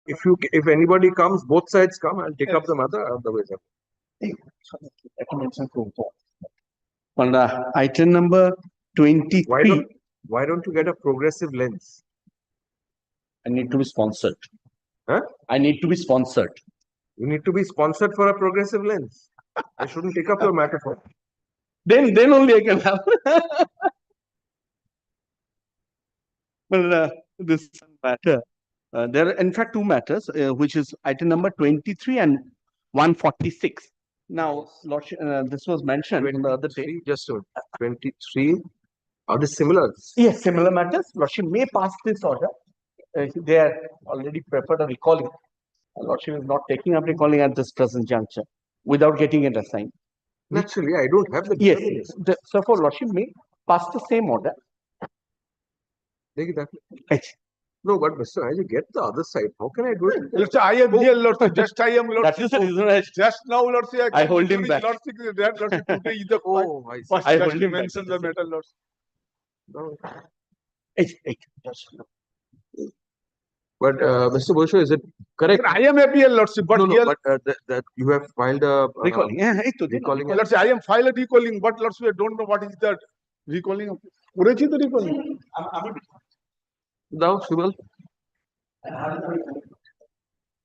if anybody comes, both sides come, I'll take up the matter. Otherwise, item number 23. why don't you get a progressive lens? I need to be sponsored. Huh? I need to be sponsored. You need to be sponsored for a progressive lens. I shouldn't take up your matter for. Then only I can have. Well, this matter. There are in fact two matters, which is item number 23 and 146. Now, Lordship, this was mentioned the other day. Just 23. Are they similar? Yes, similar matters. Lordship may pass this order. They are already prepared a recalling. Lordship is not taking up recalling at this present juncture without getting it assigned. Naturally, I don't have the. Yes, so for Lordship may pass the same order. No, but Mr. I get the other side. How can I do it? Lordship, I am here, Lordship. Just I am, Lordship. That is the reason just now, Lordship. I hold him back. Lordship, Lordship, today is the first I hold him mention the matter, Lordship. No. But Mr. Bosho, is it correct? I am happy, Lordship, but here that you have filed a recalling. Recalling. Lordship, I am filed a recalling, but Lordship, I don't know what is the recalling of. Kurachi the recalling. Now, Subal.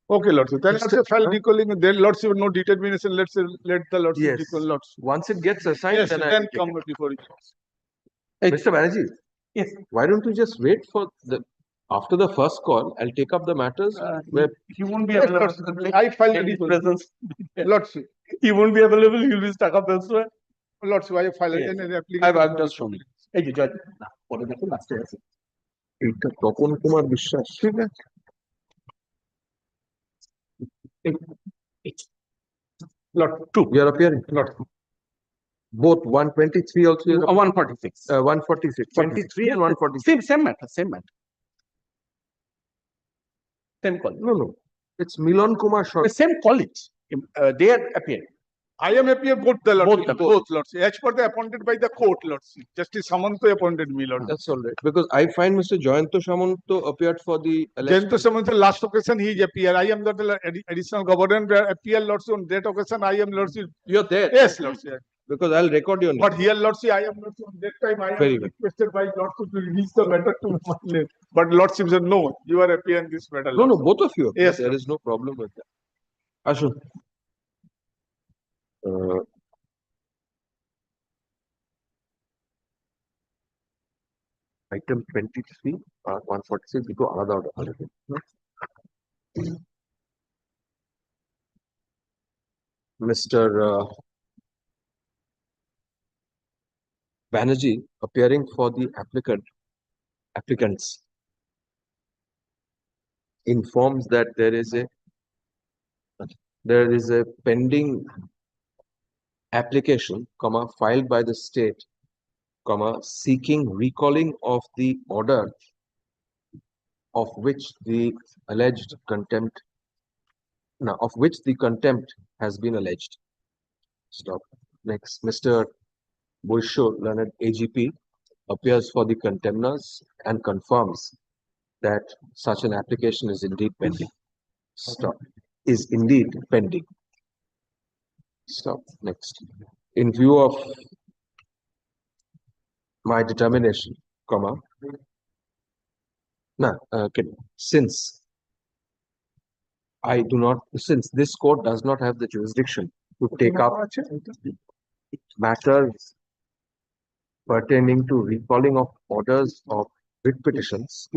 Okay, Lordship. Then Lordship file recalling. Then Lordship no determination. Let the Lordship recall. Lordship. Once it gets assigned, Yes, then I come before you. Mr. Banerjee. Yes. Why don't you just wait for the after the first call? I'll take up the matters. Where he won't be available. I filed a his presence. Lordship. He won't be available. He'll be stuck up elsewhere. Lordship, I filed an application. I've just shown it. Hey, you judge. What is the last year? এটা তপন কুমার বিশ্বাস ঠিক আছে Lot 2. You are appearing. Lot both 123 also. 146. 146. 23 and 146. Same matter. Same call. No. It's Milan Kumar Short. The same college. They are appearing. I am happy both the Lordship. Both Lordship. As per the appointed by the court, Lordship. Justice Samanto appointed me, Lordship. That's all right. Because I find Mr. Jayanto Samanto appeared for the Jayanto Samanto last occasion he is appeared. I am the additional governor appeal, Lordship. On that occasion I am Lordship. You're there. Yes, Lordship. Because I'll record your name. But here, Lordship, I am Lordship. On that time I am requested by Lordship to release the matter to my name. But Lordship said no. You are appearing in this matter. No, both of you. Yes, there is no problem with that. Ashun. Item 23, 146, we go another order. Mr. Banerjee appearing for the applicants informs that there is a pending application, filed by the state, seeking recalling of the order of which the contempt has been alleged. Stop. Next, Mr. Bosho, learned AGP, appears for the contemners and confirms that such an application is indeed pending. Stop. Is indeed pending. Stop. Next. In view of my determination, since this court does not have the jurisdiction to take up matters pertaining to recalling of orders of writ petitions,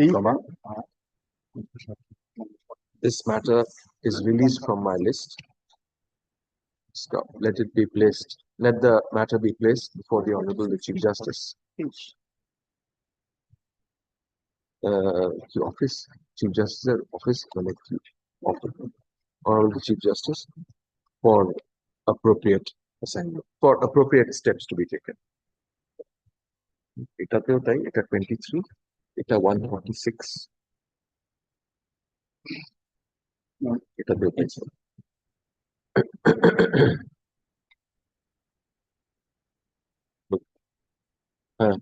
this matter is released from my list. Stop. Let the matter be placed before the Honorable Chief Justice. The office, Chief Justice office, Honorable Chief Justice, for appropriate assignment, for appropriate steps to be taken. Itateও তাই, এটা 23, এটা 146. এটাতেও তাই। হ্যাঁ।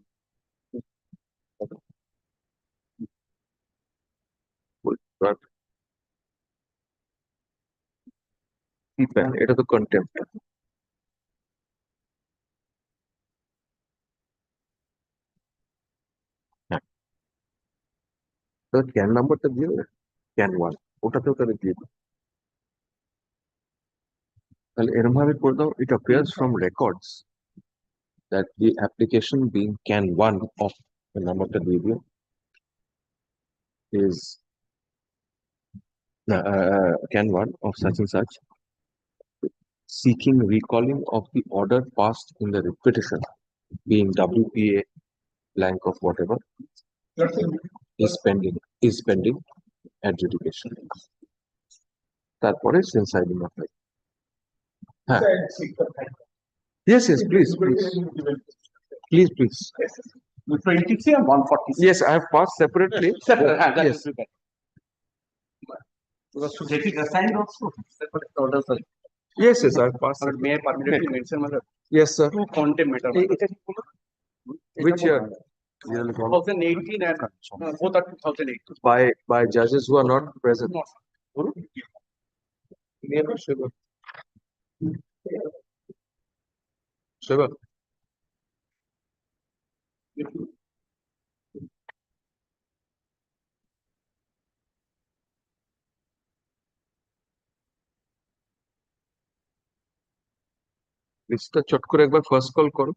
PPAN, এটা তো contempt. হ্যাঁ, তো ক্যান নাম্বারটা দিয়ে ক্যান 1 ওটাতেও তাহলে দিয়ে দাও। তাহলে এরকম ভাবে করে দাও, it appears from records that the application being can 1 of the নাম্বারটা দিয়ে দিও is can 1 of such and such seeking recalling of the order passed in the repetition being WPA blank of whatever is pending adjudication. তারপরে sensible of it. হ্যাঁ, yes, please. With 23 and 146. Yes, I have passed separately. Yes. Because to get it assigned also, separate orders are. Yes, I have passed. But may I permanently mention matter? Yes, sir. Two contempt matter. Which year? 2018 and both are 2008. By judges who are not present. Not. Shiva. লিস্টটা চট করে একবার first call করো।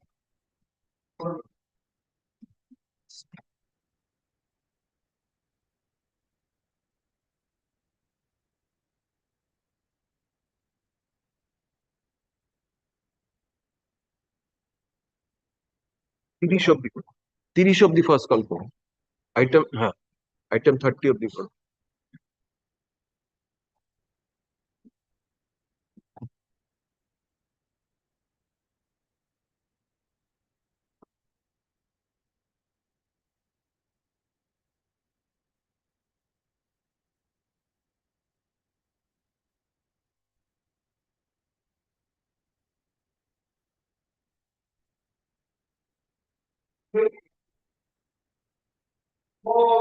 তিরিশ অব্দি করো, 30 অব্দি first call করো। আইটেম, হ্যাঁ, আইটেম 30 অব্দি করো। Four,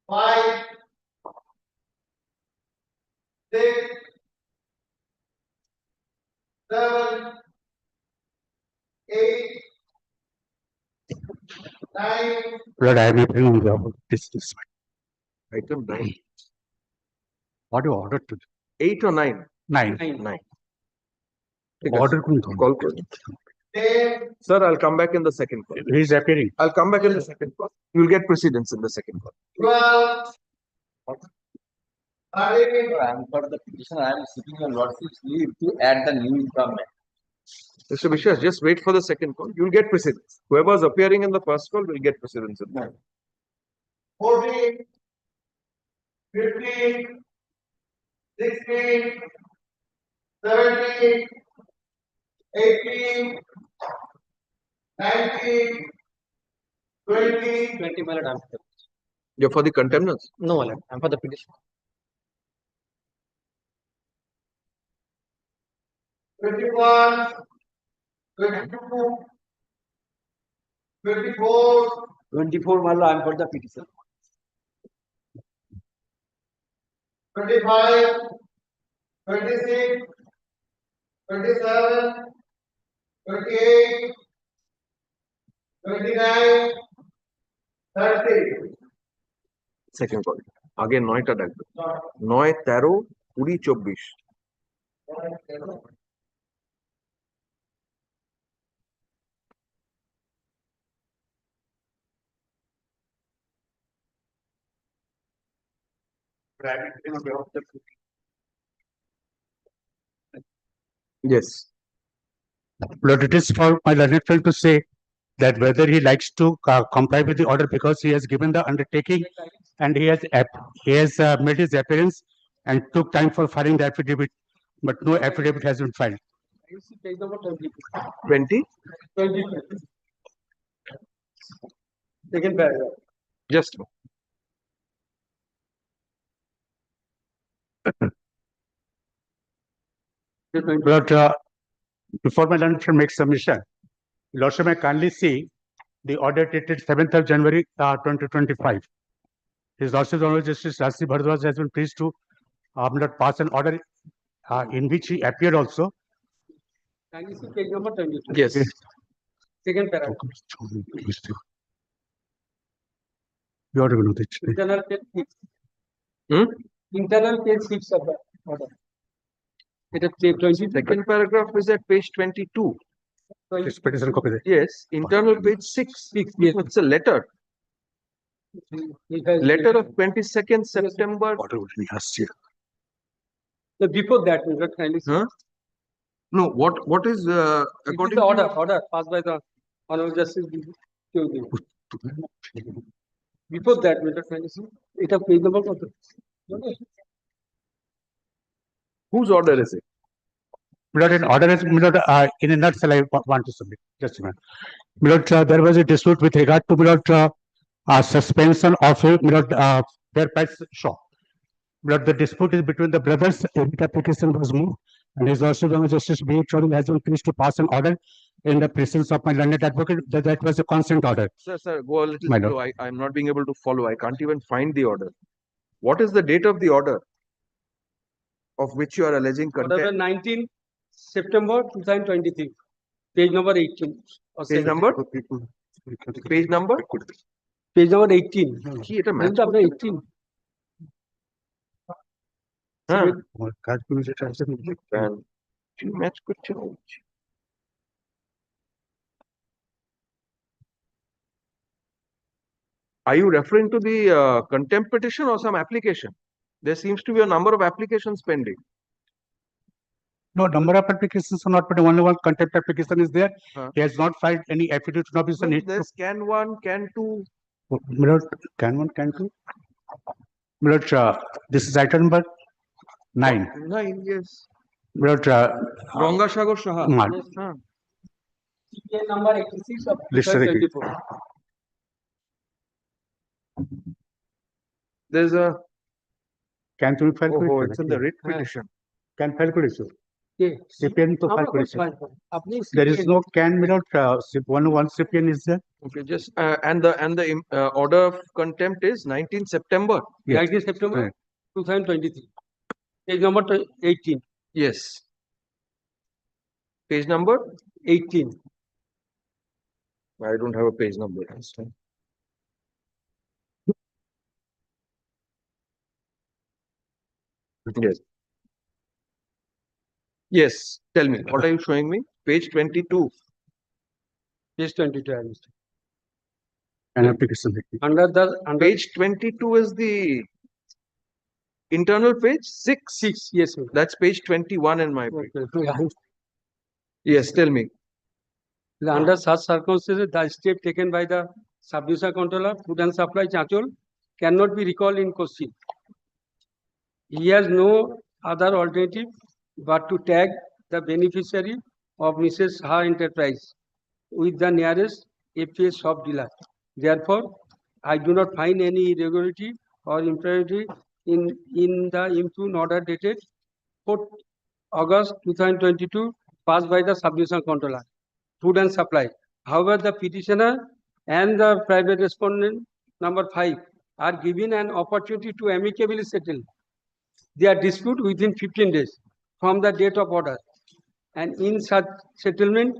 five, six, seven, eight, nine, Lord, I am appearing on behalf of this. Item 9. What you ordered to 8 or 9? 9. 9. Order Call করো। ten, Sir, I'll come back in the second call. He is appearing. I'll come back in the second call. You'll get precedence in the second call. 12, 13, I am for the petition. I am seeking your lordship's leave to add the new impleadment. Mr. Vishwas, just wait for the second call. You'll get precedence. Whoever is appearing in the first call will get precedence in that. 14, 15, 16, 17, 18, 19, 20, 20 my lord, I am for You're for the contemners? no, my lord, I am for the petition. 21, 22, 24, 24 my lord, I am for the petition. 25, 26, 27, 28, 29, 30. Second call. আগে 9টা ডাকবে। 9, 13, 20, 24। Yes. Lord, it is for my learned friend to say that whether he likes to comply with the order because he has given the undertaking and he has made his appearance and took time for filing the affidavit, but no affidavit has been filed. Page number 20? 20. Second paragraph. Just. But before my learned friend makes submission, Lordship, may kindly see the order dated 7th of January 2025. His Lordship's Honorable Justice Rasi Bhardwaj has been pleased to not pass an order in which he appeared also. Can you see page number 22? Yes. Second paragraph. You ought to know that. Internal page 6. Hmm? Internal page 6 of the order. It is page 22. Second paragraph is at page 22. This petition copy there. Yes, internal page 6. Six, yes. It's a letter. It has- Letter of 22nd September. Order would be last year. So before that, we got kindly see. Huh? No, what is It is according the to order passed by the Honorable Justice Choudhury. Before that, we got kindly see. It has page number what? whose order is it? Milord, an order is, Milord, in a nutshell, I want to submit. Just a minute. Milord, there was a dispute with regard to Milord, suspension of Milord, their pets shop. Milord, the dispute is between the brothers. The application was moved, and His Lordship Justice B. Choudhury has been pleased to pass an order in the presence of my learned advocate. That was a consent order. Sir, go a little My lord. slow. I'm not being able to follow. I can't even find the order. What is the date of the order of which you are alleging Order contempt? 19 September 2023. Page number 18. Or Page 17. number? Page number? Page number 18. কি এটা match Isn't that করছে? 18? হ্যাঁ, Calculation. and কি match করছে না? Are you referring to the contempt petition or some application? There seems to be a number of applications pending. No, number of applications are not, but only one contempt application is there. Huh. He has not filed any affidavit of his No, need to. there's can 1, can 2. Milord, can one, can two? Milord, this is item number 9. 9, yes. Milord, Gangasagar Saha. Man. Yes, huh. CPA number 86 of List 2024. There's a can তুমি file oh, করেছো it's in the writ petition. can file করেছো Okay. CPN তো আমরা file করেছে file করব। আপনি there is CPA no can Milord, one CPN is there. Okay, just and the order of contempt is 19 September. Yes. 19 September Right. 2023. Page number 18. Yes. Page number? 18. I don't have a page number this time. Yes. Yes. Tell me, what are you showing me? Page 22. Page 22. I understand. An application. Under Page 22 is the internal page. 6. yes, sir. That's page 21 in my book. Okay. Yes, tell me. Under such circumstances, the step taken by the sub-divisional controller, food and supply Chachol, cannot be recalled in question. He has no other alternative but to tag the beneficiary of Mrs. Saha Enterprise with the nearest FA shop dealer. Therefore, I do not find any irregularity or impropriety in the impugn order dated 4th August 2022 passed by the sub-divisional controller, food and supply. However, the petitioner and the private respondent number 5 are given an opportunity to amicably settle their dispute within 15 days from the date of order. And in such settlement,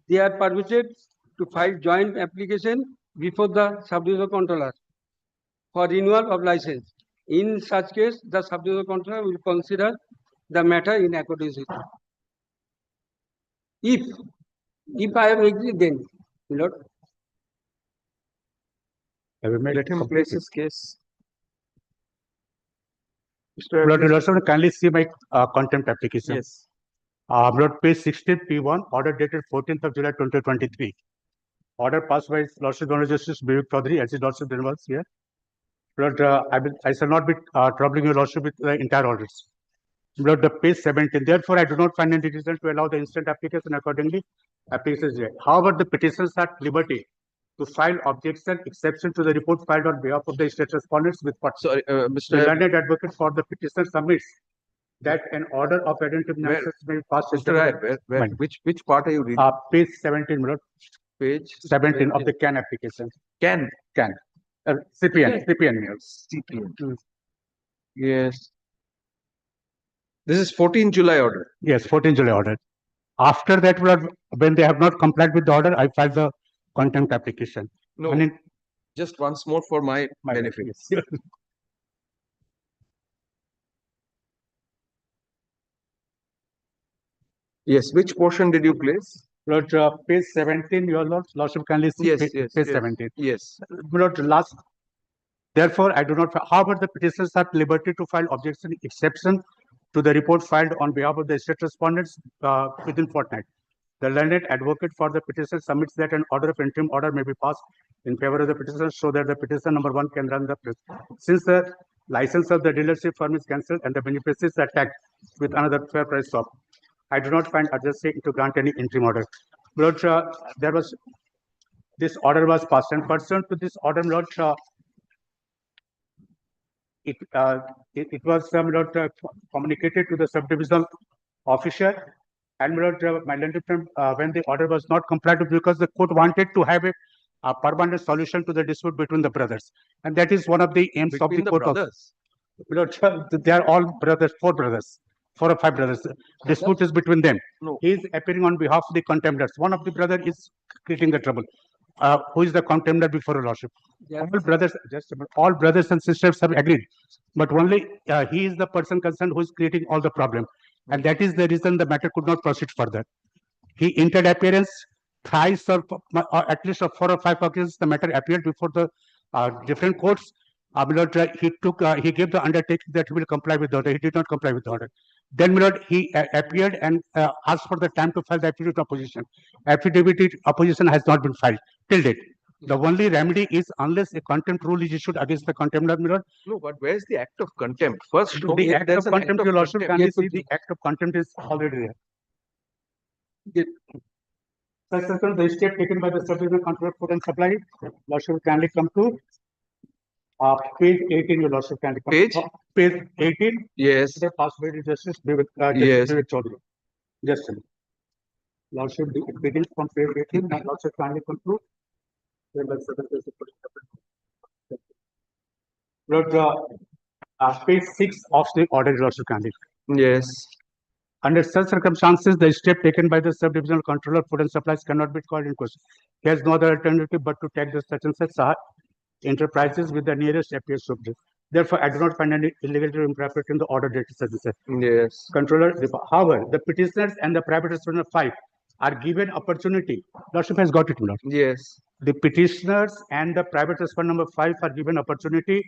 they are permitted to file joint application before the sub-divisional controller for renewal of license. In such case, the sub-divisional controller will consider the matter in accordance with it. If I have agreed, then, Lord, Have you made Let him complete place it? his case. Milord, you also kindly see my contempt application. Yes. Milord, page 16 P1, order dated 14th of July 2023. Order passed by His Lordship Honorable Justice B. Choudhury as His Lordship was here. Milord, I shall not be troubling your Lordship with the entire orders. Milord, the page 17. Therefore, I do not find any reason to allow the instant application accordingly. Application is there. However, the petitions are at liberty to file objection exception to the report filed on behalf of the state respondents with Sorry, the Mr. learned advocate for the petitioner submits that an order of identity Where- may be passed. Mr. Rai, Fine. which part are you reading? Page 17, Milord, Page 17 of the CAN application. Can. CAN. CPN, Okay. CPN. Milord. CPN. Yes. This is 14 July order. Yes, 14 July order. After that, when they have not complied with the order, I filed the contempt application. No, And in just once more for my my benefit. yes. Yes, which portion did you place? Lord, page 17, your lordship kindly see Yes, page, yes, page yes. 17. Yes. Lord, last. Therefore, I do not. However, the petitioners are at liberty to file objection exception to the report filed on behalf of the state respondents within fortnight. The learned advocate for the petitioner submits that an order of interim order may be passed in favor of the petitioner so that the petitioner number 1 can run the press. Since the license of the dealership firm is cancelled and the beneficiaries are tagged with another fair price shop, I do not find urgency to grant any interim order. Lord, there was this order was passed, and pursuant to this order, Lord, it was communicated to the subdivisional officer, and my landed friend, when the order was not complied with, because the court wanted to have a permanent solution to the dispute between the brothers, and that is one of the aims Between of the the court. brothers. They are all brothers, 4 brothers, 4 or 5 brothers. Dispute is between them. No. He is appearing on behalf of the contemptors. One of the brother is creating the trouble. Who is the contemptor before a lordship? Yeah. All brothers, all brothers and sisters have agreed, but only he is the person concerned who is creating all the problem, and that is the reason the matter could not proceed further. He entered appearance thrice, or at least 4 or 5 occasions. The matter appeared before the different courts. He gave the undertaking that he will comply with the order. He did not comply with the order. Then, he appeared and asked for the time to file the affidavit of opposition. Affidavit opposition has not been filed till date. The only remedy is, unless a contempt rule is issued against the contemptor, No, but where's the act of contempt? First, show me the if act there's of an contempt, act your of lordship contempt. can see the act of contempt is already there. Such the step taken by the subdivision control food and supply, lordship kindly come to page 18, your lordship kindly come Page? to page 18. Yes. The possibility justice Yes. Chaudhary. Just a minute. Lordship begins from page 18. Now lordship kindly come to Lord, page 6 of the order, lordship kindly. Yes. Under such circumstances, the step taken by the subdivisional controller food and supplies cannot be called in question. He has no other alternative but to take the such and such enterprises with the nearest appears subject. Therefore, I do not find any illegality or impropriety in the order dated such and such. Yes. Controller, however, the petitioners and the private respondent 5 are given opportunity. Lordship has got it, Lord. Yes. The petitioners and the private respondent number 5 are given opportunity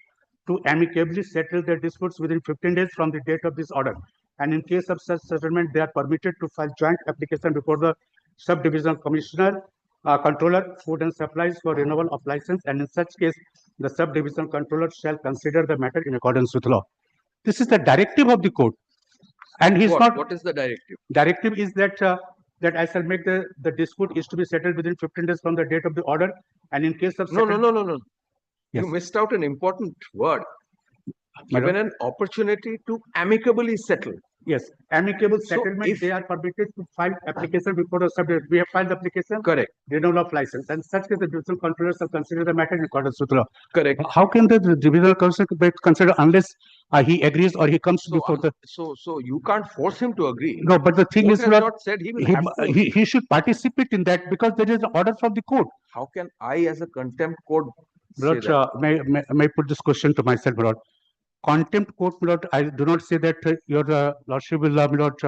to amicably settle their disputes within 15 days from the date of this order. And in case of such settlement, they are permitted to file joint application before the subdivisional commissioner, controller, food and supplies for renewal of license. And in such case, the subdivisional controller shall consider the matter in accordance with law. This is the directive of the court. And he's not. What is the directive? Directive is that that I shall make the dispute is to be settled within 15 days from the date of the order. And in case of No. Yes. You missed out an important word. Madam? Given an opportunity to amicably settle. Yes, amicable So settlement, if- they are permitted to file application before the subject. We have filed the application, Correct. renewal of license, and such case the divisional controller shall consider the matter in accordance with law. Correct. How can the divisional controller be considered unless he agrees or he comes before the? So you can't force him to agree. No, but the thing Court is, has Lord, not said he will have to. he should participate in that because there is an order from the court. How can I, as a contempt court, say Lord, that? may I put this question to myself, Lord? Contempt court, Lord, I do not say that your lordship will, Lord,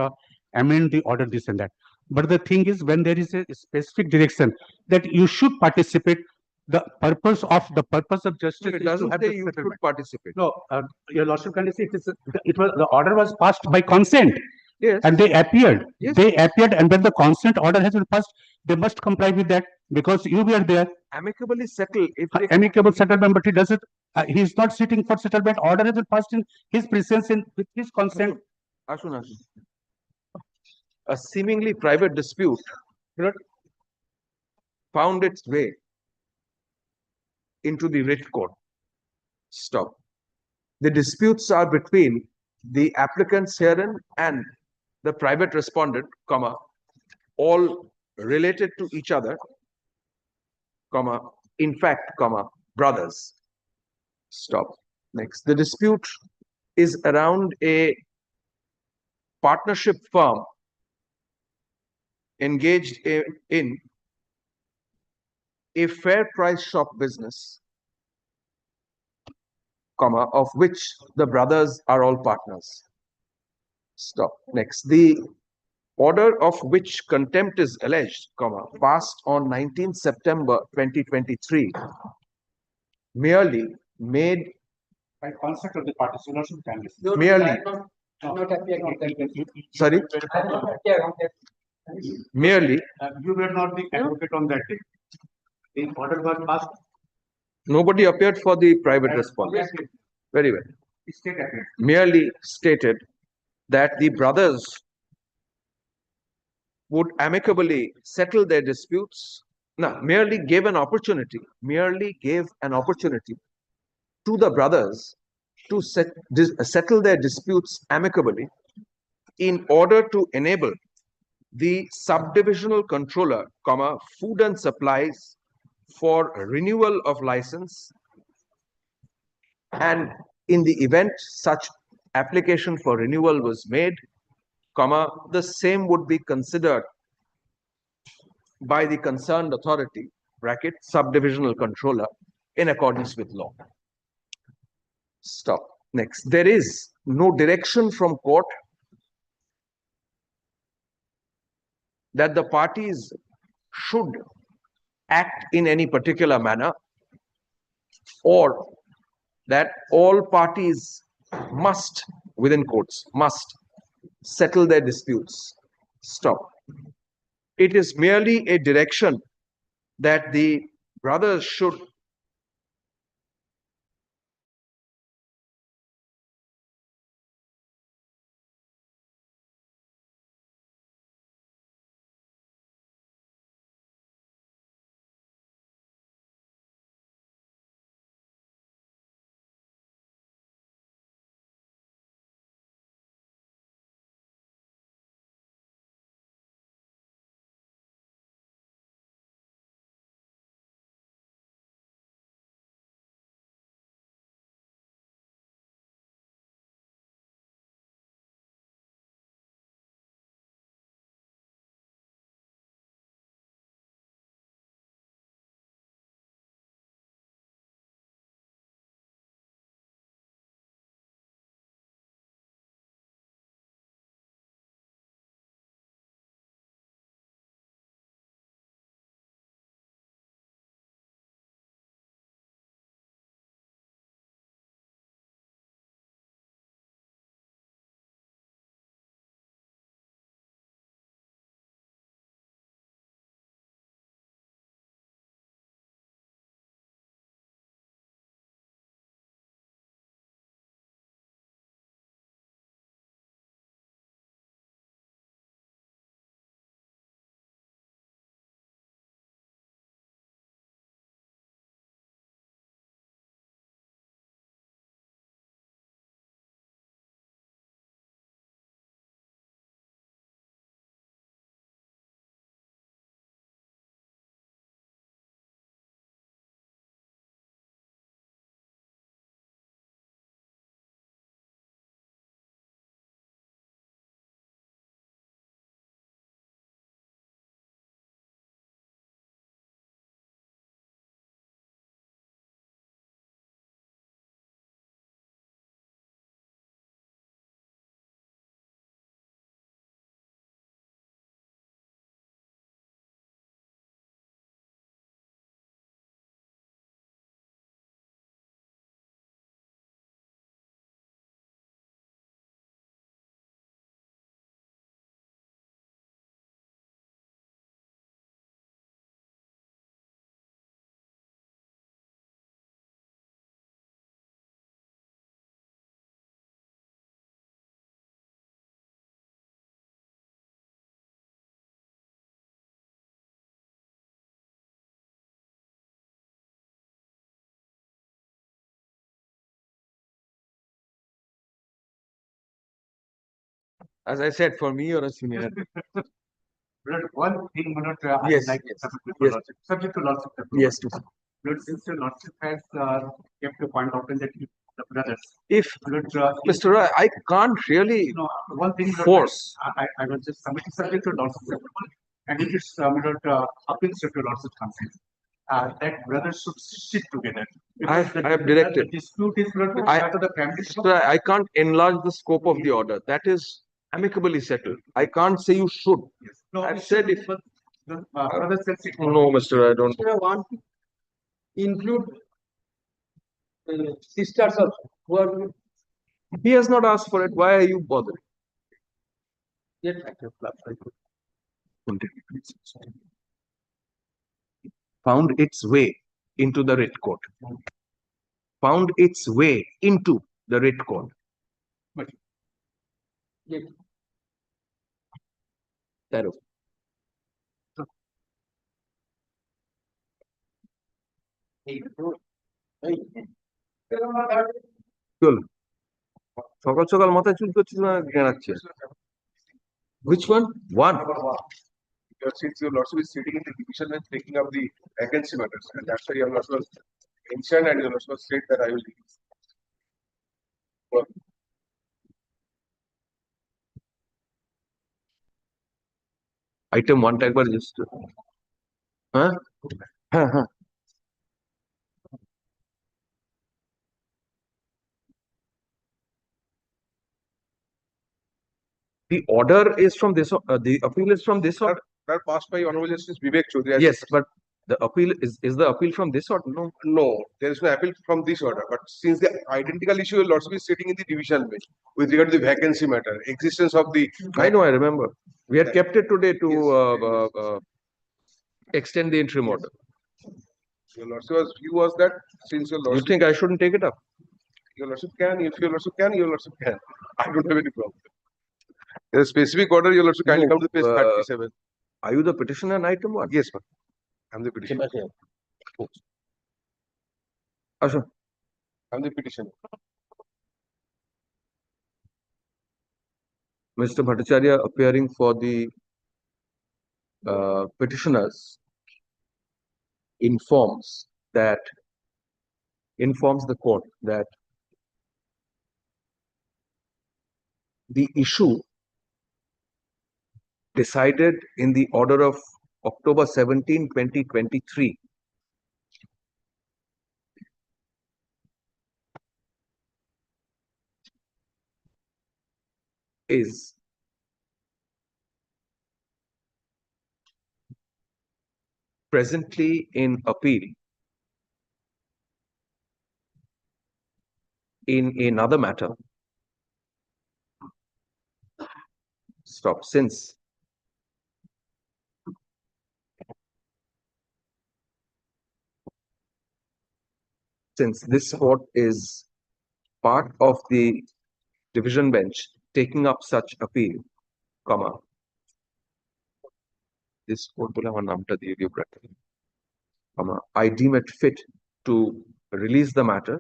amend the order, this and that. But the thing is, when there is a specific direction that you should participate, the purpose of justice It is to doesn't have say the you should settlement. participate. No, your lordship can say the order was passed by consent. Yes. And they appeared. Yes. They appeared, and when the consent order has been passed, they must comply with that because you were there. Amicably settle. If they Amicable settlement, but he doesn't. He is not sitting for settlement. Order has been passed in his presence with his consent. Ashun. A seemingly private dispute found its way into the writ court. Stop. The disputes are between the applicants herein and the private respondent, comma, all related to each other, comma, in fact, comma, brothers. Stop. Next. The dispute is around a partnership firm engaged in a fair price shop business, comma, of which the brothers are all partners. Stop. Next, the order of which contempt is alleged, comma, passed on 19 September 2023, merely made By concept of the parties, you not should can merely Not appear on that. sorry I am not appear on that. merely You were not the advocate on that day. The order was passed. nobody appeared for the private response. Very well. State appeared. Merely stated that the brothers would amicably settle their disputes. No, merely gave an opportunity to the brothers to settle their disputes amicably in order to enable the subdivisional controller, comma, food and supplies for renewal of license, and in the event such application for renewal was made, comma, the same would be considered by the concerned authority, bracket, subdivisional controller, in accordance with law. Stop. Next, there is no direction from court that the parties should act in any particular manner, or that all parties must, within quotes, must settle their disputes. Stop. It is merely a direction that the brothers should as I said, for me or a senior. But one thing, Yes, like yes, subject yes. subject to lordship. Yes, to But since the lordship has kept a point out that if the brothers. If, But, Mr. Roy, I can't really you know, one thing that force. I was just submitting subject to Lord's approval, and it is appeals to Lord's consent. That brothers should sit together. I Because have directed. The dispute is not with I- the family. Sir, I can't enlarge the scope of the order. That is amicably settled. I can't say you should. Yes. No, I've it said should if- be, but the brothers can sit. No, Mr. I don't. I want to include sisters also who are He has not asked for it. Why are you bothering? yet Found its way into the writ court. Found its way into the writ court. yet Taro. চল সকাল সকাল মাথায় চুল করছিস না গেড়াচ্ছিস which one Since your lordship is sitting in the division and taking up the vacancy matters, and that's why your lordship was mentioned and your lordship said that I will release. item 1 টা একবার just হ্যাঁ হ্যাঁ হ্যাঁ the order is from this the appeal is from this order. That passed by Honorable Justice Vivek Chaudhary. Yes, but the appeal is the appeal from this order? No. No, there is no appeal from this order. But since the identical issue, your lordship is sitting in the division bench with regard to the vacancy matter, existence of the. I know, I remember. We had kept it today to extend the interim order. Your lordship's view was that since your You lordship, think I shouldn't take it up? your lordship can, if your lordship can, your lordship can. I don't have any problem. There's a specific order, your lordship kindly No, come to page 37. Are you the petitioner in item 1? Yes, ma'am. I'm the petitioner. Asha, I'm the petitioner. Mr. Bhattacharya appearing for the petitioners informs the court that the issue decided in the order of October 17, 2023 is presently in appeal in another matter. Stop. Since this court is part of the division bench taking up such appeal, comma, this court bole amar namta diye diyo bracket, comma, I deem it fit to release the matter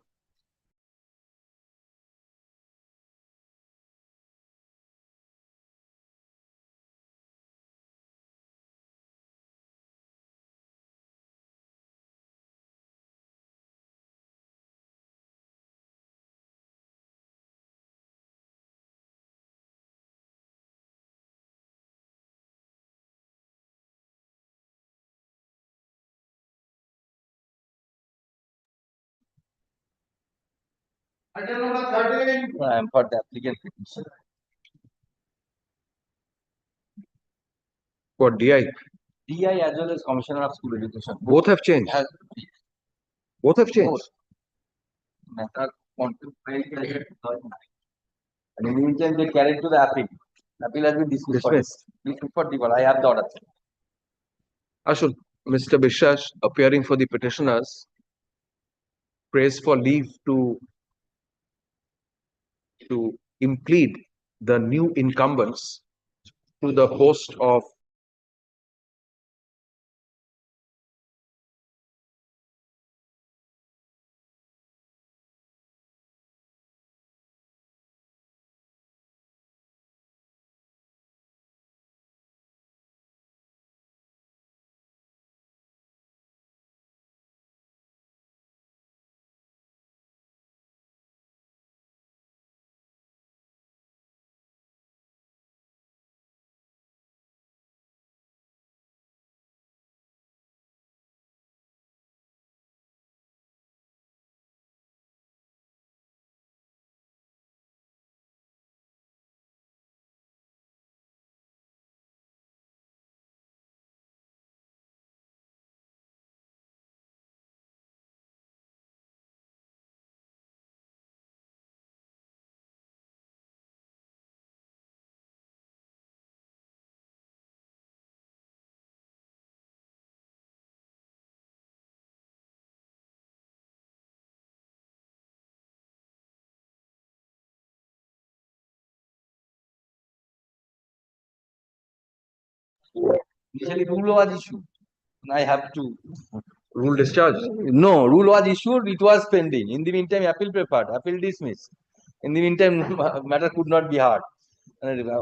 Item number 13. I am for the applicant petition. for DI. DI as well as Commissioner of School Education. Both have changed. Has Both have changed. both. Matter contempt and in the meantime they carried to the appeal. Appeal has been dismissed. Dismissed for default. I have the order. Ashul, Mr. Bishash appearing for the petitioners prays for leave to implead the new incumbents to the post of Initially, rule was issued. I have to. Rule discharge. No, rule was issued. It was pending. In the meantime, appeal preferred. Appeal dismissed. In the meantime, matter could not be heard.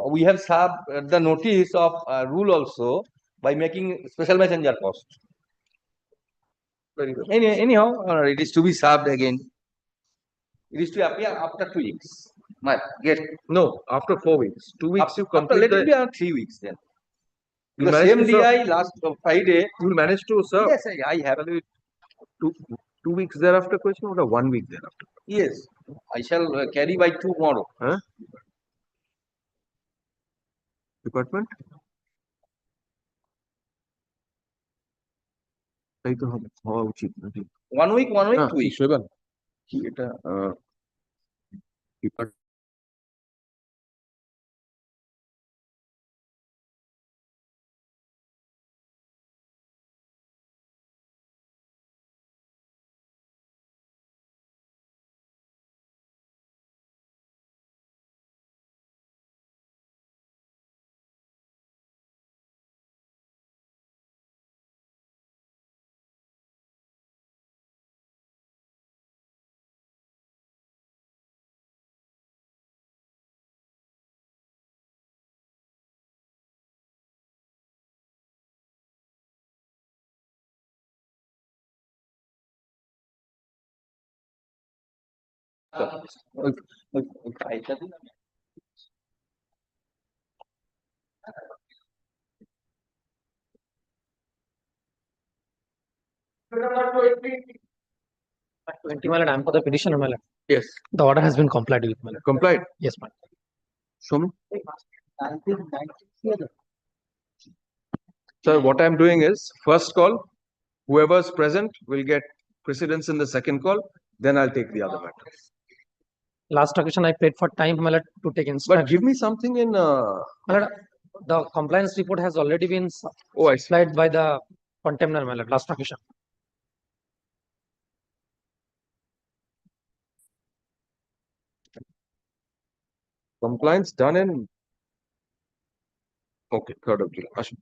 We have served the notice of rule also by making special messenger post. Very good. Anyhow, it is to be served again. It is to appear after 2 weeks. Get No, after 4 weeks. 2 weeks you after, complete let it be the. on 3 weeks then. You The managed same to serve. DI last Friday. You will manage to serve. Yes, I have. Two, 2 weeks thereafter question or 1 week thereafter? Yes, I shall carry by tomorrow. Huh? Department? তাই তো হবে হওয়া উচিত নাকি 1 week, 1 week, না 2 weeks. শৈবাল কি এটা department At 20, my lord, I'm for the petitioner, my lord. yes The order has been complied with, my lord. complied Yes, my lord. show me sir what I'm doing is first call whoever's present will get precedence in the second call then I'll take the other matter Last occasion, I paid for time, my lord, to take but instruction. give me something in My lord, the compliance report has already been oh I see supplied by the contender, my lord, last occasion. compliance done in okay 3rd of July Ashwin.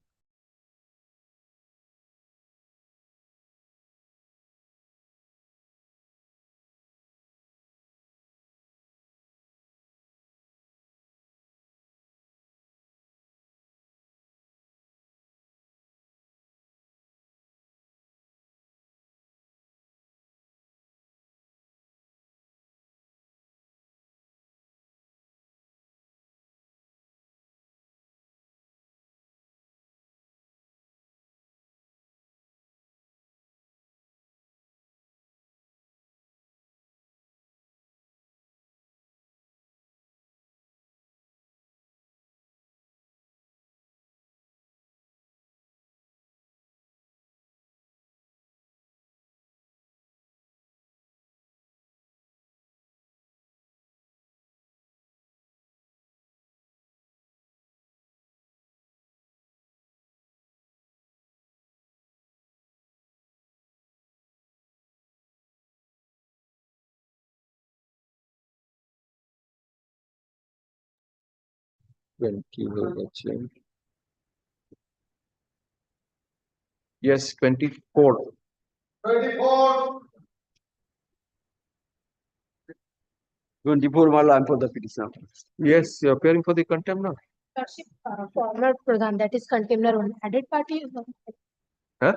Yes 24 24. 24, my lord, I'm for the petitioner. yes you're appearing for the contempt now Lordship, former Pradhan, that is contender one. Added party, huh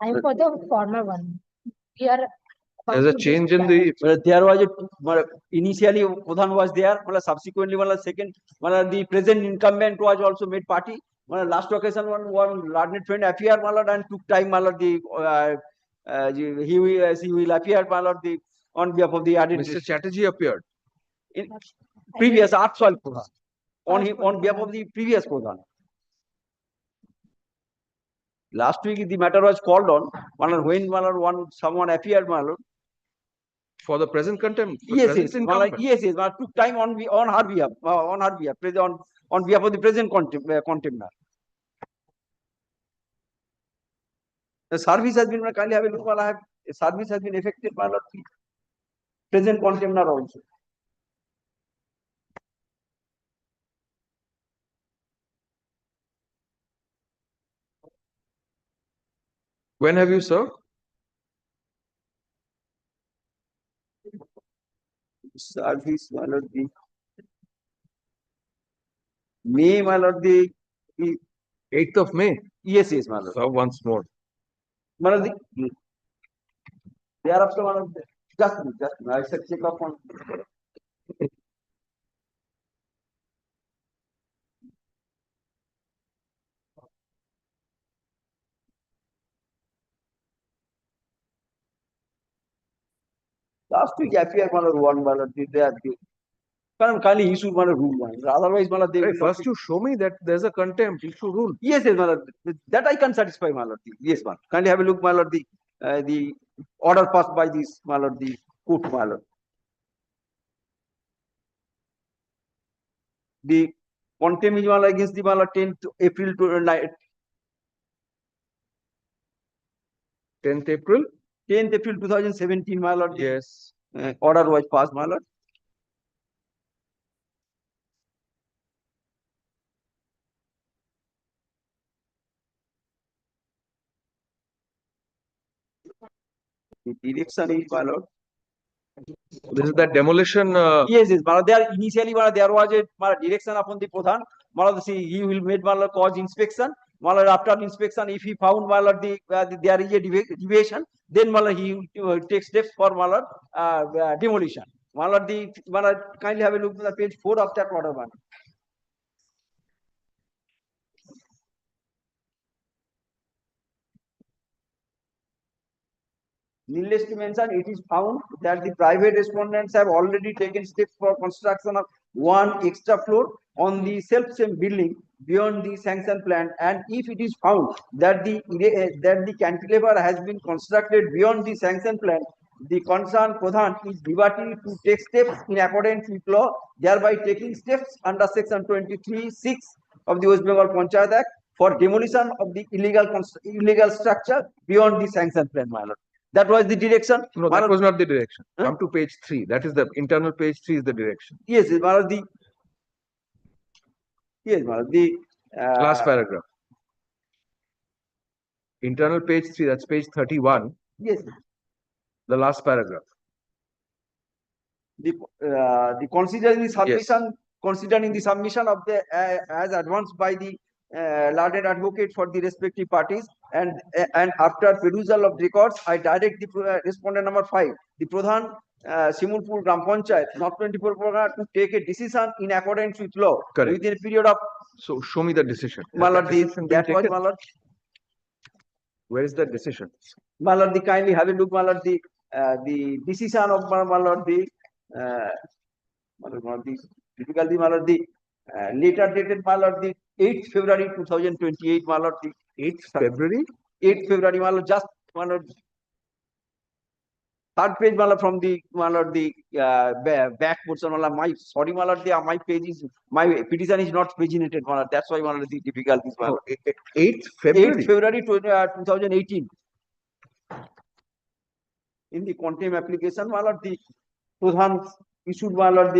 I am for the former one. We are. there's a change in the There was initially Pradhan was there, subsequently second, the present incumbent was also made party. Last occasion one learned friend appeared, and took time, he will appear, on behalf of the added Mr. Chatterjee appeared previous art soil Pradhan, on behalf of the previous Pradhan. Last week the matter was called on, when someone appeared, for the present contempt for yes, present incumbent. yes, took time on her behalf, on behalf of the present contender. The service has been, kindly have a look, service has been effected by the present contender also. When have you served? Service, my lord, the May, my lord, the 8th of May. yes, my lord. Serve once more. My lord, thereafter, my lord, just I said check up on. Last week, appear, my lord, one, my lord, they are the. Kindly issue, my lord, rule, my lord. Otherwise, my lord, they. Hey, first you show me that there's a contempt issue rule. Yes, my lord. That I can satisfy, my lord. Yes, my lord. Kindly have a look, my lord. The order passed by this, my lord, the court, my lord. The contempt is, my lord, against the, my lord, 10th April to 10th April? 10th April 2017, my lord. Yes. Order was passed, my lord. The direction is, my lord. This is that demolition. Yes, my lord. There initially, my lord, there was a, my lord, direction upon the Pradhan. My lord, see, he will make, my lord, cause inspection. My lord, after inspection, if he found, my lord, there is a deviation, then, my lord, he will take steps for, my lord, demolition. My lord, my lord, kindly have a look at the page 4 of that order, my lord. Needless to mention, it is found that the private respondents have already taken steps for construction of one extra floor on the self-same building beyond the sanction plan, and if it is found that the cantilever has been constructed beyond the sanction plan, the concerned Pradhan is liberty to take steps in accordance with law, thereby taking steps under section 23(6) of the West Bengal Panchayat Act for demolition of the illegal structure beyond the sanction plan, my lord. That was the direction. No, that was not the direction. Come to page 3. That is the internal page 3 is the direction. Yes, my lord, yes, my lord, Last paragraph. Internal page 3, that's page 31. Yes. The last paragraph. The considering the submission, considering the submission of the as advanced by the learned advocate for the respective parties, and after perusal of records, I direct the respondent number 5, the Pradhan Simulpur Gram Panchayat, North 24 Program, to take a decision in accordance with law. Correct. Within a period of. So show me the decision. My lord, that was, my lord. Where is that decision? My lord, kindly have a look, my lord, the decision of, my lord, difficulty, my lord, later dated, my lord, the 8th February 2028, my lord, the 8th February? 8th February, my lord, just, my lord, third page, my lord, from the, my lord, the back portion, my lord, sorry, my lord, my page is, my petition is not paginated, my lord, that's why, my lord, the difficulties, my lord. 8th February? 8th February 2018. In the contempt application, my lord, the Pradhan issued, my lord,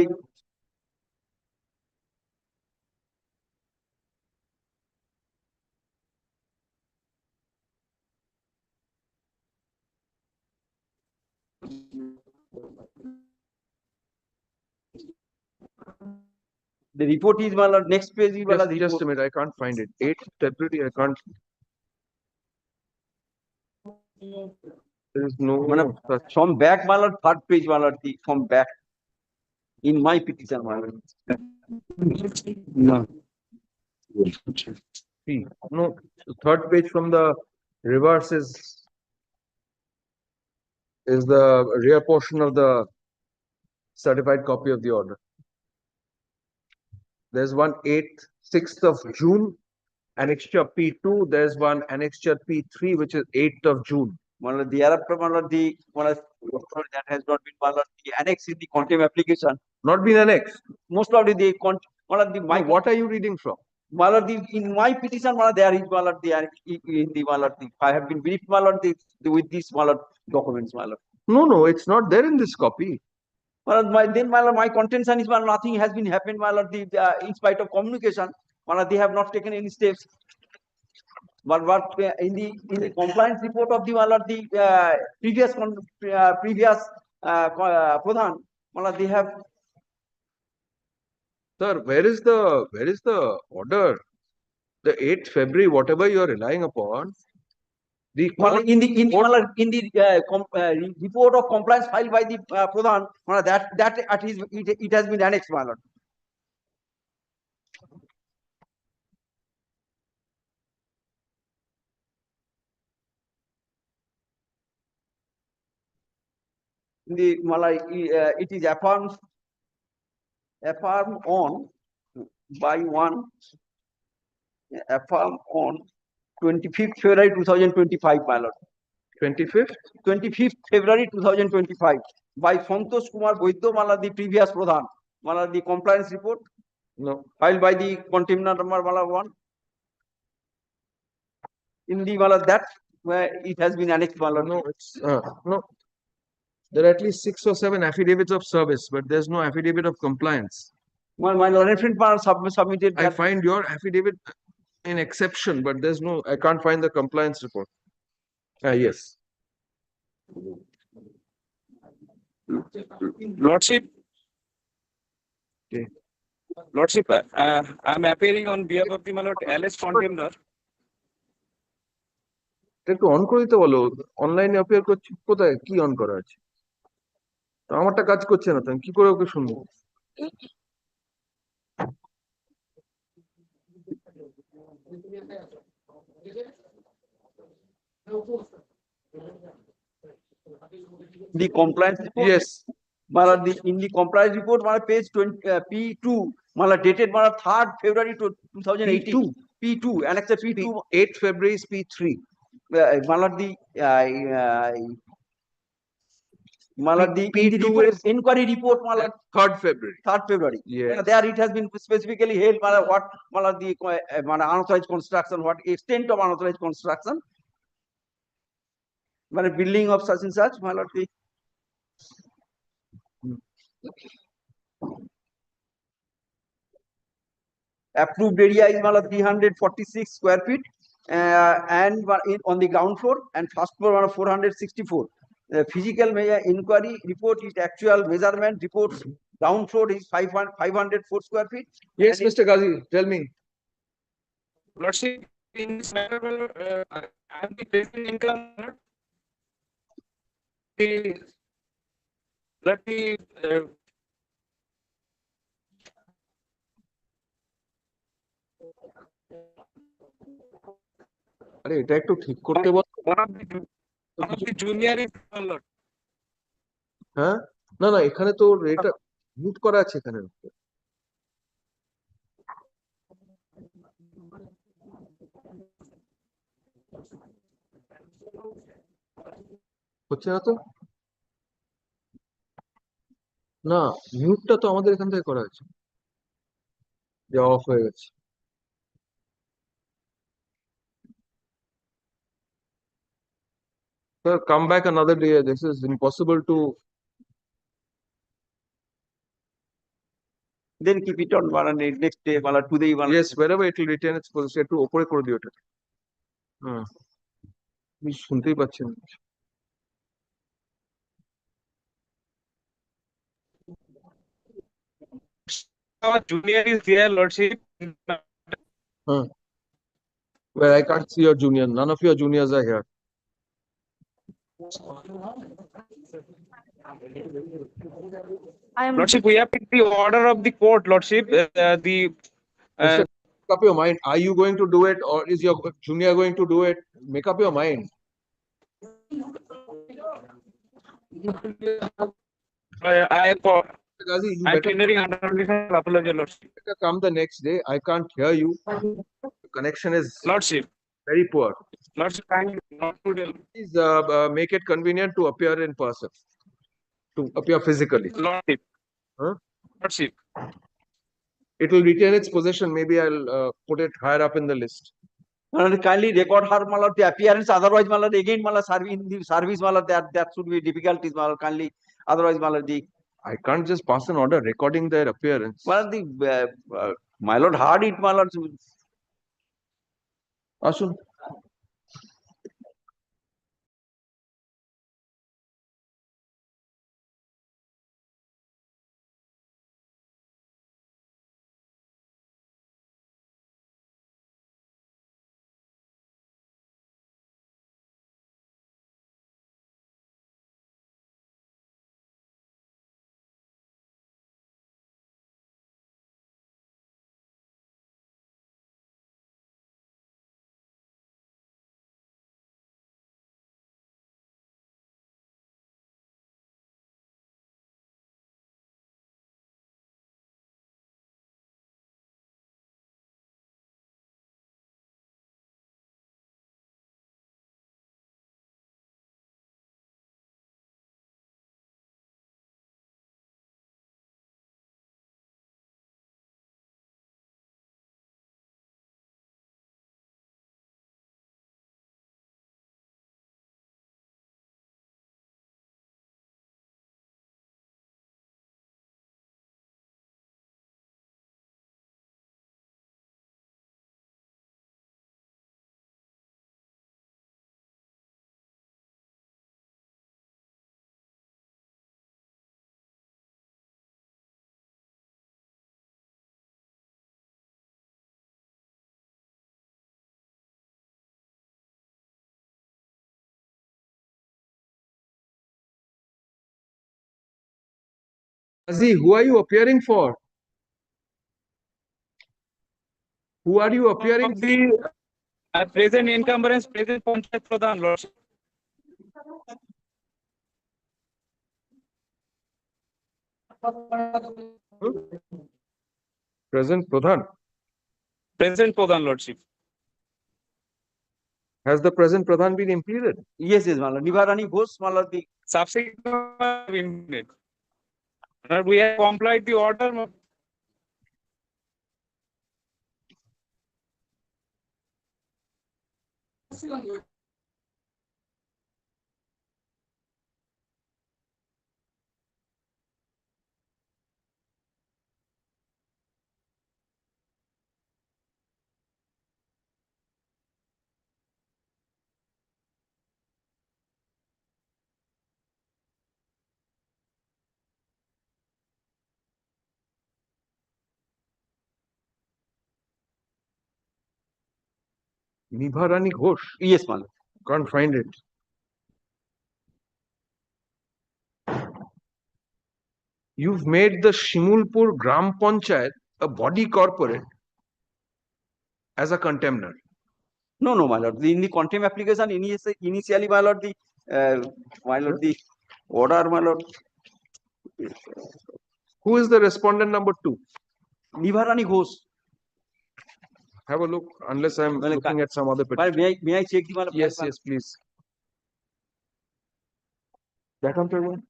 the report is, my lord, next page is, my lord, just a minute, I can't find it. 8th February, I can't. There is no such. from back, my lord, third page, my lord, from back. In my petition, my lord. No. See, no, the third page from the reverse is the rear portion of the certified copy of the order. There's one 6th of June, annexure P2. There's one annexure P3, which is 8th of June. Thereafter, that has not been, the annex in the contempt application. Not been annexed. Most probably the what are you reading from? In my petition, there is, I have been briefed, with these documents, No, it's not there in this copy. My contention is, nothing has been happened, in spite of communication, they have not taken any steps. But in the compliance report of the previous Pradhan, they have. Sir, where is the order? The 8th February, whatever you are relying upon, the court, In the report of compliance filed by the Pradhan, it has been annexed, my lord. It is affirmed on by one affirmed on 25th February 2025, my lord. 25th? 25th February 2025 by Santosh Kumar Boiddo, the previous Pradhan, the compliance report. No. Filed by the contemner number 1. In the that where it has been annexed, No, it's no. There are at least 6 or 7 affidavits of service, but there's no affidavit of compliance. my reference submitted. I find your affidavit an exception, but there's no. I can't find the compliance report. Yes. Lordship. Okay. Lordship, I'm appearing on behalf of the Malord LS contemner. একটু on করে দিতে বলো, অনলাইনে appear করছি, কোথায় কি on করা আছে? তো আমারটা কাজ করছে না, তো আমি কি করে ওকে শুনবো? The compliance report. Yes. In the compliance report, page 20, P2, dated 3rd February 2018. P2, annex P2. 8th February is P3. The inquiry report, 3rd February. 3rd February. Yes. There it has been specifically held what the unauthorized construction, what extent of unauthorized construction, building of such and such, the approved area is 346 square feet, and on the ground floor, and first floor 464. The physical inquiry report is actual measurement reports. Ground floor is 504 square feet. Yes, Mr. Ghazi, tell me. Lordship, in this matter, I have the present income. আরে এটা একটু ঠিক করতে বল। One of the junior is Lord. হ্যাঁ, না না, এখানে তো এটা মিউট করা আছে এখানে। হচ্ছে না তো? না, মিউটটা তো আমাদের এখান থেকে করা আছে, যে অফ হয়ে গেছে। Sir, come back another day. This is impossible to. Then keep it on next day, today. Yes, wherever it will retain its position, একটু উপরে করে দিও এটা। হ্যাঁ, আমি শুনতেই পাচ্ছি না। Our junior is there, Lordship. Well, I can't see your junior. None of your juniors are here. Lordship, we have picked the order of the court, Lordship. Make up your mind. Are you going to do it, or is your junior going to do it? Make up your mind. Gazi, you better come the next day. I can't hear you. The connection is Lordship very poor. Lordship, not to Please make it convenient to appear in person, to appear physically. Lordship. Huh? Lordship. It will retain its possession. Maybe I'll put it higher up in the list. Kindly record her the appearance. Otherwise, again, in the service, that should be difficulties. Kindly, otherwise, I can't just pass an order recording their appearance. My lord heard it, Ashun. Qazi, who are you appearing for? Who are you appearing for? The present encumbrance, present Panchayat Pradhan, Lordship. Present Pradhan. Present Pradhan, Lordship. Has the present Pradhan been impleaded? Yes, my lord. Nivarani Ghosh, my lord, the Subsequently, we have complied the order. Nibharani Ghosh. yes, my lord. Can't find it. You've made the Shimulpur Gram Panchayat a body corporate as a contemner. No, my lord. In the contempt application, initially, my lord, the order, my lord, Who is the respondent number 2? Nivarani Ghosh. Have a look, unless I'm Well, looking at some other But petition. may I check the my lord? Yes, yes, please. That comes everyone.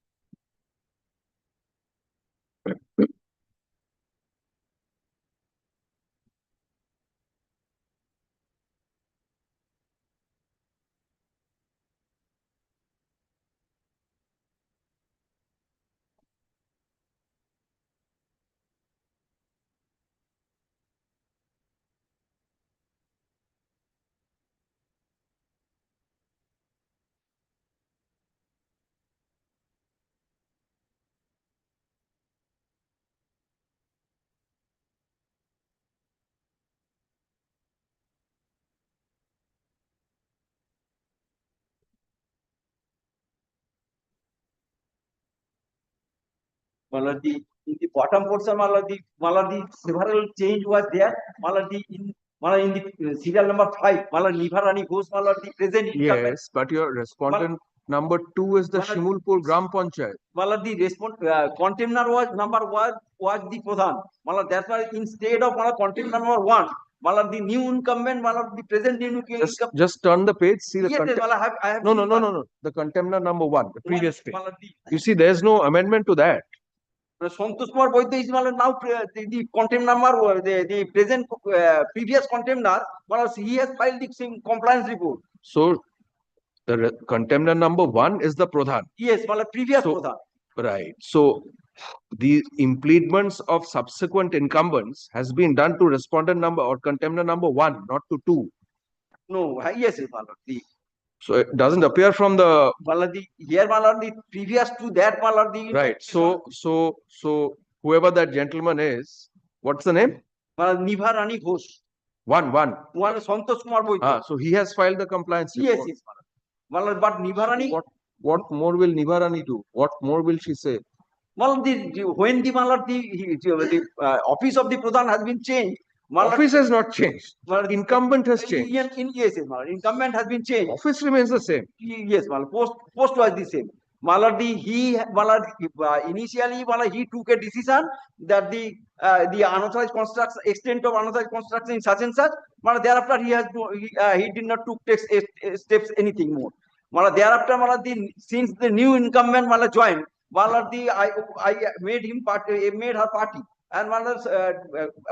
In the bottom portion, the several change was there. In the serial number 5, Nivarani Ghosh, the present incumbent. Yes, but your respondent number 2 is the Shimulpur Gram Panchayat. The contemner was the Pradhan. That's why instead of contemner number 1, the new incumbent, the present new incumbent. Just turn the page, see the Yes, contempt. I have No, seen no, no, no, no. The contemner number 1, the previous page. You see, there's no amendment to that. Santosh Kumar Boyde is now the contempt number, the present previous contemner, he has filed the same compliance report. So, the contemner number 1 is the Pradhan. Yes, previous So, Pradhan. Right. So, the impleadments of subsequent incumbents has been done to respondent number or contemner number 1, not to 2. No, yes, the So, it doesn't appear from the here the previous to that the right. So whoever that gentleman is, what's the name? Nivarani Ghosh. One. Santosh Kumar Boyde. So he has filed the compliance report. Yes, but Nivarani. So what more will Nivarani do? What more will she say? When the office of the Pradhan has been changed. Office has not changed. Incumbent has changed. Yes, incumbent has been changed. Office remains the same. Yes, post was the same. Initially he took a decision that the unauthorized construction, extent of unauthorized construction in such and such. Thereafter he did not take steps anything more. Thereafter since the new incumbent joined, I made him made her party, and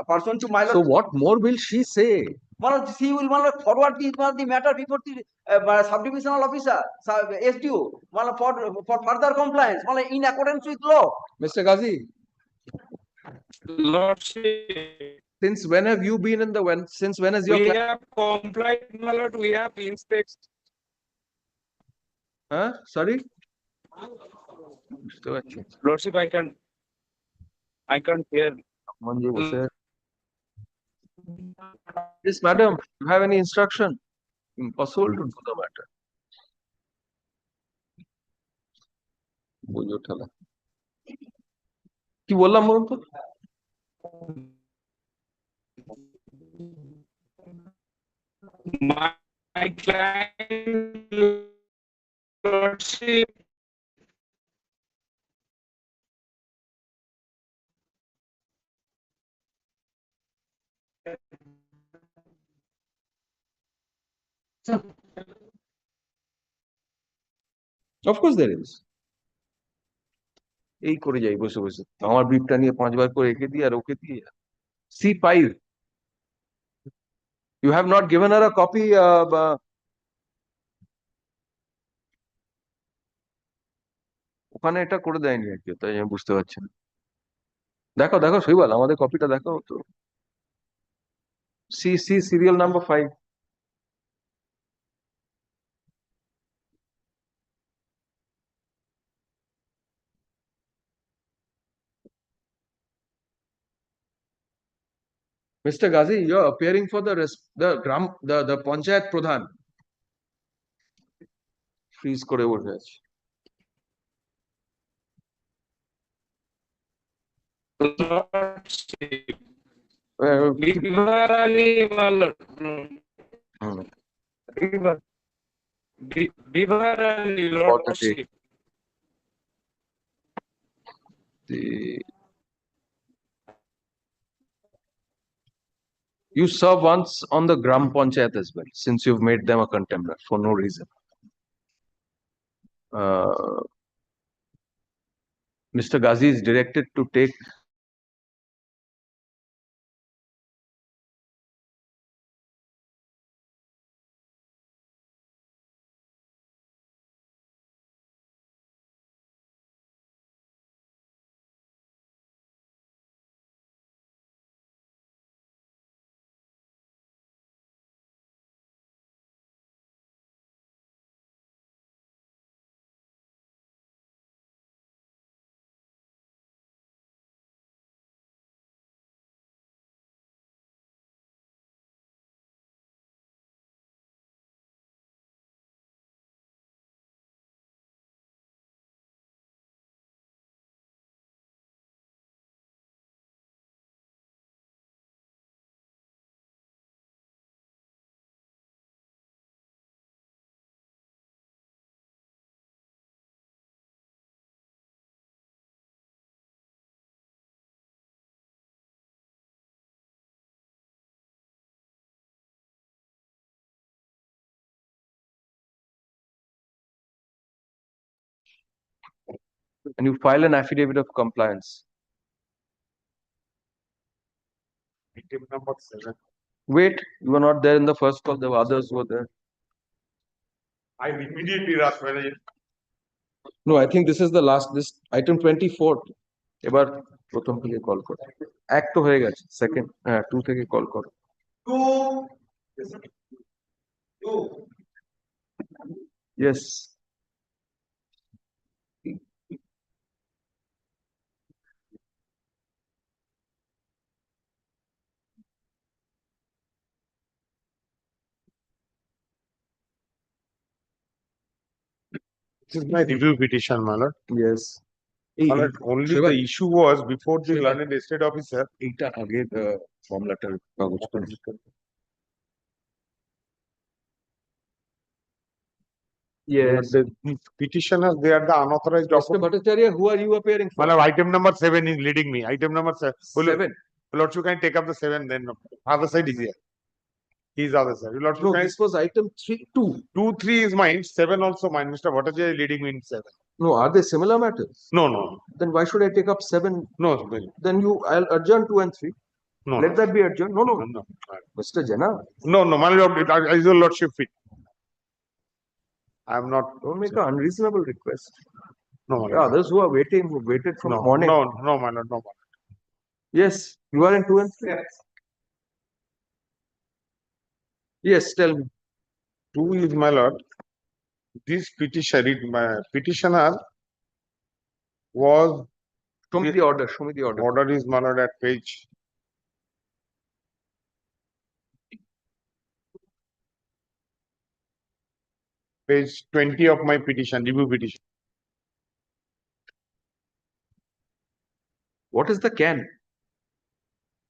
person to my. So what more will she say? She will forward the matter before the subdivisional officer, SDO, for further compliance, in accordance with law. Mr. Ghazi, Lordship, since when have you been in the since when has your we have complied, my lord, we have inspected. Sorry? Lordship, I can't hear. Yes, madam, you have any instruction? Impossible to do the matter. কি বললাম বলুন তো? My client lordship Of course there is. এই করে যাই বসে বসে আমার ব্রিফটা নিয়ে 5 বার করে এঁকে দিই আর ওকে দিয়ে C5 you have not given her a copy ওখানে এটা করে দেয়নি আর কি তাই আমি বুঝতে পারছি না দেখো দেখো শৈবাল আমাদের কপিটা দেখো তো C serial number 5 Mr. Ghazi, you're appearing for the Panchayat Pradhan. Freeze করে বসে আছে। lordship. Bivarani Bivarani lordship. You serve once on the Gram Panchayat as well, since you've made them a contemptor for no reason. Mr. Ghazi is directed to take and you file an affidavit of compliance. Item number 7. Wait, you were not there in the first call, the others were there. I immediately rush when I No, I think this is the last, this item 24. এবার প্রথম থেকে call করো এক তো হয়ে গেছে second হ্যাঁ 2 থেকে কল করো 2. Yes This is my review petition, my lord. Yes My lord, only the issue was before the learned estate officer. এইটা আগে মামলাটার কাগজ Yes. The petitioners, they are the unauthorized Mr. document. Bhattacharya, who are you appearing for? My lord, item number 7 is leading me. Item number 7. 7. Lord, you can take up the 7 then. Other side is here. He is other side. Lord, No, you can. this was item 2. 2, 3 is mine. 7 also mine. Mr. Bhattacharya is leading me in 7. No, are they similar matters? No, no, Then why should I take up 7? no, Then I'll adjourn 2 and 3. no. Let that be adjourned. No, no. No, Mr. Jena, no, no, my lord, is your lordship fit? I am not. don't make an unreasonable request. No, my There are lord. others who are waiting, who waited from No, morning. no, no, my lord, no. My lord. Yes, you are in 2 and 3. Yes, tell me. 2 is, my lord, this petitioner was, Show me the order. Show me the order. order is, my lord, at page page 20 of my petition, review petition. What is the can?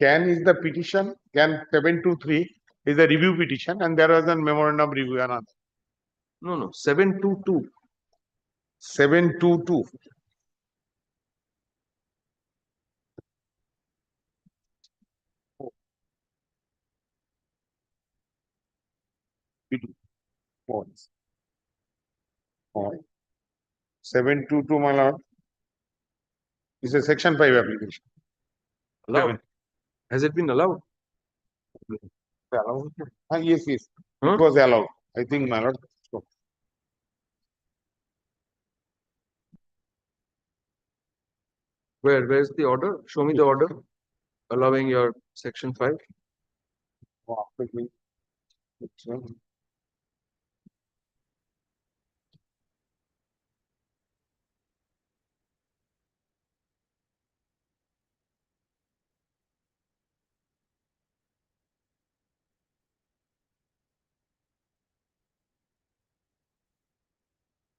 Can is the petition, can 723 is a review petition, and there was a memorandum review another. No, 722. 722. Points. 722, my lord. Is a section 5 application. Allowed. Has it been allowed? Allowed? Yes, yes. Huh? It was allowed. I think, my lord. So, Where's the order? Show me the order allowing your section 5. oh, quickly. It's,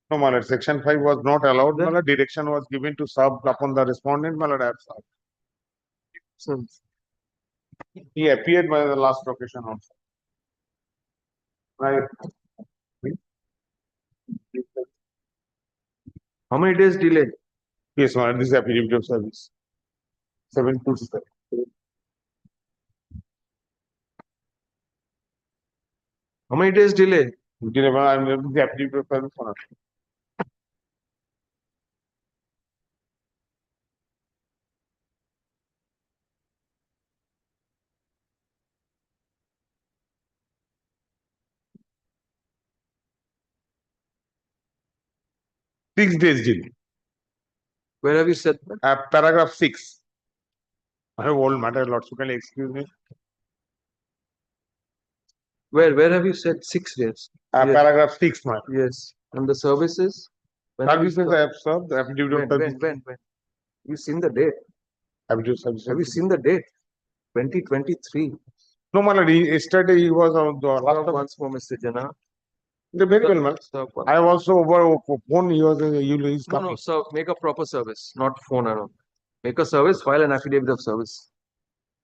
'No, my lord, section 5 was not allowed. My Then- lord, direction was given to serve upon the respondent. My lord, I have served. So, He appeared by the last occasion also. Right. how many days delay? Yes, my lord, this is affidavit of service. 727. How many days delay? I'm the affidavit of service. My lord. 6 days delay. Where have you said that? Paragraph 6. I have old matter, Lord, so can you excuse me? Where have you said 6 days? Yes. Paragraph 6, my. Yes. And the services? When have you Services I have served, the affidavit of service. when? You seen the date? Affidavit of service. Have you seen the date? 2023. No, my lord, yesterday he was on the last Serve of once more, Mr. Jana. very well, man. Serve once. I have also over phone, he was, he's No, coming. sir, make a proper service, not phone and all. Make a service, file an affidavit of service.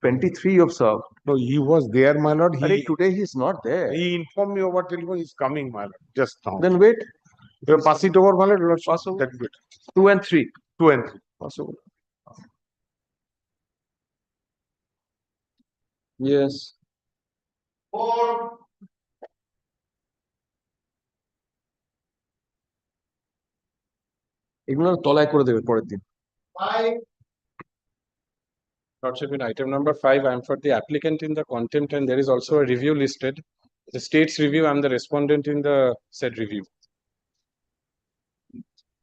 23 of served. No, he was there, my lord. Today he's not there. He informed me over telephone, he's coming, my lord, just now. Then wait. You pass it over, my lord, lordship. Pass over. That's good. 2 and 3. 2 and 3. Pass over. Yes. 4, এগুলো তলায় করে দেবে পরের দিন 5, Lordship, in item number 5, I am for the applicant in the contempt, and there is also a review listed. The state's review, I am the respondent in the said review.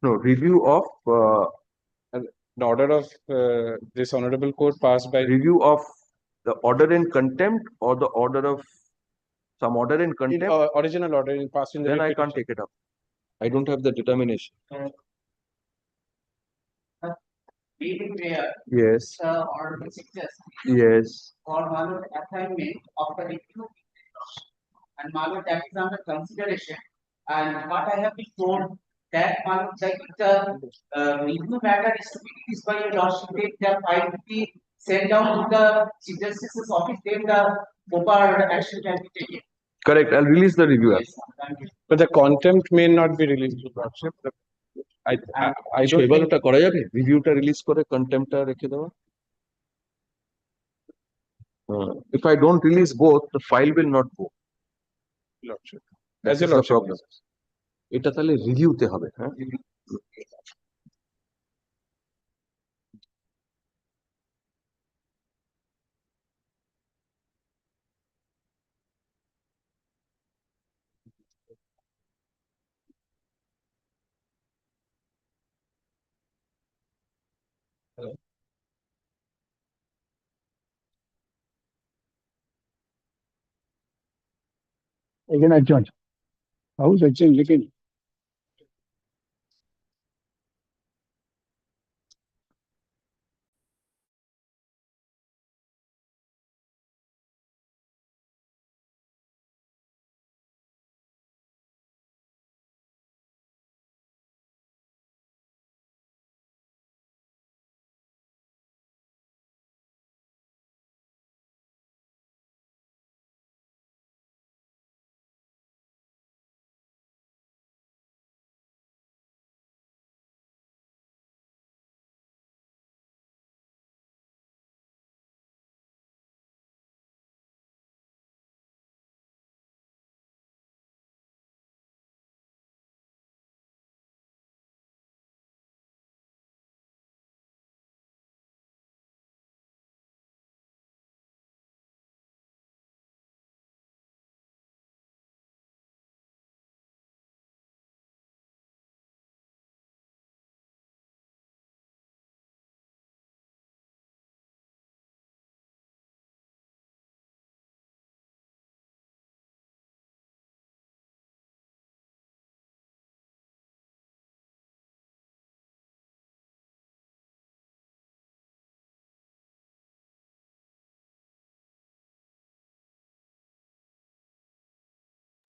No, review of The order of this honorable court passed by review of the order in contempt or the order of some order in in, contempt. original order in passed in the Then I writ can't petition. take it up. I don't have the determination. Being fair, Yes, the honorable suggest yes. for Malur assignment of the review and Malur that is under consideration. And what I have been told that Malur like the review matter is to be released by your lordship, then the file will be sent down to the chief justice's office, then the proper action can be taken. Correct. I'll release the review. Yes, thank you. But the contempt may not be released to Lordship. I don't এবার think ওটা করা যাবে রিভিউটা release করে কন্টেম্পটা রেখে দেওয়া if I don't release both the file will not go Lordship. That As your is the Lordship problem. এটা তাহলে রিভিউতে হবে হ্যাঁ Again, I judge. How's I change again?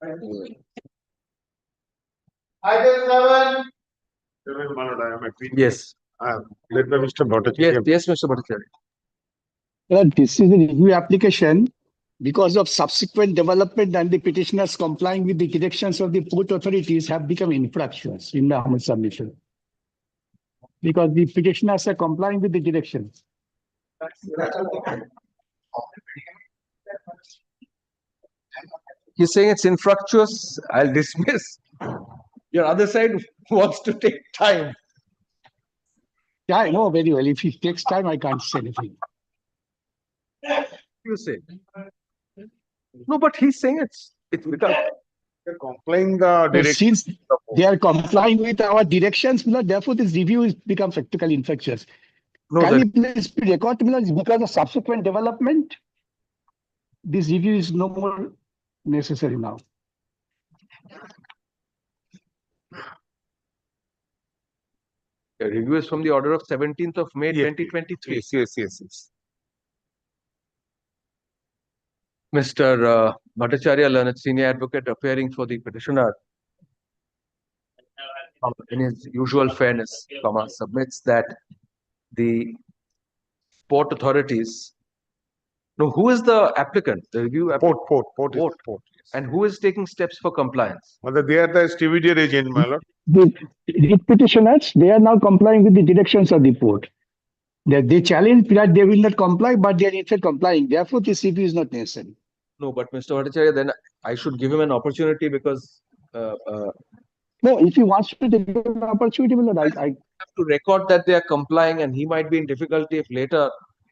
Item 7. Yes. Let the Mr. Yes, Bhattacharya. yes, Mr. Bhattacharya. This is a review application because of subsequent development and the petitioners complying with the directions of the port authorities have become infractions in the HON'BLE submission. Because the petitioners are complying with the directions. He's saying it's infructuous. I'll dismiss. Your other side wants to take time. Yeah, I know very well. If it takes time, I can't say anything. You say. No, but he's saying it's become. They're complying the So direction. since they are complying with our directions, therefore this review is become practically infectious. No, Can that, you please record because of subsequent development? This review is no more necessary now. the review is from the order of 17th of May, 2023. Yes. Mr. Bhattacharya, learned senior advocate appearing for the petitioner, in his usual fairness, submits that the port authorities. No, who is the applicant? The review applicant. Port. And who is taking steps for compliance? Mother, they are the STVD agent, my lord. The petitioners, they are now complying with the directions of the port. They challenge that they will not comply, but they are in fact complying. Therefore, this review is not necessary. No, but Mr. Bhattacharya, then I should give him an opportunity because No, if he wants to take an opportunity, I have to record that they are complying, and he might be in difficulty if later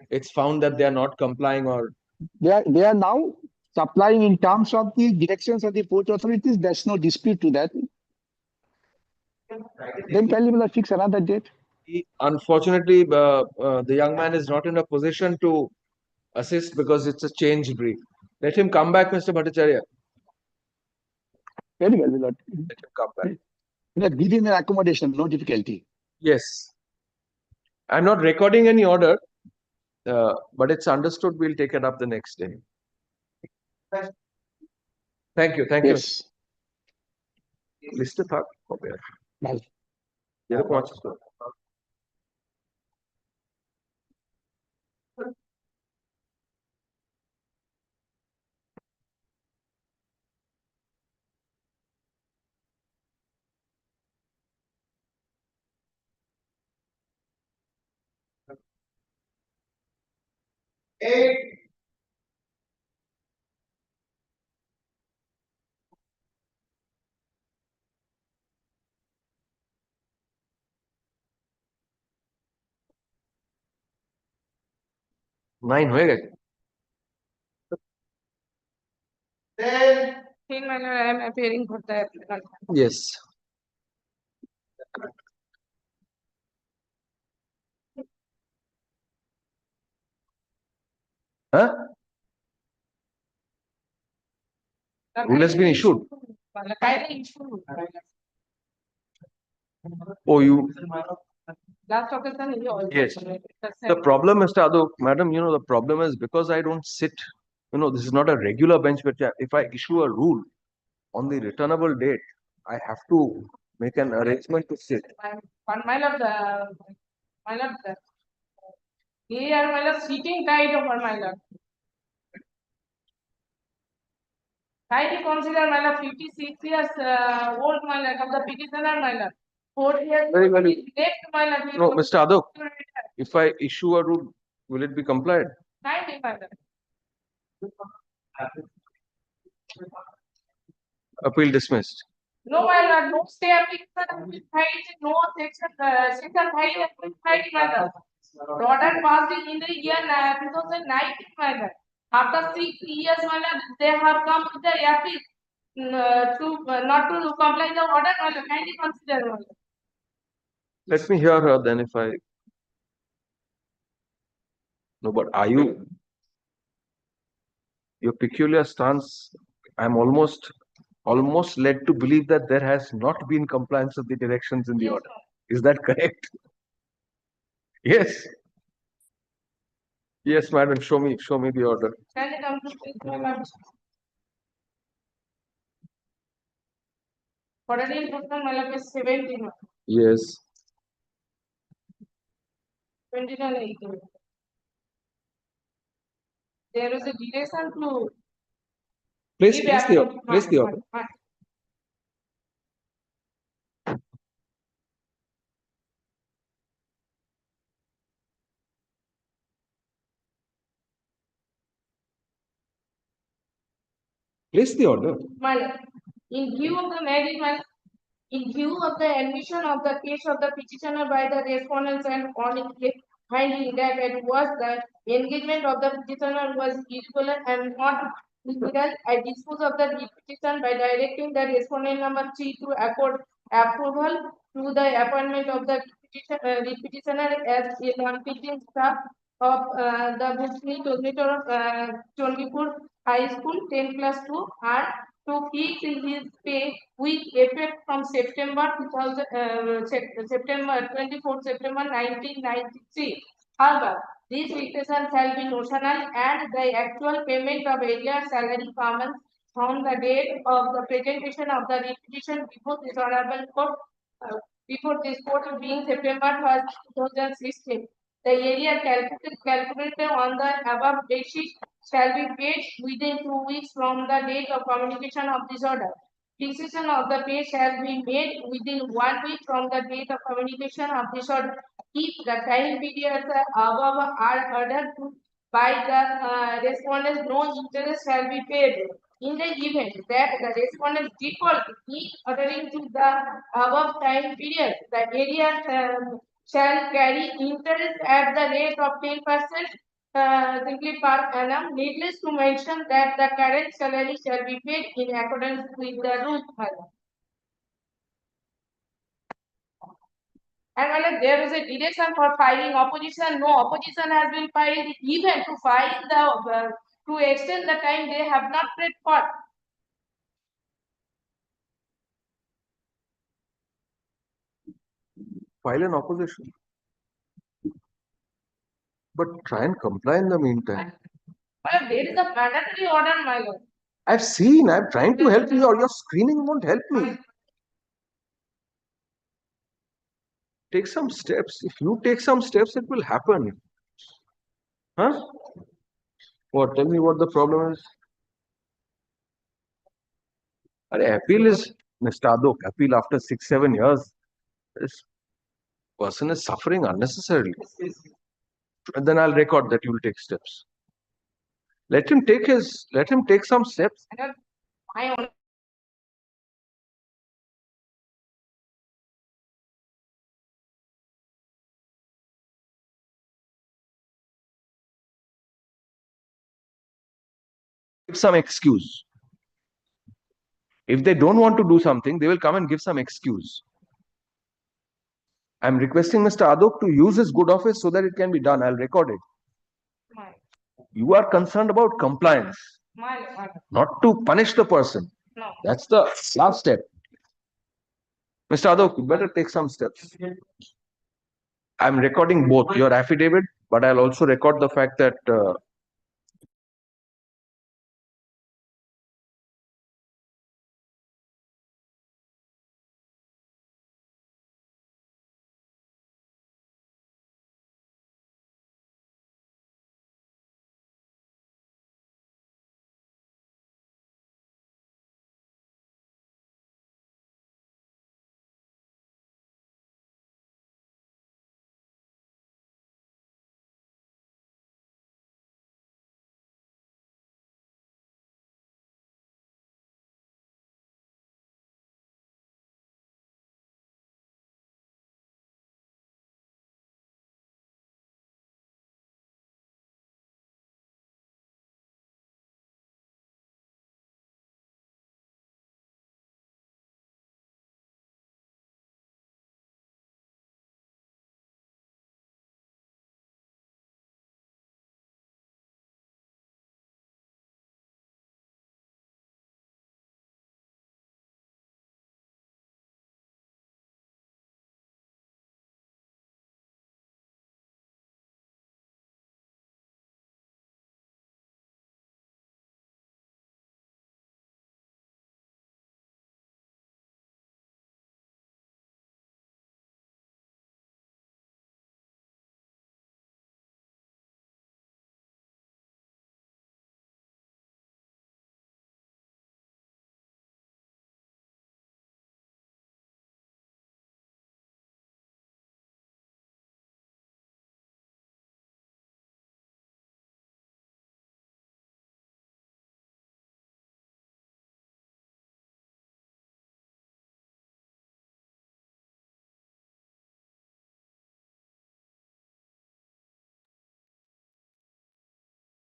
it's found that they are not complying or. they are now supplying in terms of the directions of the port authorities. There's no dispute to that. Then can you fix another date? Unfortunately, the young man is not in a position to assist because it's a change brief. Let him come back, Mr. Bhattacharya. Very well, Lord. Let him come back. Give him an accommodation, no difficulty. Yes. I'm not recording any order, but it's understood we'll take it up the next day. Thank you. Yes. List it up. Bye. Eight. Nine हो गए. 10. I am appearing for the applicant. Yes. Huh? Rule has been issued. Oh, you. Last occasion, he also. Yes. The problem, Mr. Adu, madam, the problem is because I don't sit, this is not a regular bench, but if I issue a rule on the returnable date, I have to make an arrangement to sit. My lord, here, my lord, sitting tight over my lord. Kindly consider, my lord, 56 years old, my lord, of the petitioner, my lord. 4 years. Very well. Left, my lord. No, Mr. Adu, if I issue a rule, will it be complied? Kindly, my lord. Appeal dismissed. No, my lord, no stay application, no section 5, my lord. Order passed in the year 2019, my lord. After 6 years, my lord, they have come with the appeal not to comply the order, my lord. Kindly consider, my lord. Let me hear her then if I. No, but are you. Your peculiar stance, I'm almost led to believe that there has not been compliance of the directions in the order. Is that correct? Yes. Yes, madam, show me the order. Can you come to please, my lord? Quarterly total malap is 17. Yes. 29 18. There is a duration to Place give the approval. place the order. Place the order. Malap. In view of the marriage malap, in view of the admission of the case of the petitioner by the respondents and on it finding that it was the engagement of the petitioner was irregular and not legal, I dispose of the petition by directing the respondent number 3 to accord approval to the appointment of the petitioner as a non-teaching staff of the Bhusni Chandipur High School 10 plus 2 and to fix his pay with effect from September 1993. However, this fixation shall be notional and the actual payment of area salary common from the date of the presentation of the petition before this honorable court, before this court being September 1st, 2016. The area calculated on the above basis shall be paid within 2 weeks from the date of communication of this order. Fixation of the pay shall be made within 1 week from the date of communication of this order. If the time periods above are ordered to by the respondents, no interest shall be paid. In the event that the respondent default in adhering to the above time period, the area shall carry interest at the rate of 10% simply per annum. Needless to mention that the current salary shall be paid in accordance with the rules. And when there is a direction for filing opposition, no opposition has been filed. Even to file the to extend the time, they have not paid for. File an opposition. But try and comply in the meantime. But there is a mandatory order, my lord. I've seen, I'm trying to help you, or your screening won't help me. Take some steps. If you take some steps, it will happen. Huh? What? Tell me what the problem is. Appeal is, Mr. Adok, appeal after 6-7 years. This person is suffering unnecessarily. And then I'll record that you'll take steps. Let him take some steps. I Give some excuse. If they don't want to do something, they will come and give some excuse. I'm requesting Mr. Adok to use his good office so that it can be done. I'll record it. You are concerned about compliance, not to punish the person. No. That's the last step. Mr. Adok, you better take some steps. I'm recording both your affidavit, but I'll also record the fact that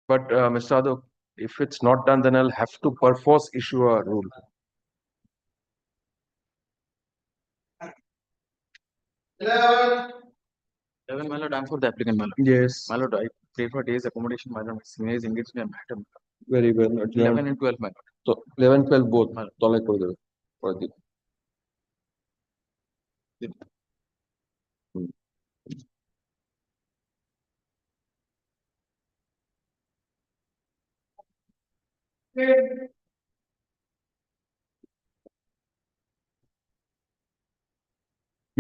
But Mr. Adok, if it's not done, then I'll have to perforce issue a rule. eleven, 11, my lord, I'm for the applicant, my lord. Yes. My lord, I pay for days accommodation, my lord. Senior is engaged in a matter. Very well. 11 and 12, my lord. So 11, 12 both. তলায় করে দেবে পরের দিন।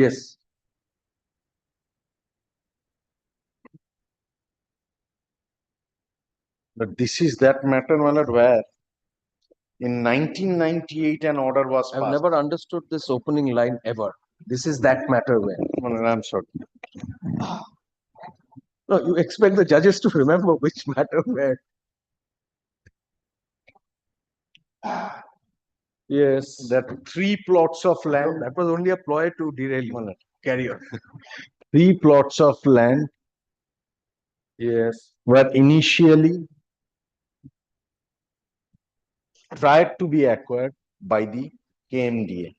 Yes. But this is that matter, my lord, where in 1998 an order was I've passed. never understood this opening line ever. This is that matter where. My lord, I'm sorry. No, you expect the judges to remember which matter where. Yes. That 3 plots of land. That was only a ploy to derail you. Carry on. 3 plots of land Yes. were initially tried to be acquired by the KMDA.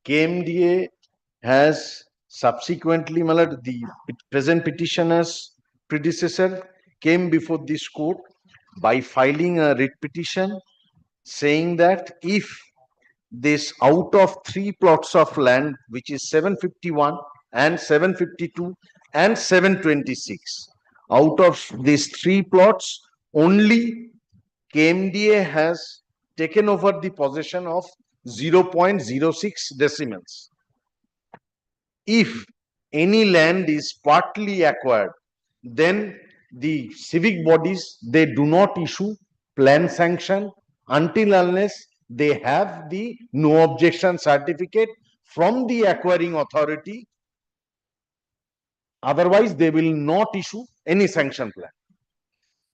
KMDA has subsequently, my lord, the present petitioner's predecessor came before this court by filing a writ petition saying that if this out of 3 plots of land, which is 751 and 752 and 726, out of these 3 plots, only KMDA has taken over the possession of 0.06 decimals. If any land is partly acquired, then the civic bodies, they do not issue plan sanction until unless they have the no objection certificate from the acquiring authority. Otherwise, they will not issue any sanction plan.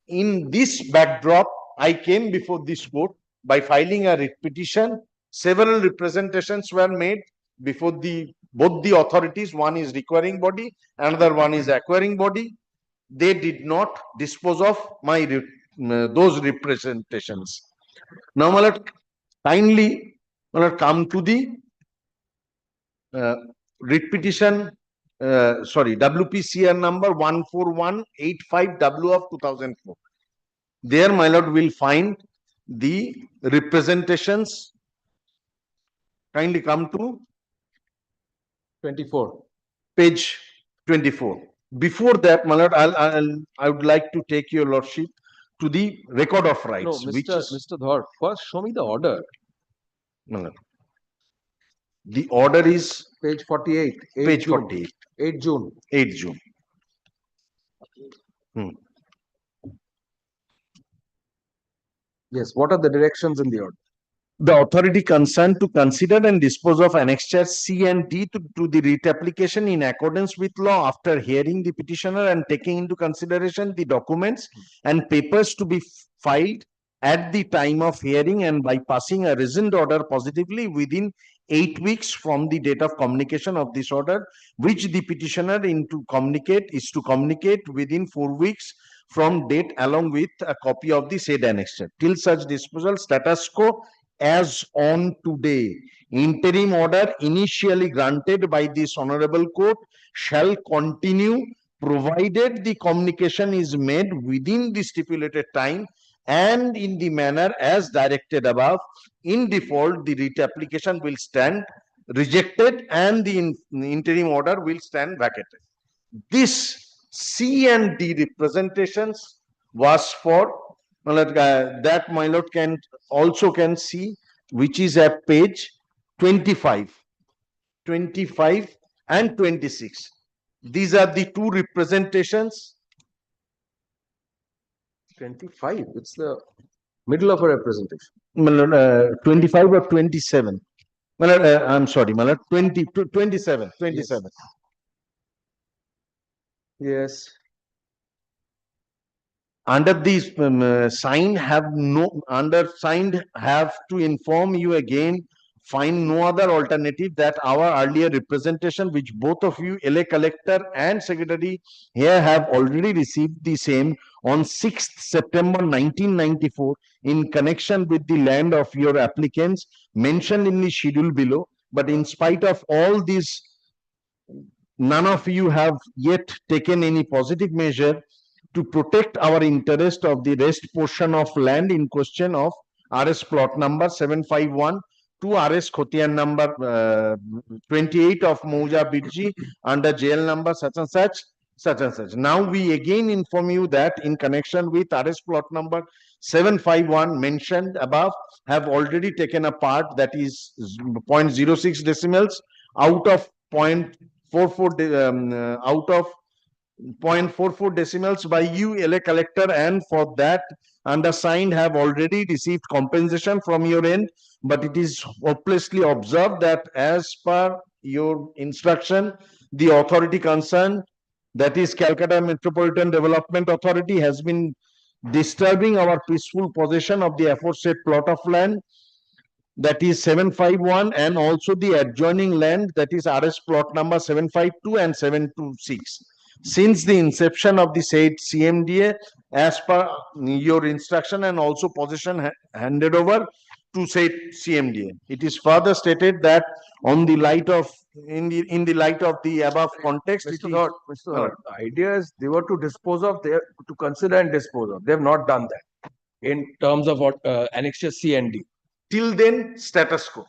In this backdrop, I came before this court by filing a writ petition. Several representations were made before both the authorities. One is requiring body, another one is acquiring body. They did not dispose of my those representations. Now, my lord, kindly, my lord, come to the writ petition. WPCR number 14185W of 2004. There, my lord, will find the representations. Kindly come to 24. Page 24. Before that, my lord, I would like to take your lordship to the record of rights. No, which is, Mr. Dhar, first show me the order. my lord, the order is Page 48. 8 page June. 48. 8 June. 8 June. Yes. What are the directions in the order? The authority concerned to consider and dispose of annexures C and D to the writ application in accordance with law after hearing the petitioner and taking into consideration the documents and papers to be filed at the time of hearing and by passing a reasoned order positively within 8 weeks from the date of communication of this order, which the petitioner is to communicate within 4 weeks from date along with a copy of the said annexure. Till such disposal, status quo as on today. Interim order initially granted by this honorable court shall continue provided the communication is made within the stipulated time and in the manner as directed above. In default, the writ application will stand rejected and the interim order will stand vacated. This C and D representations was for that my lord can see, which is at page 25 and 26. These are the two representations. 25. It's the middle of a representation. 25 or 27. I'm sorry, 27. Yes. Under these undersigned have to inform you again find no other alternative that our earlier representation, which both of you, LA Collector and Secretary here, have already received the same on 6th September 1994 in connection with the land of your applicants mentioned in the schedule below. But in spite of all these, none of you have yet taken any positive measure to protect our interest of the rest portion of land in question of RS plot number 751 to RS Khotian number 28 of Mouja Birji under jail number such and such, such and such. Now we again inform you that in connection with RS plot number 751 mentioned above have already taken a part, that is 0.06 decimals out of 0.44 decimals by you, LA Collector, and for that undersigned have already received compensation from your end. But it is hopelessly observed that as per your instruction, the authority concerned, that is Calcutta Metropolitan Development Authority, has been disturbing our peaceful possession of the aforesaid plot of land, that is 751, and also the adjoining land, that is RS plot number 752 and 726. Since the inception of the said CMDA, as per your instruction, and also possession handed over to said CMDA. It is further stated that on the light of in the light of the above context, Mr. Lord, the idea is they were to dispose of, to consider and dispose of. They have not done that in terms of what annexure C and D. Till then, status quo.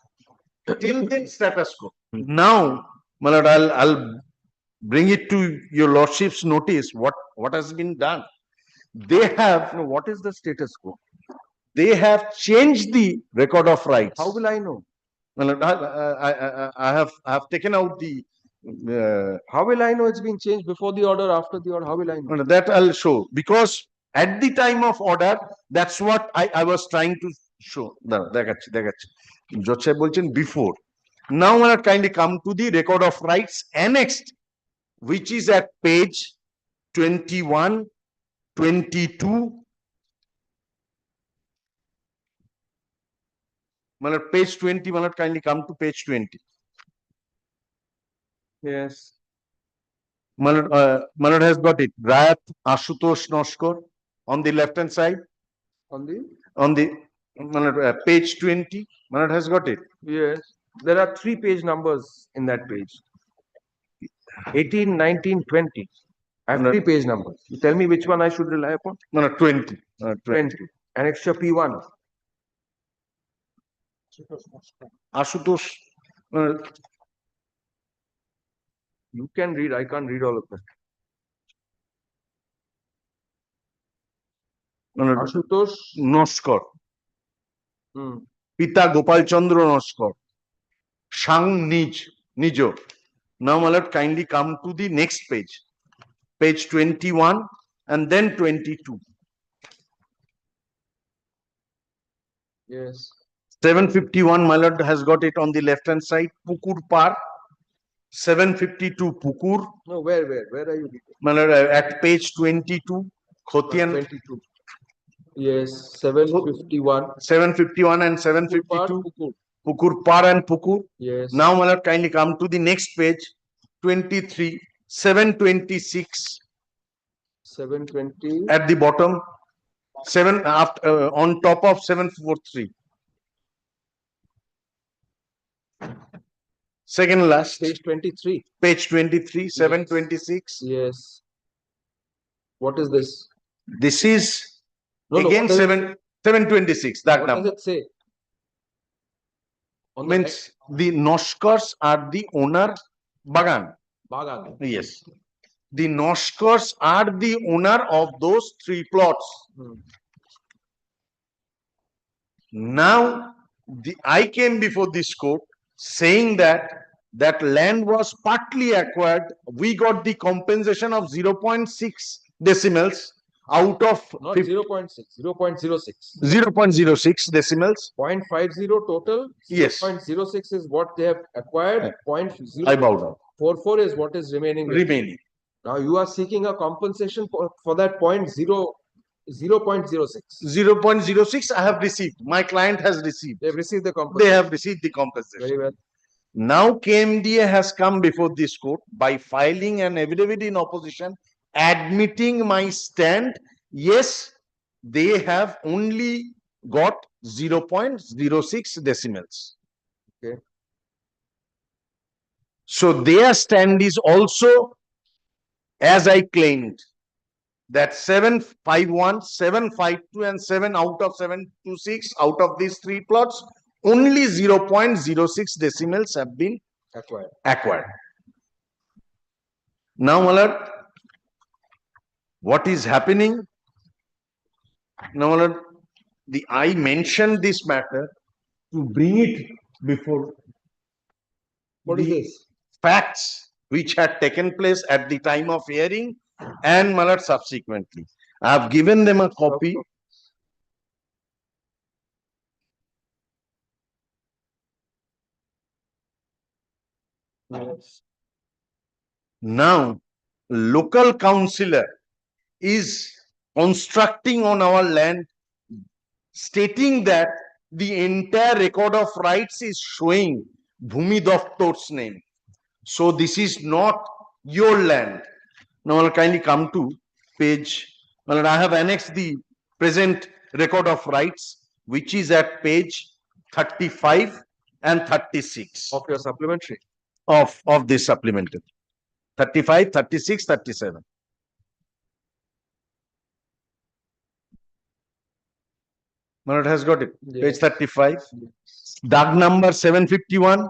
Till then, status quo. Now, my lord, I'll bring it to your lordship's notice what has been done. They have, what is the status quo? They have changed the record of rights. How will I know? Well, I have taken out the. How will I know it's been changed before the order, after the order? How will I know? That I'll show, because at the time of order, that's what I was trying to show. Judge Sahib bolchen before. Now I kindly come to the record of rights annexed, which is at page 21, 22. Page 20, kindly come to page 20. Yes. Malad has got it. Rayat Ashutosh Noshkor on the left hand side. On the page 20. Malad has got it. Yes. There are 3 page numbers in that page. 18, 19, 20. I have 3 page numbers. You tell me which one I should rely upon? 20. 20. Annexure P1. Ashutosh. You can read, I can't read all of them. Ashutosh Noshkor. Pita Gopal Chandra Noshkor. Shang Nijo. Now, my lord, kindly come to the next page. Page 21 and then 22. Yes. 751, my lord has got it on the left hand side. Pukur Par. 752 Pukur. No, where are you? My lord, at page 22. Khotian. 22. Yes, 751. 751 and 752. Pukur Par and Pukur. Yes. Now, my lord, kindly come to the next page. 23. 726. 720. At the bottom. 7 after on top of 743. Second last. Page 23. Page 23, 726. Yes. What is this? This is again 726. That what number. Does it say? Means the Noshkars are the owner Bagan. Bagan. Yes. The Noshkars are the owner of those 3 plots. Now, I came before this court saying that land was partly acquired. We got the compensation of 0.6 decimals out of not 0.6, 0.06. 0.06 decimals. 0.50 total. Yes. 0.06 is what they have acquired. I bow down. 0.44 is what is remaining. Remaining. Now you are seeking a compensation for that 0.0 0.06. 0.06 I have received. My client has received. They have received the They compensation. have received the compensation. Very well. Now KMDA has come before this court by filing an affidavit in opposition, admitting my stand. Yes, they have only got 0.06 decimals. Okay. So their stand is also, as I claimed, that 751, 752 and 7 out of 726 out of these three plots, only 0.06 decimals have been acquired. Now, my lord, what is happening? Now, my lord, I mentioned this matter to bring it before What is this? facts which had taken place at the time of hearing and, my lord, subsequently. I have given them a copy. Now, local councillor is constructing on our land, stating that the entire record of rights is showing Bhumi Daftar's name. So this is not your land. Now, I'll kindly come to page. Well, I have annexed the present record of rights, which is at page 35 and 36 Of your supplementary. of this supplementary. 35, 36, 37. Well, it has got it. Yes. Page 35. Dag number 751.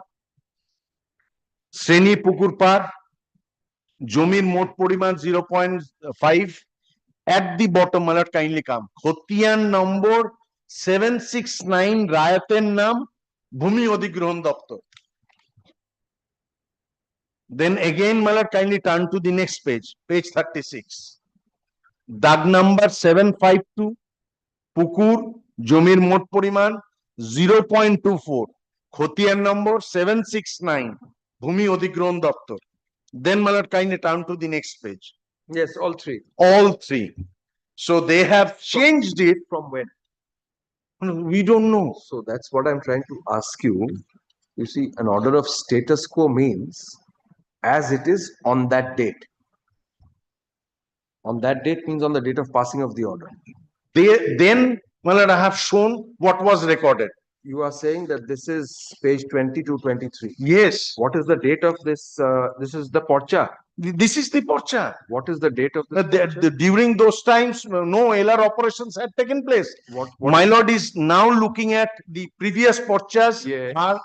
Sreni Pukurpar. Jomir Mot Poriman 0.5. At the bottom, Malat kindly come. Khotian number 769 Rayaten Nam Bhumi Odhigrohan Daftar. Then again, Malat kindly turn to the next page, page 36. Dag number 752, Pukur, Jomir Mot Poriman, 0.24. Khotian number 769, Bhumi Odhigrohan Daftar. Then, Malat kindly turn to the next page. Yes, all three. All three. So they have changed it. From when? We don't know. So that's what I'm trying to ask you. You see, an order of status quo means as it is on that date. On that date means on the date of passing of the order. Then, well, I have shown what was recorded. You are saying that this is page 20 to 23. Yes. What is the date of this? This is the porcha. This is the porcha. What is the date of this? During those times, no LR operations had taken place. What My lord is now looking at the previous porchas are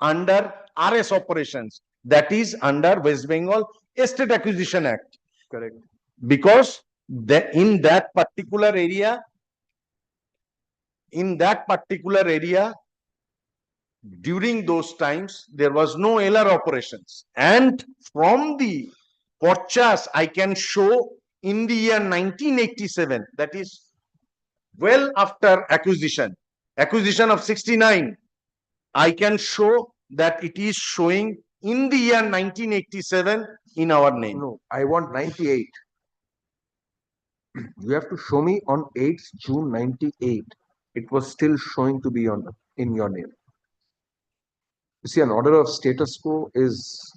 under RS operations. That is under West Bengal Estate Acquisition Act. Correct. Because in that particular area, during those times, there was no LR operations. And from the porchas, I can show in the year 1987, that is well after acquisition of 69, I can show that it is showing in the year 1987 in our name. No, I want 98. You have to show me on 8th June 98. It was still showing to be in your name. You see, an order of status quo is.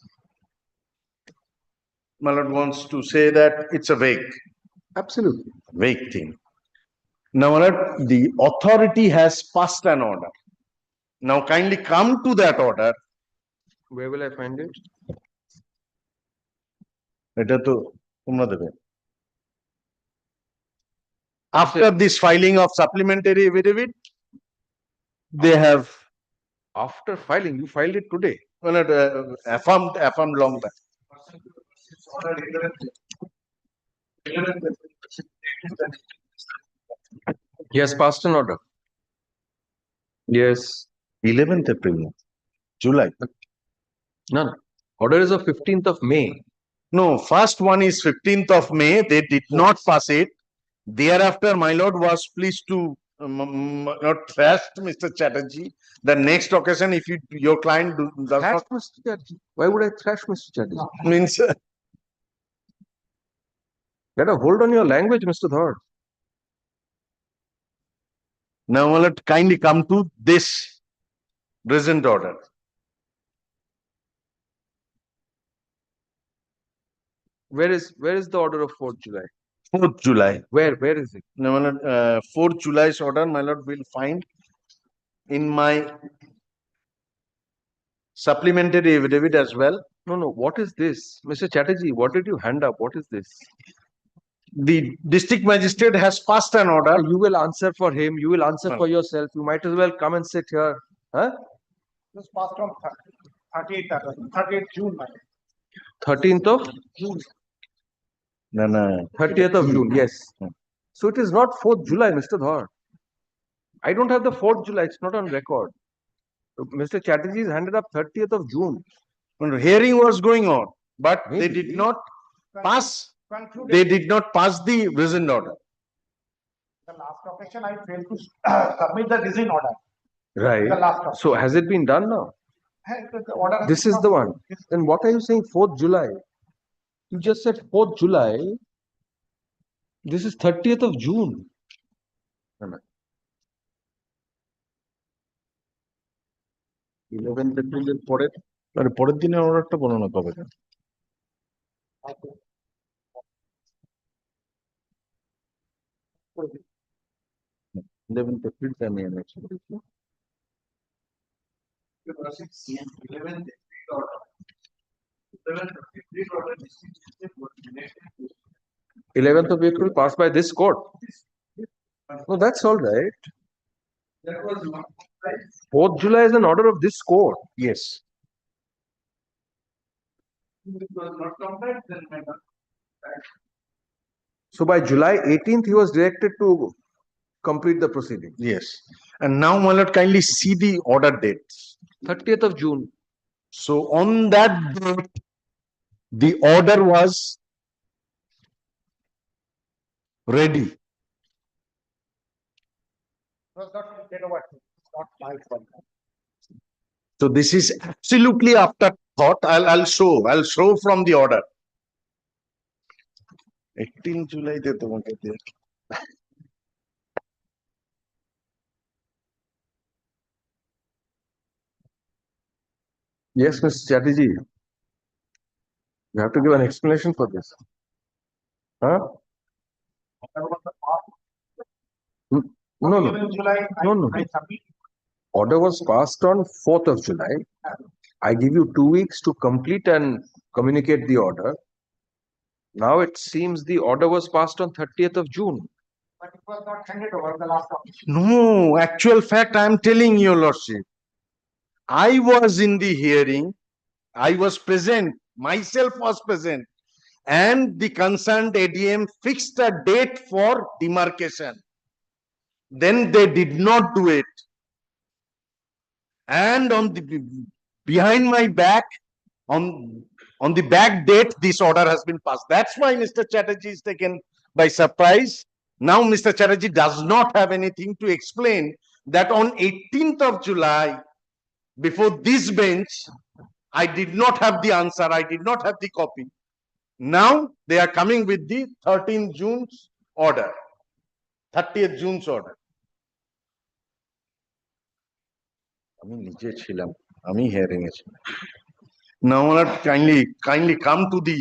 My lord wants to say that it's a vague. Absolutely. Vague thing. Now, my lord, the authority has passed an order. Now, kindly come to that order. Where will I find it? After this filing of supplementary affidavit, they have. After filing, you filed it today. Well, affirmed long back. He has passed an order. Yes. 11th April. July. No. Order is of 15th of May. No, first one is 15th of May. They did not pass it. Thereafter, my lord was pleased to not trash Mr. Chatterjee. The next occasion, if your client does Thrash not. Mr. Chatterjee. Why would I thrash Mr. Chatterjee? Means. Get a hold on your language, Mr. Dhar. Now, my lord, kindly come to this present order. Where is the order of 4th July? 4th July. Where is it? Now, my lord, 4th July's order, my lord, will find in my supplementary affidavit as well. No. What is this? Mr. Chatterjee, what did you hand up? What is this? The district magistrate has passed an order. You will answer for him. You will answer No. for yourself. You might as well come and sit here. Huh? It was passed on 38th June. 13th of? No. 30th of June, yes. So it is not 4th July, Mr. Dhar. I don't have the 4th July. It's not on record. So Mr. Chatterjee has handed up 30th of June. Hearing was going on, but they Maybe. did not pass. They did not pass the present order. The last occasion I failed to submit the design order. Right. The last occasion. So has it been done now? The order has This been is the passed. one. Then what are you saying 4th July? You just said 4th July. This is 30th of June. No. 11th April পরে মানে পরের দিনের অর্ডারটা বলো না কবে 11th April আমি এনেছি 11th of April passed by this court. No, that's all right. 4th July is an order of this court. Yes. So by July 18th, he was directed to complete the proceeding. Yes. And now, my lord, kindly see the order dates. 30th of June. So on that date, the order was ready. Was not taken over. Not my fault. So this is absolutely after thought. I'll show from the order. 18 July de তোমাকে দিয়ে Yes, Mr. Chatterjee. You have to give an explanation for this. Huh? No. Order was passed on 4th of July. I give you 2 weeks to complete and communicate the order. Now it seems the order was passed on 30th of June. But it was not handed over the last occasion. No, actual fact, I am telling you, Lordship. I was in the hearing. I was present. Myself was present. And the concerned ADM fixed a date for demarcation. Then they did not do it. And on the behind my back, on the back date, this order has been passed. That's why Mr. Chatterjee is taken by surprise. Now Mr. Chatterjee does not have anything to explain that on 18th of July, before this bench, I did not have the answer. I did not have the copy. Now they are coming with the 13th June's order, 30th June's order. আমি নিজে ছিলাম, আমি hearing এ ছিলাম. Now, kindly come to the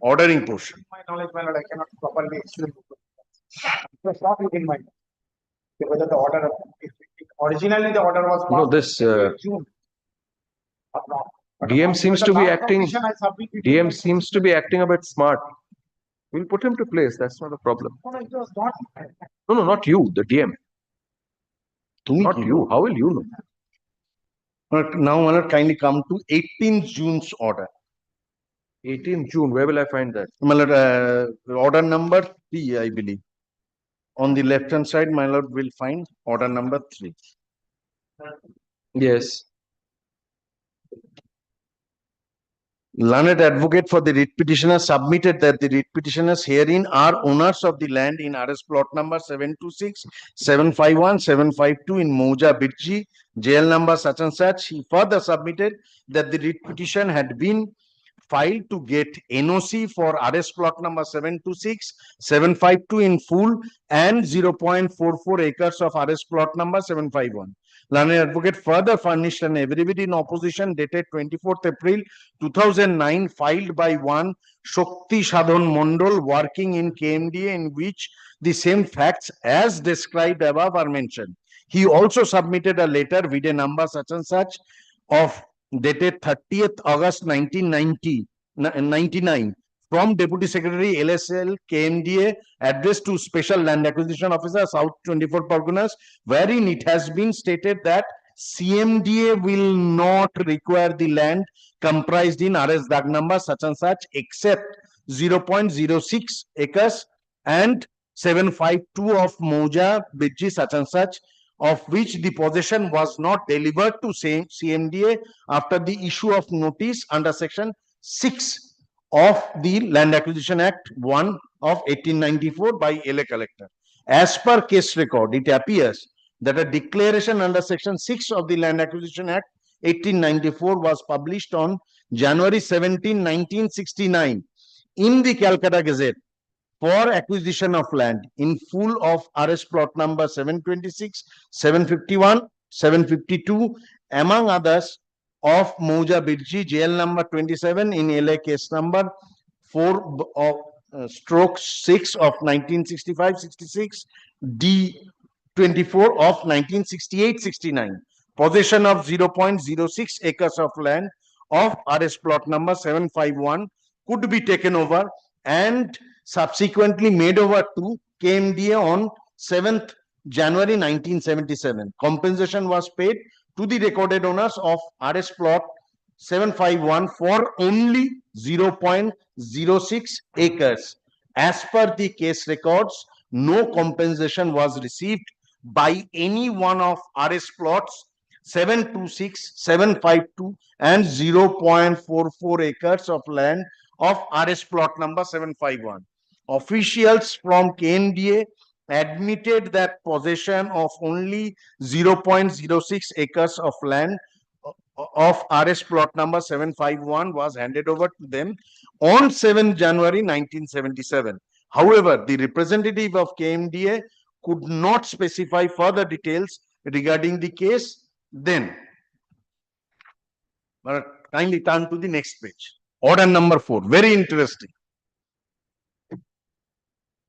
ordering portion. My knowledge, my lord, I cannot properly explain. It was not within my whether the order originally the order was No, passed this in June. Or not. But DM after seems the to be last acting. occasion I submitted DM it. seems to be acting a bit smart. We'll put him to place. That's not a problem. No, it was not. No, not you, the DM. Not you. How will you know? But now, my lord, kindly come to 18th June's order. 18th June. Where will I find that? My lord, order number 3, I believe. On the left hand side, my lord will find order number 3. Yes. Learned advocate for the writ petitioner submitted that the writ petitioners herein are owners of the land in RS plot number 726, 751, 752 in Mouja Birji, jail number such and such. He further submitted that the writ petition had been filed to get NOC for RS plot number 726, 752 in full and 0.44 acres of RS plot number 751. Learned advocate further furnished an affidavit in opposition dated 24th April 2009 filed by one Shakti Sadhan Mondal working in KMDA, in which the same facts as described above are mentioned. He also submitted a letter with a number such and such of dated 30th August 1999 from Deputy Secretary LSL KMDA addressed to Special Land Acquisition Officer South 24 Parganas, wherein it has been stated that CMDA will not require the land comprised in RS Dag number such and such except 0.06 acres and 752 of Moja Bidji such and such, of which the possession was not delivered to same CMDA after the issue of notice under section 6 of the Land Acquisition Act 1 of 1894 by LA Collector. As per case record, it appears that a declaration under section 6 of the Land Acquisition Act 1894 was published on January 17, 1969 in the Calcutta Gazette for acquisition of land in full of RS plot number 726, 751, 752, among others, of Moja Birji, jail number 27 in LA case number 4 of stroke 6 of 1965-66, D24 of 1968-69. Possession of 0.06 acres of land of RS plot number 751 could be taken over and subsequently made over to KMDA on 7th January 1977. Compensation was paid to the recorded owners of RS plot 751 for only 0.06 acres. As per the case records, no compensation was received by any one of RS plots 726, 752 and 0.44 acres of land of RS plot number 751. Officials from KMDA admitted that possession of only 0.06 acres of land of RS plot number 751 was handed over to them on 7 January 1977. However, the representative of KMDA could not specify further details regarding the case then. But kindly turn to the next page. Order number 4, very interesting.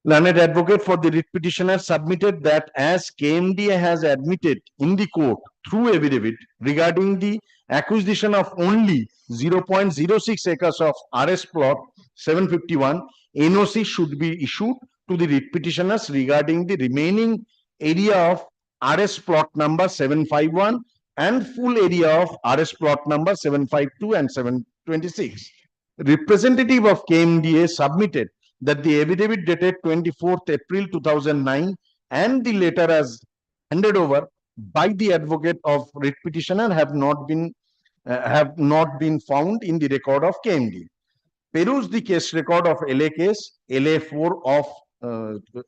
Learned advocate for the writ petitioner submitted that as KMDA has admitted in the court through affidavit regarding the acquisition of only 0.06 acres of RS plot 751, NOC should be issued to the writ petitioners regarding the remaining area of RS plot number 751 and full area of RS plot number 752 and 726. Representative of KMDA submitted that the affidavit dated 24th April 2009 and the letter as handed over by the advocate of writ petitioner have not been found in the record of KMDA. Peruse the case record of LA case LA4 of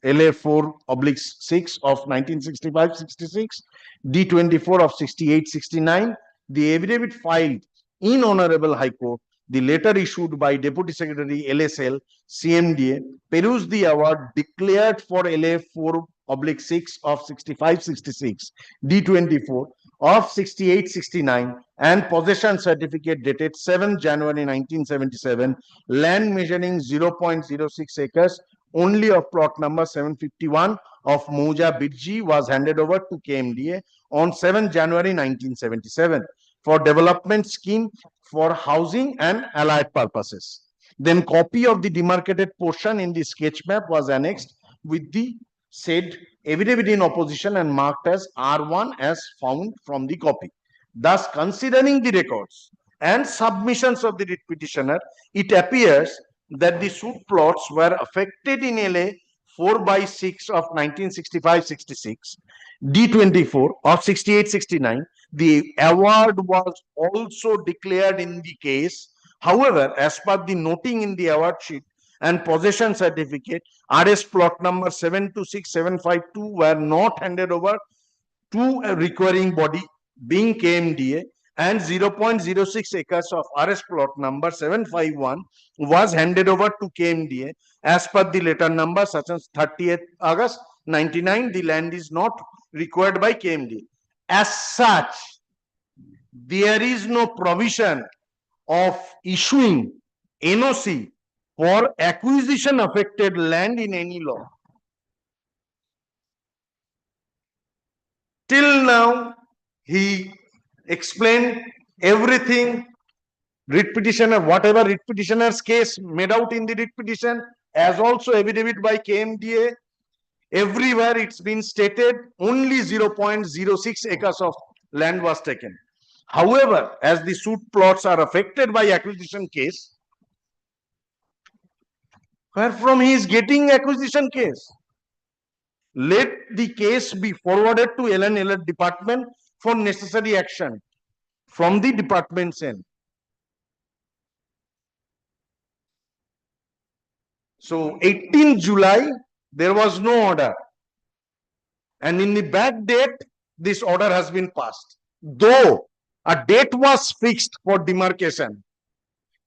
LA4/6 of 1965-66, D24 of 68-69, the affidavit filed in Honorable High Court, the letter issued by Deputy Secretary LSL CMDA, peruse the award declared for LA4/6 of 65-66, D24 of 68-69 and possession certificate dated 7 January 1977, land measuring 0.06 acres only of plot number 751 of Moja Birji was handed over to KMDA on 7 January 1977 for development scheme for housing and allied purposes. Then copy of the demarcated portion in the sketch map was annexed with the said affidavit in opposition and marked as R1 as found from the copy. Thus, considering the records and submissions of the writ petitioner, it appears that the suit plots were affected in LA 4/6 of 1965-66, D24 of 68-69. The award was also declared in the case. However, as per the noting in the award sheet and possession certificate, RS plot number 726, 752 were not handed over to a requiring body being KMDA, and 0.06 acres of RS plot number 751 was handed over to KMDA as per the letter number such as 30th August 99. The land is not required by KMDA. As such, there is no provision of issuing NOC for acquisition affected land in any law. Till now, he explained everything. Writ petitioner, whatever writ petitioner's case made out in the writ petition, as also evident by KMDA, everywhere it's been stated only 0.06 acres of land was taken. However, as the suit plots are affected by acquisition case, where from he is getting acquisition case? Let the case be forwarded to LNL department for necessary action from the department's end. So 18 July, there was no order. And in the back date, this order has been passed. Though a date was fixed for demarcation,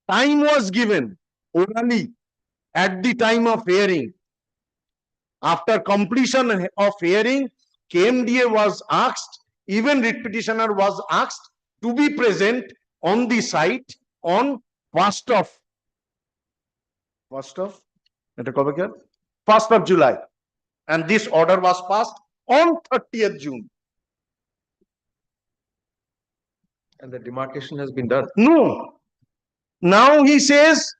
time was given orally at the time of hearing. After completion of hearing, KMDA was asked, even writ petitioner was asked to be present on the site on 1st of July. And this order was passed on 30th June. And the demarcation has been done. No. Now he says,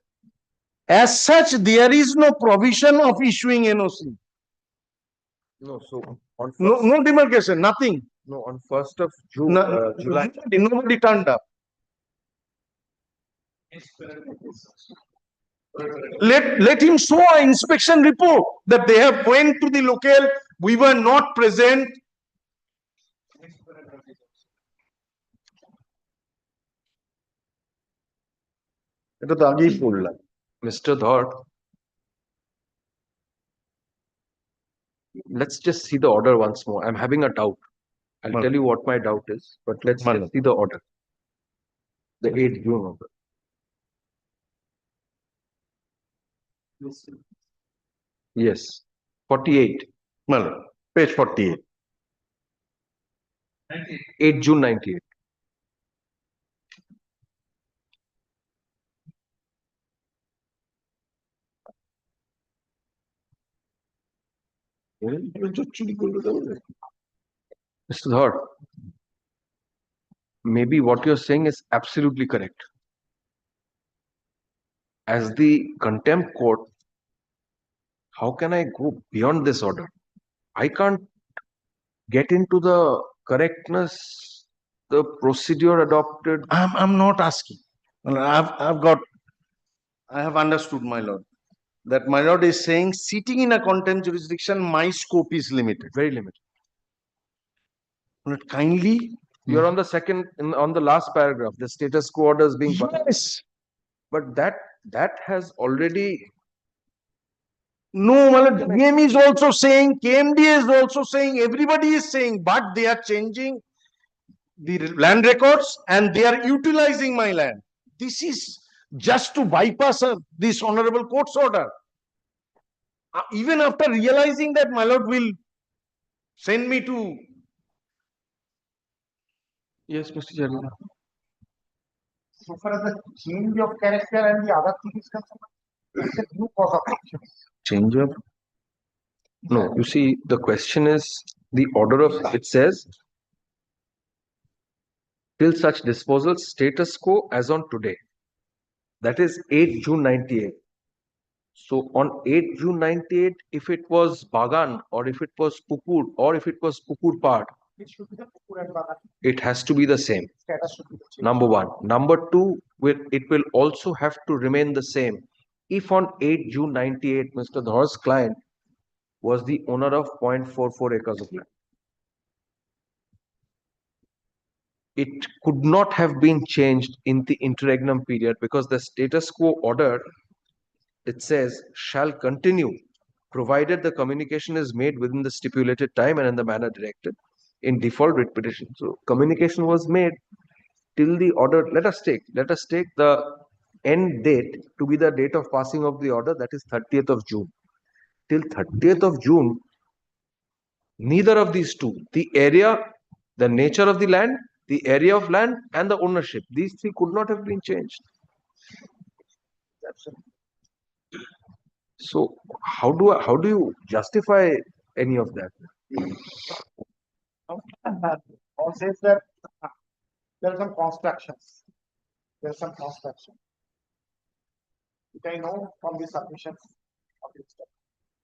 as such, there is no provision of issuing NOC. No, so on No demarcation, nothing. No, on 1st of June, July. Nobody turned up. Let him show an inspection report that they have went to the local, we were not present. Mr. Dhar, let's just see the order once more. I'm having a doubt. I'll tell you what my doubt is, but let's just see the order. The 8th June order. Yes, 48. Page 48. 8 June 98. Mr. Dhar, maybe what you're saying is absolutely correct. As the contempt court, how can I go beyond this order? I can't get into the correctness, the procedure adopted. I'm not asking. I have understood, my lord, that my lord is saying, sitting in a contempt jurisdiction, my scope is limited. Very limited. But kindly. You're on the second, on the last paragraph, the status quo order is being. Yes. But that has already. No, well, DM is also saying, KMDA is also saying, everybody is saying, but they are changing the land records and they are utilizing my land. This is just to bypass this honorable court's order. Even after realizing that my lord will send me to. Yes, Mr. Chairman. So far as the change of character and the other thing is concerned, it's a new cause of action. Change of. No, you see, the question is the order of, it says, till such disposal, status quo as on today. That is 8 June 98. So on 8 June 98, if it was Bagan or if it was Pukur or if it was Pukur part, It should be the Pukur and Bagan. it has to be the same. Status should be the same. Number one. Number two, it will also have to remain the same. If on 8 June 98, Mr. Dhar's client was the owner of 0.44 acres of land, it could not have been changed in the interregnum period because the status quo order, it says, shall continue provided the communication is made within the stipulated time and in the manner directed in default writ petition. So communication was made till the order, let us take the end date to be the date of passing of the order, that is 30th of June. Till 30th of June, neither of these two, the area, the nature of the land, the area of land, and the ownership, these three could not have been changed. So how do you justify any of that? All says that there are some constructions. There are some construction. Which I know from the submissions of the stuff.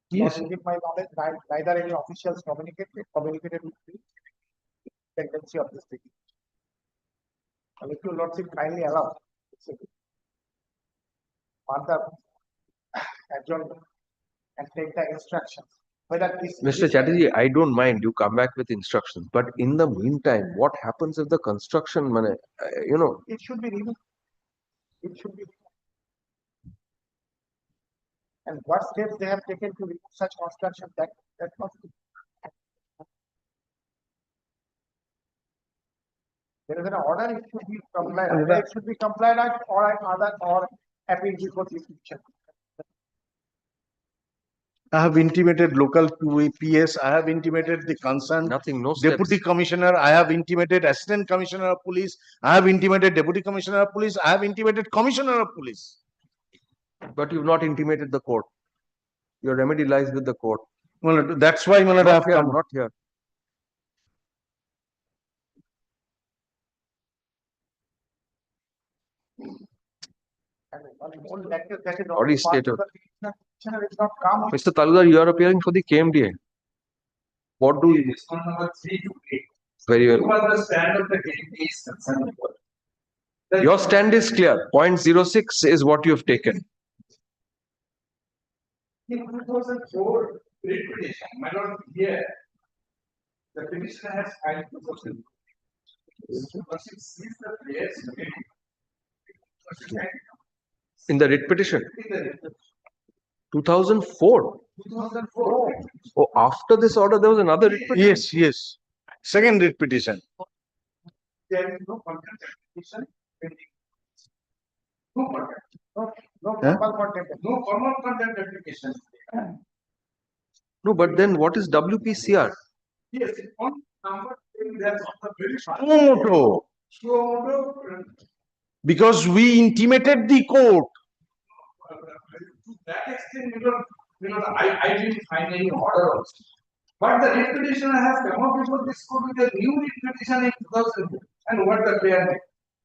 Yes. With my knowledge, neither any officials communicated with the tendency of this thing. And if you Lordship kindly allow, further adjournment and take the instructions. Whether this Mr. Chatterjee, I don't mind you come back with instructions, but in the meantime, what happens if the construction, it should be removed. It should be. And what steps they have taken to remove such construction, that must be. There is an order, it should be complied. Either it should be complied at or appeal before jurisdiction. I have intimated local to PS. I have intimated the concerned deputy commissioner. I have intimated assistant commissioner of police. I have intimated deputy commissioner of police. I have intimated commissioner of police. But you've not intimated the court. Your remedy lies with the court. Well, that's why I have come. Not here. Already stated. Mr. Taludar, you are appearing for the KMDA. What do you? Number 3 to 8. Very well. What the stand of the KMDA is concerned. Your stand is clear. 0.06 is what you have taken. In 2004 petition, my lord, here the petitioner has filed proposal. In the writ petition? 2004. 2004. Oh, after this order, there was another writ petition? Yes, yes. Second writ petition. There is no contempt petition pending. No contempt. No formal contempt application. No, but then what is WPCR? Yes, on number that's on the No. Because we intimated the court. To that extent, I didn't find any order also. But the writ petitioner has come up before this court with a new writ petition in 2000. And what the player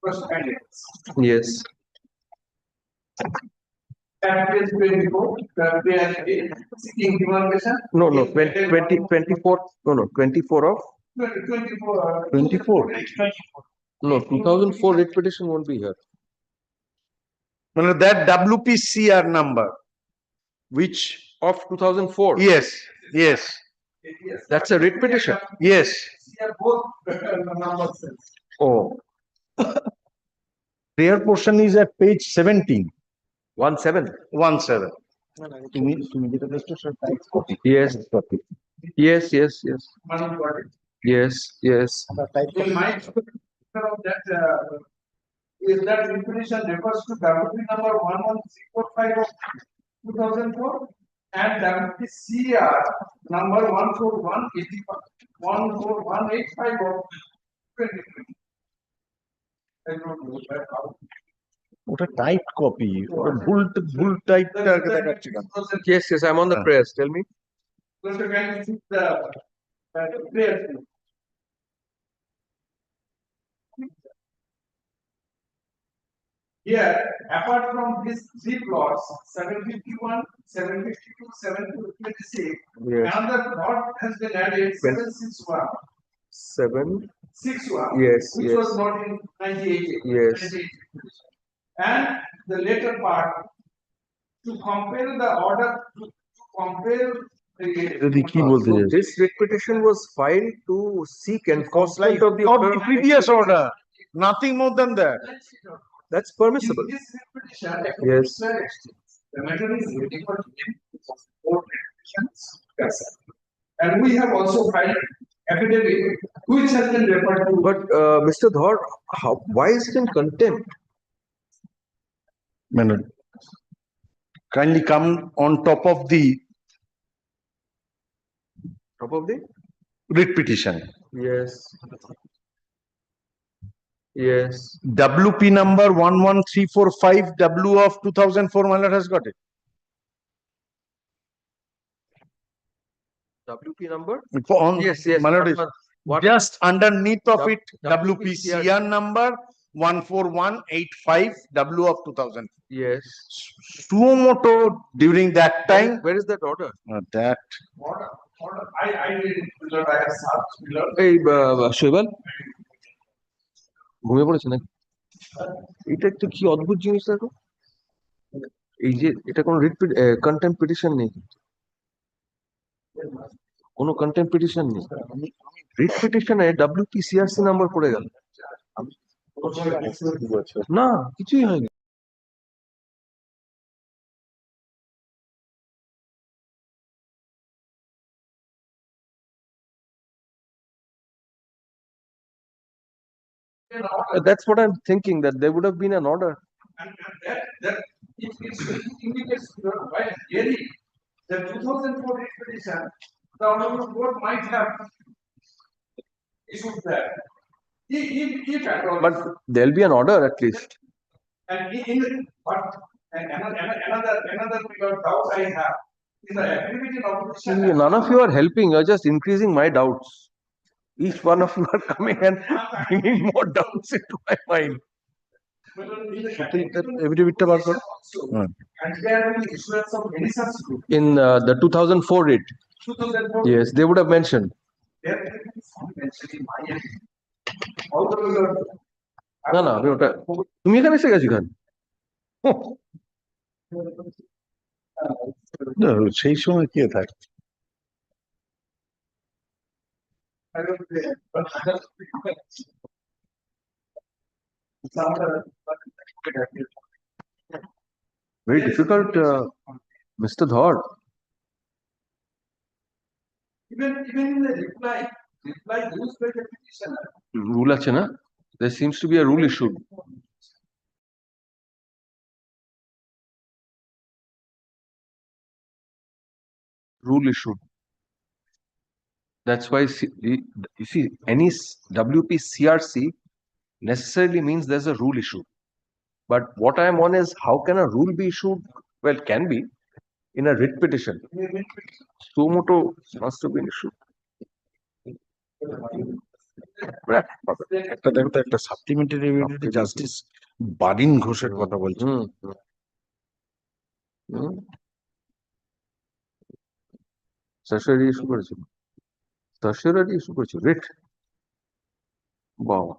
first candidates. Yes. Seeking demarcation. No, 24. No, 24 of? 24. No, 2004 writ petition won't be here. No, that WPCR number, which of 2004. Yes, yes. That's a writ petition. Yes. Both numbers. Oh. Prayer portion is at page 17. 17. 17. Yes. Yes. Yes. Yes. In my that is that information refers to WP number 11345 of 2004 and WPCR number 14185 of 2020. I don't know that how. What a typed copy. What a bull typed. Yes, I'm on the prayers. Tell me. Mr. Can you see the prayers? Here, apart from these three plots, 751, 752, 726, Yes. another plot has been added, 761. 761. 61. Yes. Which Yes. was not in 1980. Yes. And the later part, to compare the order, to compare So this writ petition was filed to seek enforcement of the order. Previous order. Nothing more than that. That's permissible. In this petition, Yes. the matter is waiting for court petitions. And we have also filed affidavit which has been referred to. But Mr. Dhar, why is it in contempt? Minute. Kindly come on top of the writ petition. Yes. Yes. WP number 11345 W of 2004, my lord has got it. WP number? Yes, yes. my lord, What? just underneath of it, WPCR. WPCR number 14185 W of 2000. Yes. Suomoto during that time. Where is that order? That. Order. I read it, Miller, I have searched Miller. Hey, Shoibal? ঘুমিয়ে পড়েছে নাকি? এটা একটা কি অদ্ভুত জিনিস দেখো, এই যে এটা কোনো কন্টেম্প পিটিশন নেই, কোনো কন্টেম্প পিটিশন নেই, রিট পিটিশনে WPCRC নাম্বার পড়ে গেল, না কিছুই হয়নি। That's what I'm thinking, that there would have been an order. And that it indicates right clearly the 2004 expedition, the honorable court might have issued that. If at all. But there'll be an order at least. And another doubt I have is the activity in opposition. See, none of you are helping, you're just increasing my doubts. Each one of you are coming and bringing more doubts into my mind. And there will be issuance of any such group. In the 2004 writ, 2004. yes, they would have mentioned. There will be some mention in my end. Although না না আমি ওটা, তুমি এখানে এসে গেছি খান সেই সময় কে থাকে? Very difficult, Mr. Dhar. even in the reply used by the petitioner. Rule আছে না? There seems to be a rule issued. Rule issued. That's why you see any WPCRC necessarily means there's a rule issued. But what I am on is how can a rule be issued? Well, it can be in a writ petition. Suomoto must have been issued. একটা দেখো তো, একটা supplementary immunity justice Barin ঘোষের কথা বলছি। সার্সিয়ারি issue করেছিল, সার্সিয়ারি issue করেছিল writ. বাবা,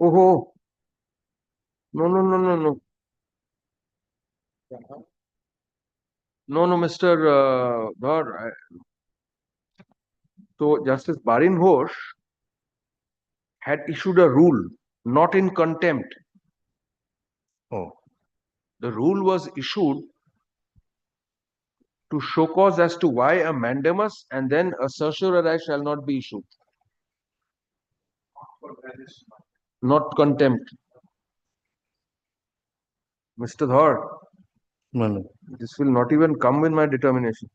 ওহো, no, Mr. Dhar. So Justice Barin Ghosh had issued a rule, not in contempt. Oh. The rule was issued to show cause as to why a mandamus and then a certiorari shall not be issued. Not contempt. Mr. Dhar, this will not even come with my determination.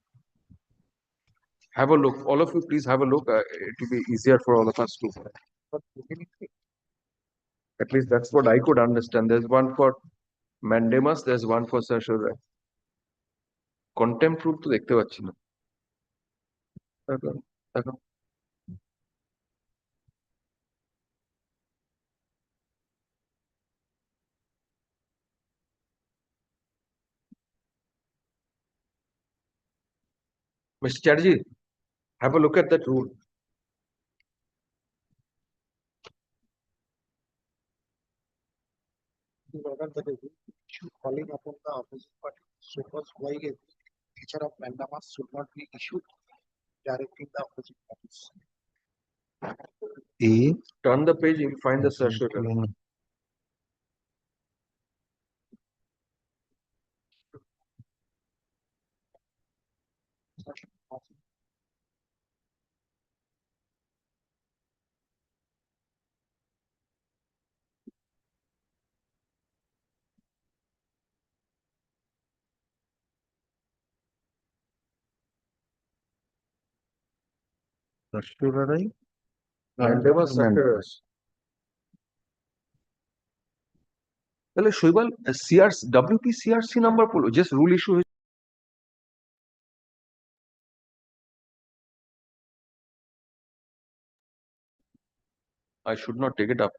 Have a look. All of you, please have a look. It will be easier for all of us to. At least that's what I could understand. There's one for mandamus, there's one for certiorari. Contempt rule to দেখতে পাচ্ছি না। দেখো। Mr. Chatterjee, have a look at that rule. Calling upon the opposite party, so was why a nature of mandamus should not be issued directing the opposite parties. A. Turn the page, you'll find the circular. Circular. Endeavor circulars. তাহলে শৈবাল CRC WP CRC number বলো just rule issue I should not take it up.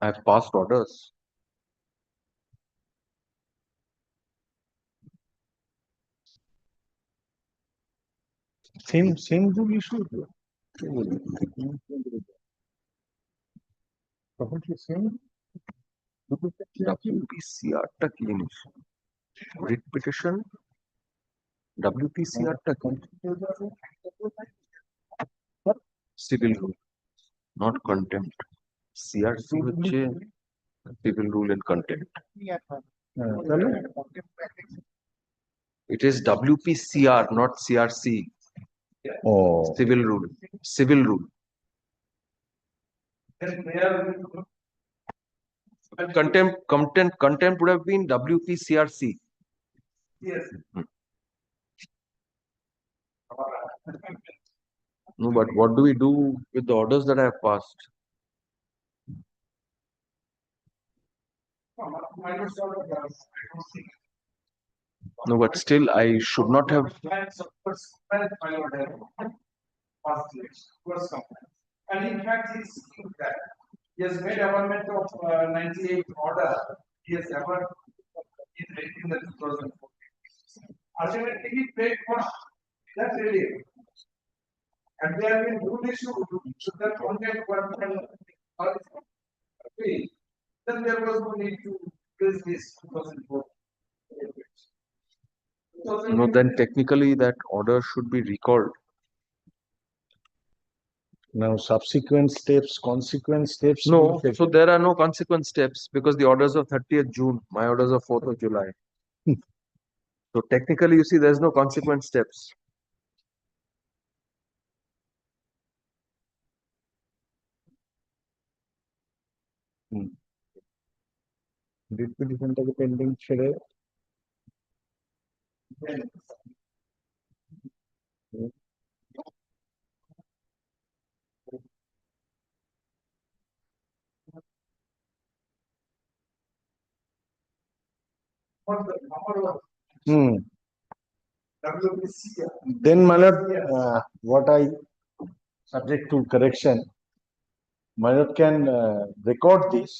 I have passed orders. Same rule issue. WPCR টা কি জিনিস? Writ petition WPCR টা কি? Civil rule, not contempt. CRC হচ্ছে civil rule and contempt. It is WPCR, not CRC. Oh. Civil rule. Civil rule. Contempt would have been WPCRC. Yes. No, but what do we do with the orders that I have passed? No, but still, I should not have. And in fact, he's saying that he has made amendment of 98 order. He has ever in the 2004. Ultimately, he paid for that relief. And there have been rule issue to that content then there was no need to raise this 2004. No, then technically that order should be recalled. Now, subsequent steps, consequent steps. No, so there are no consequent steps because the orders of 30th June, my orders are 4th of July. So technically, you see, there's no consequent steps. Writ petitionটাকে pending ছেড়ে Then, my lord, what I subject to correction, my lord can record this,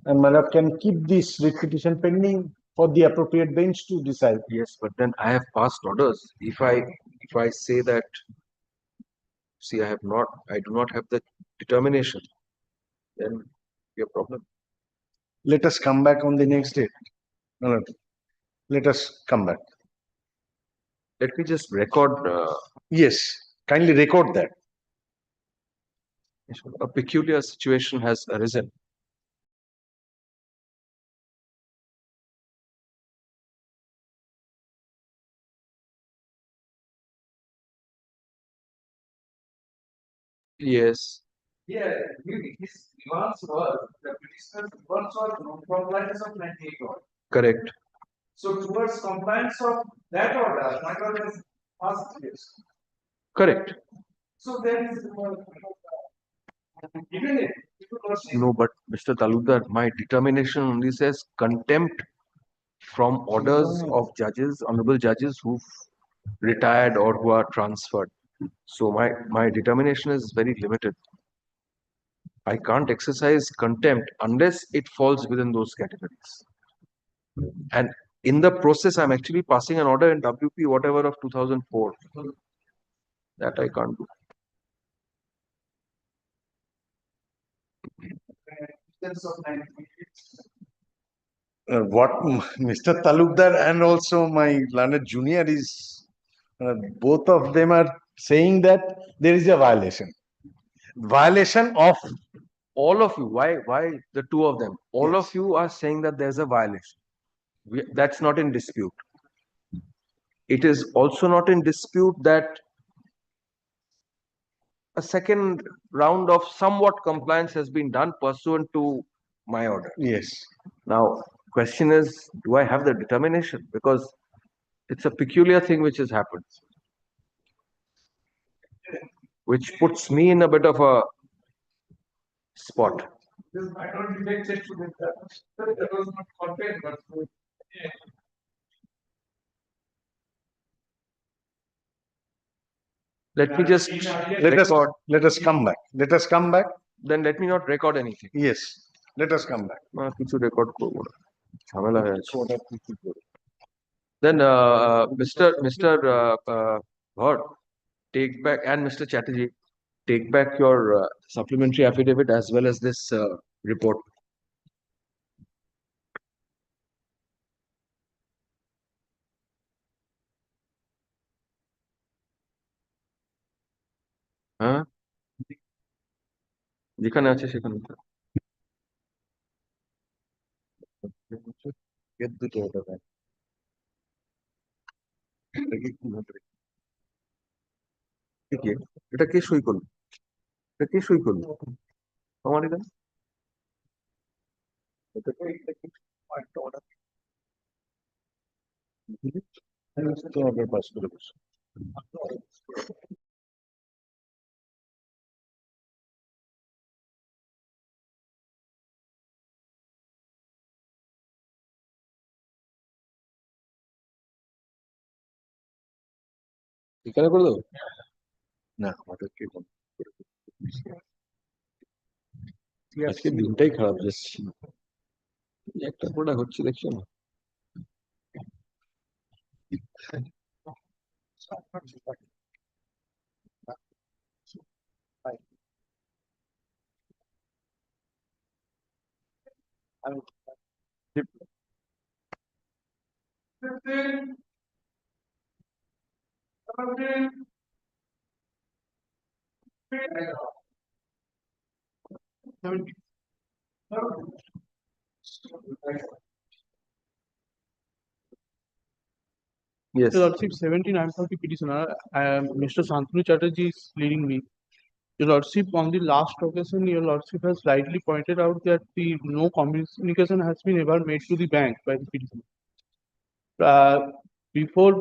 and my lord can keep this writ petition pending for the appropriate bench to decide. Yes, but then I have passed orders. If I say that, see, I do not have the determination, then be a problem. Let us come back on the next day. No, no. Let us come back. Let me just record. Yes, kindly record that. A peculiar situation has arisen. Yes. Yeah, his demands were the petitioner's demands were non-compliance of 98 order. Correct. So towards compliance of that order, my order has passed this. Correct. So there is even if No, but Mr. Talukdar, my determination only says contempt from orders of judges, honorable judges who've retired or who are transferred. So my determination is very limited. I can't exercise contempt unless it falls within those categories. And in the process, I'm actually passing an order in WP whatever of 2004. That I can't do. What Mr. Talukdar and also my learned junior is, both of them are saying that there is a violation. Violation of, All of you, why the two of them? All of you are saying that there's a violation. That's not in dispute. It is also not in dispute that a second round of somewhat compliance has been done pursuant to my order. yes. Now, question is, do I have the determination? Because it's a peculiar thing which has happened, which puts me in a bit of a spot. I don't reject it to that was not content, but yeah. Let me just record. Let us come back. Let us come back. Then let me not record anything. Yes. Let us come back. কিছু record করবো না। ঝামেলা হয়ে আছে। Then Mr. Bhatt, take back, and Mr. Chatterjee, take back your supplementary affidavit as well as this report. হ্যাঁ যেখানে আছে সেখানে দুটো হতে পারে এটা কে সই করলো এটা কে সই করলো আমার এখানে পাস করে বসে এখানে করে দেবো না আমাদের কে আজকে দিনটাই খারাপ যাচ্ছে একটা প্রোডাক্ট হচ্ছে দেখছো না Yes. Your Lordship, 17, I'm for the petitioner. Mr. Santanu Chatterjee is leading me. Your Lordship, on the last occasion, Your Lordship has rightly pointed out that the no communication has been ever made to the bank by the petitioner. Before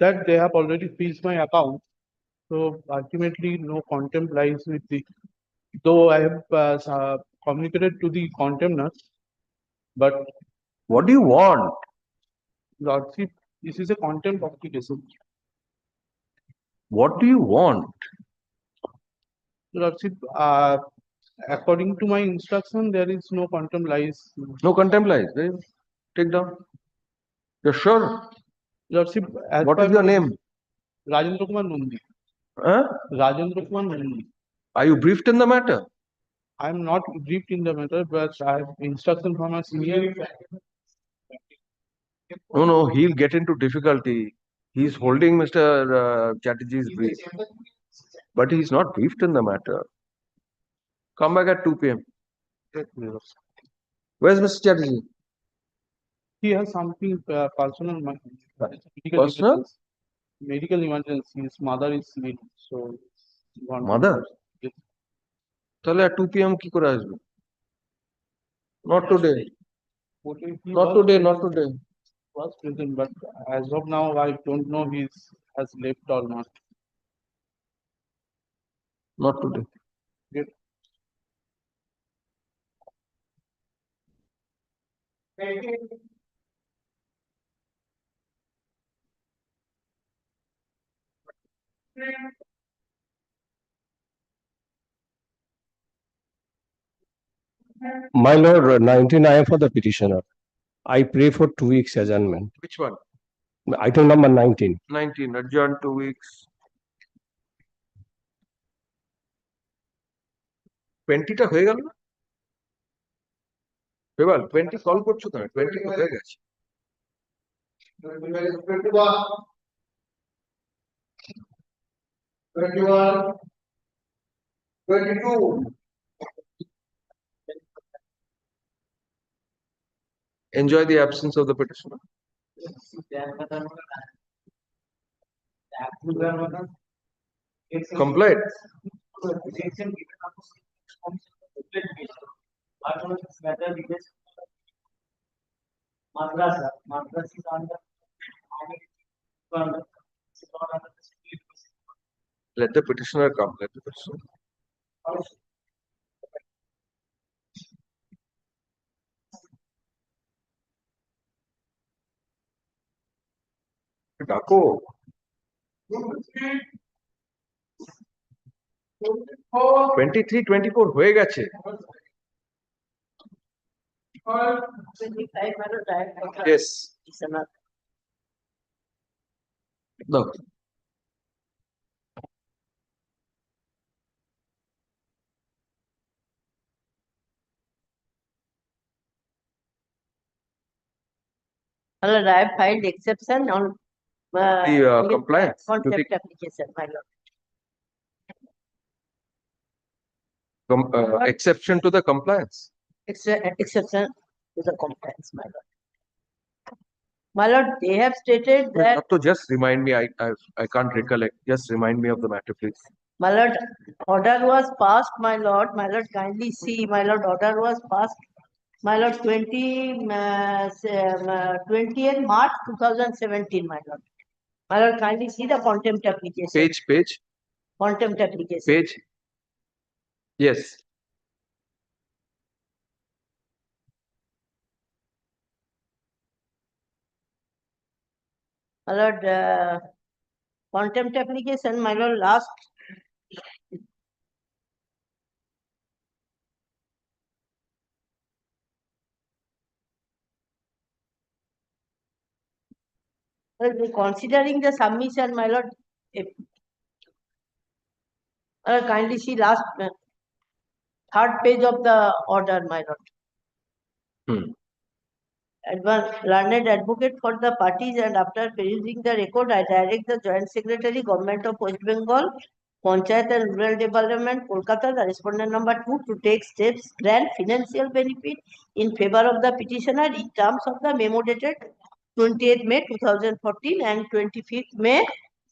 that, they have already freezed my account. So ultimately, no contempt lies with the, though I have communicated to the contemner, but what do you want? Lordship, this is a contempt application. What do you want? Lordship, according to my instruction, there is no contempt lies. No contempt lies. Take down. You're sure? Lordship, what is your name? Rajendra Kumar Nandi. Huh? Rajendra Kumar Nandi. Are you briefed in the matter? I am not briefed in the matter, but I have instruction from a senior. No, he'll get into difficulty. He's holding Mr. Chatterjee's brief, but he's not briefed in the matter. Come back at 2 p.m. Where's Mr. Chatterjee? He has something personal. Personal? Medical emergency. His mother is ill, so. Mother? তাহলে at 2 p.m. কি করে আসবে? Not today. Not today. Not today. Was present, but as of now, I don't know he has left or not. Not today. Good. My Lord, 19, I am for the petitioner. I pray for 2 weeks adjournment. Which one? Item number 19. 19, adjourn 2 weeks. 20টা হয়ে গেল না? এবার 20 solve করছো তো 20 তো হয়ে গেছে। 21 22. Enjoy the absence of the petitioner. Complied. Let the petitioner come. Let the petitioner. Dako. 23, 24 হয়ে গেছে। 25 my lord, I have Yes. No. My lord, I have filed exception on The compliance. contempt application, my lord. Exception to the compliance. Exception to the compliance, my lord. My lord, they have stated that, To just remind me, I can't recollect. Just remind me of the matter, please. my lord, order was passed, my lord, kindly see, my lord, order was passed, my lord, 20th March 2017, my lord. My lord, kindly see the contempt application. Page. Contempt application. Page. Yes. My lord, contempt application, my lord, last. Considering the submission, my lord, kindly see last third page of the order, my lord. Learned advocate for the parties, and after perusing the record, I direct the Joint Secretary, Government of West Bengal, Panchayat and Rural Development, Kolkata, the respondent number 2, to take steps, grant financial benefit in favor of the petitioner in terms of the memo dated 28th May 2014 and 25th May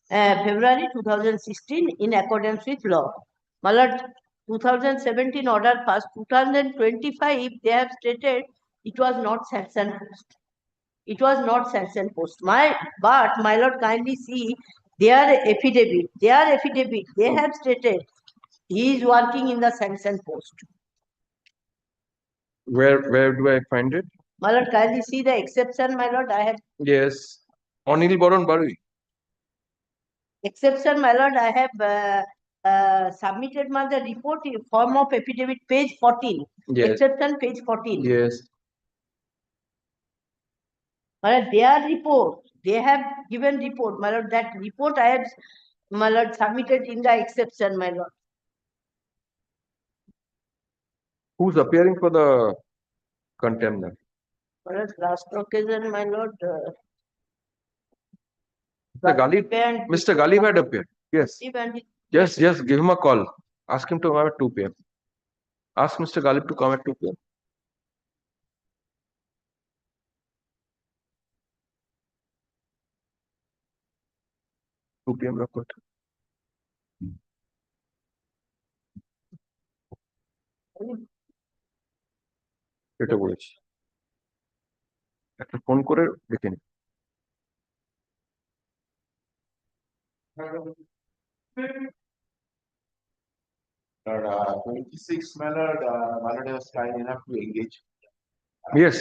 February 2016 in accordance with law. My lord, 2017 order passed, 2025 they have stated it was not sanction post. It was not sanction post. But my lord, kindly see their affidavit. They have stated he is working in the sanction post. Where do I find it? My lord, kindly see the exception, my lord. I have Yes. Anil Baron Barui. exception, my lord. I have submitted my the report in form of affidavit, page 14. Yes. Exception, page 14. Yes. My lord, their report, they have given report, my lord. That report I have, my lord, submitted in the exception, my lord. Who's appearing for the contemner? My lord, last occasion, my lord. Mr. Galib had appeared. Yes. Yes, give him a call. Ask him to come at 2 p.m. Ask Mr. Galib to come at 2 p.m. report. এটা বলেছি একটা phone করে দেখে নি But 26 Mallard, Mallard was kind enough to engage. Yes.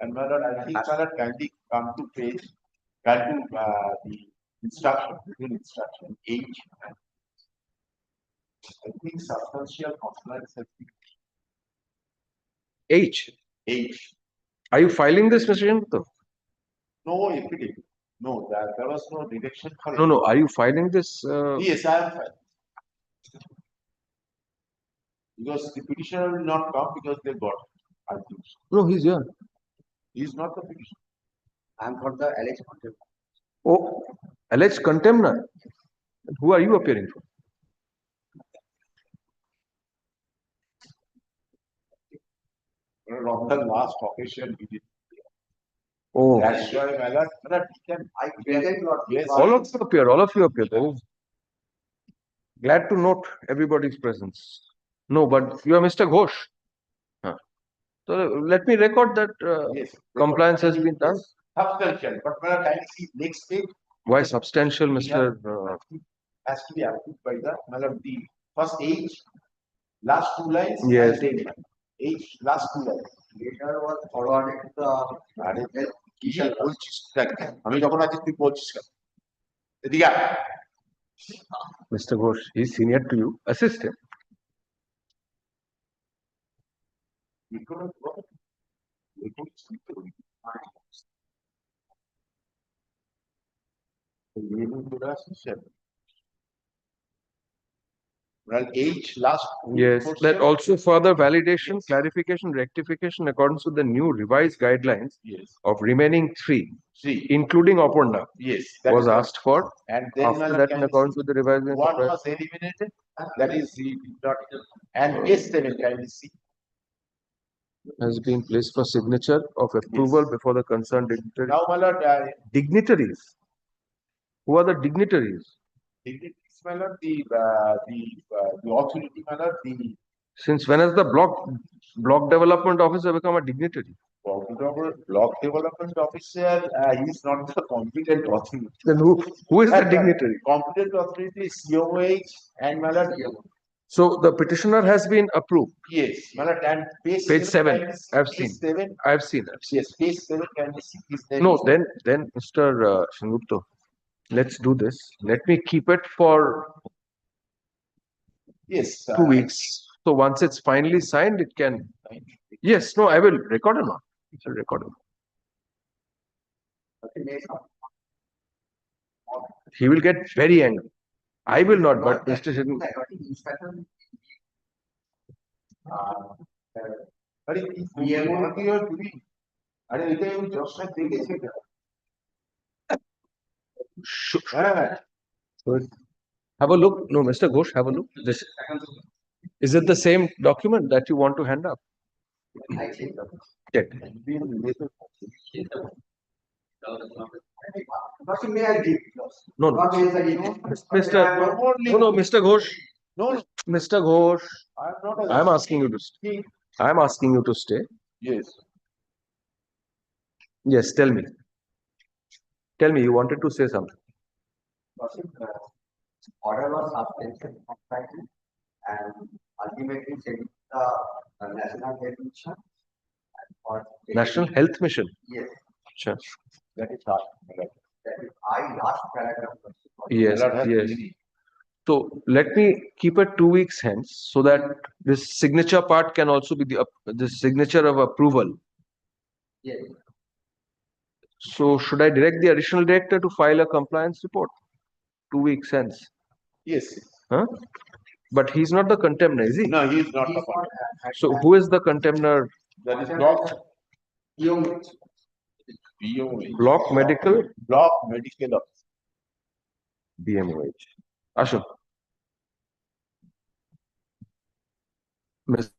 And Mallard, I think Mallard kindly come to page, come to the instruction, within instruction H. I think substantial compliance has been. H. H. Are you filing this, Mr. Janto? No affidavit. No, there was no redaction for it. No. Are you filing this? Yes, I am filing. Because the petitioner will not come because they got it. I think so. No, he's here. He is not the petitioner. I am for the alleged contempt. Oh, alleged contemner. Who are you appearing for? from the last occasion we did. Oh. That's why, my lord, yes. All of you appear, all of you appear. There is- Glad to note everybody's presence. No, but you are Mr. Ghosh. Huh. So let me record that Yes. compliance has been done. Substantial, but my lord, can you see next page? Why substantial, Mr. Has to be approved by the, my lord, the first H, last two lines. Yes. And then H, last two lines. Later was forwarded to the. কি বলছিস দেখ আমি যখন আছি তুই বলছিস কেন এদিকে আয়। Mr. Ghosh, he's senior to you. Assist him. Well, H last. Yes, that also further validation, clarification, rectification accordance with the new revised guidelines Yes. of remaining three, Three. including Aparna, Yes. was asked for. And then After that, in accordance with the revised one guidelines, was eliminated, that is the dot, and S7 can you see? has been placed for signature of approval before the concerned dignitary. Now, my lord, Dignitaries. Who are the dignitaries? dignitaries, my lord, the authority, my lord, the Since when has the block development officer become a dignitary? block development officer, he is not the competent authority. Then who is the dignitary? Competent authority is COH and my lord. So the petitioner has been approved. Yes, my lord, and Page 7, I've seen. 7. I've seen. Yes, page 7 can you see his name? No, then Mr. Shingupta, let's do this. Let me keep it for Yes. 2 weeks. So once it's finally signed, it can. Yes, no, I will record or not. I will record it. He will get very angry. I will not, but Mr. Shingupta. But if you are doing, I don't know, just like Good. Have a look. No, Mr. Ghosh, have a look. This is it the same document that you want to hand up? Check. No, no. Mr. Ghosh. No, Mr. Ghosh. I'm asking you to stay. I'm asking you to stay. Yes. Yes, tell me. Tell me, you wanted to say something. Order was substantial and ultimately sent the National Health Mission. National Health Mission? Yes. Sure. That is hard. That is I last paragraph. Yes, yes. So let me keep it 2 weeks hence so that this signature part can also be the signature of approval. Yes. So should I direct the additional director to file a compliance report 2 weeks hence? Yes. Huh? But he's not the contemptor, is he? No, he is not the part. So who is the contemptor? That is block. Block medical? Block medical office. BMOH. Ashok. Miss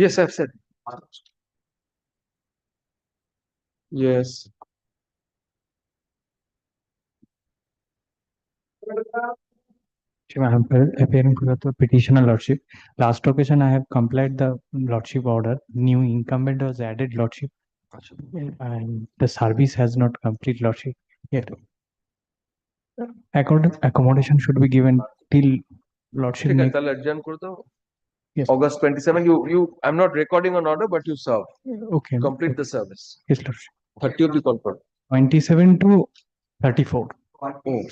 Yes, I've said. Yes. I am appearing for the petitioner lordship. Last occasion, I have complied the lordship order. New incumbent was added lordship, and the service has not complete lordship yet. Accommodation should be given till lordship. ঠিক আছে, তাহলে adjourn করে দাও। Yes. August 27, I'm not recording an order, but you serve. Okay. Complete the service. Yes, lordship. 30th you confirm. 27 to 34. Oh.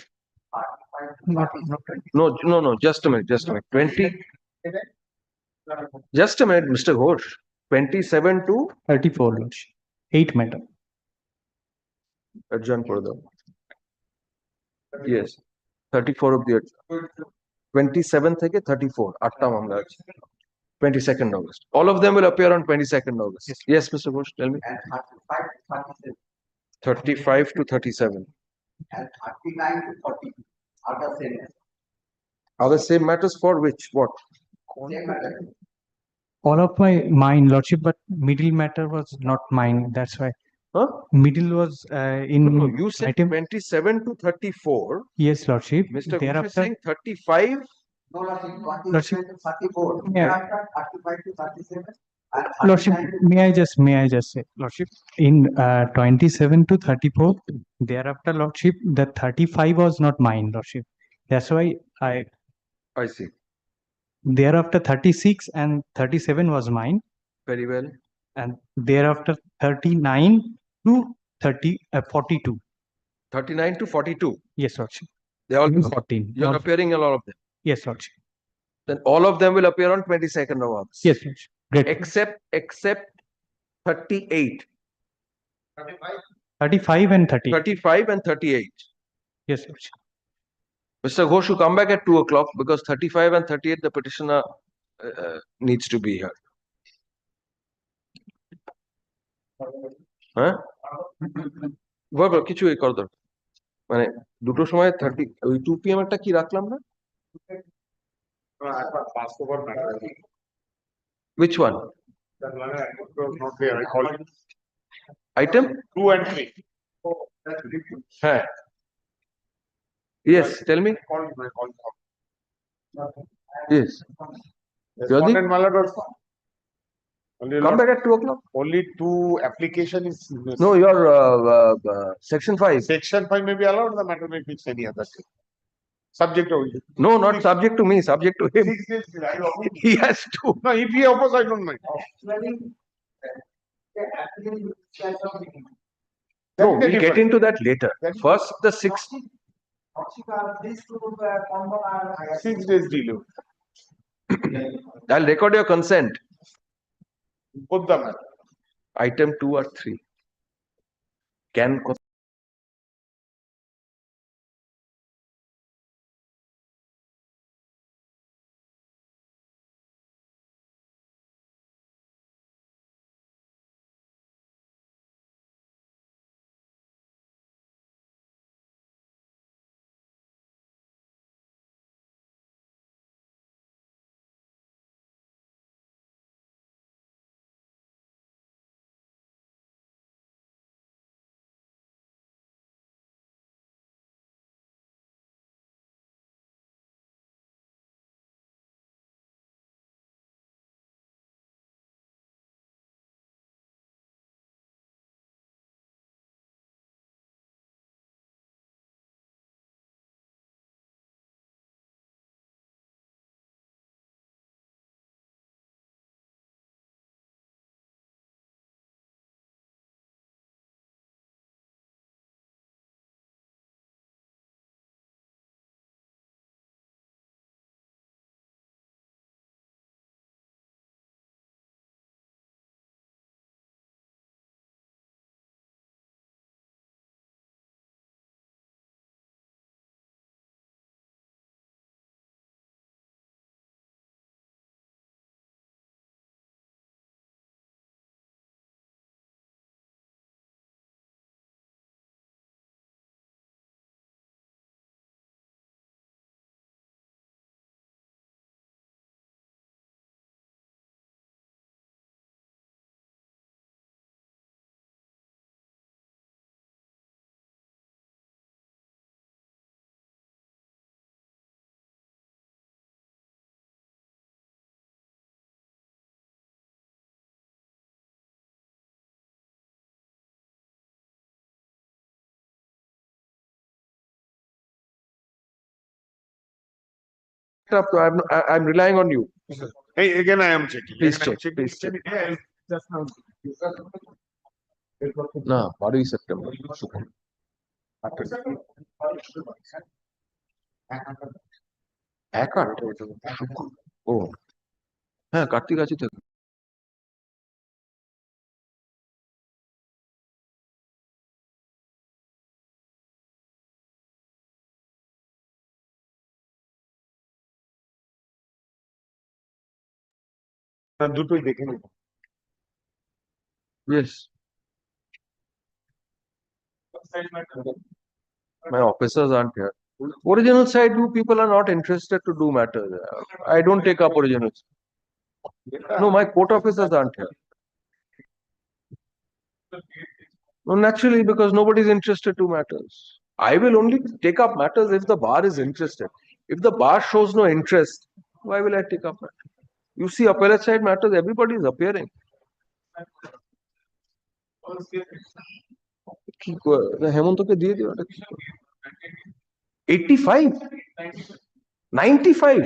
Not No, just a minute, 20. Just a minute, Mr. Ghosh. 27 to 34, lordship. 8 madam. adjourn করে দাও। Yes, 34 of the 27 থেকে 34 8টা মামলা আছে। 22nd August. All of them will appear on 22nd August. Yes, Mr. Ghosh, tell me. And 35 to 37. 35 to 37. And 39 to 40 are the same. Are the same matters for which? What? Same matter. All of mine, lordship, but middle matter was not mine. That's why. Huh? Middle was in. No, you said item. 27 to 34. Yes, lordship. Mr. Ghosh is Thereafter, saying 35. No, lordship, 27 to 34. Yeah. Thereafter 35 to 37. And lordship, 39 to may I just say, lordship, in 27 to 34, thereafter, lordship, the 35 was not mine, lordship. That's why I see. Thereafter 36 and 37 was mine. Very well. And thereafter 39 to 42. 39 to 42. Yes, lordship. They all 14. You're appearing in all of them. Yes, lordship. Then all of them will appear on 22nd of August. Yes, lordship. Great. Except 38. 35 and 30. 35 and 38. Yes, lordship. Mr. Ghosh, you come back at 2 o'clock because 35 and 38, the petitioner needs to be here. হ্যাঁ বল কিছু এই কর দরকার মানে দুটোর সময় 30 ওই 2 PM একটা কি রাখলাম না which one item 2 and 3 হ্যাঁ yes tell me yes Jyoti? Come back at 2 o'clock. Only 2 application is. No, your section 5. Section 5 may be allowed, the matter may be fixed any other day. Subject only. No, not subject to me, subject to him. 6 days, He has to. No, if he offers, I don't mind. No, we'll get into that later. First, the 6th. 6 days delay. I'll record your consent. Put them. Item 2 or 3. Can up. I'm relying on you. Hey, again, I am checking. Please Again, I am check. checking. Please check. Yeah, just now. না 12ই September শুক্র এক আট শুক্র ও হ্যাঁ কার্তিক আছে তো দুটোই দেখে নিব yes my officers aren't here original side you people are not interested to do matters I don't take up originals no my court officers aren't here no naturally because nobody is interested to matters I will only take up matters if the bar is interested if the bar shows no interest why will I take up matters you see appellate side matters everybody is appearing কি হেমন্তকে দিয়ে দিও 85 95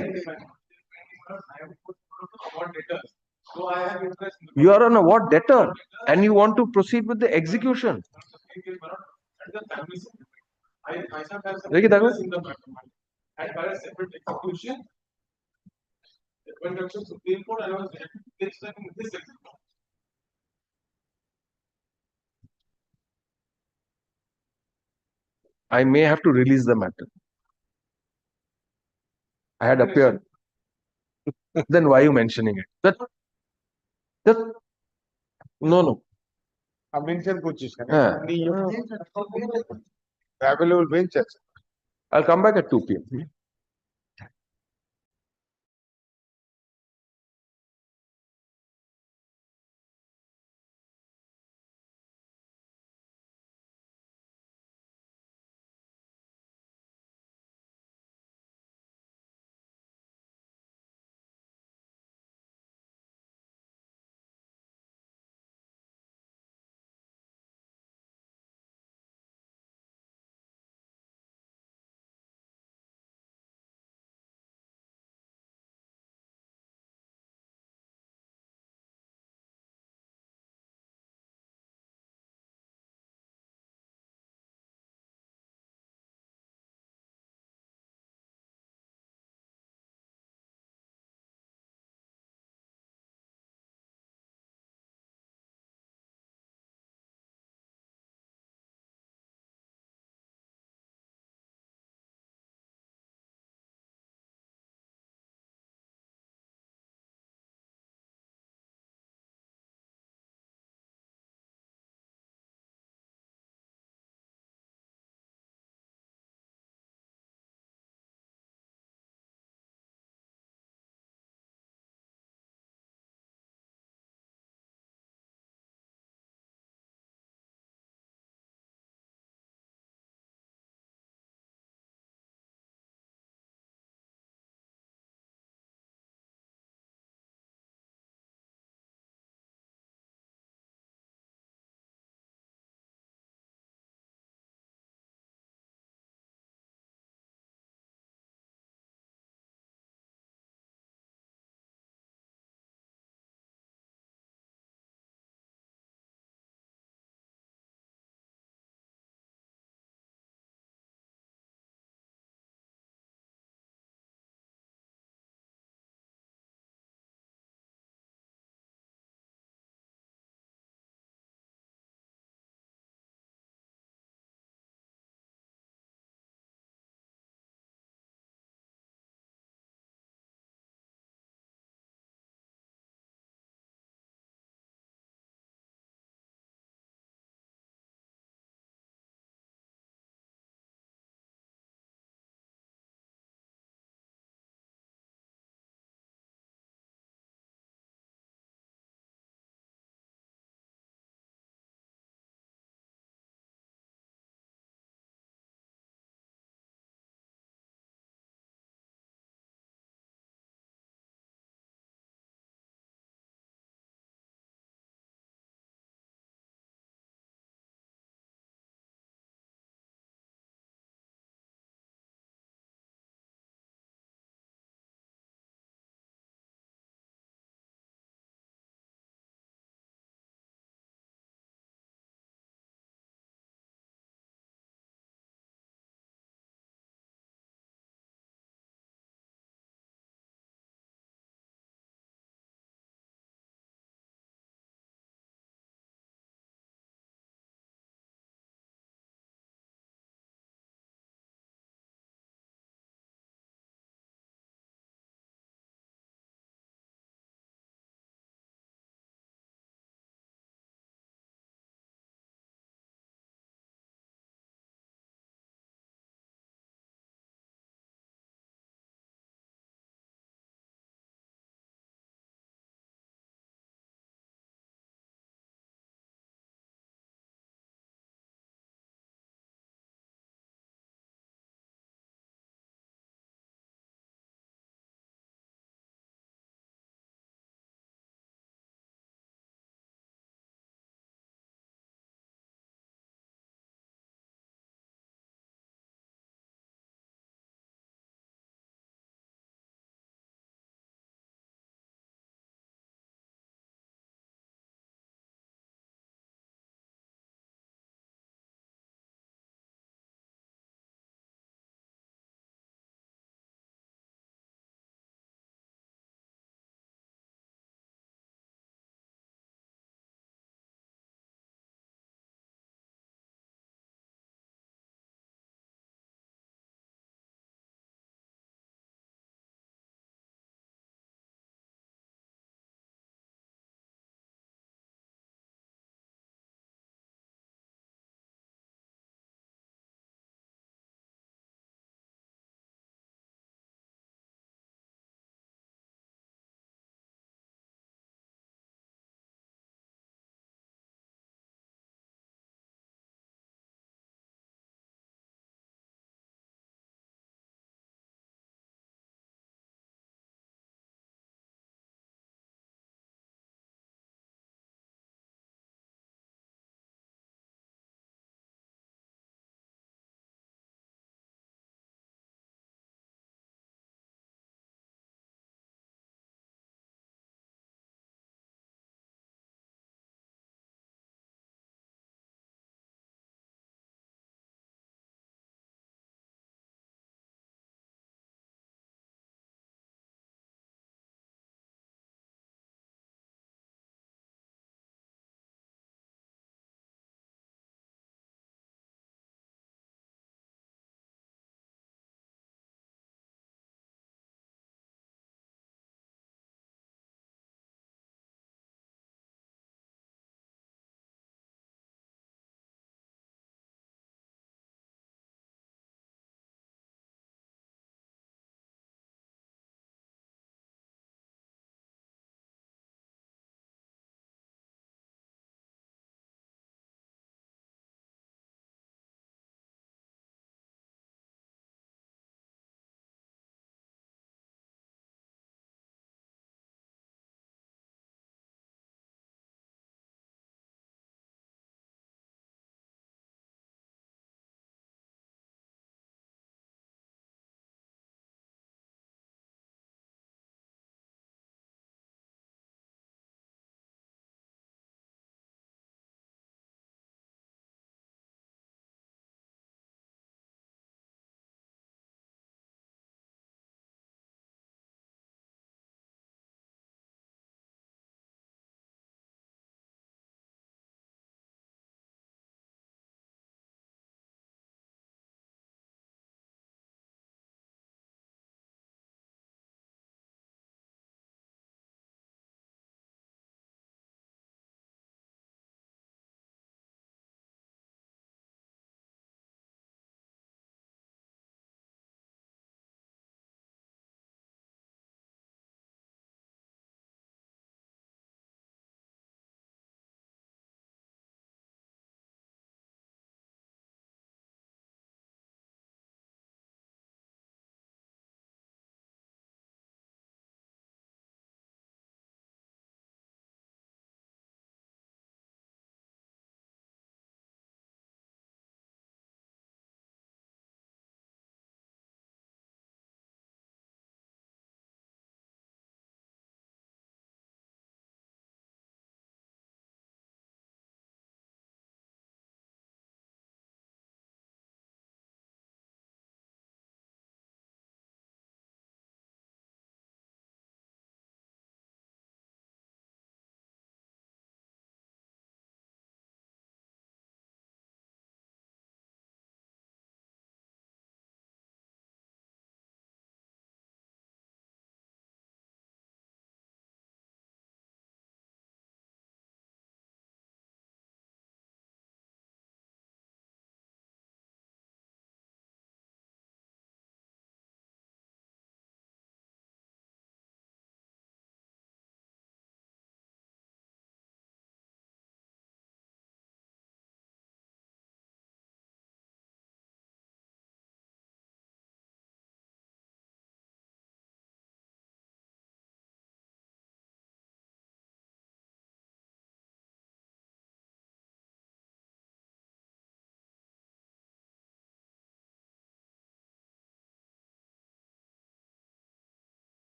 you are on a what debtor and you want to proceed with the execution দেখি দেখো I may have to release the matter. I had appeared. Then why are you mentioning it? That no. Mention করছিস কেন হ্যাঁ available bench আছে I'll come back at 2 p.m.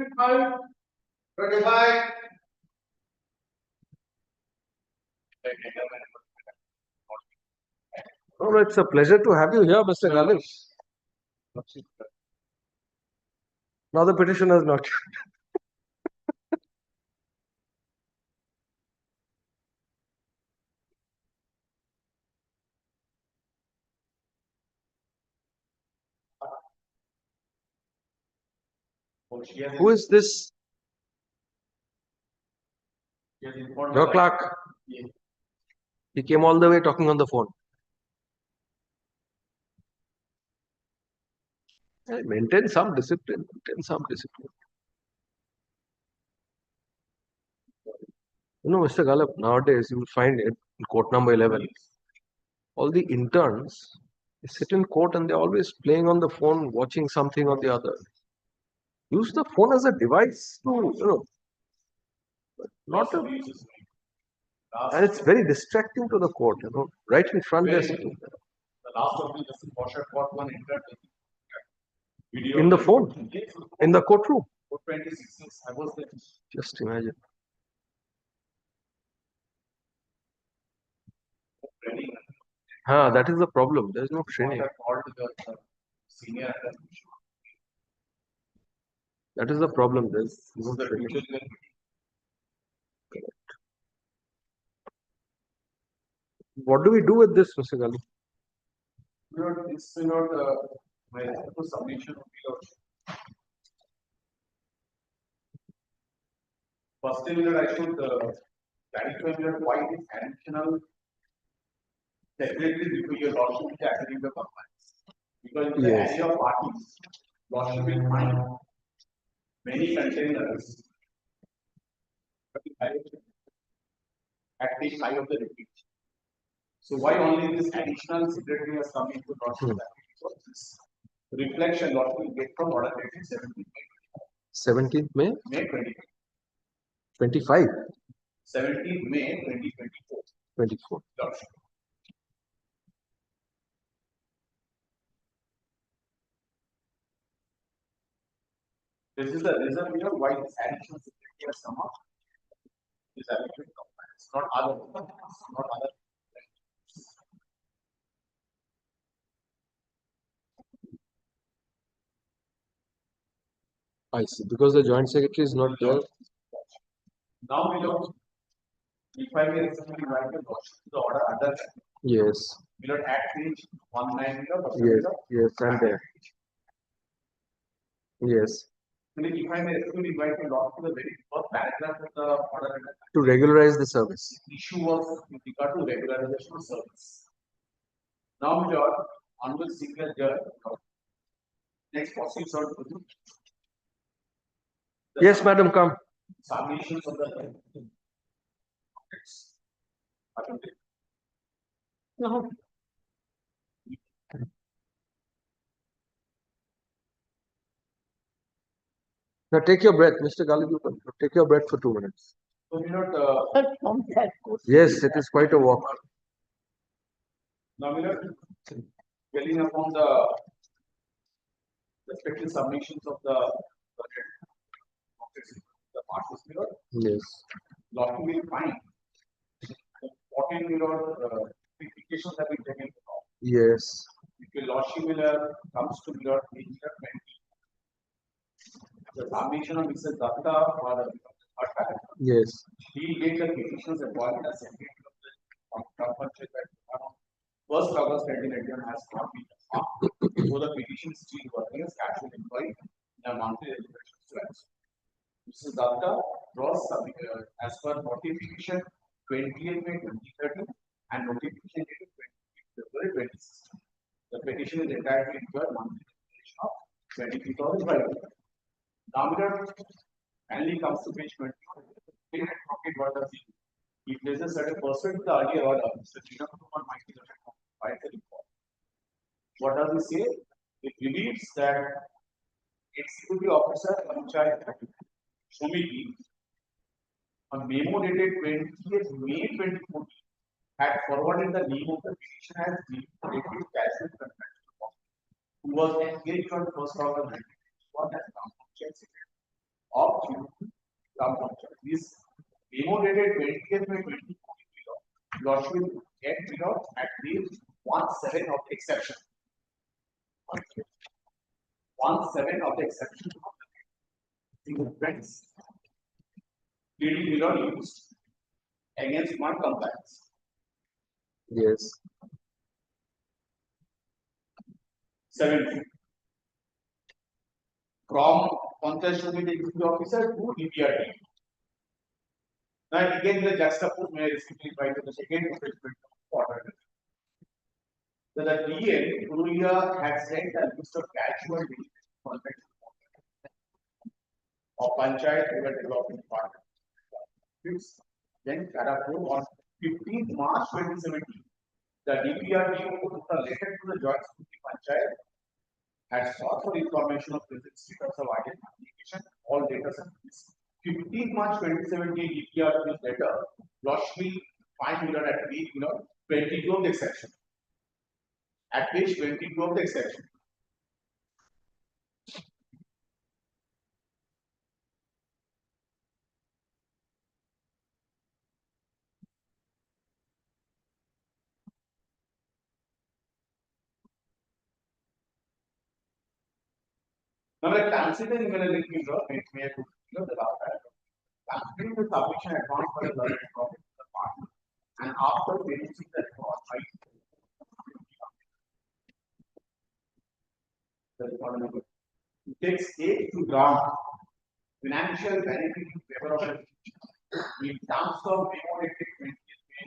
25. Oh, it's a pleasure to have you here, Mr. Galil. Now the petitioner is not. Who is this? Your clerk. He came all the way talking on the phone. Maintain some discipline. Maintain some discipline. You know, Mr. Gallup, nowadays you will find it in court number 11. All the interns they sit in court and they're always playing on the phone, watching something or the other. Use the phone as a device to, not a. And it's very distracting to the court, right in front there. The last of the Justice Bosher got one intern video In the phone, in the courtroom. 26, I was there. Just imagine. That is the problem. There is no training. Senior That is the problem. There is no training. What do we do with this, Mr. Gali? This my submission of the first thing that I should clarify why this additional secretary to your lordship is actually the compliance. Because in the area of parties, lordship will find many containers at the high of the repeat. So why only this additional secretary has come into lordship? Because this reflection lordship will get from order dated 17th May? May 20. 25? 17th May 2024. 24. Lordship. This is the reason why this additional security has come up. This adequate compliance, not other. I see. Because the joint secretary is not there. Now we don't. If I may recently write the order under. Yes. We don't add page 190. Yes, I'm there. Yes. If I may recently write the law to the very first paragraph of the order. To regularize the service. The issue was with regard to regularization of service. Now, my lord, honorable senior judge, next proceeds on to Yes, madam, come. Submissions of the No. Now take your breath, Mr. Gali. Take your breath for 2 minutes. So, not, Yes, it is quite a walk. now, dwelling upon the respective submissions of the budget, the parties mirror. Yes. Lot will find 14 mirror implications have been taken. Yes. If your lordship will comes to mirror 20, the submission of Mr. Datta or the Yes. he gave the petitions appointed as secretary of the first August 2021 has not been found. So the petition still working as casual employee in a monthly regulation strategy. Mrs. Datta draws as per notification 20th May 2030 and notification dated 20th February 2016. The petition is entirely into a monthly regulation of 23,500. Now, finally comes to page 20. He places that a person to the earlier order, Mr. Kumar might be by the report. What does he say? It reveals that executive officer Panchayat Shumiki, a memo dated 20th May 2014, had forwarded the name of the petition as related casual contractual who was engaged on 1st August 1991 as Panchayat secretary lodged with Gram Panchayat. This memo dated 20th May 2014 lodged with get rid of at page 17 of the exception. 17 of the exception. Friends, clearly we are used against non-compliance. Yes. 17. From Panchayat should be the executive officer to DPRD. Now again the juxtapose may restrictly by the second order. So the DN Purulia had sent a list of casual contracts of Panchayat Rural Development Department. Then Karapu on 15th March 2017, the DPRD put a letter to the Joint Security Panchayat had sought for information of present status of item application, all data services. 15th March 2017, DPRD letter lodged 5 million at page 22 of the exception. At page 22 of the exception. Now, considering when I link in the last paragraph, considering the submission advance for the learning of the partner, and after finishing the record, it takes 8 to grant financial benefit in favor of the in terms of memo dated 20th May,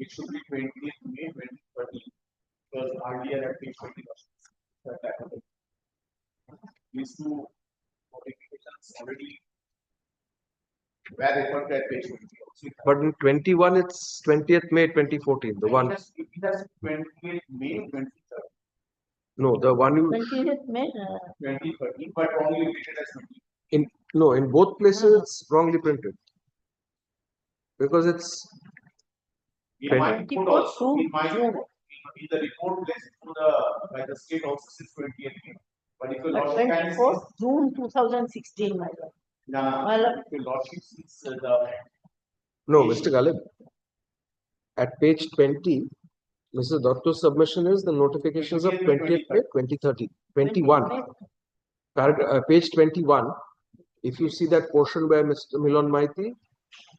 it should be 20th May 2013, because earlier at page 20 was these two notifications already were referred at page 20. But in 21, it's 20th May 2014. The one. It has 20th May 2013. No, the one you 20th May. 2013, but only dated as 20. in both places it's wrongly printed because it's in my report also in the report placed to the by the state also since 20th May. But if you lodge 24th June 2016, my lord. if you lodge it's the no, Mr. Galib. At page 20, Mrs. Datta's submission is the notifications of 20th May 2030. 21. Page 21. If you see that portion by Mr. Milan Maiti.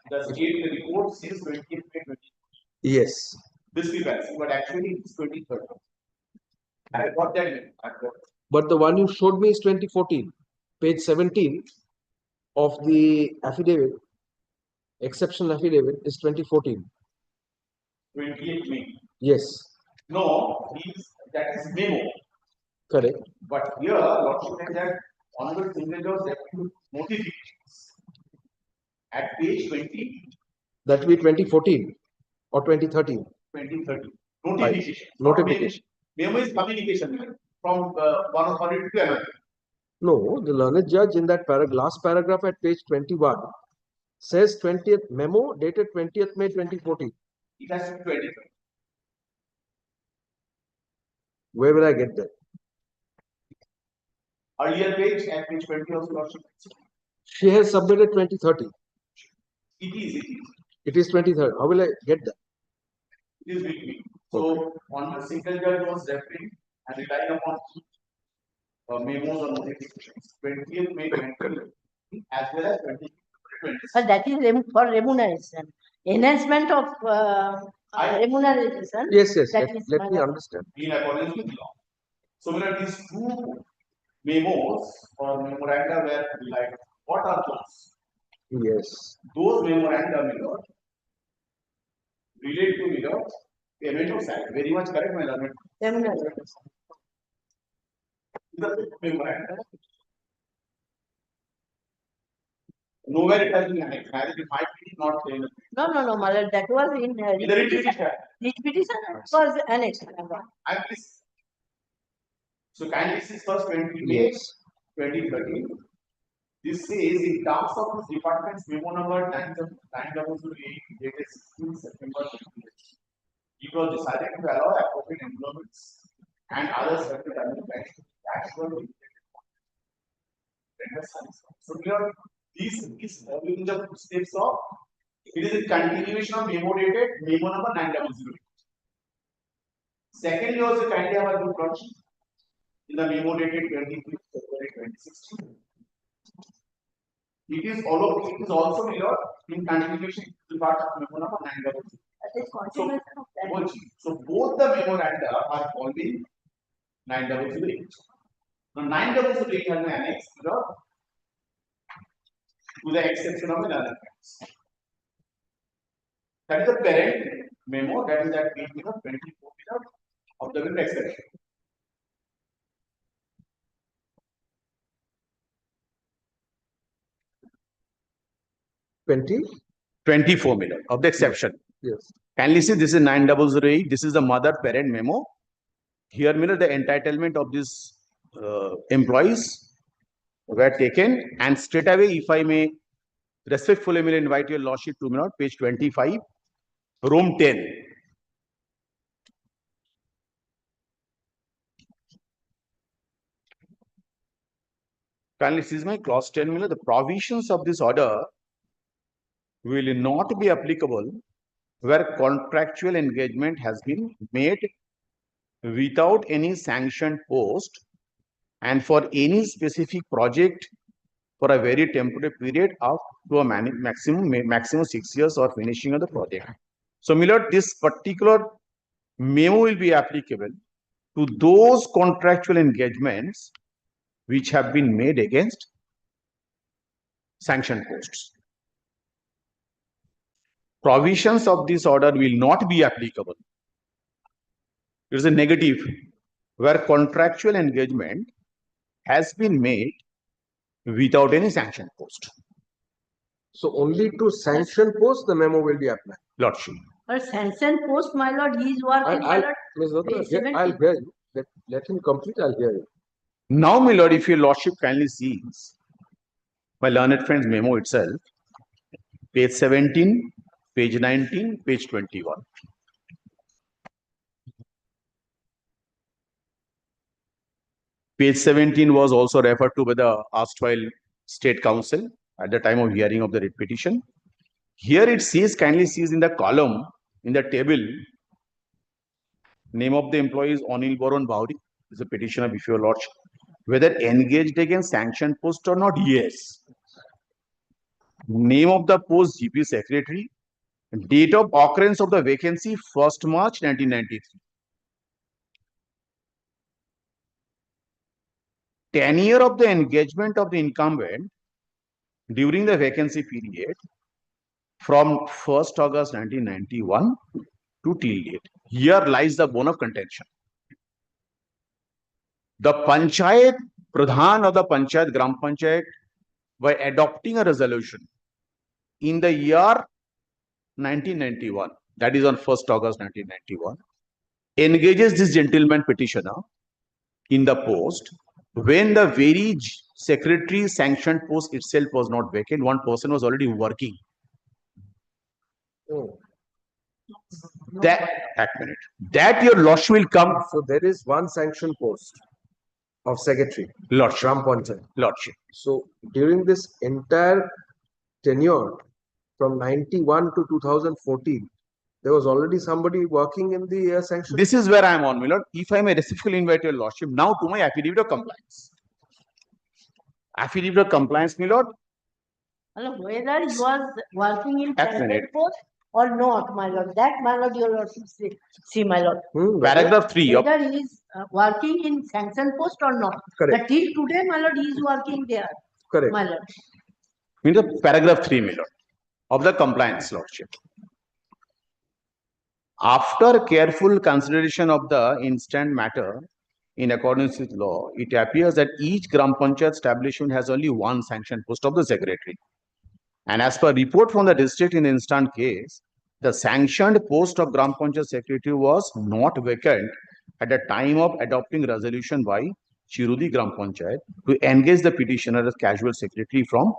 The state report says 20th May 20. Yes. Discrepancy, but actually it's 2013. I got that. But the one you showed me is 2014. Page 17 of the affidavit, exceptional affidavit, is 2014. 28th May. Yes. No, that is memo. Correct. But here, Lordship has that honorable signatures that notifications. At page 20. That will be 2014 or 2013. 2013. Notification. Notification. Memo is communication from one authority to another. No, the learned judge in that last paragraph at page 21 says 20th memo dated 20th May 2014. It has to be 20. Where will I get that? Earlier page at page 20 also Lordship. She has submitted 2030. It is. It is 2030. How will I get that? It is with me. So, on the single judge was referring and relying upon memos or notifications. 20th May 2020 as well as 2020. But that is for remuneration. Enhancement of remuneration. Yes. Let me understand. In accordance with law. So, these two memos or memoranda were like, what are those? Yes. Those memoranda relate to payment of salary. Very much correct, my lord. The memoranda. Nowhere it has been annexed. It might be not there. No, Mother. That was in the writ petition. Writ petition was annexed. So kindly see first 20 May 2013. This says in terms of this department's memo number 90008 dated 16 September 2020. It was decided to allow appropriate employments and other certain casual. So here This is following the steps of, it is a continuation of memo dated memo number 900. Secondly, also kindly have a good launch in the memo dated 25th February 2016. It is also mirrored in continuation to part of memo number 900. So both the memoranda are following 900. Now 900 has an annex to the exception of the other facts. That is the parent memo, that is that page 24 of the exception. $20? 24 million of the exception. Yes. Kindly see, this is 9008. This is the mother parent memo. Here, mirror the entitlement of these employees were taken, and straight away, if I may respectfully will invite your lordship to page 25, room 10. Kindly see my clause 10 the provisions of this order will not be applicable where contractual engagement has been made without any sanctioned post and for any specific project for a very temporary period up to a maximum 6 years or finishing of the project. So, Millard, this particular memo will be applicable to those contractual engagements which have been made against sanctioned posts. Provisions of this order will not be applicable. It is a negative where contractual engagement has been made without any sanction post. So only to sanction post the memo will be applied. Lordship. For sanction post, my lord, he is working. I'll hear you. Let him complete. I'll hear you. Now, my lord, if your lordship kindly sees my learned friend's memo itself, page 17, page 19, page 21. Page 17 was also referred to by the erstwhile State Council at the time of hearing of the writ petition. Here it says, kindly sees in the column, in the table, name of the employee is Anil Baron Bhauri, is a petitioner before your lordship. Whether engaged against sanctioned post or not, yes. Name of the post, GP Secretary. Date of occurrence of the vacancy, 1st March 1993. Tenure of the engagement of the incumbent during the vacancy period from 1st August 1991 to till date. Here lies the bone of contention. The Panchayat Pradhan of the Panchayat Gram Panchayat, by adopting a resolution in the year 1991, that is on 1st August 1991, engages this gentleman petitioner in the post when the very secretary sanctioned post itself was not vacant. One person was already working. Oh. That your lordship will come. So there is one sanction post of secretary. Lordship. Gram Panchayat. Lordship. So during this entire tenure from 91 to 2014, there was already somebody working in the sanction. This is where I am on, my lord. If I may respectfully invite your lordship now to my affidavit of compliance. Affidavit of compliance, my lord. Hello, whether he was working in sanction post or not, my lord. That, my lord, your lordship see, my lord. Paragraph 3. Whether he is working in sanction post or not. Correct. But till today, my lord, he is working there. Correct. My lord. In the paragraph 3, my lord, of the compliance, lordship. After careful consideration of the instant matter in accordance with law, it appears that each Gram Panchayat establishment has only one sanctioned post of the secretary. And as per report from the district in the instant case, the sanctioned post of Gram Panchayat secretary was not vacant at the time of adopting resolution by Chirudi Gram Panchayat to engage the petitioner as casual secretary from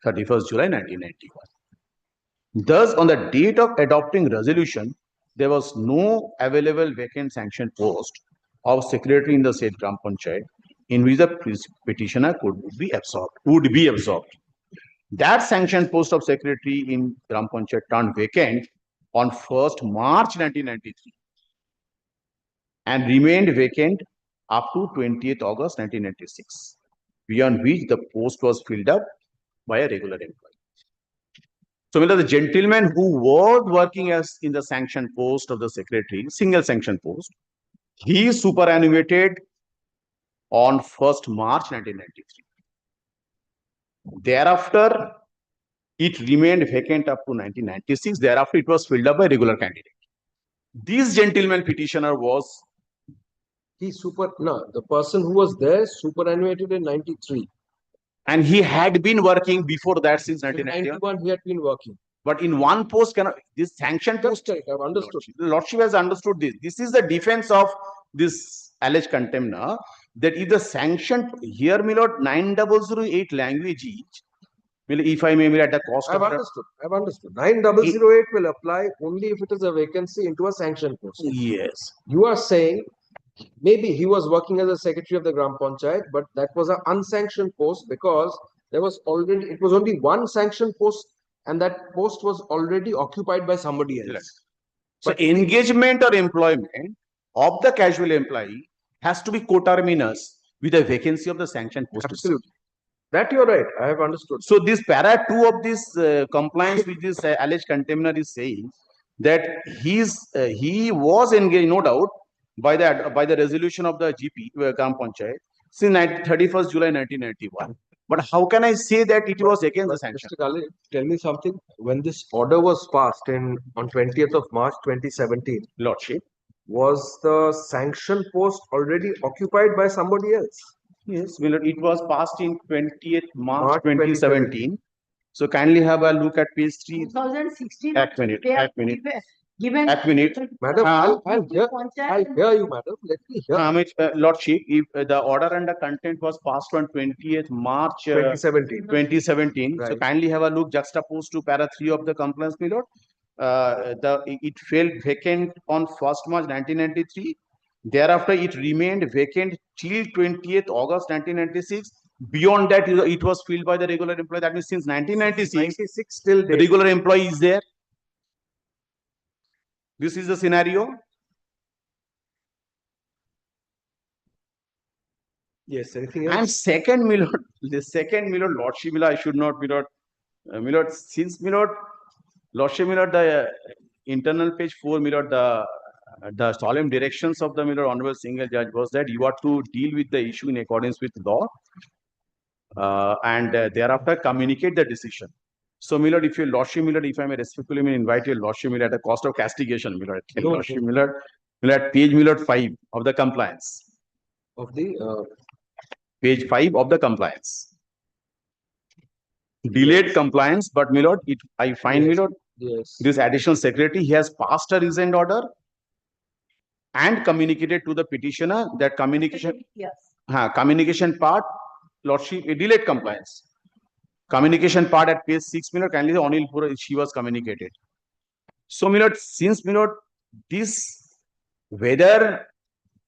31st July 1991. Thus, on the date of adopting resolution, there was no available vacant sanctioned post of secretary in the state Gram Panchayat in which the petitioner would be absorbed. That sanctioned post of secretary in Gram Panchayat turned vacant on 1st March 1993 and remained vacant up to 20th August 1996, beyond which the post was filled up by a regular employee. So, the gentleman who was working as in the sanctioned post of the secretary, single sanctioned post, he superannuated on 1st March 1993. Thereafter, it remained vacant up to 1996. Thereafter, it was filled up by regular candidate. This gentleman petitioner was the person who was there superannuated in 93. And he had been working before that since In 1991. 91 he had been working. But in one post, this sanctioned post, I've understood. The Lordship has understood this. This is the defense of this alleged contempt now, that if the sanctioned, here, my lord, 9008 language each, if I may, at the cost I've of... understood. I've understood. 9008 will apply only if it is a vacancy into a sanctioned post. Yes. You are saying maybe he was working as a secretary of the Gram Panchayat, but that was an unsanctioned post because there was already, it was only one sanctioned post and that post was already occupied by somebody else. So engagement or employment of the casual employee has to be coterminous with a vacancy of the sanctioned post. Absolutely. That you're right. I have understood. So this para 2 of this compliance with this alleged contemner is saying that he was engaged, no doubt, by the resolution of the GP Gram Panchayat since 31st July 1991. But how can I say that it was against the sanction? Mr. Kale, tell me something. When this order was passed on 20th of March 2017, Lordship, was the sanction post already occupied by somebody else? Yes, it was passed in 20th March 2017. So kindly have a look at page 3. 2016. Act minute. Given. Madam, I'll hear you, madam. Let me hear. Lordship, if the order and the content was passed on 20th March 2017. Right. So kindly have a look juxtaposed to para 3 of the compliance, my lord. It fell vacant on 1st March 1993. Thereafter, it remained vacant till 20th August 1996. Beyond that, it was filled by the regular employee. That means since 1996, still the regular employee is there. This is the scenario. Yes, anything else? And second, my lord, the second, my lord, Lordship, my lord, I should not, my lord, since, my lord, Lordship, my lord, the internal page 4, my lord, the solemn directions of the my lord, honorable single judge was that you are to deal with the issue in accordance with law and thereafter communicate the decision. So, my lord, if your Lordship, my lord, if I may respectfully invite your Lordship, my lord, at the cost of castigation, my lord, Lordship, my lord, page, my lord, 5 of the compliance. Of the page 5 of the compliance. Delayed compliance, but my lord, I find, my lord, this additional secretary, he has passed a rescind order and communicated to the petitioner that communication, communication part, Lordship, a delayed compliance. Communication part at page 6, my lord, kindly Anil Pura, she was communicated. So, my lord, since, my lord, this, whether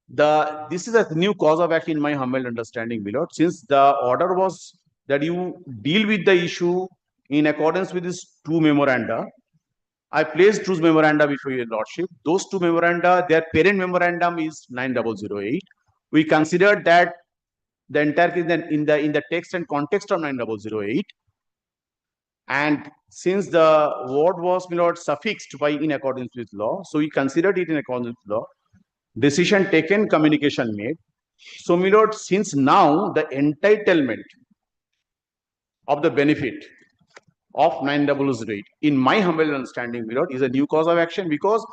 this is a new cause of action in my humble understanding, my lord, since the order was that you deal with the issue in accordance with these 2 memoranda, I placed 2 memoranda before your Lordship. Those 2 memoranda, their parent memorandum is 9008. We considered that the entire case in the text and context of 9008. And since the word was, my lord, suffixed by in accordance with law, so we considered it in accordance with law. Decision taken, communication made. So, my lord, since now the entitlement of the benefit of 9008, in my humble understanding, my lord, is a new cause of action because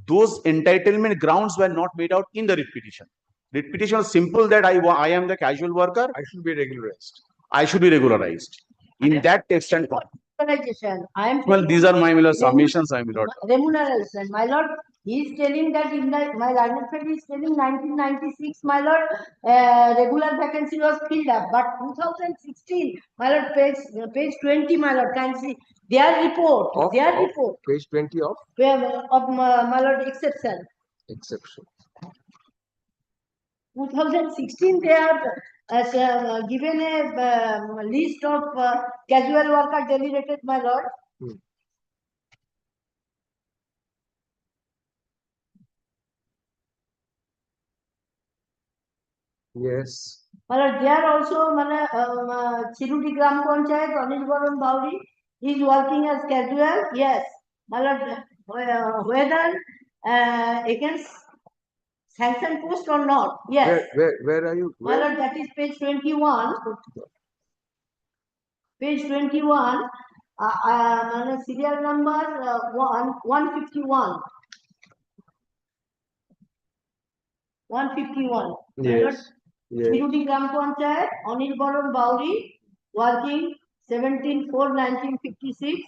those entitlement grounds were not made out in the writ petition. Writ petition was simple that I am the casual worker. I should be regularized. I should be regularized. In that text and Regularization. I am. Well, these are my submissions, my lord. Remuneration, my lord. He is telling that in the my learned friend is telling 1996, my lord, regular vacancy was filled up, but 2016, my lord, page 20, my lord, can see their report, report. Page 20 of? My lord, exception. 2016, they are has given a list of casual worker daily rated, my lord. Yes. There also Chiruti Gram Panchayat, Anil Baran Bauri is working as casual. Yes. Whether against sanction post or not. Yes. Where are you? Where? That is page 21. Page 21. Serial number 151. 151. Yes. Yes. Chiruti Gram Panchayat, Anil Baran Bauri, working 17/4/1956.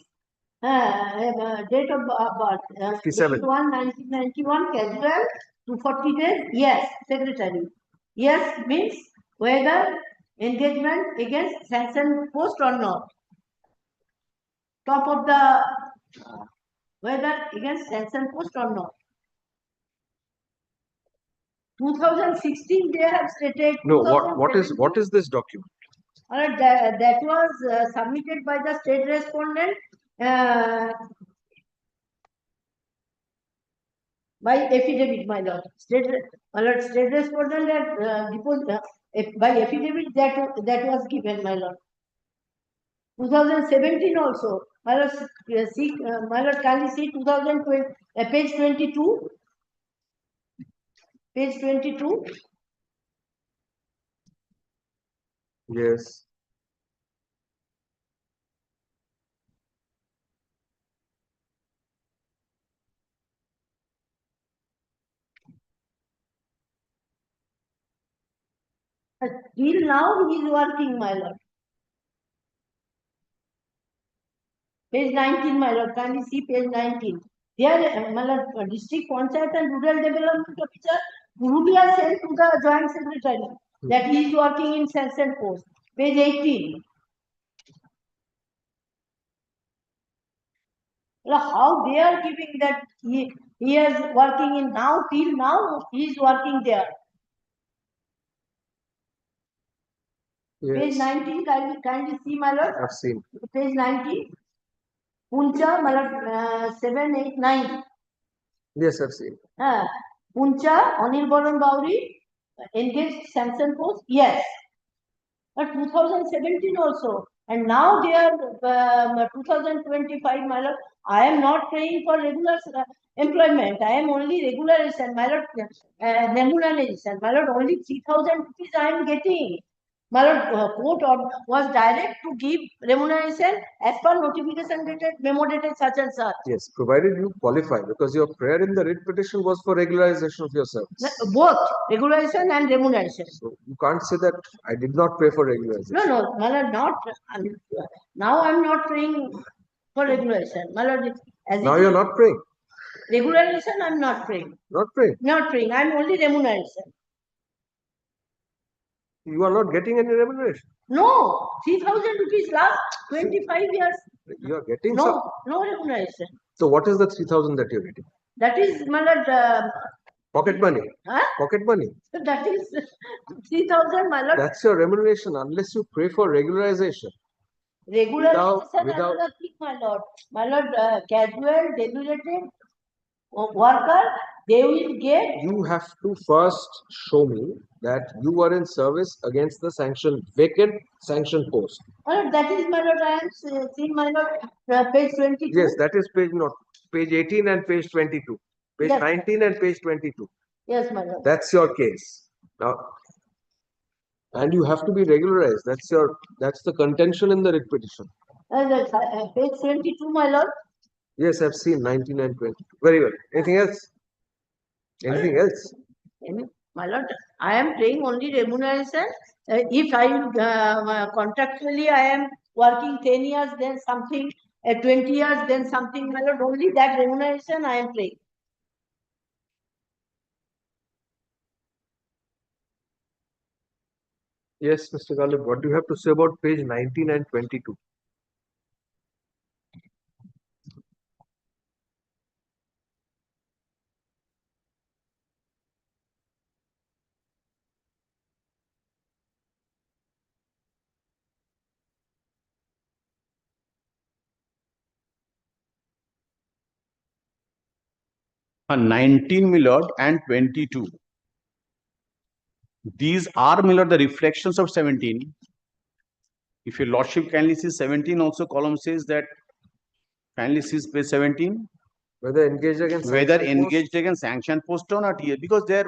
Date of birth 57. 8/1/1991, casual, 240 days. Yes, secretary. Yes means whether engagement against sanction post or not. Top of the whether against sanction post or not. 2016 they have stated. No, what is this document? That was submitted by the state respondent by affidavit, my lord. State respondent by affidavit that was given, my lord. 2017 also, my lord. My lord, can you see 2020 page 22? Page 22. Yes. Till now he is working, my lord. Page 19, my lord. Can you see page 19? Here, my lord, district panchayat and rural development officer Purulia sent to the joint secretary that he is working in sanction post. Page 18. How they are giving that he is working in now, till now he is working there. Yes. Page 19, kindly see, my lord. I've seen. Page 19. Puncha, my lord, 7, 8, 9. Yes, I've seen. Puncha, Anil Baran Bauri, engaged sanction post. Yes. But 2017 also. And now they are 2025, my lord. I am not paying for regular employment. I am only regularization, my lord. Remuneration, my lord. Only 3,000 rupees I am getting. My lord, court was direct to give remuneration as per notification dated, memo dated such and such. Yes, provided you qualify, because your prayer in the writ petition was for regularization of your service. Both regularization and remuneration. So you can't say that I did not pay for regularization. No, my lord, not. Now I'm not praying for regularization. My lord, now you're not praying. Regularization, I'm not praying. Not praying. Not praying. I'm only remuneration. You are not getting any remuneration. No, 3,000 rupees last 25 years. You are getting some. No remuneration. So what is the 3,000 that you're getting? That is, my lord, pocket money. Huh? Pocket money. That is 3,000, my lord. That's your remuneration unless you pray for regularization. Regularization, another thing, my lord. My lord, casual, deliberated worker, they will get. You have to first show me that you were in service against the sanction, vacant sanction post. That is, my lord, I am seeing, my lord, page 22. Yes, that is page 18 and page 22. Page 19 and page 22. Yes, my lord. That's your case. Now, and you have to be regularized. That's the contention in the writ petition. Page 22, my lord. Yes, I've seen 19 and 22. Very well. Anything else? Anything else? My lord, I am paying only remuneration. If I contractually I am working 10 years, then something, 20 years, then something, my lord, only that remuneration I am paying. Yes, Mr. Galib, what do you have to say about page 19 and 22? 19, my lord, and 22. These are, my lord, the reflections of 17. If your lordship kindly see 17, also column says that kindly sees page 17. Whether engaged against Whether sanction engaged post? against sanction post or not here, because there,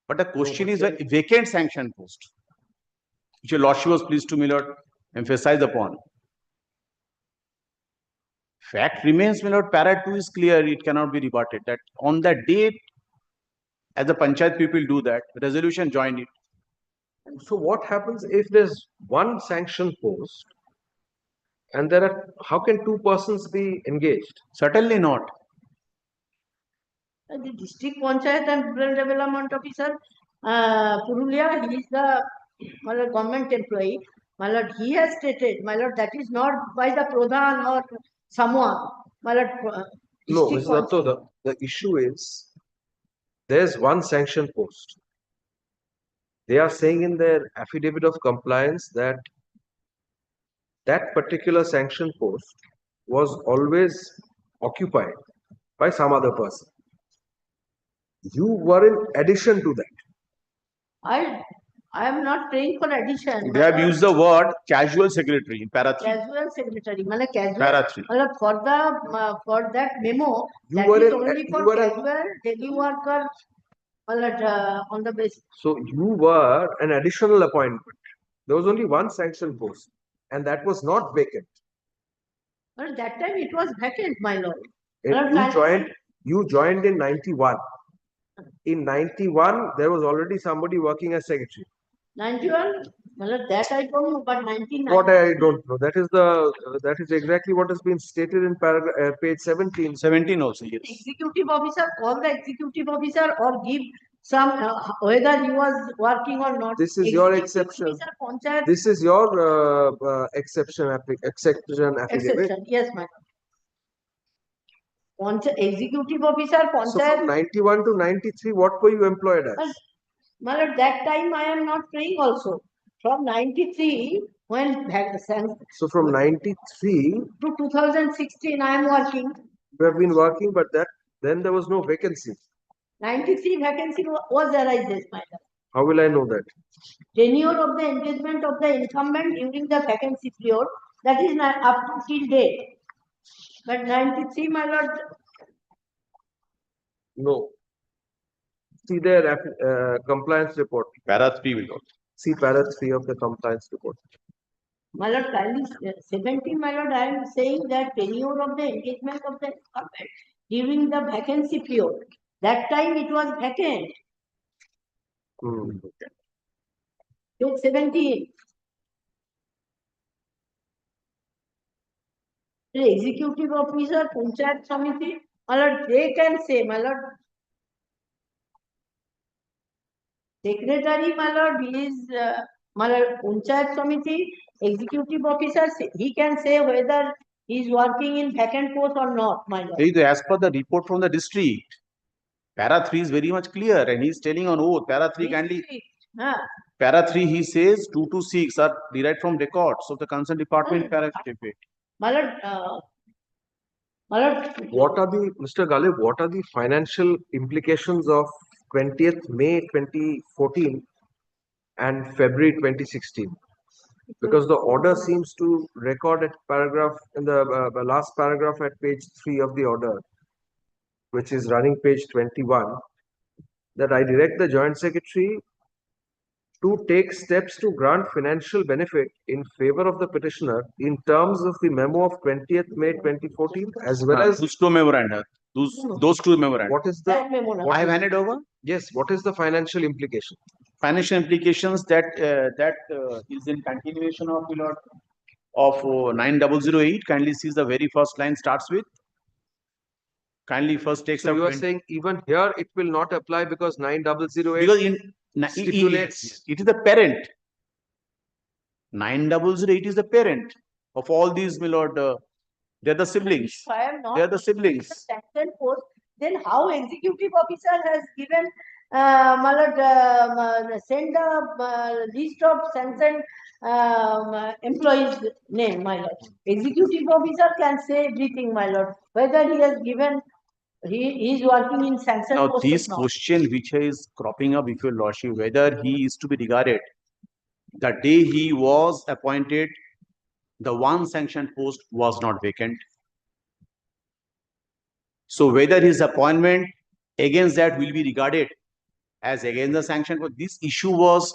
but the question is a vacant sanction post, which your lordship was pleased to, my lord, emphasize upon. Fact remains, my lord, para 2 is clear, it cannot be rebutted, that on that date, as the panchayat people do that, resolution joined it. So what happens if there's one sanction post and there are, how can two persons be engaged? Certainly not. The district panchayat and rural development officer, Purulia, he is the my lord, government employee. My lord, he has stated, my lord, that is not by the Pradhan or someone. My lord, No, district Mr. Datto, the issue is there's one sanction post. They are saying in their affidavit of compliance that that particular sanction post was always occupied by some other person. You were in addition to that. I am not praying for addition. They have used the word casual secretary in para 3. Casual secretary, मतलब casual, Para 3. मतलब for that memo, You that were is an- only you for were an- casual daily worker, मतलब on the basis. So you were an additional appointment. There was only one sanction post, and that was not vacant. But that time it was vacant, my lord. You joined in 91. In 91, there was already somebody working as secretary. 91, मतलब that I don't know, but 99. What I don't know. That is exactly what has been stated in page 17. 17 also, yes. Executive officer, call the executive officer or give some whether he was working or not. This is your Executive exception. officer, panchayat, This is your exception affidavit. exception. Yes, madam. Executive officer, So panchayat. from 91 to 93, what were you employed as? But at that time I am not praying also. From 93, when So from 93 to 2016, I am working. you have been working, but then there was no vacancy. 93 vacancy was arises, madam. How will I know that? Tenure of the engagement of the incumbent during the vacancy period, that is up to till date. But 93, my lord. No. See their compliance report. Para 3 will go. See para 3 of the compliance report. My lord, 17, my lord, I am saying that tenure of the engagement of the incumbent during the vacancy period. That time it was vacant. Page 17. The executive officer, Panchayat Samiti, my lord, they can say, my lord, secretary, my lord, he is, my lord, Panchayat Samiti, executive officer, he can say whether he is working in vacant post or not, my lord. As per the report from the district, para 3 is very much clear, and he is telling on oath, para 3 kindly. Para 3, he says 2 to 6 are derived from records of the concerned department. Para 3. My lord, What are the, Mr. Galib, what are the financial implications of 20th May 2014 and February 2016? Because the order seems to record at paragraph, in the last paragraph at page 3 of the order, which is running page 21, that I direct the Joint Secretary to take steps to grant financial benefit in favor of the petitioner in terms of the memo of 20th May 2014, as well as those two memoranda. Those two memoranda. What is the? I have handed over. Yes. What is the financial implication? Financial implications that is in continuation of of 9008. Kindly sees the very first line starts with. Kindly first takes. So you are saying even here it will not apply because 9008 because in stipulates it is the parent. 9008 is the parent of all these, my lord. They are the siblings. If I am not They are the siblings. sanction post, then how executive officer has given send a list of sanctioned employees name, my lord. Executive officer can say everything, my lord. Whether he has given He is working in sanction Now, post this now. question which is cropping up, if your lordship, whether he is to be regarded the day he was appointed, the one sanctioned post was not vacant. So whether his appointment against that will be regarded as against the sanction, but this issue was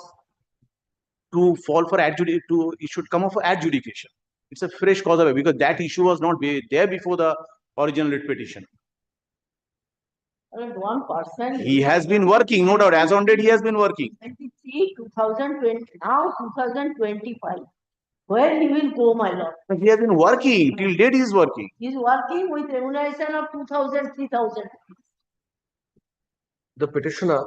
to fall for adjudication, it should come up for adjudication. It's a fresh cause of because that issue was not there before the original writ petition. And one person. He has been working, no doubt. As on date, he has been working. 23, 2020, now 2025. Where he will go, my lord? But he has been working, till date he is working. He is working with remuneration of 2,000, 3,000. The petitioner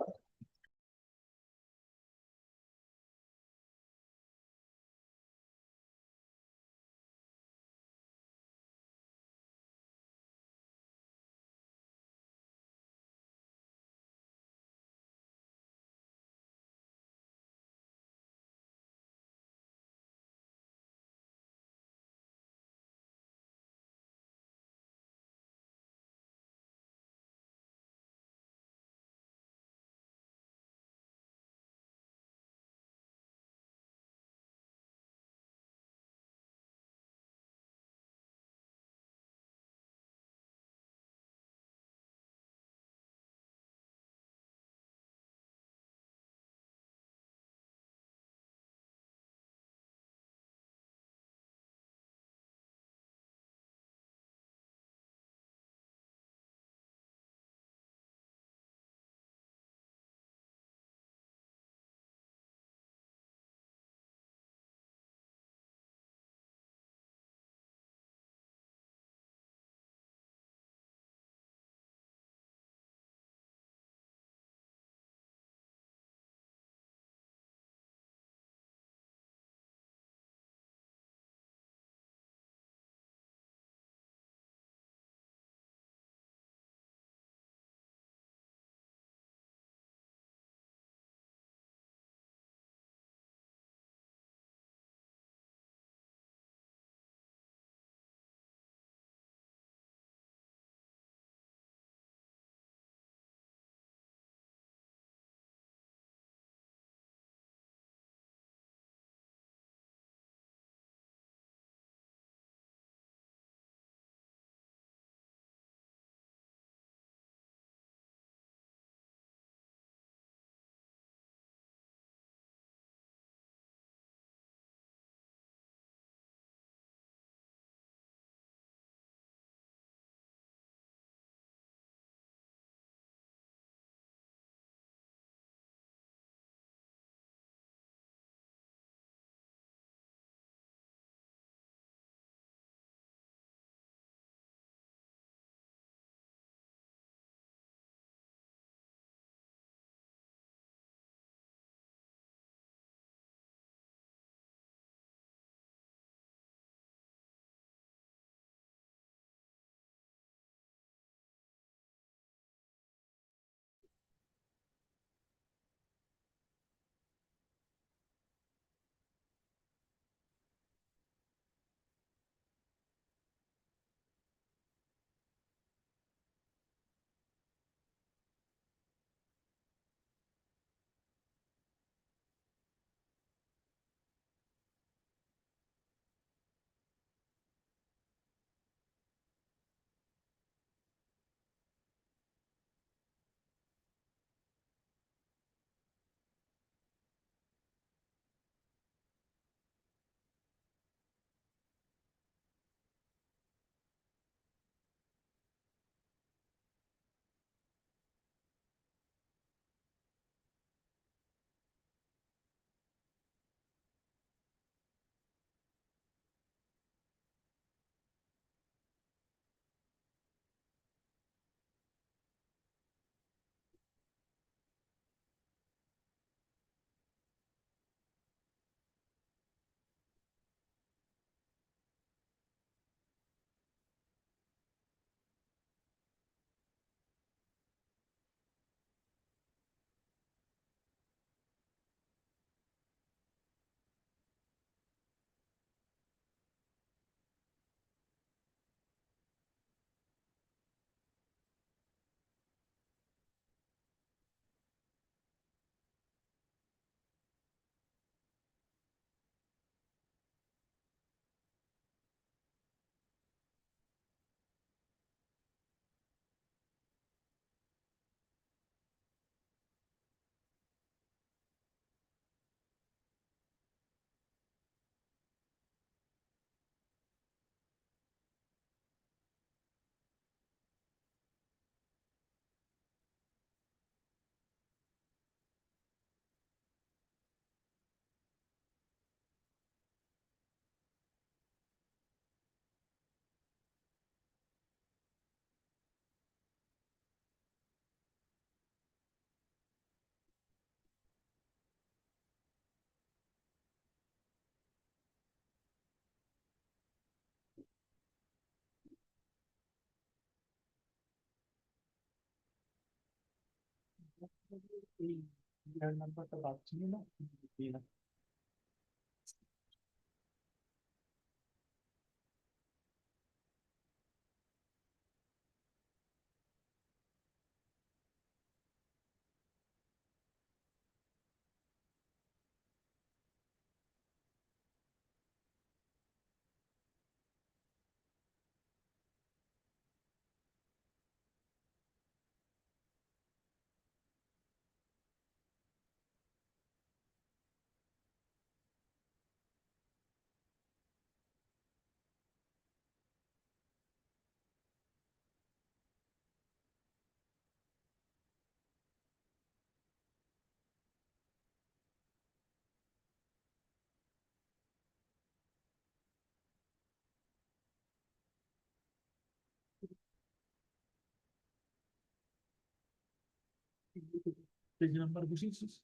Page number business.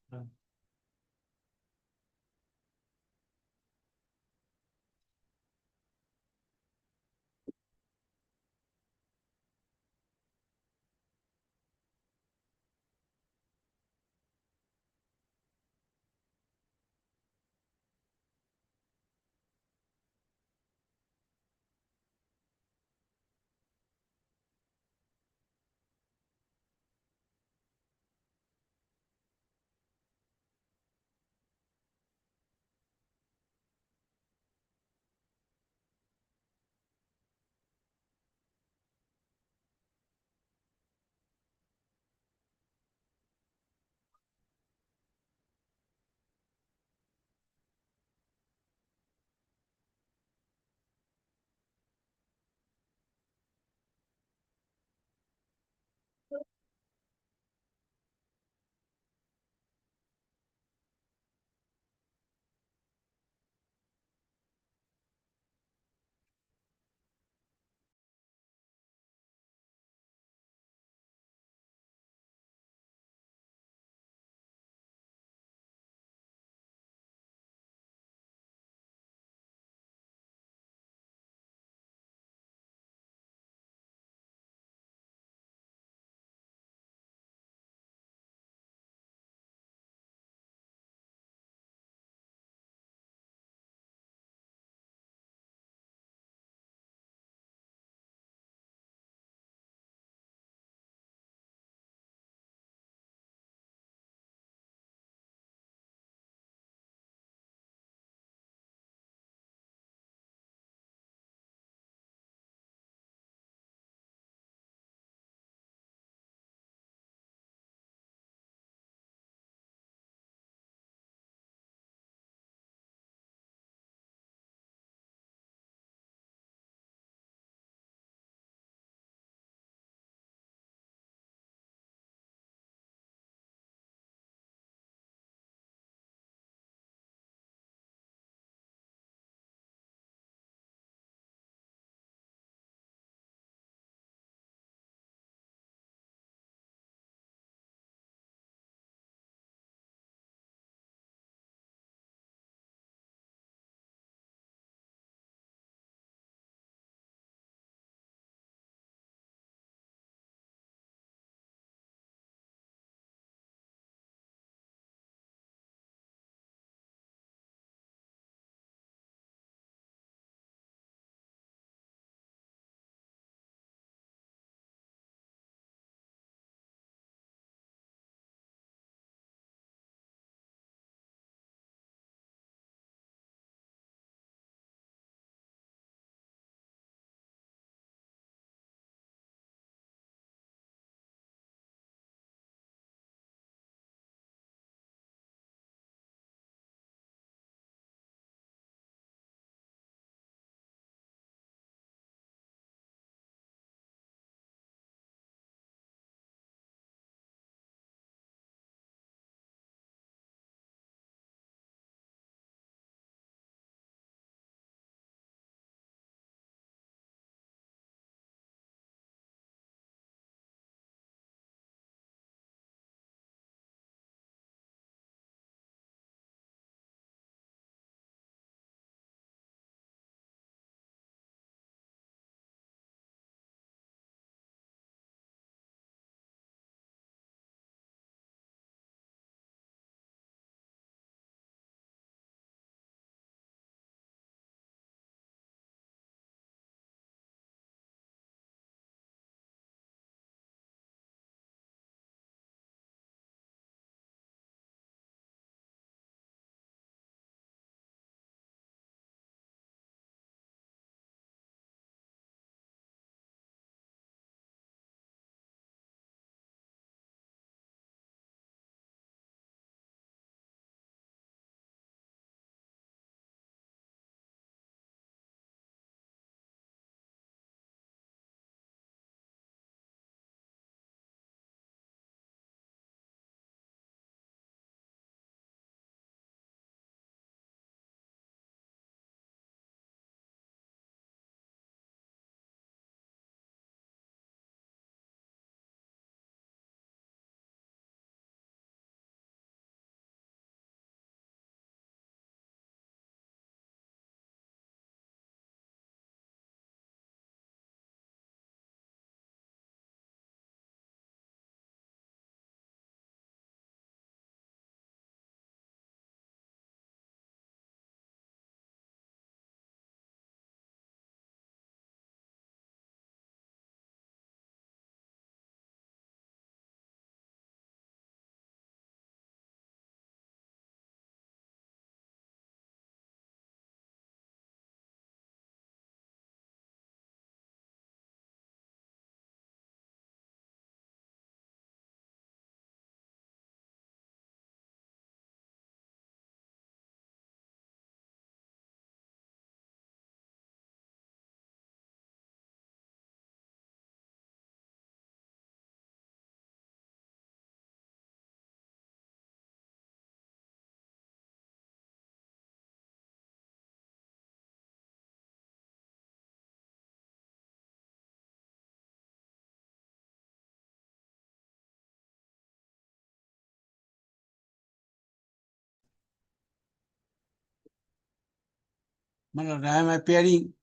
My lord, I am appearing.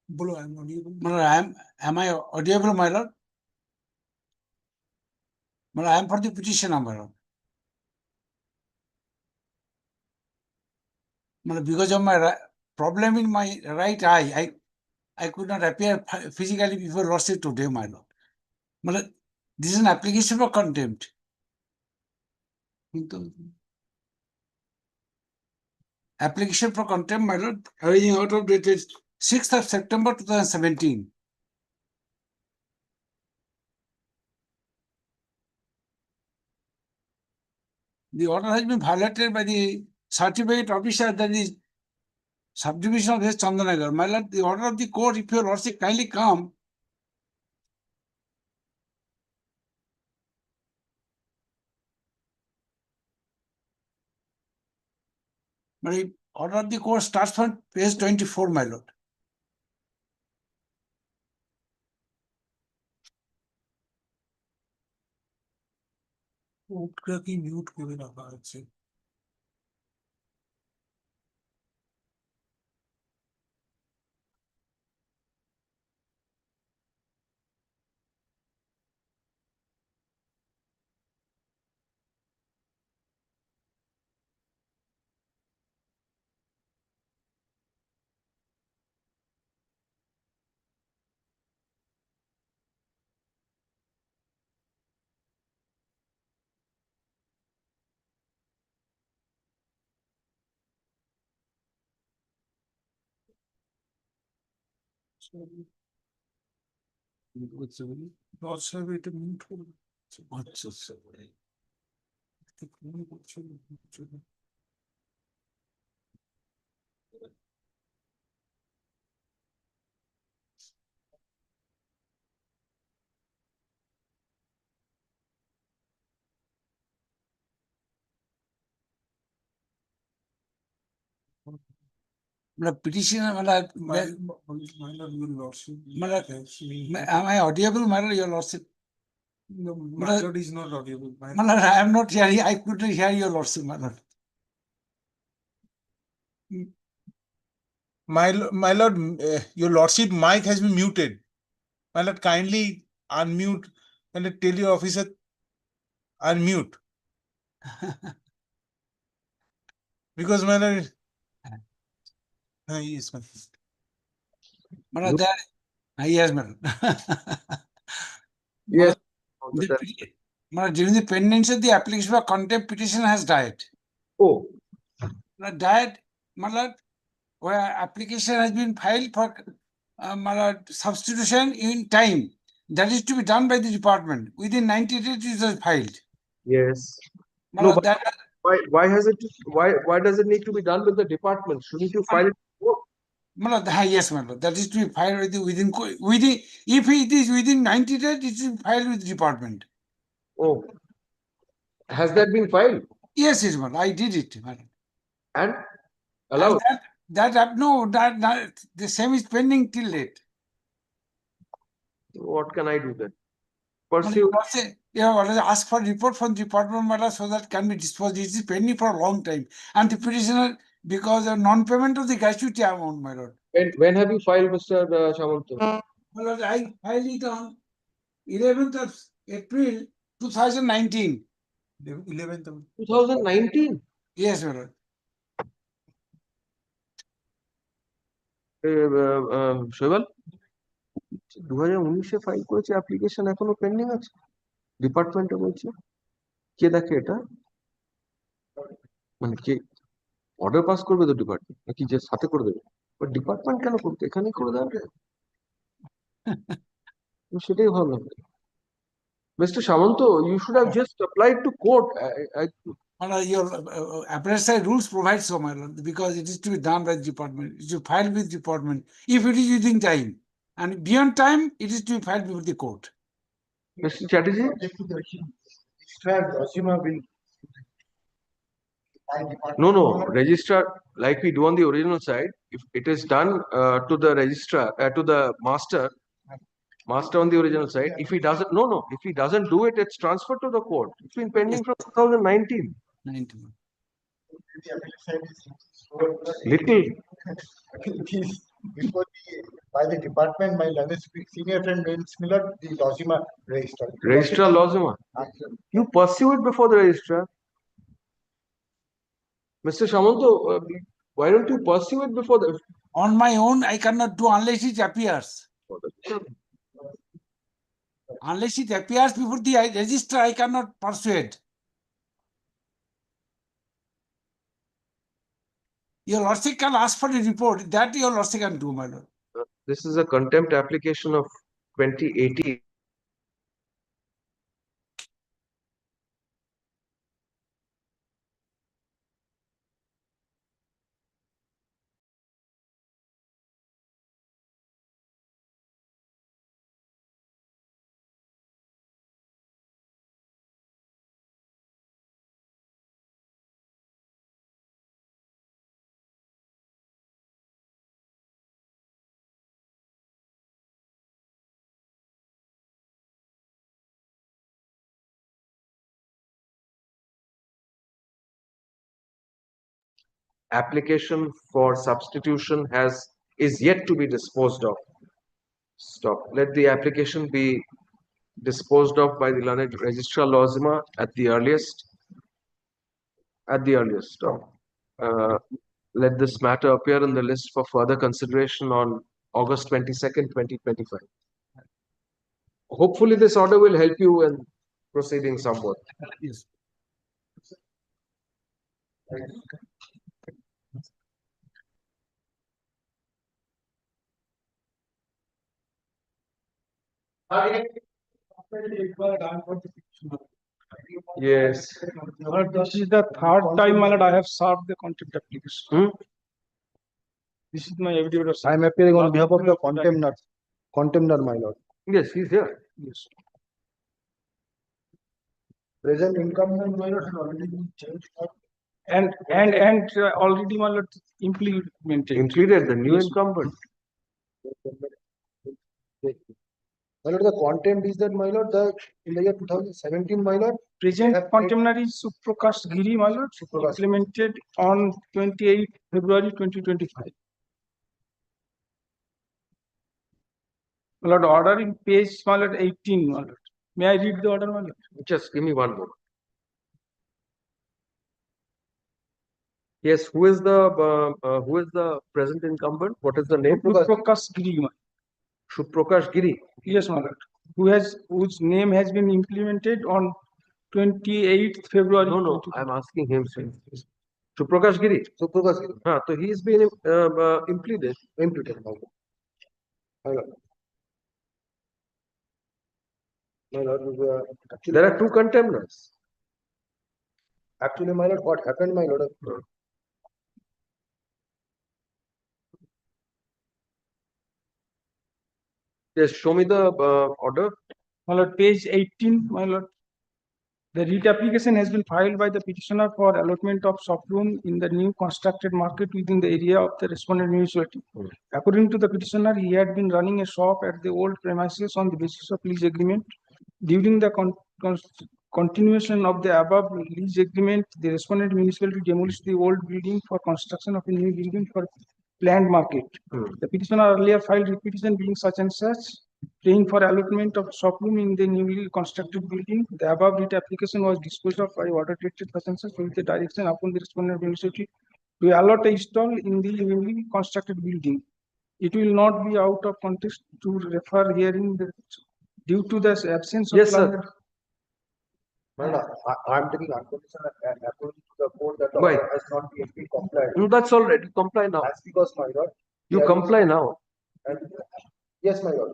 Bolo, I'm audible. My lord, am I audible, my lord? My lord, I am for the petitioner, my lord. My lord, because of my problem in my right eye, I could not appear physically before lordship today, my lord. My lord, this is an application for contempt. Application for contempt, my lord, arising out of dated 6th of September 2017. The order has been violated by the certificate officer, that is subdivision of West Chandanagar. My lord, the order of the court, if your lordship kindly come. My order of the court starts from page 24, my lord. কোর্টকে কি mute করে রাখা আছে? Lord সাহেব এটা mute করে আচ্ছা আচ্ছা Petitioner, am I audible, my lord, your lordship? No, my lord is not audible. My lord, I am not hearing. I couldn't hear your lordship, my lord. My lord, your lordship mic has been muted. My lord, kindly unmute and tell your officer unmute. Because my lord, yes, my lord. My lord, that, yes, my lord. Yes. My lord, during the pendency of the application for contempt, petition has died. Oh. My died, my lord, where application has been filed for my lord, substitution in time. That is to be done by the department. Within 90 days, it was filed. Yes. My No, lord, but why does it need to be done with the department? Shouldn't you file it? My lord, yes, my lord. That is to be filed within if it is within 90 days, it is filed with the department. Oh. Has that been filed? Yes, yes, my lord. I did it, my lord. And allowed? And that the same is pending till date. What can I do then? Pursue. You have already asked for report from the department, my lord, so that can be disposed. It is pending for a long time. And the petitioner, because of non-payment of the gratuity amount, my lord. When have you filed, Mr. Shamanto? My lord, I filed it on 11th of April 2019. 11th of 2019? Yes, my lord. শৈবাল 2019 file করেছে application এখনো pending আছে ডিপার্টমেন্টে বলছে কে দেখে এটা মানে কে order pass করবে তো ডিপার্টমেন্ট নাকি যে সাথে করে দেবে বাট ডিপার্টমেন্ট কেন করবে এখানেই করে দেবে সেটাই ভাবলাম Mr. Shamanto, you should have just applied to court. Your appraisal rules provide so, my lord, because it is to be done by the department. It is to file with department. If it is within time, and beyond time, it is to be filed before the court. Mr. Chatterjee? No. Registrar, like we do on the original side, if it is done to the registrar, to the master on the original side, if he doesn't, if he doesn't do it, it's transferred to the court. It's been pending from 2019. Little. It is before by the department, my learned senior friend named Miller, the Lozima registrar. Registrar Lozima. You pursue it before the registrar. Mr. Shamanto, why don't you pursue it before the... On my own, I cannot do unless it appears. Unless it appears before the registrar, I cannot persuade. Your lordship can ask for a report. That your lordship can do, my lord. This is a contempt application of 2018. Application for substitution is yet to be disposed of. Stop. Let the application be disposed of by the learned registrar Lozima at the earliest. At the earliest. Stop. Let this matter appear in the list for further consideration on August 22nd, 2025. Hopefully, this order will help you in proceeding somewhat. Yes. Yes. This is the third time, my lord, I have served the contempt application. This is my affidavit. I am appearing on behalf of the contemptor, my lord. Yes, he's here. Yes. Present incumbent, my lord, has already been changed. And already, my lord, implemented. Implemented the new Yes. incumbent. My lord, the contempt is that, my lord, in the year 2017, my lord, Present contemporary Suprakash Giri, my lord, implemented on 28 February 2025. My lord, order in page, my lord, 18, my lord. May I read the order, my lord? Just give me one more. Yes, who is the present incumbent? What is the name? Suprakash Giri, my lord. Suprakash Giri. Yes, my lord. Whose name has been implemented on 28th February. No, I'm asking him. Suprakash Giri. Suprakash Giri. So he's been implemented. My lord. My lord, There are two contemners. Actually, my lord, what happened, my lord? Yes, show me the order. My lord, page 18, my lord. The writ application has been filed by the petitioner for allotment of shop room in the new constructed market within the area of the respondent municipality. According to the petitioner, he had been running a shop at the old premises on the basis of lease agreement. During the continuation of the above lease agreement, the respondent municipality demolished the old building for construction of a new building for planned market. The petitioner earlier filed a petition being such and such, praying for allotment of shop room in the newly constructed building. The above writ application was disposed of by order dated such and such with the direction upon the respondent municipality to allot a stall in the newly constructed building. It will not be out of context to refer hearing due to the absence of. Yes, sir. Madam, I am taking unconditional approach to the court that the Why? order has not been complied. No, that's all right. You comply now. That's because, my lord. You comply now. And, yes, my lord.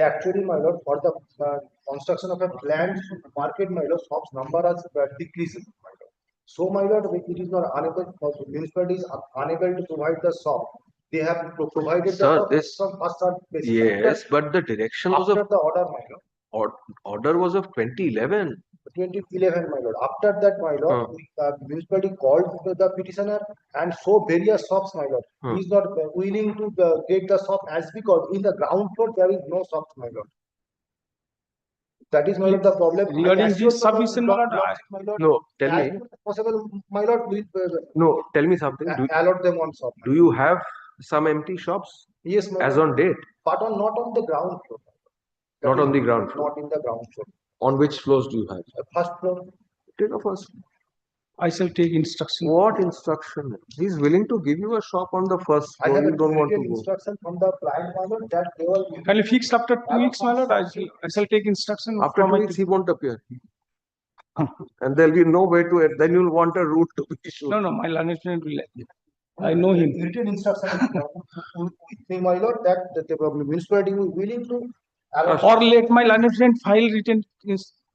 Actually, my lord, for the construction of a planned market, my lord, shops number has decreased, my lord. So, my lord, it is not unable, municipality is unable to provide the shop. They have provided Sir, the some first start basis. Yes, but the direction was After of the order, my lord. Order was of 2011. 2011, my lord. After that, my lord, municipality called the petitioner and so various shops, my lord. He is not willing to get the shop as because in the ground floor there is no shops, my lord. That is my lord the problem. I Regarding assure this the lord- submission, my lord, lord- my lord, No, tell as me. much as possible, my lord, we No, tell me something. allot them on shop. Do you have some empty shops Yes, my as lord. on date? But not on the ground floor. That Not is on the ground floor. Not in the ground floor. On which floors do you have? First floor. Take a first. I shall take instruction. What instruction? He's willing to give you a shop on the first I floor. have a You don't want to written go. instruction from the client, my lord, that they will. Can you fix after 2 weeks, my lord? I shall take instruction. After from 2 my weeks, he won't appear. And there'll be no way to it. Then you'll want a route to be issued. No, my learned friend will. I know him. Written instruction with me, my lord, that the municipality is willing to. Or let my learned friend file written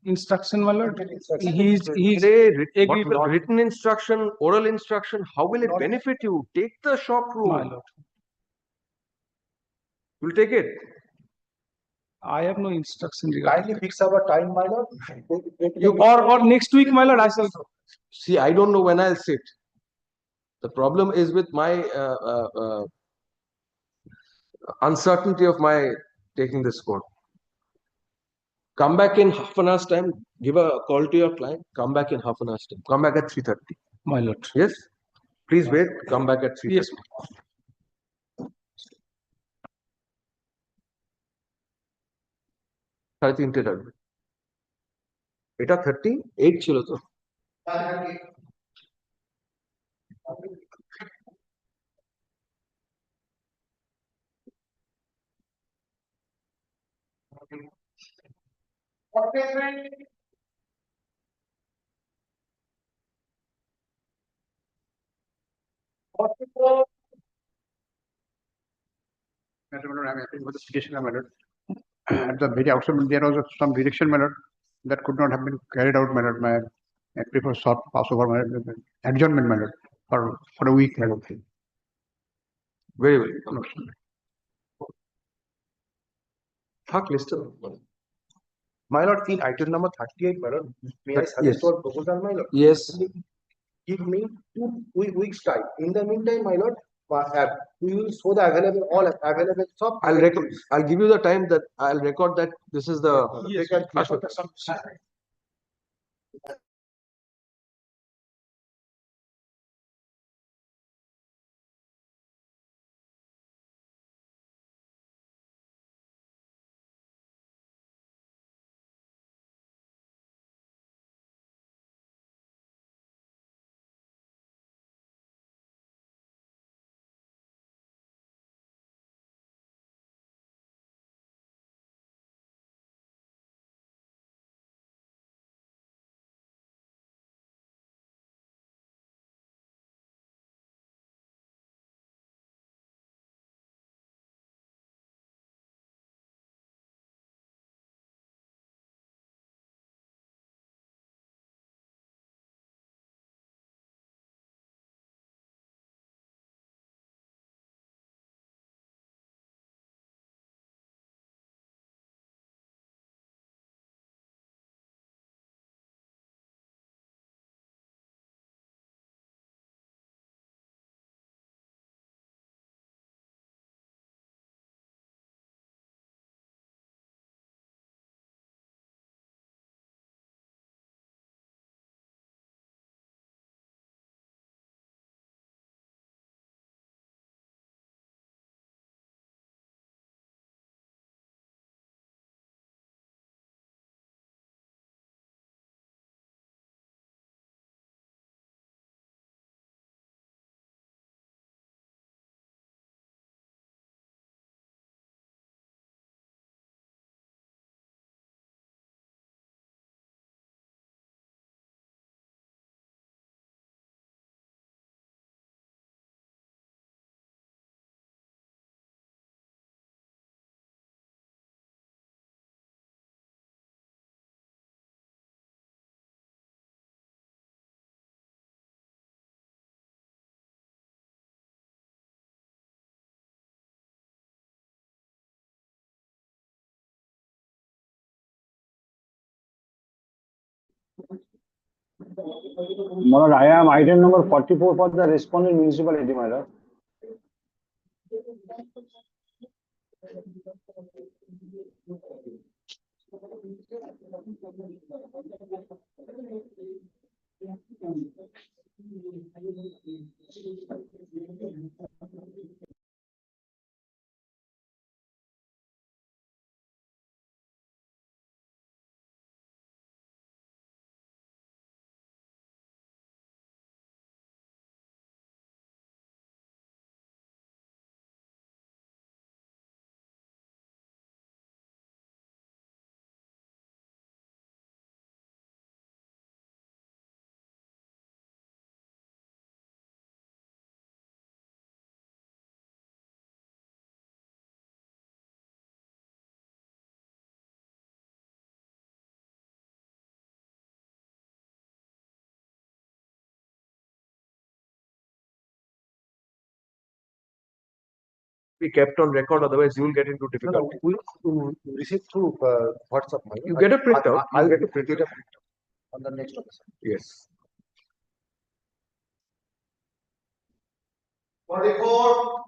instruction, my lord. He's What written instruction, oral instruction, how will it benefit you? Take the shop room. My lord. You'll take it. I have no instruction regarding. Kindly fix our time, my lord. Or next week, my lord, I shall. See, I don't know when I'll sit. The problem is with my uncertainty of my taking this court. Come back in half an hour's time. Give a call to your client. Come back in half an hour's time. Come back at 3:30. My lord. Yes. Please wait. Come back at 3:30. Yes. সাড়ে তিনটে লাগবে এটা 38 ছিল তো Madam, I'm happy with the petition, madam. At the very outset, there was some direction, madam, that could not have been carried out, madam. I prefer short passover, madam, adjournment, madam, for a week, madam. Very well. থাক লিস্টে My lord, in item number 38, my lord, may I suggest Yes. your proposal, my lord? Yes. Give me 2 weeks time. In the meantime, my lord, we will show the all available shop. I'll give you the time that I'll record that this is the My lord, I am item number 44 for the respondent municipality, my lord. be kept on record, otherwise you will get into difficulty. We receive through WhatsApp. My lord. You get a printout. I'll You get get a a printout. on the next occasion. Yes. 44.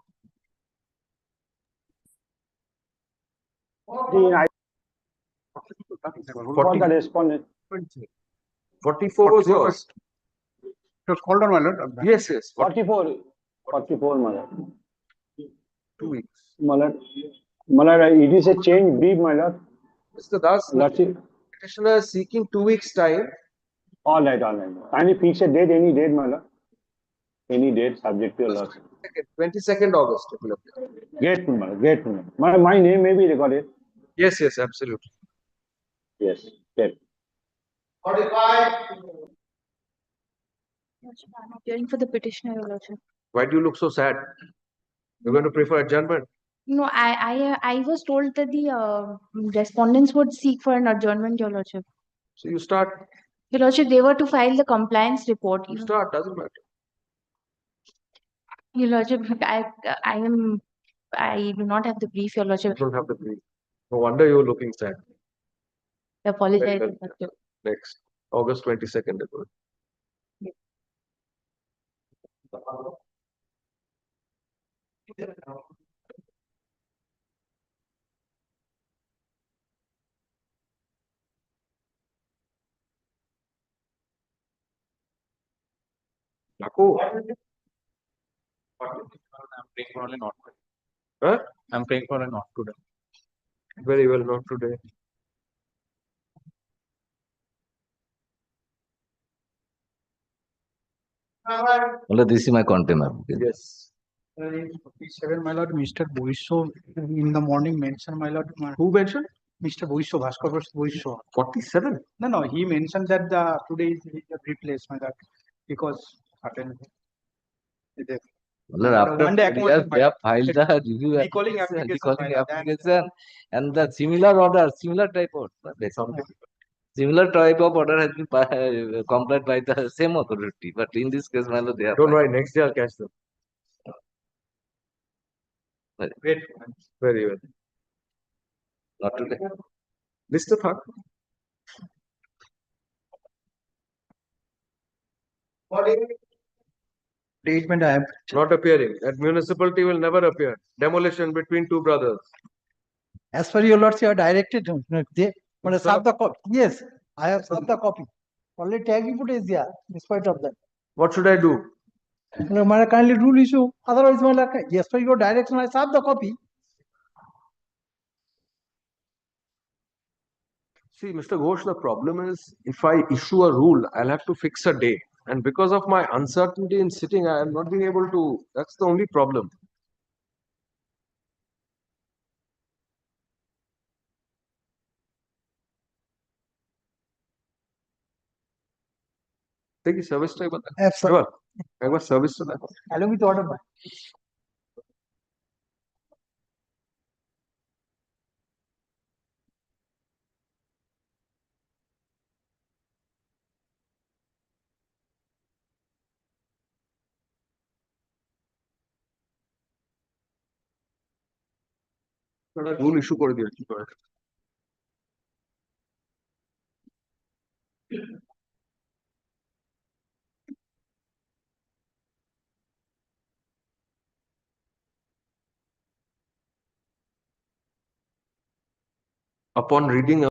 For the respondent. 44 was yours. It was called on, my lord. Yes, yes. 44, 44, my lord. 2 weeks. My lord, it is a change brief, my lord. Mr. Das, Lordship. petitioner is seeking 2 weeks time. All right, all right. Kindly fix a date, any date, my lord. Any date subject to your lordship. 22nd August. It will appear. Grateful, my lord, grateful. My name may be recorded. Yes, yes, absolutely. Yes, great. 45. I'm appearing for the petitioner, Your Lordship. Why do you look so sad? You're going to pray for adjournment? No, I was told that the respondents would seek for an adjournment, Your Lordship. So you start. Your Lordship, they were to file the compliance report. You start, doesn't matter. Your Lordship, I do not have the brief, Your Lordship. You don't have the brief. No wonder you're looking sad. I apologize. Very well. Your Lordship. Next, August 22nd. It will. Naku. I'm praying for only not today. Huh? I'm praying for a not today. Very well, not today. Well, this is my container. Yes. 47, my lord, Mr. Boiso in the morning mentioned, my lord. Who mentioned? Mr. Boiso, Bhaskar Boiso. 47? No, he mentioned that the today is the replace, my lord, because certain. Well, after One day they have filed the review recalling application and the similar order, similar type of similar type of order has been complied by the same authority. But in this case, they have. Don't worry, next day I'll catch them. Great. Very well. Not today. Mr. Thak. Engagement I have. Not appearing. At municipality will never appear. Demolition between two brothers. As per your lordship, I directed him. They but I served the copy. Yes, I have served the copy. Only tagging footage is there, despite of that. What should I do? No, my kindly rule issue. Otherwise, my yes, per your direction, I served the copy. See, Mr. Ghosh, the problem is if I issue a rule, I'll have to fix a day. And because of my uncertainty in sitting, I am not being able to. That's the only problem. देखिए service type बता एक बार service तो देखो Allow me to order. Rule issue করে দিও কি করে upon reading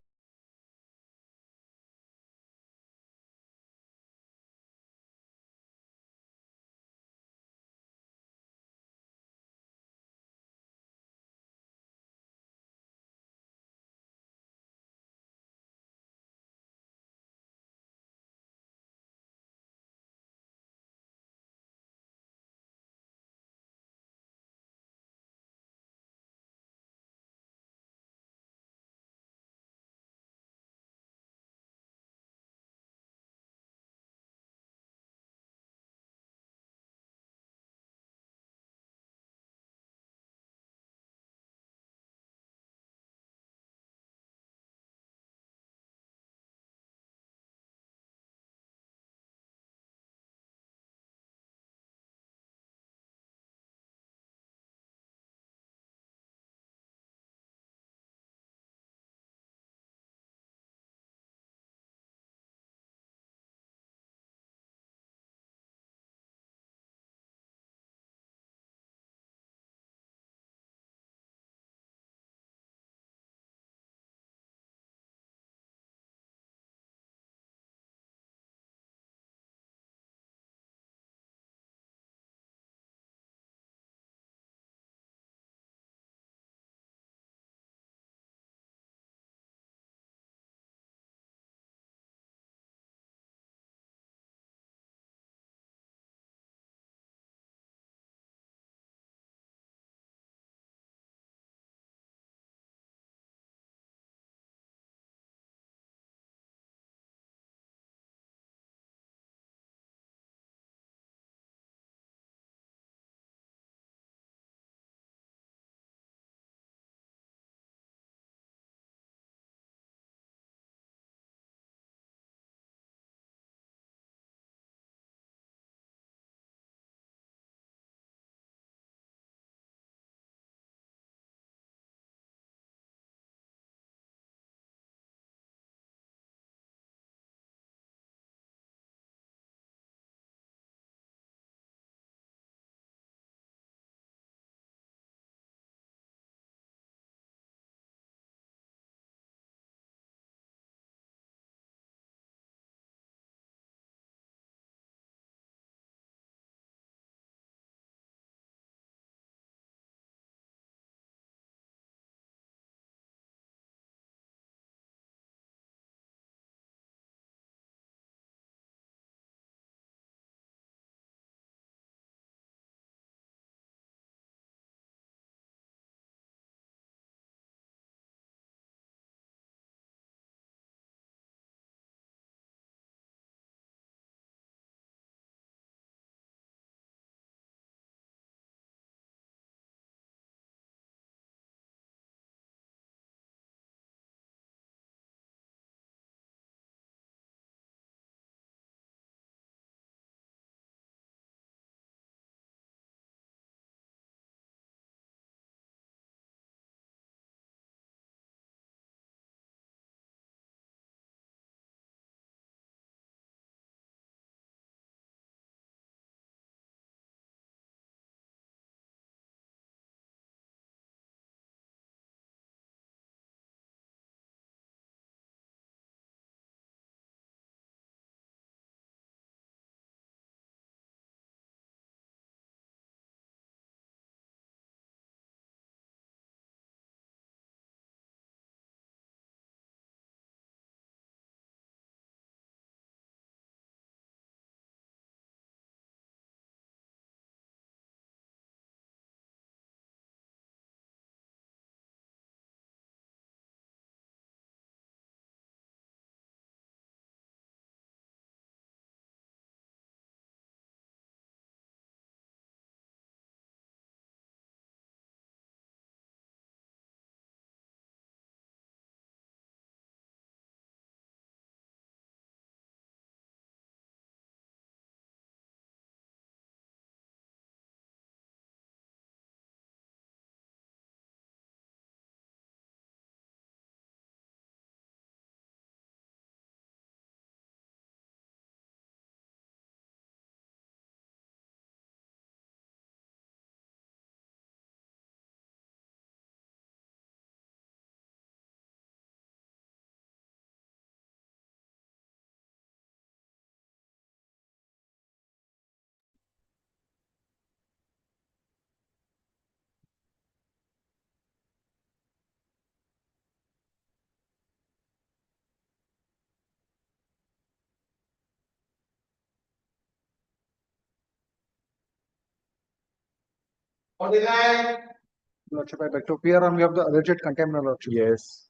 Lordship, I beg to appear on behalf of the alleged contempt, Lordship. Yes.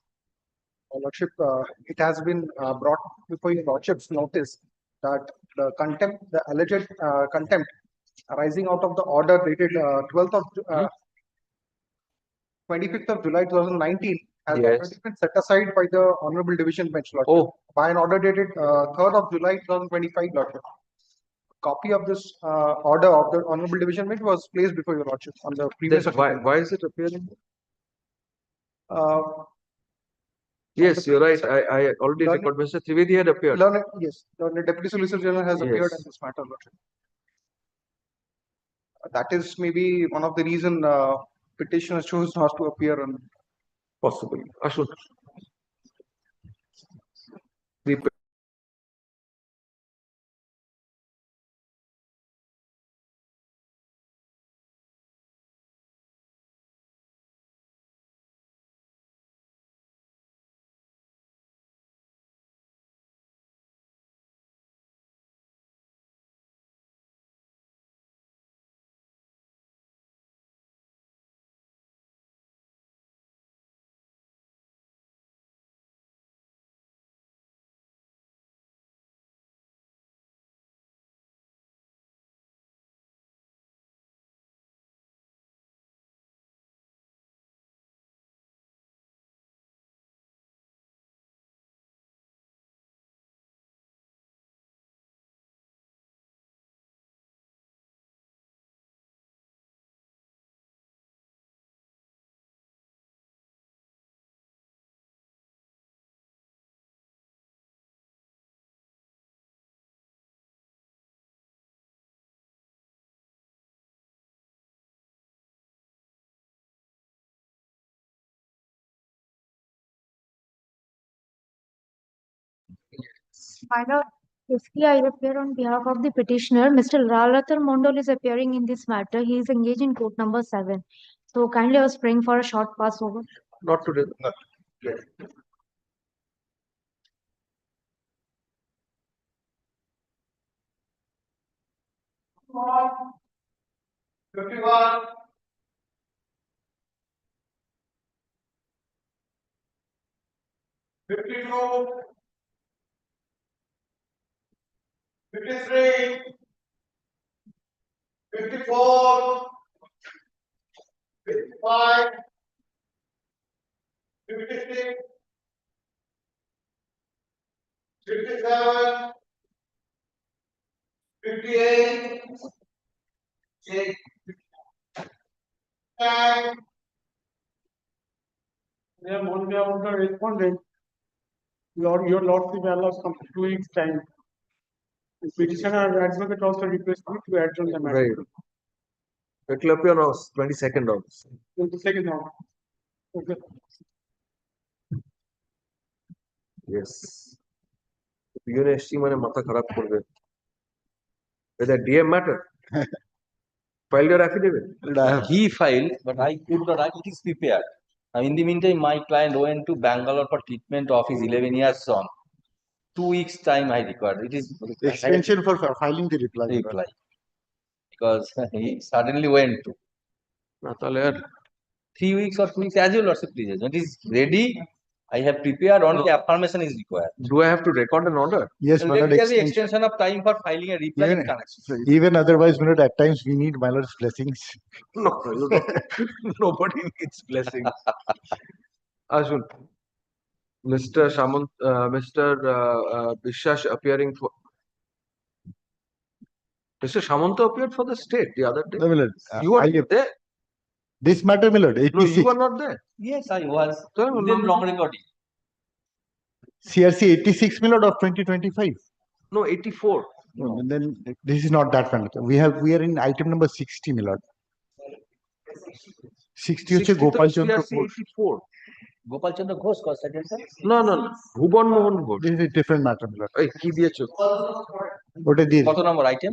Lordship, it has been brought before your Lordship's notice that the contempt, the alleged contempt arising out of the order dated 12th of 25th of July 2019 has Yes. already been set aside by the Honorable Division Bench, Lordship, by an order dated 3rd of July 2025, Lordship. Copy of this order of the Honorable Division Bench was placed before your Lordship on the previous Then why is it appearing? uh, Yes, you're right. I already Learned- recorded. Mr. Trivedi had appeared. Yes, the Deputy Solicitor General has appeared Yes. in this matter, Lordship. That is maybe one of the reason petitioner chose not to appear on. Possibly. Ashwin. My lord, basically I appear on behalf of the petitioner. Mr. Lalatar Mondal is appearing in this matter. He is engaged in court number 7. So kindly I was praying for a short pass over. Not today. Yes. Fifty-one, 52, 53, 54, 55, 56, 57, 58, 9, Yeah, on behalf of the respondent, your lordship allows some 2 weeks time. The petitioner advocate also request me to adjourn the matter. Right. It will appear on 22nd also. 22nd now. Okay. Yes. UNSC মানে মাথা খারাপ করবে. Is that DM matter? Filed your affidavit? He filed, but I could not. It is prepared. In the meantime, my client went to Bangalore for treatment of his 11 years son. 2 weeks time I required. It is Extension for filing the reply. Because he suddenly went to. না তাহলে আর 3 weeks or 2 weeks as your lordship pleases. It is ready. I have prepared. Only affirmation is required. do I have to record an order? Yes, So my there lord, is the extension of time for filing a reply Even, in connection. even otherwise, my lord, at times we need my lord's blessings. No, you don't. Nobody needs blessing. Ashwin. Mr. Samant, Mr. Bishash appearing for. Mr. Samanta appeared for the state the other day. No, my lord, You were there. This matter, my lord, No, 86. you were not there. Yes, I was. No, Then wrong recording. CRC 86, my lord, of 2025. No, 84. No, then this is not that one. We are in item number 60, my lord. 60 হচ্ছে 60 গোপাল তো চন্দ্র CRC 84. Gopal Chandra Ghosh consultant. No, no, no. Bhuban Mohan Ghosh. This is a different matter, my lord. এই কি দিয়েছো? ওটা দিয়ে কত নম্বর item?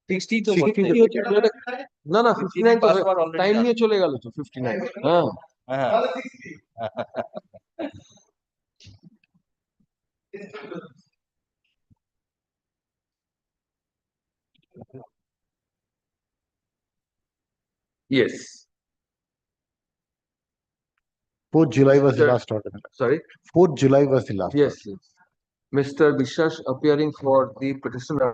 60 তো 60 হচ্ছে না না 59 তো টাইম নিয়ে চলে গেল তো 59 হ্যাঁ হ্যাঁ Yes. 4th July was the Mr. last order. Sorry? 4th July was the last order. Yes, yes. Mr. Bishash appearing for the petitioner.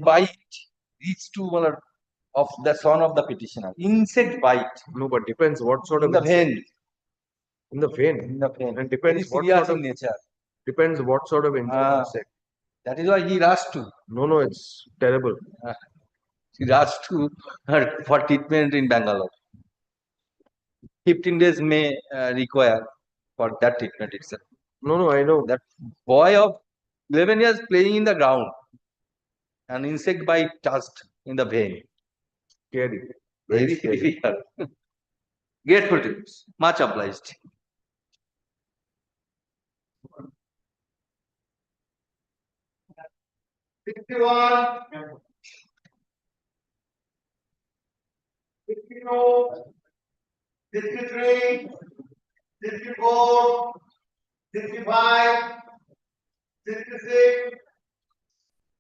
Bite reach to of the son of the petitioner. Insect bite. No, but depends what sort In of the insect. vein. In the vein. In the vein. And depends Very what serious sort of in nature. depends what sort of insect. That is why he rushed to. No, it's terrible. He rushed to for treatment in Bangalore. 15 days may require for that treatment itself. No, I know. That boy of 11 years playing in the ground. An insect bite touched in the vein. Scary. Very difficult. Grateful to you. Much obliged. Fifty-one. 52, 63, 64, 65, 66,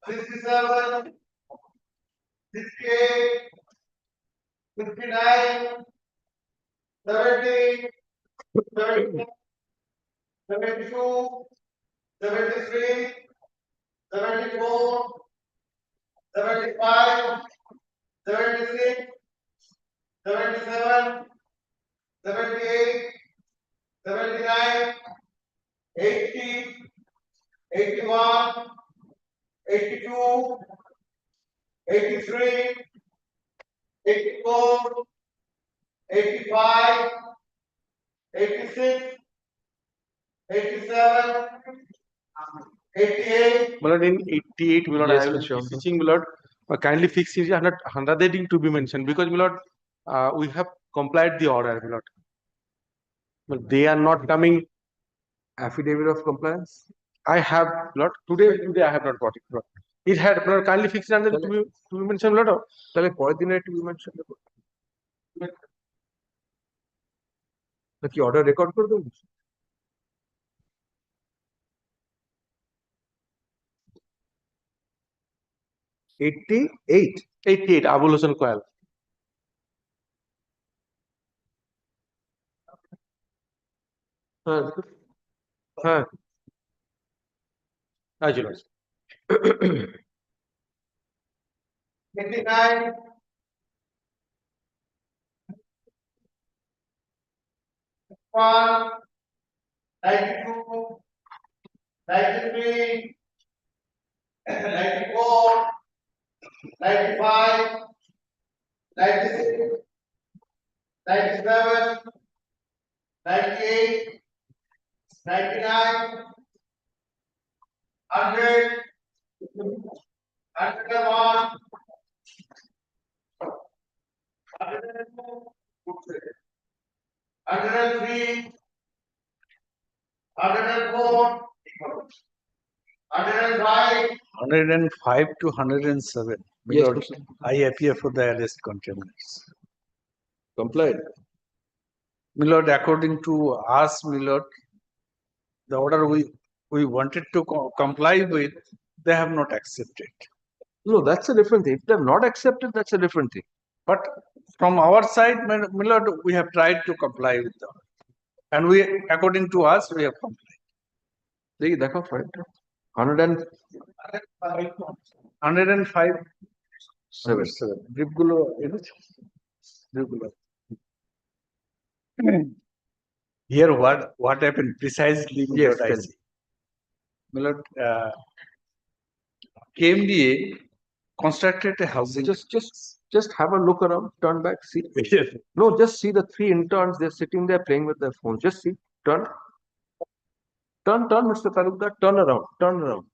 67, 68, 59, 70, 71, 72, 73, 74, 75, 76, 77, 78, 79, 80, 81, 82, 83, 84, 85, 86, 87, 88. My lord, in 88, my lord, Yes, I will Mr. be beseeching, my lord, kindly fix it 100 heading to be mentioned because, my lord, we have complied the order, my lord. But they are not coming. Affidavit of compliance? I have not today I have not got it. Lord. It had, my lord, kindly fix it under to be mentioned, my lord. তাহলে পরের দিনে to be mentioned. কি order record করে দেবো? 88 Abul Hasan Koyal. হ্যাঁ। Aji Lord. 89, 1, 92, 93, 94, 95, 96, 97, 98, 99, 100, 101, 102, 103, 104, 105. 105 to 107. My Yes, lord, sir. I appear for the arrest contemnants. Complied. My lord, according to us, my lord, the order we wanted to comply with, they have not accepted. No, that's a different thing. If they have not accepted, that's a different thing. But from our side, my lord, we have tried to comply with them. And we, according to us, we have complied. দেখি দেখো ফাইলটা 105 7 ব্রিফগুলো এনেছে ব্রিফগুলো Here, what happened precisely? Yes, Milord, I tell me. see. Milord, KMDA constructed a housing. Just have a look around, turn back, see. Yes. No, just see the three interns, they're sitting there playing with their phones. Just see, turn, Mr. Talukdar, turn around.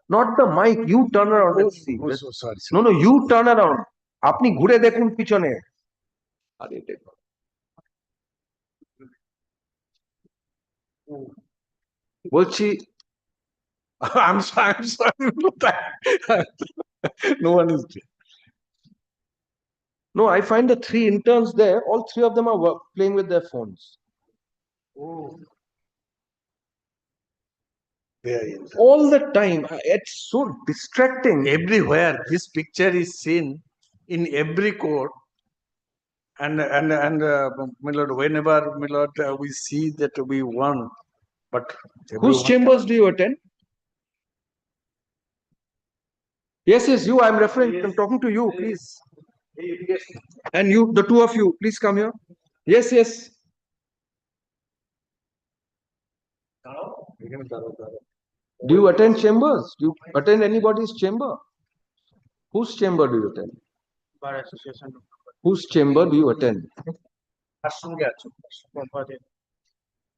Not the mic, you turn around and see. Oh, so sorry. No, you turn around. আপনি ঘুরে দেখুন পিছনে। আরে দেখো। বলছি I'm sorry. No one is there. No, I find the three interns there, all three of them are playing with their phones. Oh. There is. All the time. It's so distracting. Everywhere this picture is seen in every court, and my lord, whenever my lord, we see that we won, but Whose chambers do you attend? Yes, you. I'm referring. I'm talking to you, please. And you, the two of you, please come here. Yes. Do you attend chambers? Do you attend anybody's chamber? Whose chamber do you attend? Bar Association. Whose chamber do you attend?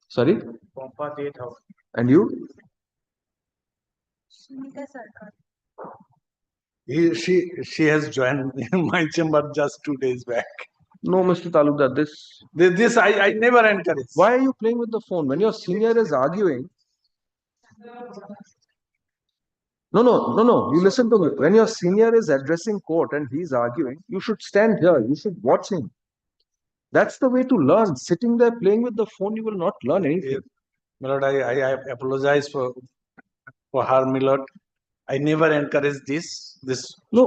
Sorry? And you? She has joined my chamber just 2 days back. No, Mr. Talukdar, This I never encourage. Why are you playing with the phone? When your senior is arguing. No. You listen to me. When your senior is addressing court and he's arguing, you should stand here. You should watch him. That's the way to learn. Sitting there playing with the phone, you will not learn anything. My lord, I apologize for her, my lord. I never encourage this. No,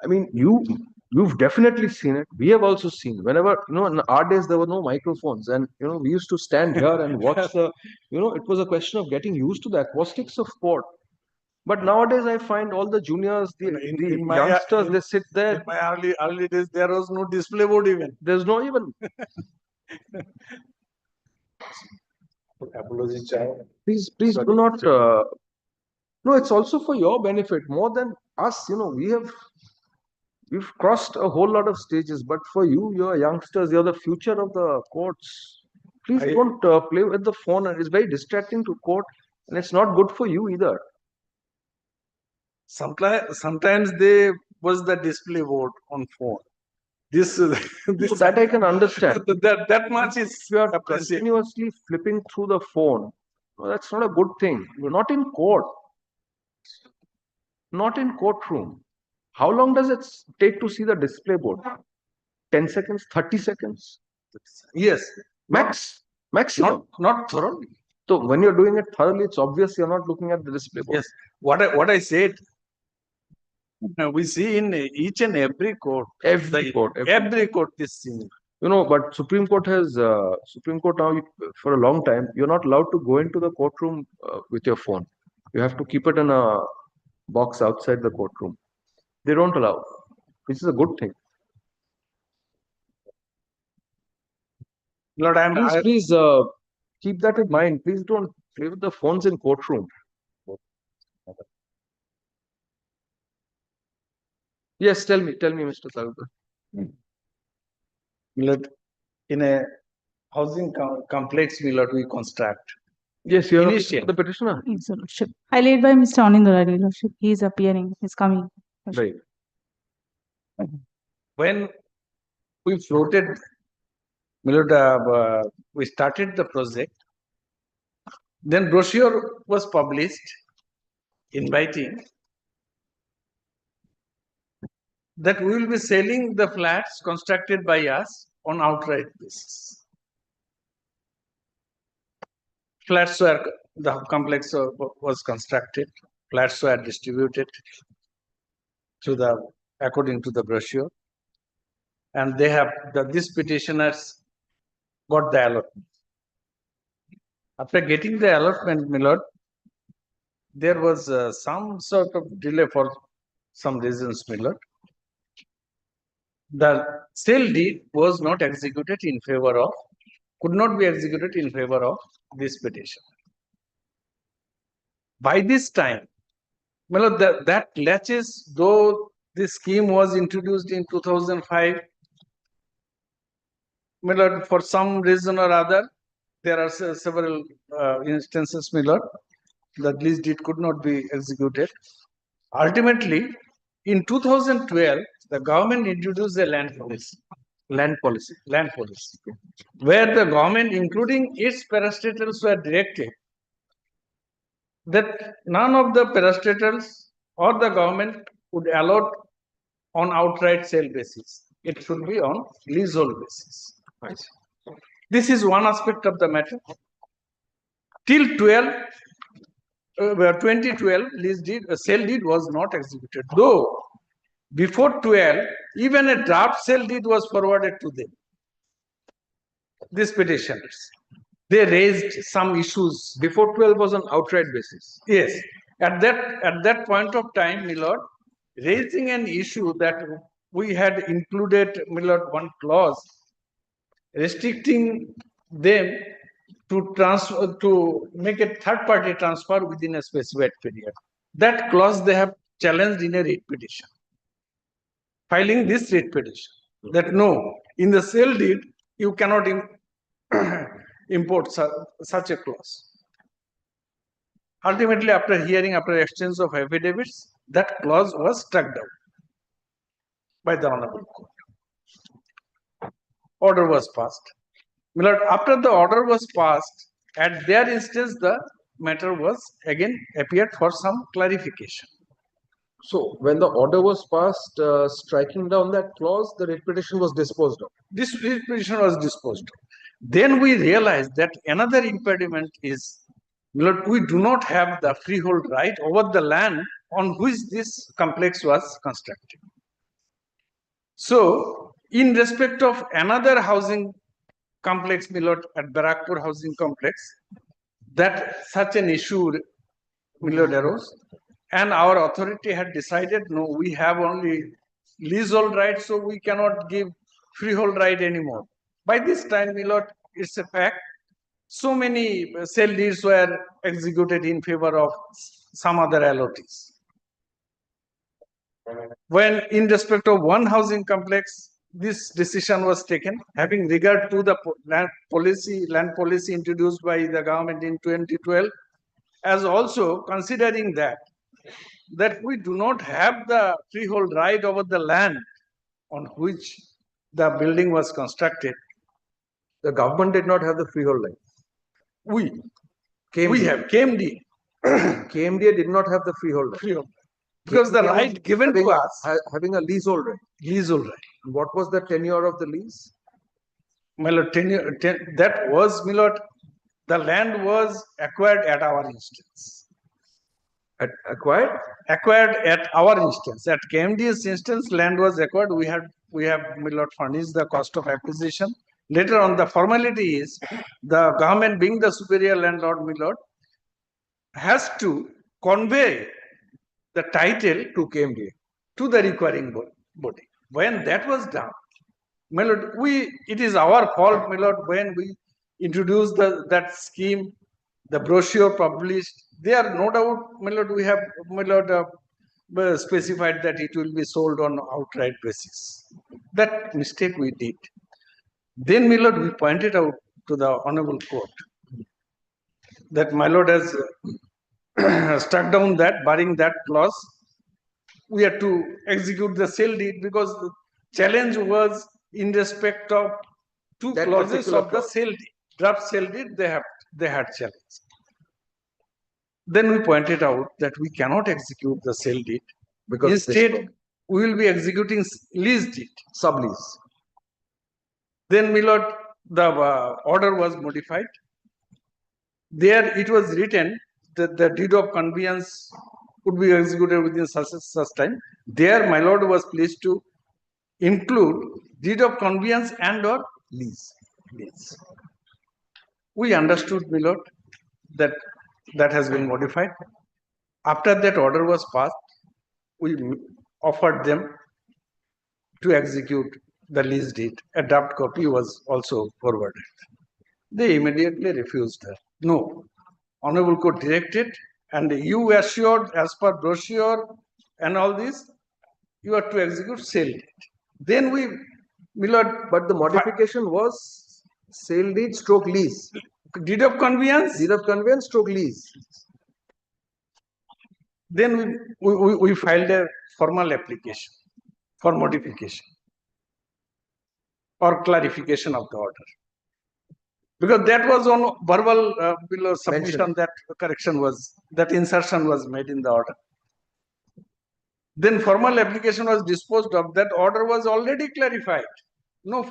I mean, you've definitely seen it. We have also seen. Whenever, in our days, there were no microphones. And, we used to stand here and watch it was a question of getting used to the acoustics of court. But nowadays, I find all the juniors, the youngsters, they sit there. In my early days, there was no display board even. There's no even. Apology, child. Please do not. No, it's also for your benefit more than us. We've crossed a whole lot of stages. But for you, you're youngsters. You're the future of the courts. Please don't play with the phone. And it's very distracting to court, and it's not good for you either. Sometimes there was the display board on phone. This that I can understand. That much is you are continuously flipping through the phone. No, that's not a good thing. You're not in court. Not in courtroom. How long does it take to see the display board? 10 seconds, 30 seconds? Yes. Maximum. Not thoroughly. So when you're doing it thoroughly, it's obvious you're not looking at the display board. Yes. What I said, we see in each and every court. Every court is seen. But Supreme Court now, for a long time, you're not allowed to go into the courtroom with your phone. You have to keep it in a box outside the courtroom. They don't allow, which is a good thing. Lord, please keep that in mind. Please don't play with the phones in courtroom. Yes, tell me, Mr. Talukdar. Lord, in a housing complex, we construct. Yes, you are the petitioner. Yes, Your Lordship. Highlighted by Mr. Anindra, Your Lordship. He is appearing. He's coming. Right. When we floated, we started the project. Then brochure was published inviting that we will be selling the flats constructed by us on outright basis. Flats were, the complex was constructed, flats were distributed according to the brochure, and they have, these petitioners got the allotment. After getting the allotment, my lord, there was some sort of delay for some reasons, my lord. The sale deed was not executed in favor of could not be executed in favor of this petition. By this time, well, that latches, though this scheme was introduced in 2005, well, for some reason or other, there are several instances, Miller, that lease deed could not be executed. Ultimately, in 2012, the government introduced a land policy, where the government, including its parastatals, were directed that none of the parastatals or the government would allot on outright sale basis. It should be on leasehold basis. This is one aspect of the matter. Till 2012, lease deed, sale deed was not executed. Though before 12, even a draft sale deed was forwarded to them. These petitioners, they raised some issues. Before 12 was on outright basis. Yes, at that point of time, Milord, raising an issue that we had included, Milord, one clause restricting them to transfer, to make a third-party transfer within a specified period. That clause they have challenged in a writ petition, filing this writ petition. That no, in the sale deed you cannot import such a clause. Ultimately, after exchange of affidavits, that clause was struck down by the Honorable Court. Order was passed. Milord, after the order was passed, at their instance, the matter was again appeared for some clarification. So, when the order was passed, striking down that clause, the writ petition was disposed of. This writ petition was disposed of. Then we realized that another impediment is, Milord, we do not have the freehold right over the land on which this complex was constructed. So, in respect of another housing complex, Milord, at Barakpur housing complex, that such an issue, Milord, arose, and our authority had decided, no, we have only leasehold right, so we cannot give freehold right anymore. By this time, Milord, it's a fact, so many sale deeds were executed in favor of some other allottees. When in respect of one housing complex, this decision was taken, having regard to the land policy introduced by the government in 2012, as also considering that we do not have the freehold right over the land on which the building was constructed. The government did not have the freehold right. We have KMD. KMDA did not have the freehold right. Because the right given to us, having a leasehold right. Leasehold right. What was the tenure of the lease? Milord, that was, Milord, the land was acquired at our instance. Acquired? Acquired at our instance. At KMD's instance, land was acquired. We have, Milord, furnished the cost of acquisition. Later on, the formality is the government, being the superior landlord, Milord, has to convey the title to KMDA, to the requiring body. When that was done, Milord, it is our fault, Milord, when we introduced that scheme, the brochure published. There, no doubt, Milord, we have, Milord, specified that it will be sold on outright basis. That mistake we did. Then, Milord, we pointed out to the Honorable Court that my Lord has struck down that, barring that clause. We had to execute the sale deed because the challenge was in respect of two that clauses of the clause. sale deed. Draft sale deed, they had challenged. Then we pointed out that we cannot execute the sale deed because instead we will be executing lease deed, sublease. Then, Milord, the order was modified. There it was written that the deed of conveyance could be executed within such time. There, my Lord was pleased to include deed of conveyance and or lease. We understood, my Lord, that has been modified. After that order was passed, we offered them to execute the lease deed. A draft copy was also forwarded. They immediately refused her. No, Honorable Court directed, and you assured as per brochure and all this, you are to execute sale deed. Then we, Milord, But the modification was sale deed stroke lease. deed of conveyance. Deed of conveyance stroke lease. Then we filed a formal application for modification or clarification of the order. Because that was on verbal below submission, Mention. that correction was, that insertion was made in the order. Then formal application was disposed of, that order was already clarified. No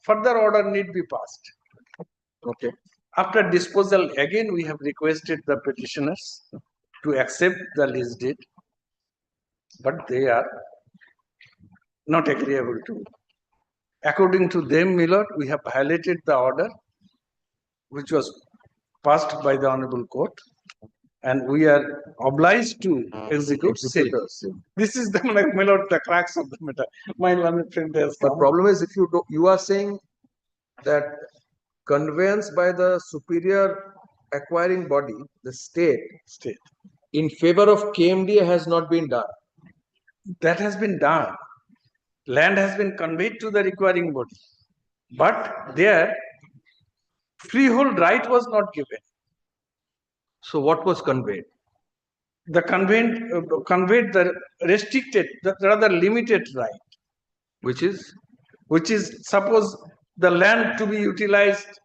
further order need be passed. Okay. After disposal, again we have requested the petitioners to accept the lease deed, but they are not agreeable to. According to them, Milord, we have violated the order which was passed by the Honorable Court, and we are obliged to execute sale. This is the, Milord, the crux of the matter. My learned friend has The come. problem is, if you are saying that conveyance by the superior acquiring body, the state, in favor of KMDA has not been done. That has been done. Land has been conveyed to the requiring body, but their freehold right was not given. So what was conveyed? The conveyed the restricted, the rather limited right, which is suppose the land to be utilized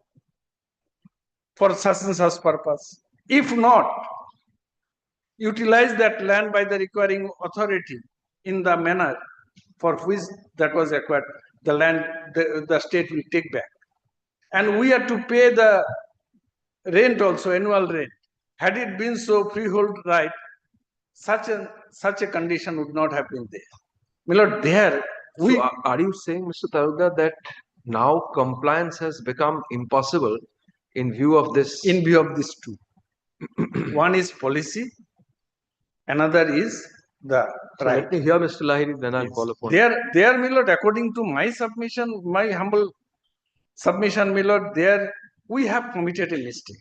for such and such purpose. If not, utilize that land by the requiring authority in the manner for which that was acquired. The land, the state will take back, and we are to pay the rent also, annual rent. Had it been so, freehold right, such a condition would not have been there. Milord, there we. So are you saying, Mr. Taruga, that now compliance has become impossible in view of this? In view of these two, one is policy, another is the So right. let me hear Mr. Lahiri, then I'll call upon. There, Milord, according to my submission, my humble submission, Milord, there we have committed a mistake.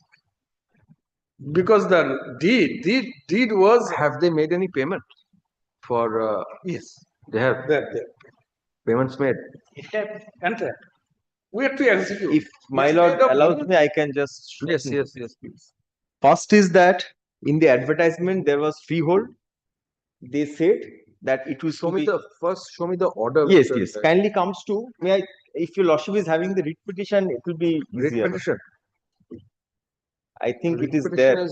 Because the deed was. Have they made any payment for? Yes, they have. There. Payments made. Enter. We have to execute. If my lord allows me, I can just. Yes, please. First is that in the advertisement there was freehold. They said that it will show me the order. Yes. Kindly comes to may I. If your lordship is having the writ petition, it will be easier. Writ petition. I think it is Petition there.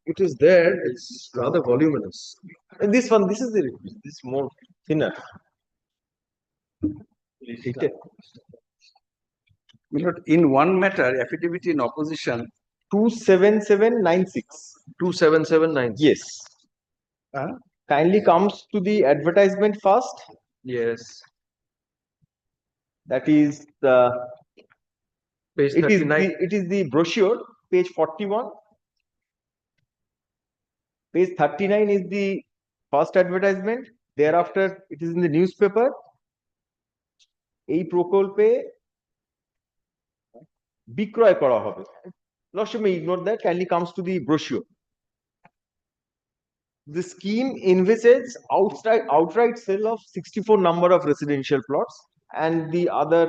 It is there. It's rather voluminous. And this one, this is the this more thinner. Milord, in one matter, affidavit in opposition. 27796. 27796. Yes. Kindly comes to the advertisement first. Yes. That is the. Page 39. It is the brochure. Page 41. Page 39 is the first advertisement. Thereafter, it is in the newspaper. এই প্রকল্পে বিক্রয় করা হবে. Lordship may ignore that. Kindly comes to the brochure. The scheme envisages outright sale of 64 number of residential plots, and the other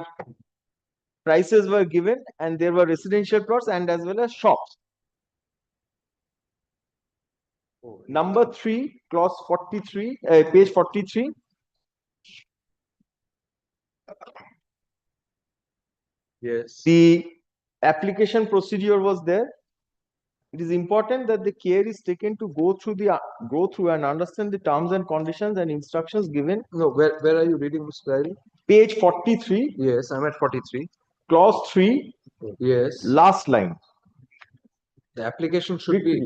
prices were given, and there were residential plots and as well as shops. Number 3, clause 43, page 43. Yes. The application procedure was there. It is important that the care is taken to go through and understand the terms and conditions and instructions given. No, where are you reading, Mr. Lahiri? Page 43. Yes, I'm at 43. Clause 3. Yes. Last line. The application should be.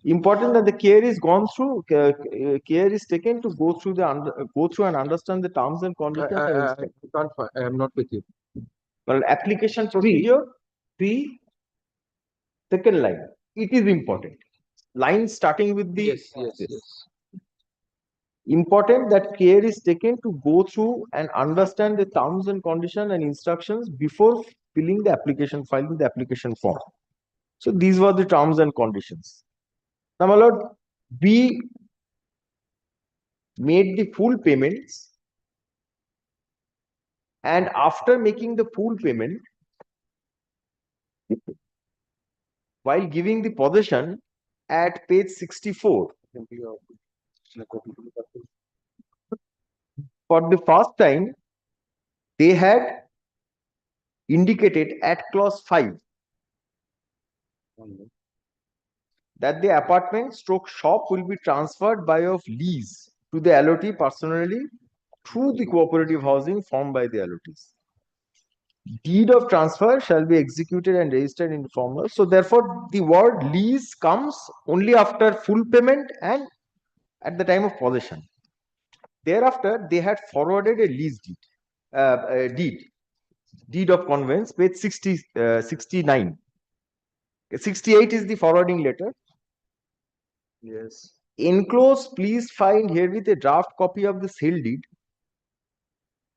Important that the care is gone through. Care is taken to go through and understand the terms and conditions. I can't find. I am not with you. Well, application procedure. Second line. It is important. Line starting with the. Yes. Important that care is taken to go through and understand the terms and conditions and instructions before filling the application file with the application form. So these were the terms and conditions. Now, my lord, we made the full payments, and after making the full payment, while giving the possession at page 64, for the first time, they had indicated at clause 5 that the apartment stroke shop will be transferred by way of lease to the allotee personally through the cooperative housing formed by the allotees. Deed of transfer shall be executed and registered in formula. So therefore, the word lease comes only after full payment and at the time of possession. Thereafter, they had forwarded a lease deed, deed of conveyance, page 69. 68 is the forwarding letter. Yes. Enclosed, please find herewith a draft copy of the sale deed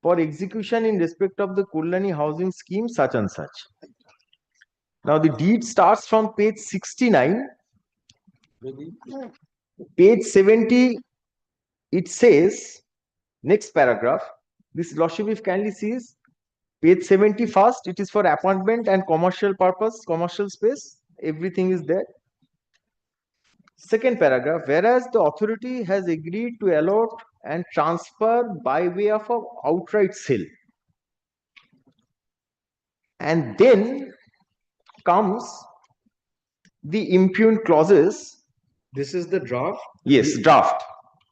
for execution in respect of the Kullani housing scheme such and such. Now the deed starts from page 69. Page 70, it says, next paragraph, this lordship if kindly sees, page 71st, it is for appointment and commercial purpose, commercial space, everything is there. Second paragraph, whereas the authority has agreed to allot and transfer by way of an outright sale. And then comes the impugned clauses. This is the draft? Yes, draft.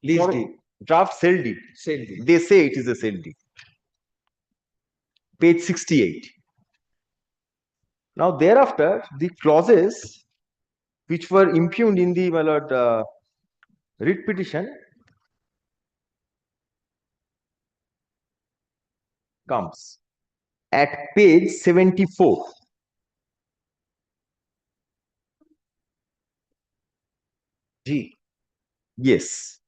Lease deed. Draft sale deed. Sale deed. They say it is a sale deed. Page 68. Now thereafter, the clauses which were impugned in the writ petition comes at page 74. G. Yes.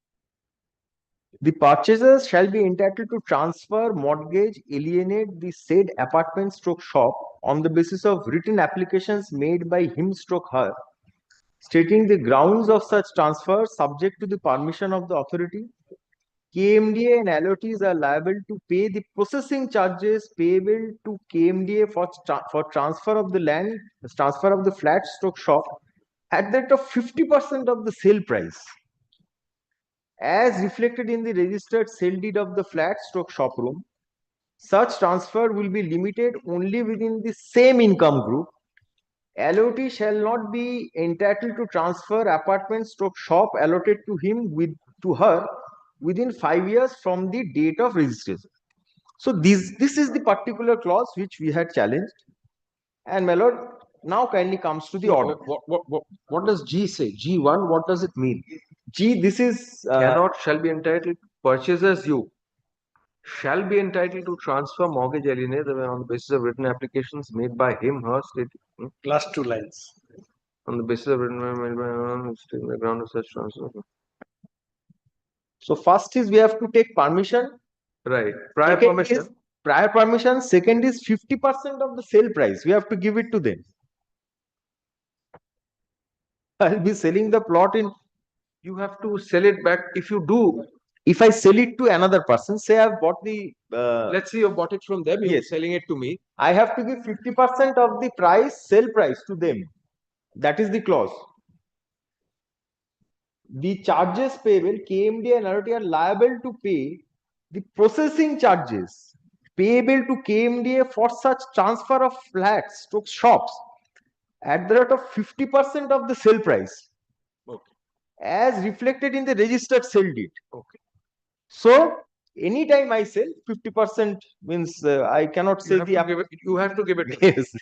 The purchasers shall be entitled to transfer, mortgage, alienate the said apartment stroke shop on the basis of written applications made by him stroke her, stating the grounds of such transfer subject to the permission of the authority. KMDA and allotees are liable to pay the processing charges payable to KMDA for transfer of the land, transfer of the flat stroke shop at the rate of 50% of the sale price, as reflected in the registered sale deed of the flat stroke shop room. Such transfer will be limited only within the same income group. Allotee shall not be entitled to transfer apartment stroke shop allotted to him to her within 5 years from the date of registration. So this is the particular clause which we had challenged. And my lord, now kindly comes to the order. What does G say? G1, what does it mean? G, this is cannot, shall be entitled, purchasers you shall be entitled to transfer, mortgage, alienate on the basis of written applications made by him, her, state. Last two lines. On the basis of written made by stating the ground of such transfer. So first is we have to take permission. Right. Prior Second permission. is prior permission. Second is 50% of the sale price. We have to give it to them. I'll be selling the plot in. You have to sell it back. If you do, if I sell it to another person, say I've bought the. Let's say you bought it from them. You're selling it to me. I have to give 50% of the price, sale price to them. That is the clause. The charges payable, KMDA and allotee are liable to pay the processing charges payable to KMDA for such transfer of flats to shops at the rate of 50% of the sale price. Okay. As reflected in the registered sale deed. Okay. So anytime I sell, 50% means I cannot say you have to give it. Yes.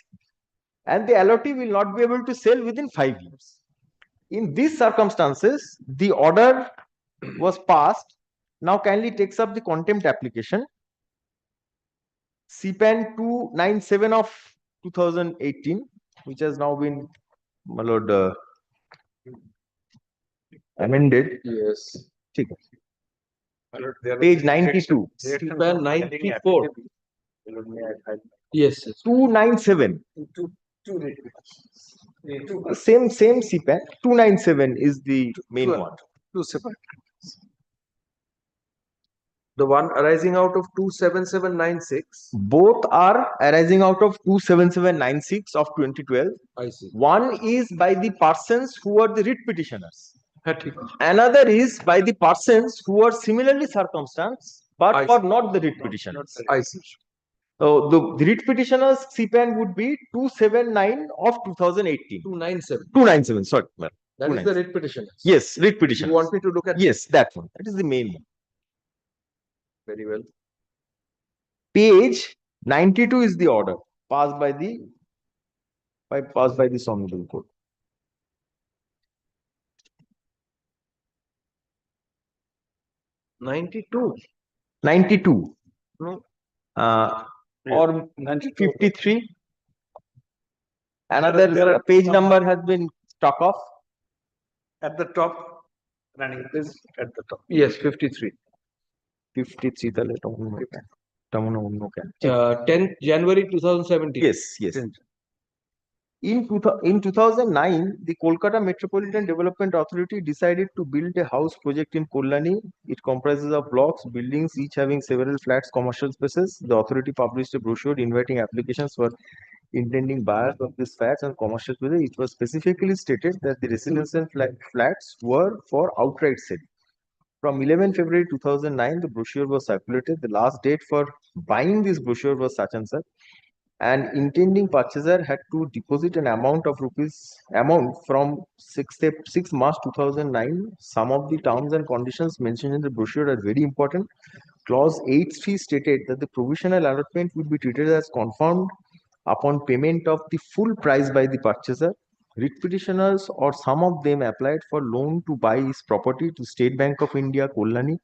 And the allotee will not be able to sell within 5 years. In these circumstances, the order was passed. Now kindly takes up the contempt application. CPAN 297 of 2018, which has now been, my lord, amended. Yes. Page 92. CPAN 94. Yes, yes. 297. Same CPAN. 297 is the main one. 297. The one arising out of 27796. Both are arising out of 27796 of 2012. I see. One is by the persons who are the writ petitioners. Another is by the persons who are similarly circumstanced but I for see. not the writ petitioners. I see. So the writ petitioners CPAN would be 279 of 2018. 297. 297, sorry. That is the writ petition. Yes, writ petition. You want me to look at? Yes, that one. That is the main one. Very well. Page 92 is the order passed by the Honorable Court. '92. 92. No. Or 53. Another page number has been struck off. At the top, running this at the top. Yes, 53. 53. 10th January 2017. Yes, yes. In 2009, the Kolkata Metropolitan Development Authority decided to build a house project in Kollani. It comprises of blocks, buildings, each having several flats, commercial spaces. The authority published a brochure inviting applications for intending buyers of these flats and commercial spaces. It was specifically stated that the residential flats were for outright sale. From 11 February 2009, the brochure was circulated. The last date for buying this brochure was such and such. And intending purchaser had to deposit an amount from 6 March 2009. Some of the terms and conditions mentioned in the brochure are very important. Clause 8(3) stated that the provisional allotment would be treated as confirmed upon payment of the full price by the purchaser. Writ petitioners or some of them applied for loan to buy his property to State Bank of India, Kollani.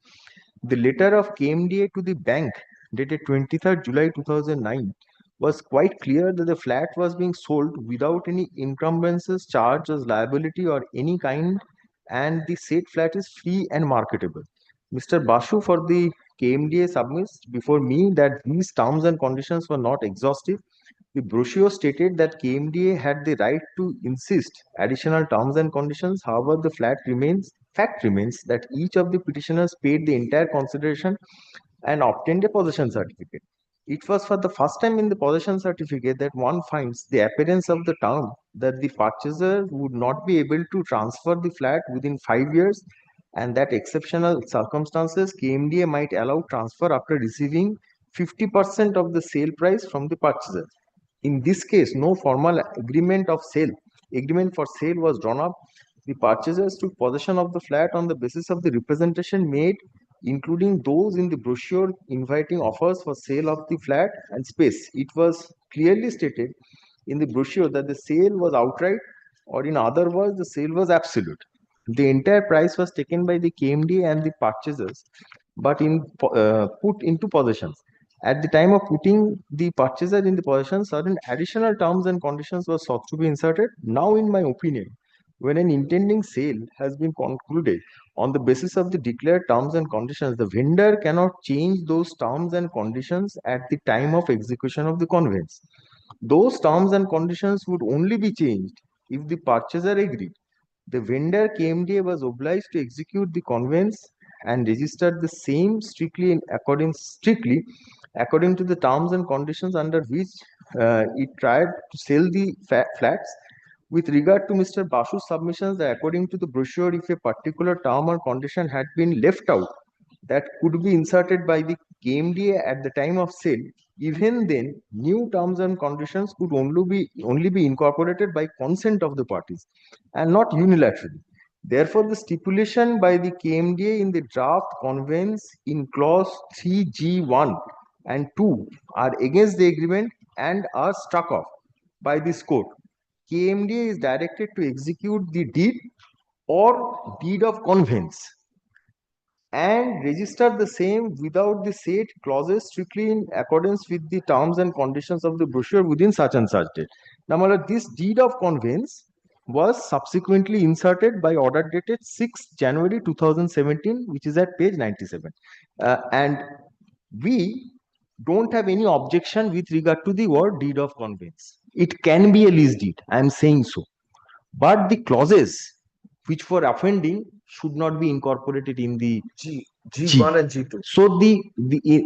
The letter of KMDA to the bank dated 23rd July 2009 was quite clear that the flat was being sold without any encumbrances charged as liability or any kind, and the said flat is free and marketable. Mr. Basu for the KMDA submits before me that these terms and conditions were not exhaustive. The brochure stated that KMDA had the right to insist additional terms and conditions. However, the fact remains that each of the petitioners paid the entire consideration and obtained a possession certificate. It was for the first time in the possession certificate that one finds the appearance of the term that the purchaser would not be able to transfer the flat within 5 years, and that exceptional circumstances KMDA might allow transfer after receiving 50% of the sale price from the purchaser. In this case, no formal agreement for sale was drawn up. The purchasers took possession of the flat on the basis of the representation made, including those in the brochure inviting offers for sale of the flat and space. It was clearly stated in the brochure that the sale was outright, or in other words, the sale was absolute. The entire price was taken by the KMDA and the purchasers, but put into possession. At the time of putting the purchaser in the possession, certain additional terms and conditions were sought to be inserted. Now, in my opinion, when an intending sale has been concluded on the basis of the declared terms and conditions, the vendor cannot change those terms and conditions at the time of execution of the conveyance. Those terms and conditions would only be changed if the purchaser agreed. The vendor KMDA was obliged to execute the conveyance and register the same strictly according to the terms and conditions under which it tried to sell the flats. With regard to Mr. Basu's submissions, that according to the brochure, if a particular term or condition had been left out that could be inserted by the KMDA at the time of sale, even then, new terms and conditions could only be incorporated by consent of the parties and not unilaterally. Therefore, the stipulation by the KMDA in the draft conveyance in clause 3G1 and 2 are against the agreement and are struck off by this court. KMDA is directed to execute the deed or deed of conveyance and register the same without the said clauses strictly in accordance with the terms and conditions of the brochure within such and such date. Now, this deed of conveyance was subsequently inserted by order dated 6 January 2017, which is at page 97. And we don't have any objection with regard to the word deed of conveyance. It can be a lease deed. I am saying so. But the clauses which for offending should not be incorporated in the G1 and G2.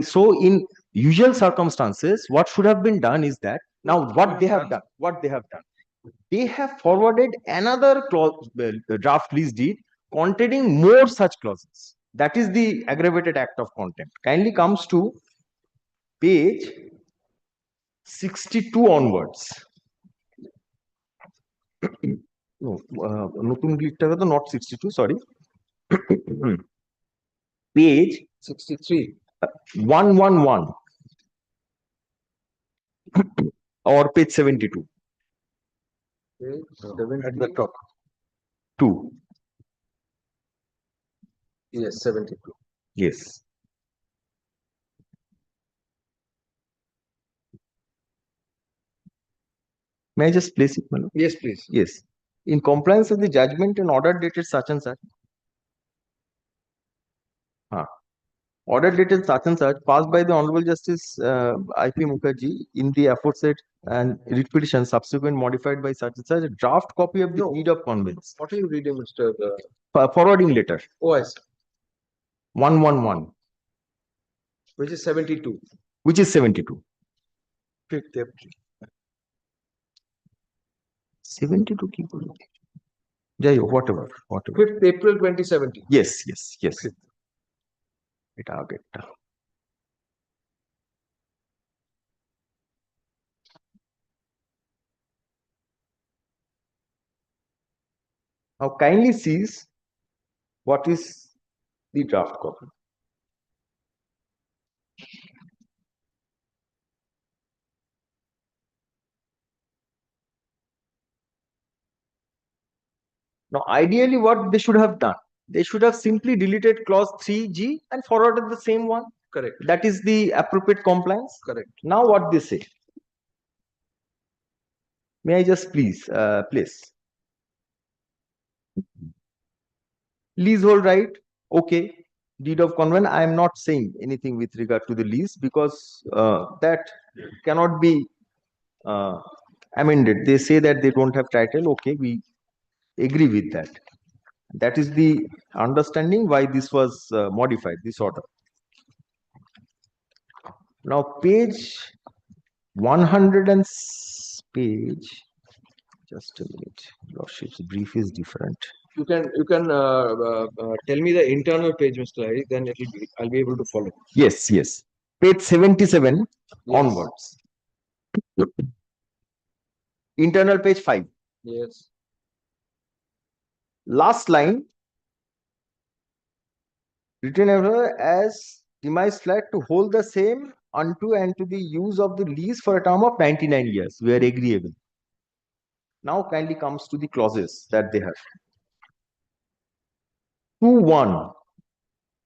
So in usual circumstances, what should have been done is that now what they have done, they have forwarded another clause, draft lease deed containing more such clauses. That is the aggravated act of contempt. Kindly comes to page 62 onwards. No, not 62, sorry. Page 63. 111 or page 72. At the top. 2. Yes, 72. Yes. May I just place it, Manu? Yes, please. Yes. In compliance with the judgment and order dated such and such. Order dated such and such passed by the Honorable Justice I.P. Mukherjee in the aforesaid and writ petition subsequent modified by such and such a draft copy of the deed of conveyance. What are you reading, Mr. Forwarding letter. Oh, I see. 111. Which is 72. Which is 72. 5th April. 72 কি বলবো? যাই হোক, whatever. 5th April 2017. Yes. এটা আগেরটা। Now kindly sees what is the draft copy. Now, ideally, what they should have done, they should have simply deleted clause 3G and forwarded the same one. Correct. That is the appropriate compliance. Correct. Now, what they say. May I just please place leasehold right? Okay. Deed of conveyance. I am not saying anything with regard to the lease because that cannot be amended. They say that they don't have title. Okay, we agree with that. That is the understanding why this was modified, this order. Now, page 100 and page. Just a minute. Lordship's brief is different. You can tell me the internal page, Mr. Hari, then I'll be able to follow. Yes. Page 77 onwards. Internal page 5. Yes. Last line. Written as demise flat to hold the same unto and to the use of the lease for a term of 99 years. We are agreeable. Now kindly comes to the clauses that they have. 2.1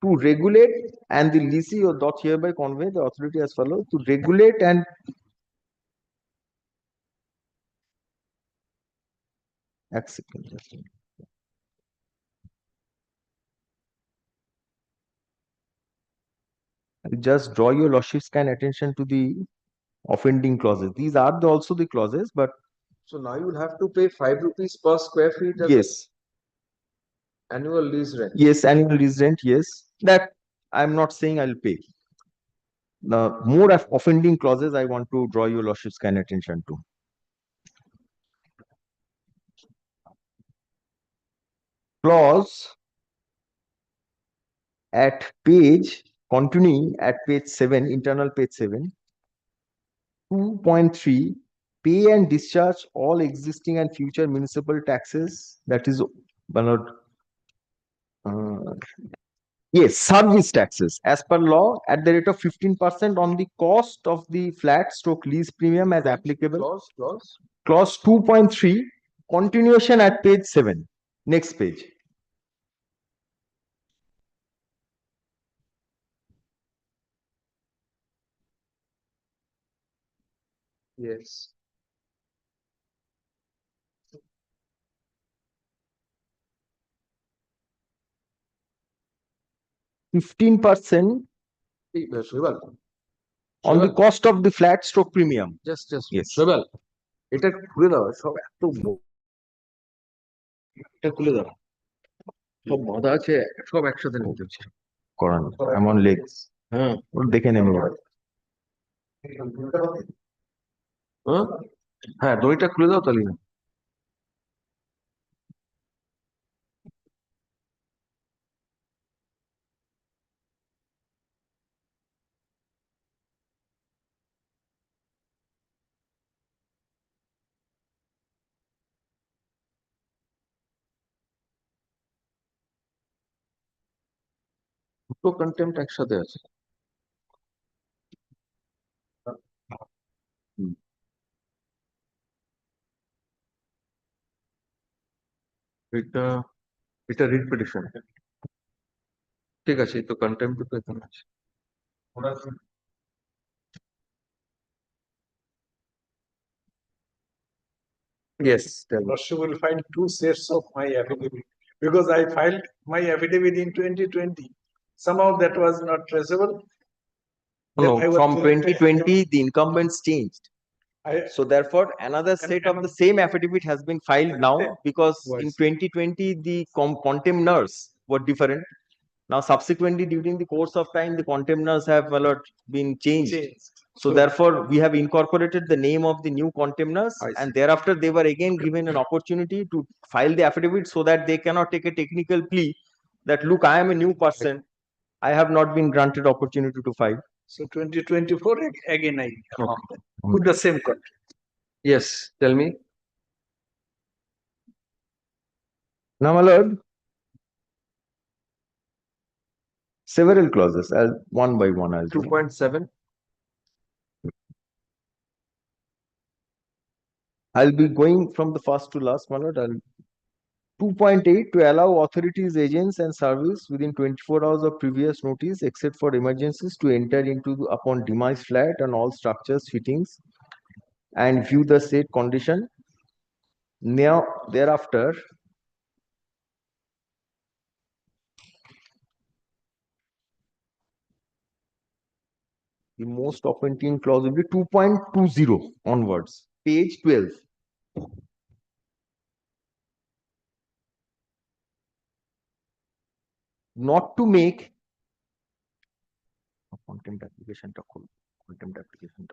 to regulate and the leasee or doth hereby convey the authority as follows to regulate and just draw your lordship's kind attention to the offending clauses. These are also the clauses, but so now you will have to pay 5 rupees per square feet. Yes. Annual lease rent. Yes, annual lease rent. Yes, that I'm not saying I'll pay. The more offending clauses I want to draw your lordship's kind attention to. Clause at page, continuing at page 7, internal page 7, 2.3, pay and discharge all existing and future municipal taxes, that is, yes, service taxes, as per law, at the rate of 15% on the cost of the flat stroke lease premium as applicable. Clause 2.3, continuation at page 7. Next page. Yes. %. on the cost of the flat stroke premium. Just Yes. Shobal, এটা খুলে দাও সব এত এটা খুলে দাও সব বাঁধা আছে সব একসাথে নিতে হচ্ছে করান এমন লেগস হ্যাঁ দেখে নেবে হ্যাঁ দড়িটা খুলে দাও তাহলে না দুটো কন্টেম্ট একসাথে আছে এটা এটা রিট পিটিশন ঠিক আছে এই তো কন্টেম্ট তো এখানে আছে Yes, tell me. Russia will find two sets of my affidavit because I filed my affidavit in 2020. Somehow that was not traceable. No, Then I was from selected. 2020 the incumbents changed. I- So therefore, another set of the same affidavit has been filed now because in 2020 the contemners were different. Now subsequently during the course of time the contemners have been changed. So therefore, we have incorporated the name of the new contemners and thereafter they were again given an opportunity to file the affidavit so that they cannot take a technical plea that look, I am a new person. I have not been granted opportunity to file. So 2024 again I put the same contract. Yes, tell me. Now, my lord, several clauses. I'll one by one. I'll do. 2.7. I'll be going from the first to last, my lord. 2.8 to allow authorities, agents, and service within 24 hours of previous notice, except for emergencies, to enter into upon demise flat and all structures, fittings, and view the said condition. Now, thereafter, the most offending clause will be 2.20 onwards, page 12. Not to make contempt application contempt application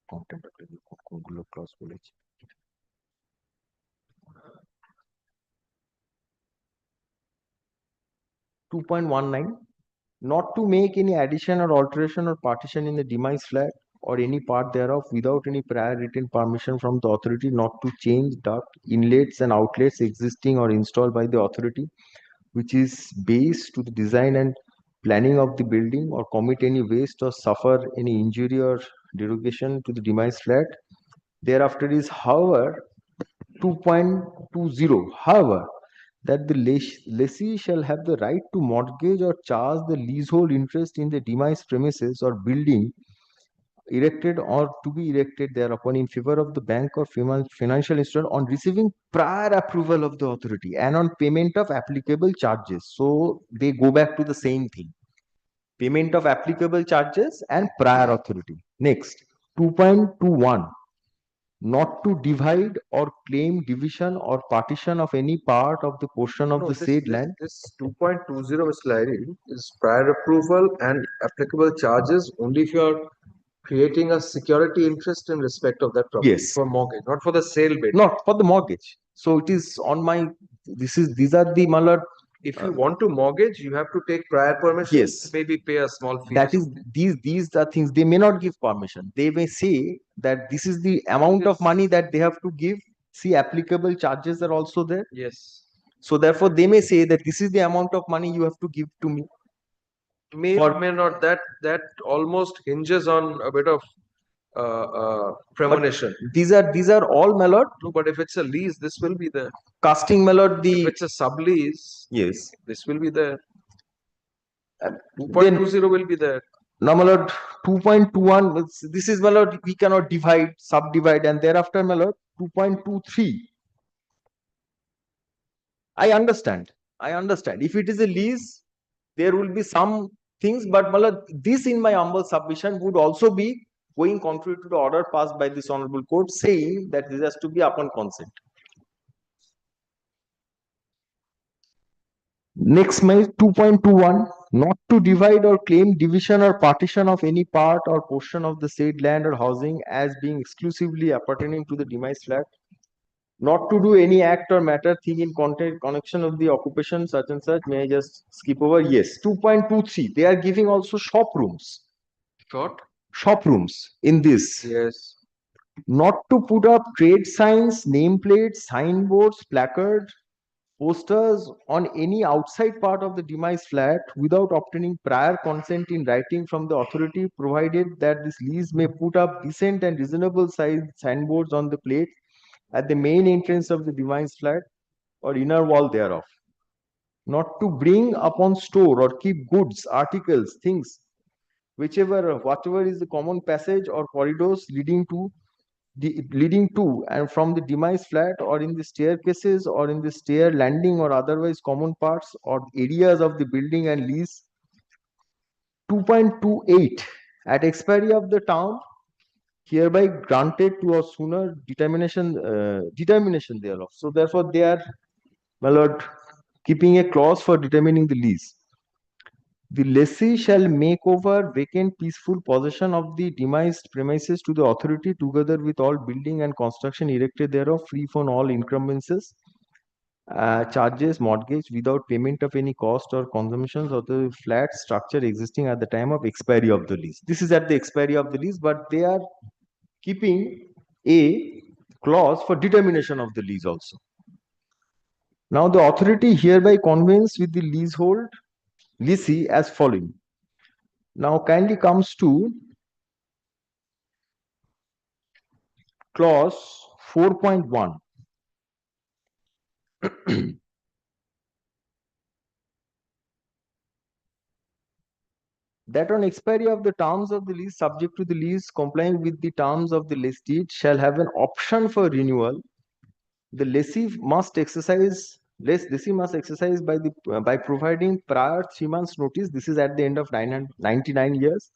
contempt application clause বলেছি 2.19 not to make any addition or alteration or partition in the demise flat or any part thereof without any prior written permission from the authority, not to change duct, inlets and outlets existing or installed by the authority, which is based to the design and planning of the building, or commit any waste or suffer any injury or derogation to the demise flat. Thereafter is, however, 2.20, however, that the lessee shall have the right to mortgage or charge the leasehold interest in the demise premises or building erected or to be erected thereupon in favor of the bank or financial institution on receiving prior approval of the authority and on payment of applicable charges. So they go back to the same thing. Payment of applicable charges and prior authority. Next, 2.21. Not to divide or claim division or partition of any part of the portion of the said land. This 2.20 Mr. Lahiri, is prior approval and applicable charges only if you are creating a security interest in respect of that property. Yes. For mortgage, not for the sale bid. Not for the mortgage. So it is on my, these are the malad. If you want to mortgage, you have to take prior permission. Yes. Maybe pay a small fee. That is, these are things they may not give permission. They may say that this is the amount of money that they have to give. See, applicable charges are also there. Yes. So therefore, they may say that this is the amount of money you have to give to me. May or may not. That almost hinges on a bit of premonition. But these are all malord. No, but if it's a lease, this will be there. Casting malord, If it's a sublease, yes, this will be there. 2.20 will be there. Now, malord, 2.21. This is malord. We cannot divide, subdivide, and thereafter, malord, 2.23. I understand. If it is a lease, there will be some things, but Malad, this in my humble submission would also be going contrary to the order passed by this honorable court saying that this has to be upon consent. Next, my 2.21, not to divide or claim division or partition of any part or portion of the said land or housing as being exclusively appertaining to the demised flat. Not to do any act or matter thing in connection of the occupation such and such. May I just skip over? Yes. 2.23, they are giving also shop rooms. Shop rooms in this. Yes. Not to put up trade signs, nameplates, signboards, placards, posters on any outside part of the demised flat without obtaining prior consent in writing from the authority, provided that this lease may put up decent and reasonable size signboards on the plate at the main entrance of the demised flat or inner wall thereof. Not to bring upon store or keep goods, articles, things, whatever is the common passage or corridors leading to and from the demised flat, or in the staircases or in the stair landing or otherwise common parts or areas of the building and lease. 2.28, at expiry of the term hereby granted to a sooner determination thereof. So therefore they are, my lord, keeping a clause for determining the lease. The lessee shall make over vacant peaceful possession of the demised premises to the authority, together with all building and construction erected thereof, free from all encumbrances, charges, mortgage, without payment of any cost or consumptions of the flat structure existing at the time of expiry of the lease. This is at the expiry of the lease, but they are keeping a clause for determination of the lease also. Now the authority hereby convenes with the lessee as following. Now kindly comes to clause 4.1. That on expiry of the terms of the lease, subject to the lease complying with the terms of the lease deed, shall have an option for renewal. The lessee must exercise by providing prior 3 months notice. This is at the end of 99 years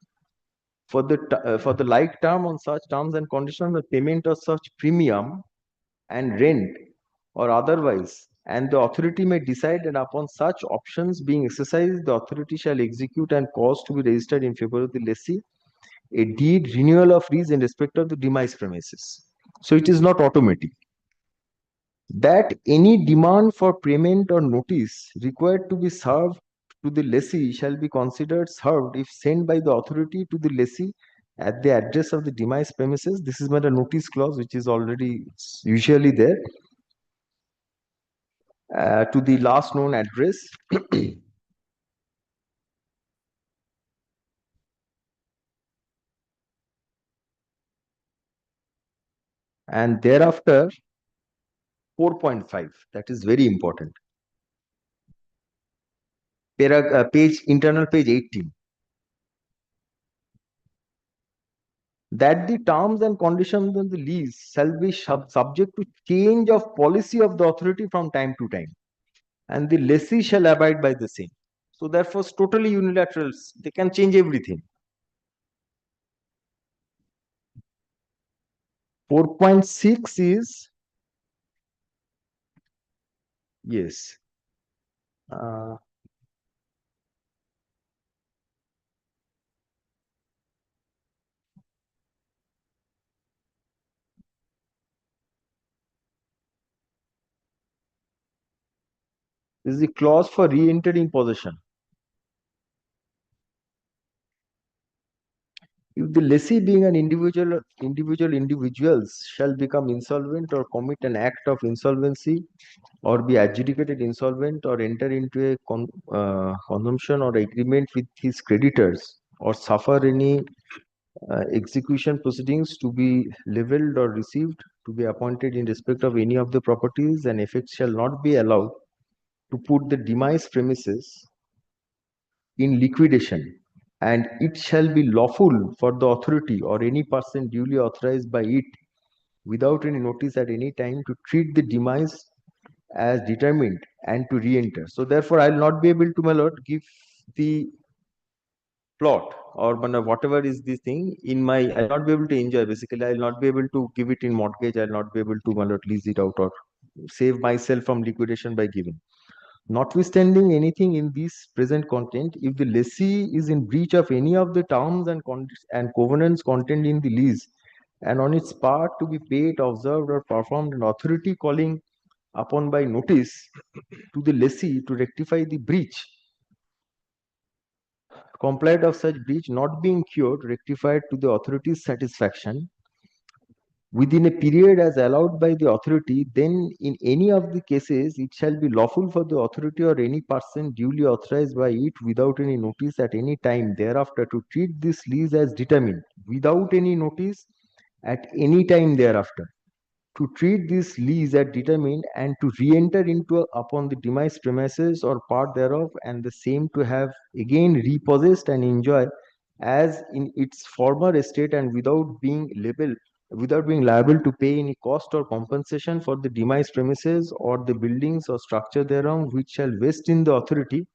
for the like term on such terms and conditions, the payment of such premium and rent or otherwise, and the authority may decide, and upon such options being exercised, the authority shall execute and cause to be registered in favor of the lessee a deed renewal of lease in respect of the demised premises. So it is not automatic. That any demand for payment or notice required to be served to the lessee shall be considered served if sent by the authority to the lessee at the address of the demised premises. This is not a notice clause, which is already usually there, to the last known address. And thereafter 4.5, that is very important. Internal page 18. That the terms and conditions of the lease shall be subject to change of policy of the authority from time to time, and the lessee shall abide by the same. So therefore, it's totally unilateral. They can change everything. 4.6 is, yes. This is the clause for re-entering possession. If the lessee, being an individuals shall become insolvent or commit an act of insolvency or be adjudicated insolvent or enter into a consumption or agreement with his creditors or suffer any execution proceedings to be leveled or received to be appointed in respect of any of the properties, and effects shall not be allowed to put the demised premises in liquidation, and it shall be lawful for the authority or any person duly authorized by it without any notice at any time to treat the demise as determined and to re-enter. So therefore I will not be able to, my lord, give the plot or whatever is this thing in my, I'll not be able to enjoy. Basically, I'll not be able to give it in mortgage. I'll not be able to lease it out or save myself from liquidation by giving. Notwithstanding anything in this present content, if the lessee is in breach of any of the terms and covenants contained in the lease, and on its part to be paid, observed, or performed, an authority calling upon by notice to the lessee to rectify the breach, complied of such breach not being cured, rectified to the authority's satisfaction within a period as allowed by the authority, then in any of the cases it shall be lawful for the authority or any person duly authorized by it without any notice at any time thereafter to treat this lease as determined, without any notice at any time thereafter to treat this lease as determined, and to re-enter into upon the demised premises or part thereof, and the same to have again repossessed and enjoy as in its former estate, and without being liable to pay any cost or compensation for the demised premises or the buildings or structure thereon, which shall vest in the authority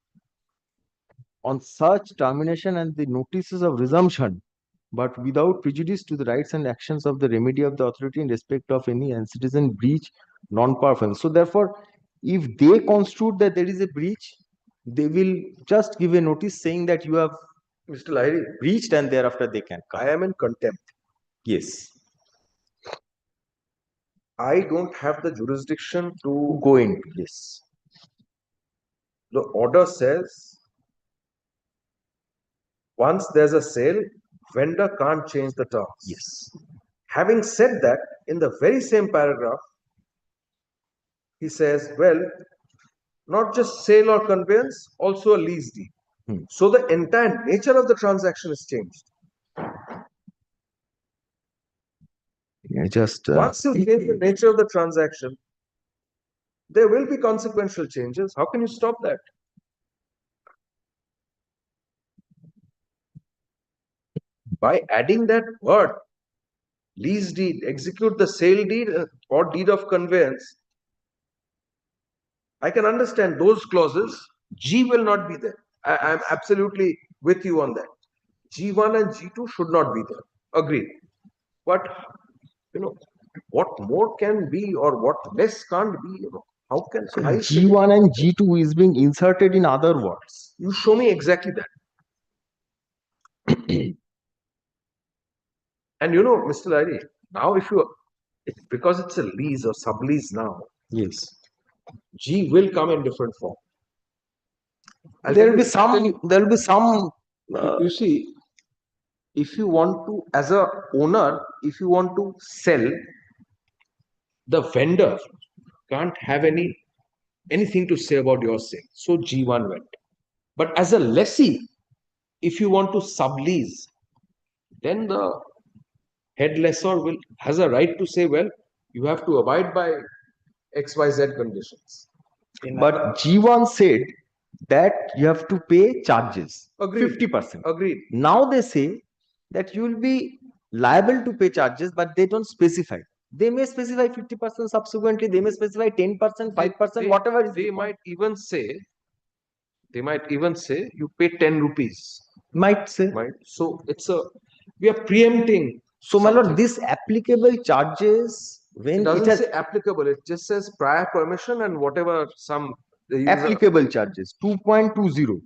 on such termination and the notices of resumption, but without prejudice to the rights and actions of the remedy of the authority in respect of any antecedent breach non-performance. So therefore, if they construe that there is a breach, they will just give a notice saying that you have, Mr. Lahiri, breached, and thereafter they can come. I am in contempt. Yes. I don't have the jurisdiction to go into this. The order says once there's a sale, vendor can't change the terms. Yes. Having said that, in the very same paragraph, he says, well, not just sale or conveyance, also a lease deed. So the entire nature of the transaction is changed. Once you change the nature of the transaction, there will be consequential changes. How can you stop that? By adding that word, lease deed, execute the sale deed or deed of conveyance, I can understand those clauses. G will not be there. I am absolutely with you on that. G1 and G2 should not be there. Agreed. But, what more can be or what less can't be, how can so G1 and G2 is being inserted in other words? You show me exactly that. And Mr. Lahiri, now because it's a lease or sublease now, yes, G will come in different form. There will be some. You see, if you want to, as a owner, if you want to sell, the vendor can't have anything to say about your sale. So G1 went. But as a lessee, if you want to sublease, then the head lessor has a right to say, well, you have to abide by XYZ conditions. But G1 said that you have to pay charges. Agreed. 50%. Agreed. Now they say that you will be liable to pay charges, but they don't specify. They may specify 50% subsequently, they may specify 10%, 5%, whatever is. They might even say you pay 10 rupees. Might say. So we are preempting. So my lord, this applicable charges, when it doesn't say applicable, it just says prior permission and whatever applicable charges, 2.20.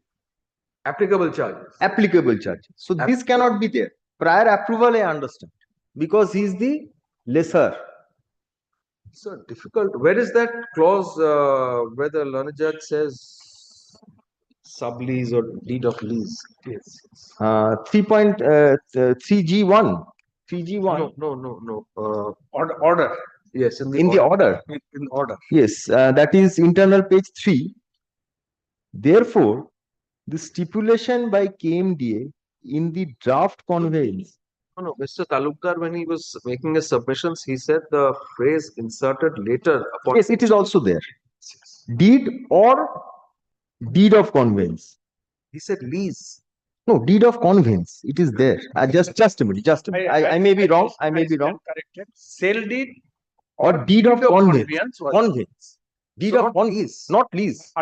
Applicable charges. Applicable charges. So this cannot be there. Prior approval, I understand. Because he is the lessor. So difficult. Where is that clause where the learned judge says sublease or deed of lease? Yes. 3.3G1. 3G1. No. Order. Yes, in the order. In order. Yes, that is internal page 3. Therefore, the stipulation by KMDA in the draft conveyance. No, Mr. Talukdar, when he was making his submissions, he said the phrase inserted later. Yes, it is also there. Deed or deed of conveyance. He said lease. No, deed of conveyance. It is there. Just a minute. I may be wrong. I may be wrong. Corrected. Sale deed or deed of conveyance. Conveyance. Deed of conveyance, not lease.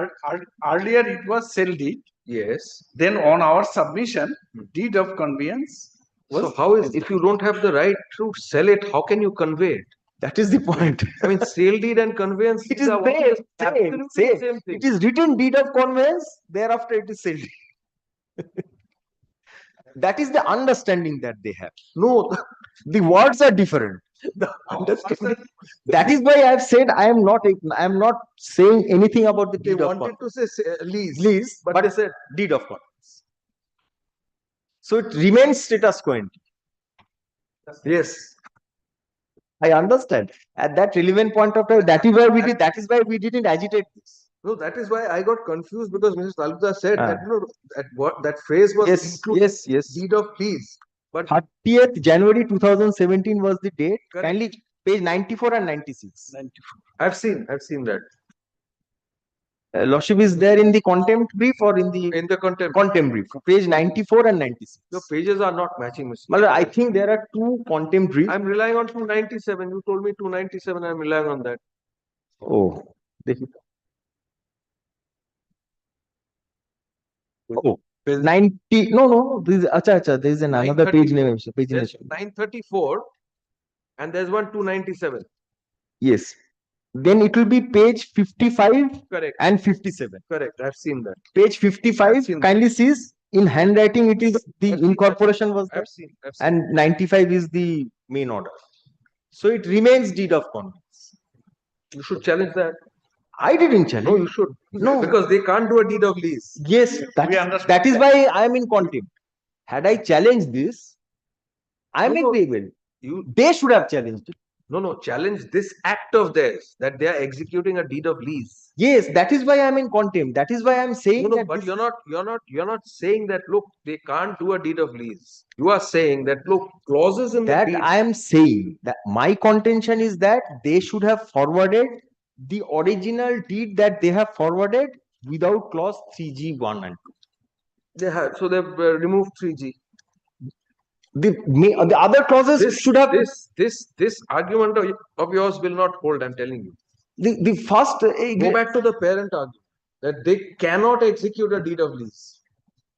Earlier it was sale deed. Yes. Then on our submission, deed of conveyance was. So how is, if you don't have the right to sell it, how can you convey it? That is the point. I mean, sale deed and conveyance. It is are same, absolutely same. same thing. It is written deed of conveyance, thereafter it is sold. That is the understanding that they have. No, the words are different. The understanding. That is why I have said I am not saying anything about the They deed of wanted conveyance. to say lease, Lease, but but they said deed of conveyance. So it remains status quo. yes. I understand. At that relevant point of time, that is why we didn't agitate this. No, that is why I got confused because Mrs. Talukdar said Ah. that, you know, that what that phrase was Yes. deed of lease. But 30th January 2017 was the date. Correct. Kindly page 94 and 96. 94. I've seen that. Lordship is there in the contempt brief or in the contempt brief. Page 94 and 96. The pages are not matching, Mr. Well, I think there are two contempt briefs. I'm relying on 297. You told me 297. I'm relying on that. Oh. Oh. 90. No. This is, there is another page name. There's 934 and there's one 297. Yes. Then it will be page 55 Correct. and 57. Correct. I've seen that. Page 55, kindly sees in handwriting it is the incorporation was there. I've seen. And 95 is the main order. So it remains deed of conveyance. You should challenge that. I didn't challenge. No, you should. No. Because they can't do a deed of lease. Yes, that is why I am in contempt. Had I challenged this, I am agreeable. They should have challenged it. No, challenge this act of theirs that they are executing a deed of lease. Yes, that is why I am in contempt. That is why I am saying No, that. but you're not saying that, look, they can't do a deed of lease. You are saying that, look, clauses in that the deed. I am saying that my contention is that they should have forwarded the original deed that they have forwarded without clause 3G1 and 2. They have, so they've removed 3G. The other clauses should have. This argument of yours will not hold. I'm telling you. The first go back to the parent argument that they cannot execute a deed of lease.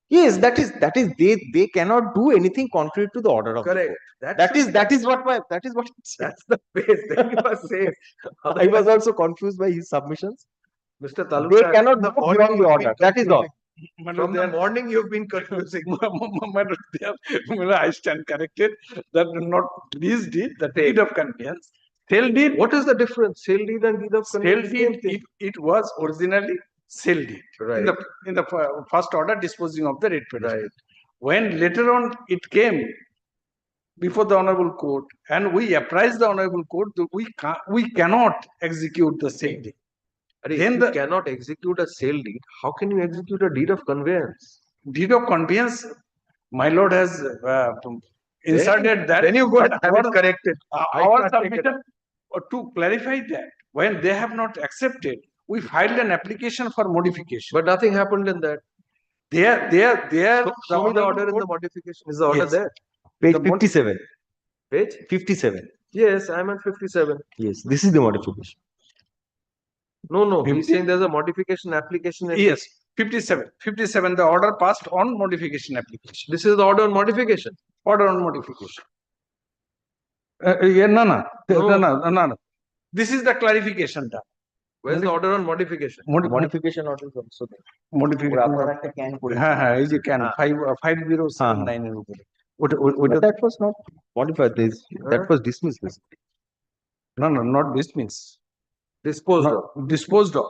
Yes, that is they cannot do anything contrary to the order of correct. That is what that's the base. Then you are safe. I was also confused by his submissions. Mr. Talukdar, they cannot go beyond the order. That is all. From the morning you've been confusing. I stand corrected. That not lease deed, the deed of conveyance. Sale deed. What is the difference? Sale deed and deed of conveyance. Sale deed. It was originally sale deed. Right. In the first order disposing of the writ petition. Right. When later on it came before the honorable court and we apprised the honorable court that we cannot execute the sale deed. Then you cannot execute a sale deed. How can you execute a deed of conveyance? Deed of conveyance, my lord has inserted that. Then you go and have it corrected. Our submission to clarify that when they have not accepted, we filed an application for modification. But nothing happened in that. There. Show me the order in the modification. Is the order there? Page 57. Page 57. Yes, I'm at 57. Yes, this is the modification. No, he's saying there's a modification application. Yes, 57. 57, the order passed on modification application. This is the order on modification. Order on modification. No. This is the clarification done. Where's the order on modification? Modification order is also there. Modification. Can 5079 that was not modified. That was dismissed. No, not dismissed. Disposed of. Disposed of.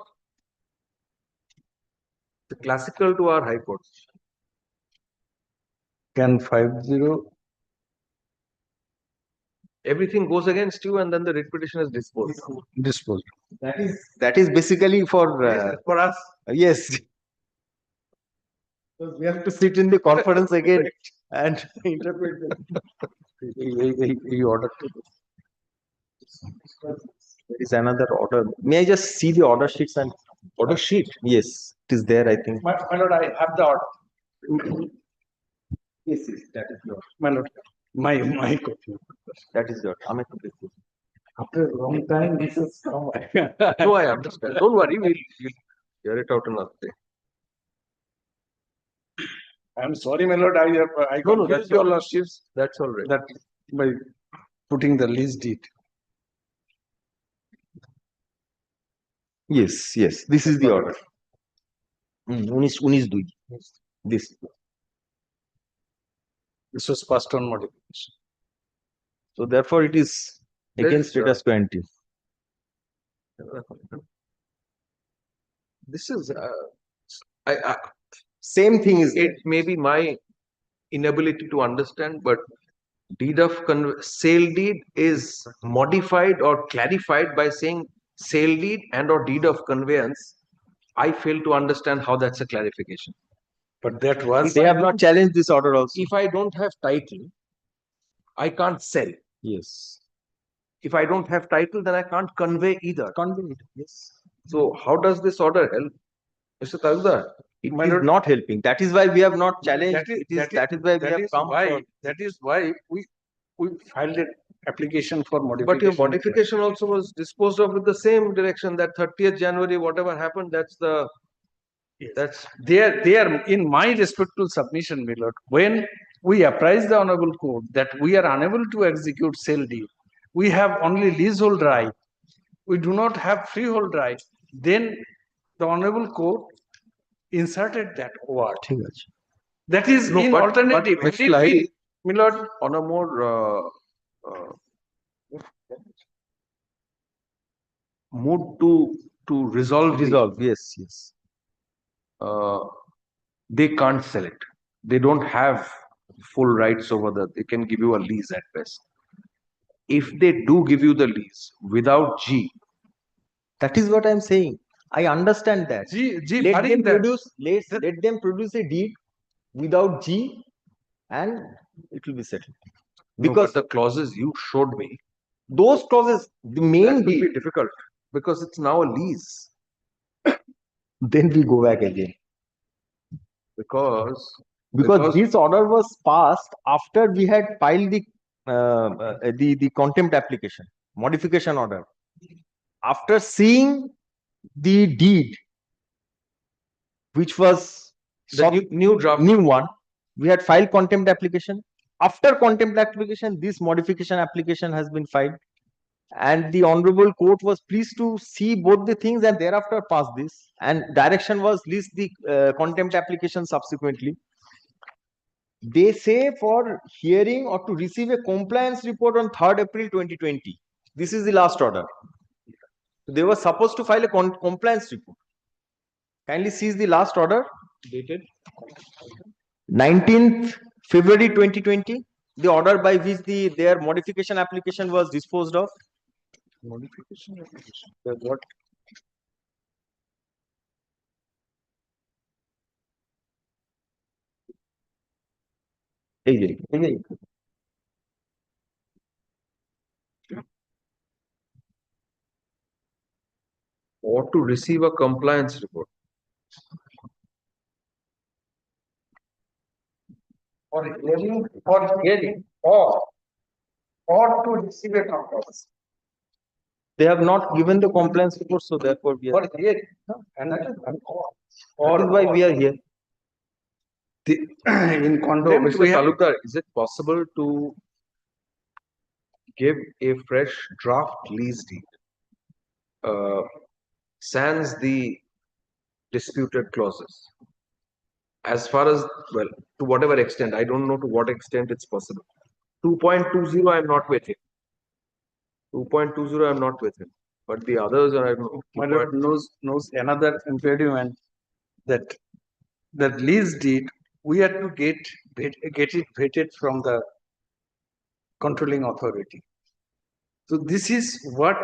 The classical to our High Court. Can 50. Everything goes against you, and then the writ petition is disposed. Disposed. That is basically for us. Yes. So we have to sit in the conference again and interpret the order. There is another order. May I just see the order sheets and order sheet? Yes, it is there. I think. My lord, I have the order. Yes, that is yours. My lord, my copy. That is yours. After a long time, this is come. No, I understand. Don't worry, we'll hear it out another day. I'm sorry, my lord, I No, no, confused that's your all. lordships That's all right. that by putting the lease deed. Yes, yes, this is the order. 19 this. This was passed on modification. So therefore it is against status quo ante. This is, Same thing is it may be my inability to understand, but deed of sale deed is modified or clarified by saying sale deed and or deed of conveyance. I fail to understand how that's a clarification. But that was. They have not challenged this order also. If I don't have title, I can't sell. Yes. If I don't have title, then I can't convey either. Convey, yes. So how does this order help, Mr. Talukdar? It is not helping. That is why we have not challenged. That is why we have come. That is why we filed an application for modification. But your modification also was disposed of with the same direction, that 30th January, whatever happened, that's the. Yes. That's there in my respectful submission, my lord, when we apprise the honorable court that we are unable to execute sale deed, we have only leasehold right, we do not have freehold right, then the honorable court inserted that word. That is No, in but alternative. slightly, My lord, on a more mood to resolve. Yes, yes. They can't sell it. They don't have full rights over that. They can give you a lease at best. If they do give you the lease without G, that is what I'm saying. I understand that. Let them produce. Let them produce a deed without G, and it will be settled. Because the clauses you showed me, those clauses, the main that will deed, be difficult because it's now a lease. Then we go back again. Because this order was passed after we had filed the contempt application, modification order. After seeing the deed, which was the new draft, new one, we had filed contempt application. After contempt application, this modification application has been filed, and the honorable court was pleased to see both the things and thereafter pass this. And direction was list the contempt application subsequently. They say for hearing or to receive a compliance report on 3rd April 2020. This is the last order. They were supposed to file a compliance report. Kindly seize the last order. dated 19th February 2020. The order by which their modification application was disposed of. modification application. What? or to receive a compliance report. For hearing, or to receive a compliance. They have not given the compliance report, so therefore we are. For hearing, and that is That is why we are here. In No, contempt, Mr. we have. Talukdar, is it possible to give a fresh draft lease deed? Sans the disputed clauses. As far as, well, to whatever extent, I don't know to what extent it's possible. 2.20, I'm not with him. 2.20, I'm not with him. But the others are, I don't know. My lord knows another impediment that lease deed we have to get it vetted from the controlling authority. So this is what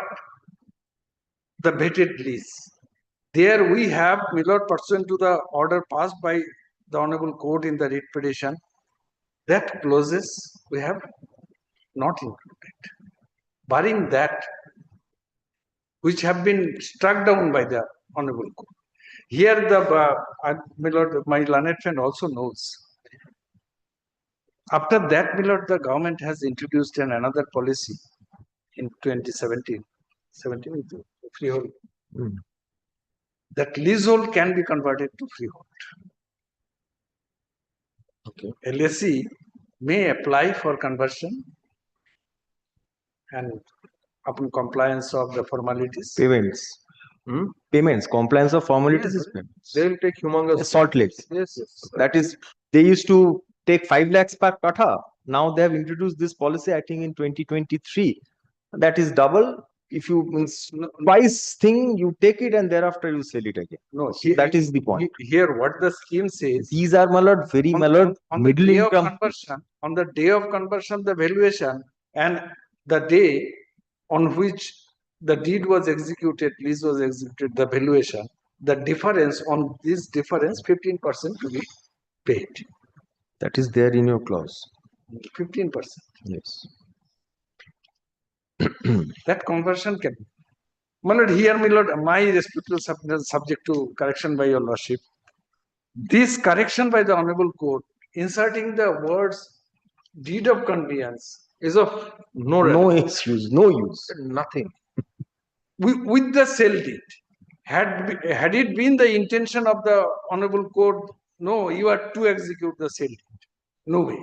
the vetted lease. There we have, my lord, pursuant to the order passed by the honorable court in the writ petition, that clauses we have not included. Barring that, which have been struck down by the honorable court. Here, my lord, my learned friend also knows. After that, my lord, the government has introduced another policy in 2017. 17 is the freehold. That leasehold can be converted to freehold. Okay. LSE may apply for conversion and upon compliance of the formalities. Payments. Payments. Compliance of formalities Yes, is payments. they will take humongous Salt Lake. Yes, yes. That is, they used to take 5 lakhs per katha. Now they have introduced this policy, I think in 2023. That is double. If you means twice thing, you take it and thereafter you sell it again. No, So that is the point. Here, what the scheme says. These are, my lord, very, my lord, On the middle day income. of conversion, on the day of conversion, the valuation and the day on which the deed was executed, lease was executed, the valuation, the difference on this difference, 15% to be paid. That is there in your clause. 15%. Yes. That conversion can be. My lord, here, my lord, my respectful subject to correction by your lordship. This correction by the Honorable Court, inserting the words deed of conveyance is of no relevance. excuse, no use. Nothing. With the sale deed, had it been the intention of the Honorable Court, no, you are to execute the sale deed. No way.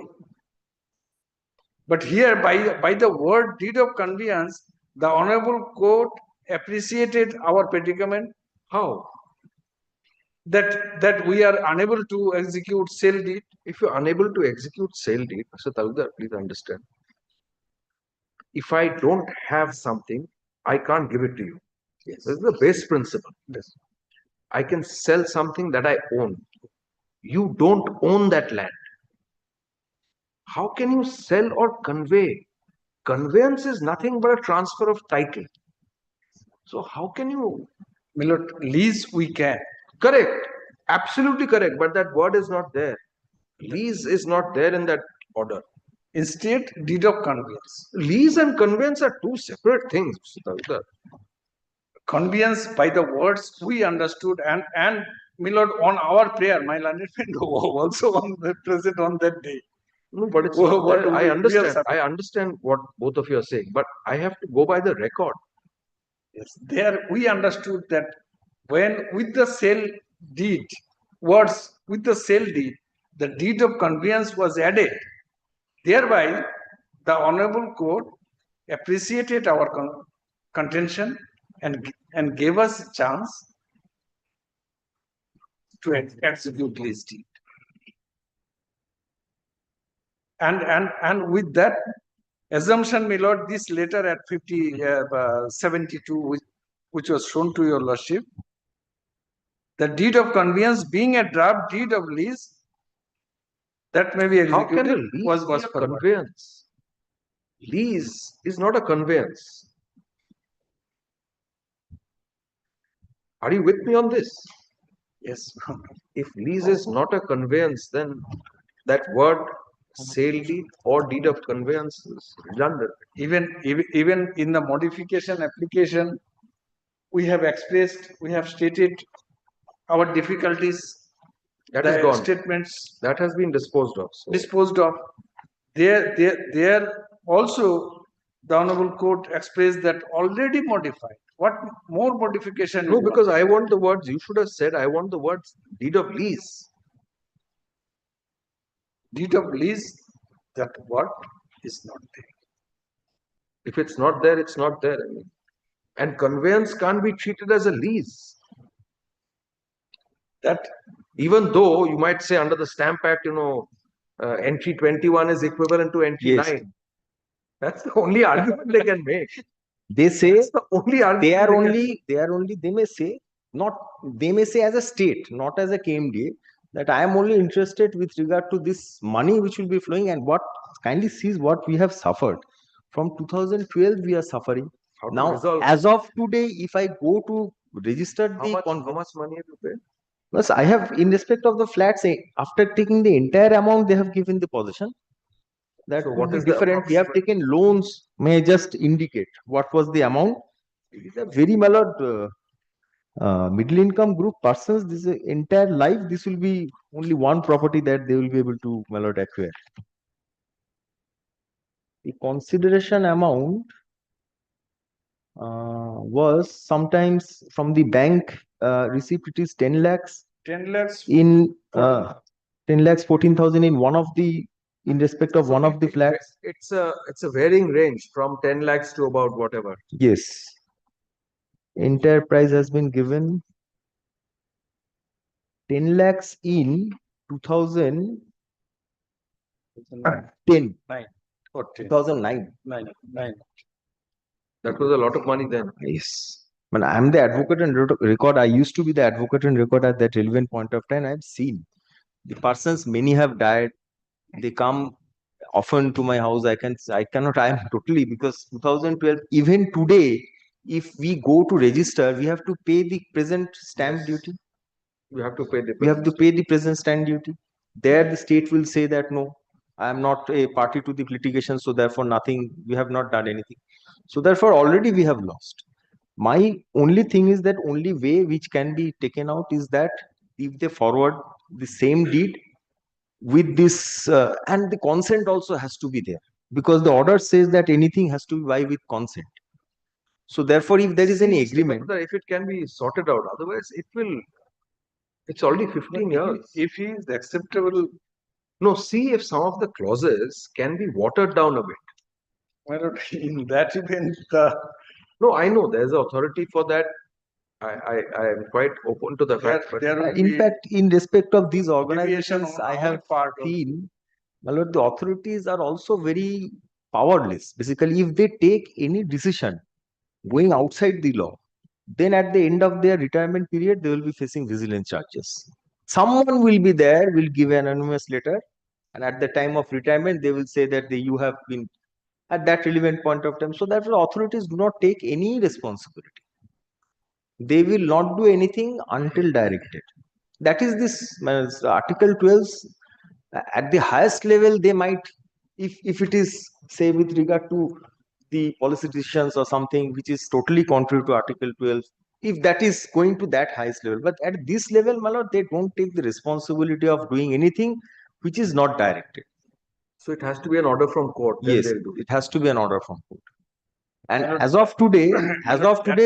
But here, by the word deed of conveyance, the Honorable Court appreciated our predicament. How? That we are unable to execute sale deed. If you're unable to execute sale deed, Mr. Talukdar, please understand. If I don't have something, I can't give it to you. Yes. This is the base principle. Yes. I can sell something that I own. You don't own that land. How can you sell or convey? Conveyance is nothing but a transfer of title. So how can you? Milord, lease we can. Correct. Absolutely correct. But that word is not there. Lease is not there in that order. Instead, deed of conveyance. Lease and conveyance are two separate things. Conveyance by the words we understood and Milord, on our prayer, my learned friend also present on that day. No, but it's not there. I understand what both of you are saying, but I have to go by the record. Yes, there we understood that when with the sale deed, words with the sale deed, the deed of conveyance was added. Thereby, the Honorable Court appreciated our contention and gave us a chance to execute lease deed. And with that assumption, my lord, this letter at 72, which was shown to your lordship, the deed of conveyance being a draft deed of lease that may be executed. How can a lease be a conveyance? Lease is not a conveyance. Are you with me on this? Yes. If lease is not a conveyance, then that word sale deed or deed of conveyance is redundant. Even in the modification application, we have stated our difficulties. That is gone. Statements that has been disposed of. So. Disposed of. There also the Honorable Court expressed that already modified. What more modification? No, because I want the words. You should have said I want the words deed of lease. Deed of lease, that word is not there. If it's not there, it's not there. I mean. And conveyance can't be treated as a lease. That even though you might say under the Stamp Act, entry 21 is equivalent to entry 9. That's the only argument they can make. They say that's the only argument they may say as a state, not as a KMDA, that I am only interested with regard to this money which will be flowing and what kindly sees what we have suffered. From 2012, we are suffering. Now, as of today, if I go to register how much money have you paid? Yes, I have, in respect of the flats, after taking the entire amount, they have given the possession. That so what is different. We have taken loans, may just indicate what was the amount. These are very malord middle income group persons. This is entire life. This will be only one property that they will be able to malord acquire. The consideration amount was sometimes from the bank receipt. It is 10 lakhs. 10 lakhs in 10 lakhs, 14,000 in one of the, in respect of one of the flats? It's a varying range from 10 lakhs to about whatever. Yes. Entire price has been given 10 lakhs in 2010. Nine. Or 10. 2009. Nine. That was a lot of money then. Yes. When I'm the advocate and record, I used to be the advocate and record at that relevant point of time. I've seen the persons, many have died. They come often to my house. I am totally, because 2012, even today, if we go to register, we have to pay the present stamp duty. You have to pay the. We have to pay the present stamp duty. There, the state will say that no, I am not a party to the litigation, so therefore nothing. We have not done anything. So therefore, already we have lost. My only thing is that only way which can be taken out is that if they forward the same deed with this, and the consent also has to be there, because the order says that anything has to be by with consent. So therefore, if there is any agreement, if it can be sorted out, otherwise it will. It's already 15 years. If he is acceptable. No, see if some of the clauses can be watered down a bit. Well, in that event, no, I know there's an authority for that. I am quite open to the fact. But in fact, in respect of these organizations, I have seen, my lord, the authorities are also very powerless. Basically, if they take any decision going outside the law, then at the end of their retirement period, they will be facing vigilance charges. Someone will be there, will give an anonymous letter, and at the time of retirement, they will say that you have been at that relevant point of time. So therefore, authorities do not take any responsibility. They will not do anything until directed. That is this Article 12. At the highest level, they might, if it is, say, with regard to the policy decisions or something which is totally contrary to Article 12, if that is going to that highest level. But at this level, my lord, they don't take the responsibility of doing anything which is not directed. So it has to be an order from court. Yes, it has to be an order from court. And as of today,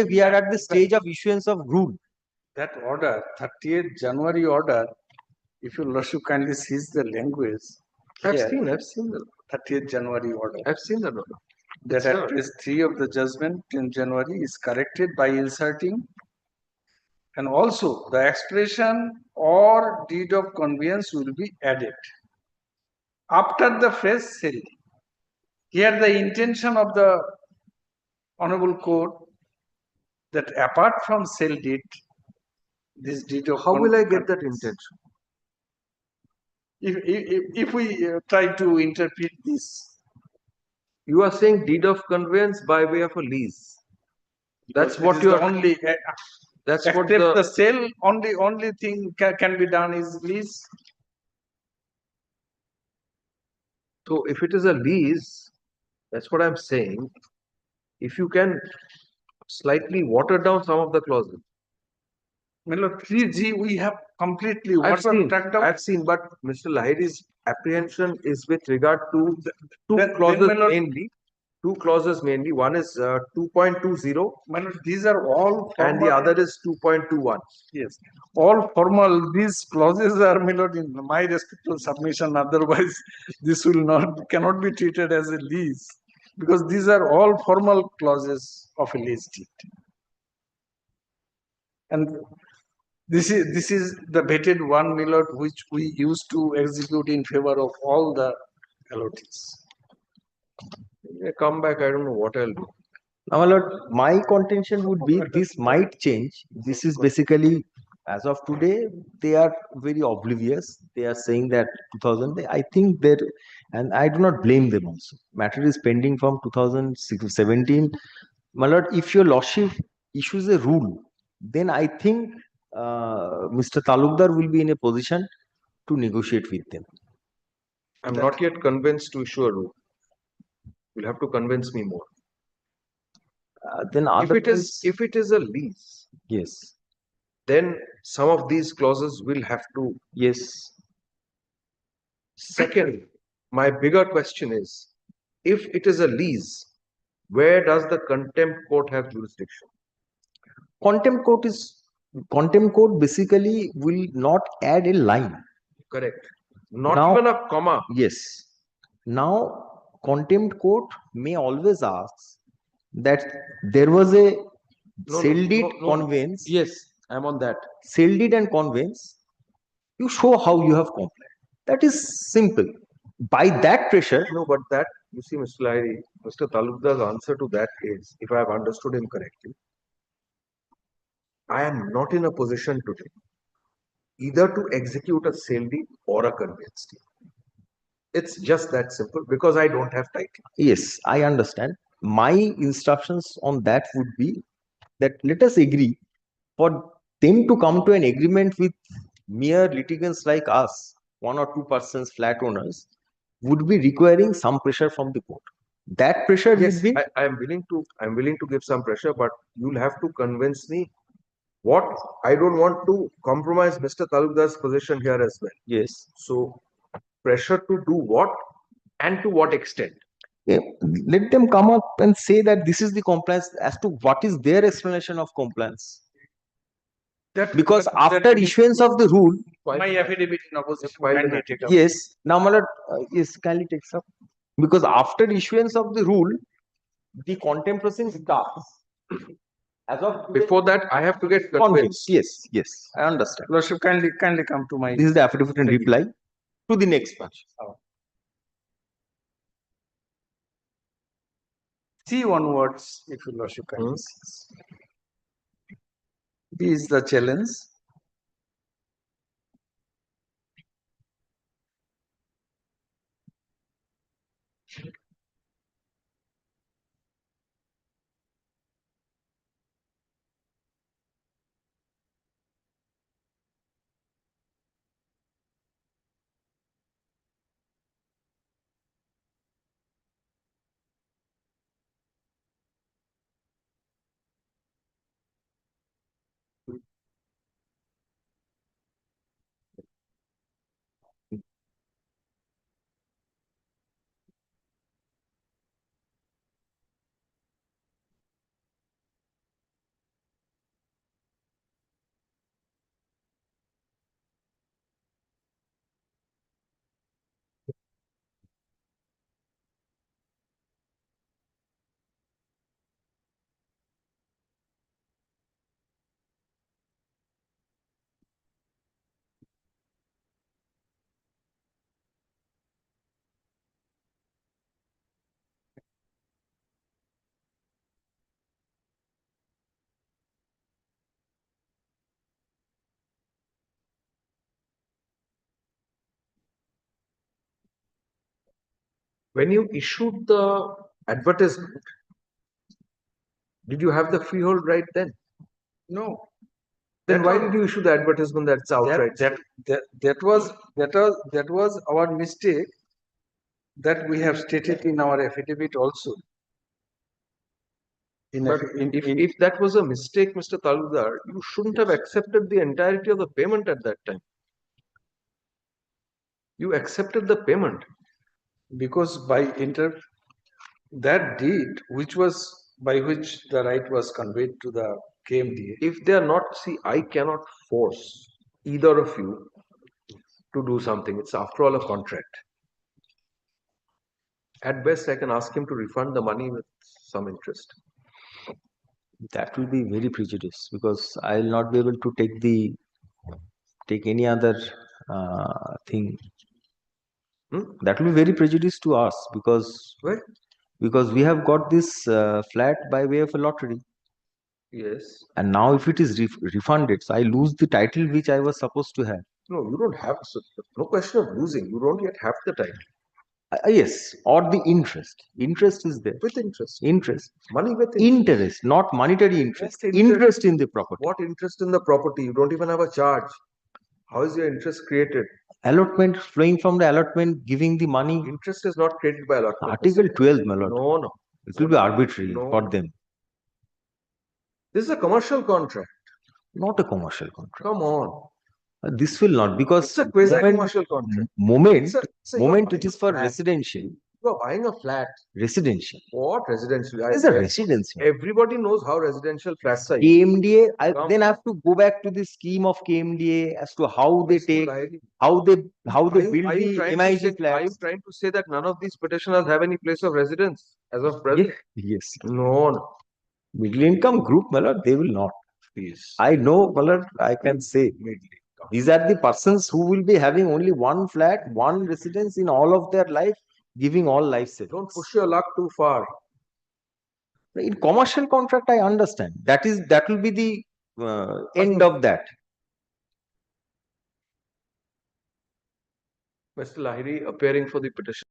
we are at the stage of issuance of rule. That order, 30th January order, if you lordship kindly sees the language. I've seen the 30th January order. I've seen that order. That at page 3 of the judgment in January is corrected by inserting, and also the expression or deed of conveyance will be added after the phrase sale. Here the intention of the Honorable Court that apart from sale deed, this deed of how will I get that intention? If we try to interpret this, you are saying deed of conveyance by way of a lease. That's what you are only. That's except what the sale only thing can be done is lease. So if it is a lease, that's what I'm saying. If you can slightly water down some of the clauses. 3G we have completely I've seen, but Mr. Lahiri's apprehension is with regard to two clauses mainly. One is 2.20. These are all formal, and the other is 2.21. Yes, all formal. These clauses are in my respectful submission. Otherwise, this cannot be treated as a lease, because these are all formal clauses of a lease deed. And this is the vetted one, my lord, which we used to execute in favor of all the allottees. Come back, I don't know what I'll do. Now, my lord, my contention would be this might change. This is basically, as of today, they are very oblivious. They are saying that 2000, I think that, and I do not blame them also. Matter is pending from 2017. My lord, if your lordship issues a rule, then I think Mr. Talukdar will be in a position to negotiate with them. I'm not yet convinced to issue a rule. You'll have to convince me more. Then if it is a lease, yes, then some of these clauses will have to. Yes. Second, my bigger question is, if it is a lease, where does the contempt court have jurisdiction? Contempt court basically will not add a line. Correct. Not Now- even a comma. Yes. Now, contempt court may always ask that there was a sale deed conveyance. Yes, I'm on that. Sale deed and conveyance. You show how you have complied. That is simple. By that pressure, No, but that, you see, Mr. Lahiri, Mr. Talukdar's answer to that is, if I have understood him correctly, I am not in a position today either to execute a sale deed or a conveyance deed. It's just that simple because I don't have title. yes, I understand. My instructions on that would be that let us agree for them to come to an agreement with mere litigants like us, 1 or 2 persons flat owners, would be requiring some pressure from the court. That pressure Yes, will be I'm willing to give some pressure, but you'll have to convince me what I don't want to compromise Mr. Talukdar's position here as well. yes. So pressure to do what and to what extent? Yeah, let them come up and say that this is the compliance as to what is their explanation of compliance. Because after issuance of the rule, My affidavit in opposition. Can we take up? yes, now my lord, yes, kindly takes up. Because after issuance of the rule, the contempt proceedings starts. As of today, Before that, I have to get convinced. yes, yes, I understand. Lordship, kindly come to my. This is the affidavit and reply to the next batch. See onwards, if your lordship kindly sees. This is the challenge. When you issued the advertisement, did you have the freehold right then? No. Then why did you issue the advertisement that's outright? That was our mistake that we have stated in our affidavit also. But if that was a mistake, Mr. Talukdar, you shouldn't have accepted the entirety of the payment at that time. You accepted the payment. Because that deed, which the right was conveyed to the KMDA. If they are not, see, I cannot force either of you to do something. It's after all a contract. At best, I can ask him to refund the money with some interest. That will be very prejudiced because I will not be able to take any other thing. That will be very prejudiced to us because we have got this flat by way of a lottery. Yes. And now if it is refunded, so I lose the title which I was supposed to have. No, you don't have, no question of losing. You don't yet have the title. Yes, or the interest. Interest is there. With interest. Interest. Money with interest, not monetary interest. Interest in the property. What interest in the property? You don't even have a charge. How is your interest created? Allotment flowing from the allotment, giving the money. Interest is not created by allotment. Article 12, my lord. No, no. It will be arbitrary for them. This is a commercial contract. Not a commercial contract. Come on. This will not, because it's a quasi-commercial contract. Moment it is for residential. You are buying a flat. Residential. What residential? It's a residential. Everybody knows how residential flats are. KMDA, Come. then I have to go back to the scheme of KMDA as to how they Mr. take, Lahiri, how they build are you the trying to MIG say, are you flats. trying to say that none of these petitioners have any place of residence as of present? Yes. No. Middle income group, my lord, they will not. Please. I know, my lord, I can say. These are the persons who will be having only one flat, one residence in all of their life, giving all life savings. Don't push your luck too far. In commercial contract, I understand. That will be the end of that. Mr. Lahiri appearing for the petition.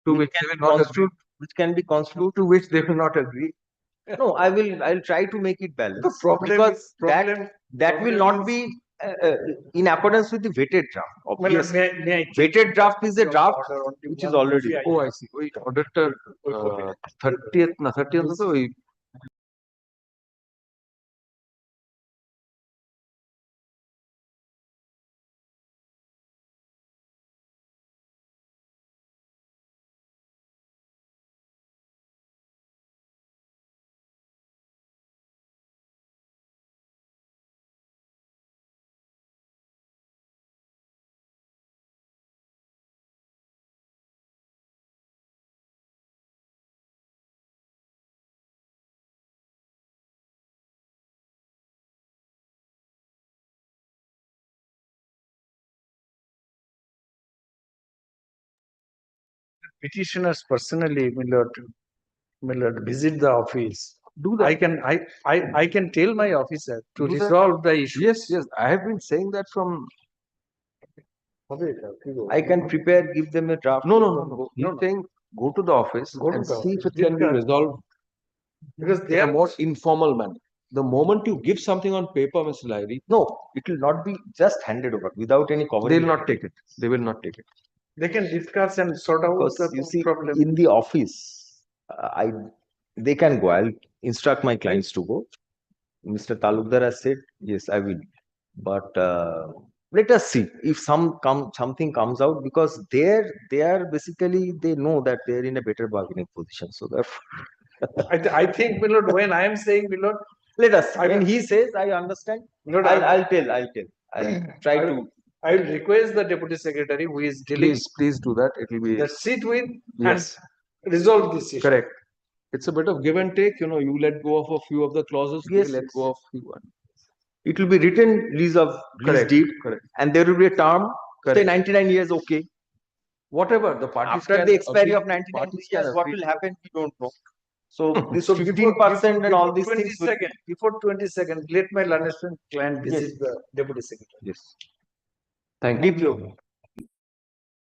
To which they will not agree. Which can be constituted. To which they will not agree. No, I'll try to make it balanced. The problem because is- problem- that will problem not be in accordance with the vetted draft. Well, Obviously, may I vetted draft is a draft order on which one is already. copy? Oh, I see. Wait, auditor 30th, na 30th so Petitioners personally, my lord, visit the office. do that. I can tell my officer to Do that. resolve the issue. Yes, yes. I have been saying that from. I can prepare, give them a draft. No. He's saying go to the office Go to and the see if office, it can be discuss. resolved Because they in a are more informal manner. The moment you give something on paper, Mr. Lahiri, No, it will not be just handed over without any covering. they will not take it. They will not take it. they can discuss and sort out Because the you see, problem. in the office, they can go. I'll instruct my clients to go. Mr. Talukdar has said, yes, I will. But let us see if something comes out, because they are basically, they know that they're in a better bargaining position. So therefore, I think, my lord, when I am saying, my lord, let us. When he says, I understand. Lord, I'll tell. I'll try to. I will request the deputy secretary who is dealing Please do that. It will be. that sit with Yes. and resolve this issue. Correct. It's a bit of give and take. You let go of a few of the clauses. Yes, We let yes. go of few. It will be written lease Correct. deed, Correct. and there will be a term. Say Correct. 99 years, okay. Whatever the parties After can the expiry agree- of 99 parties can years, what agree will to. happen? We don't know. So this So 15% and all these things. will- Before 22nd, let my learned client visit Yes. the deputy secretary. Yes. Thank you. DPO.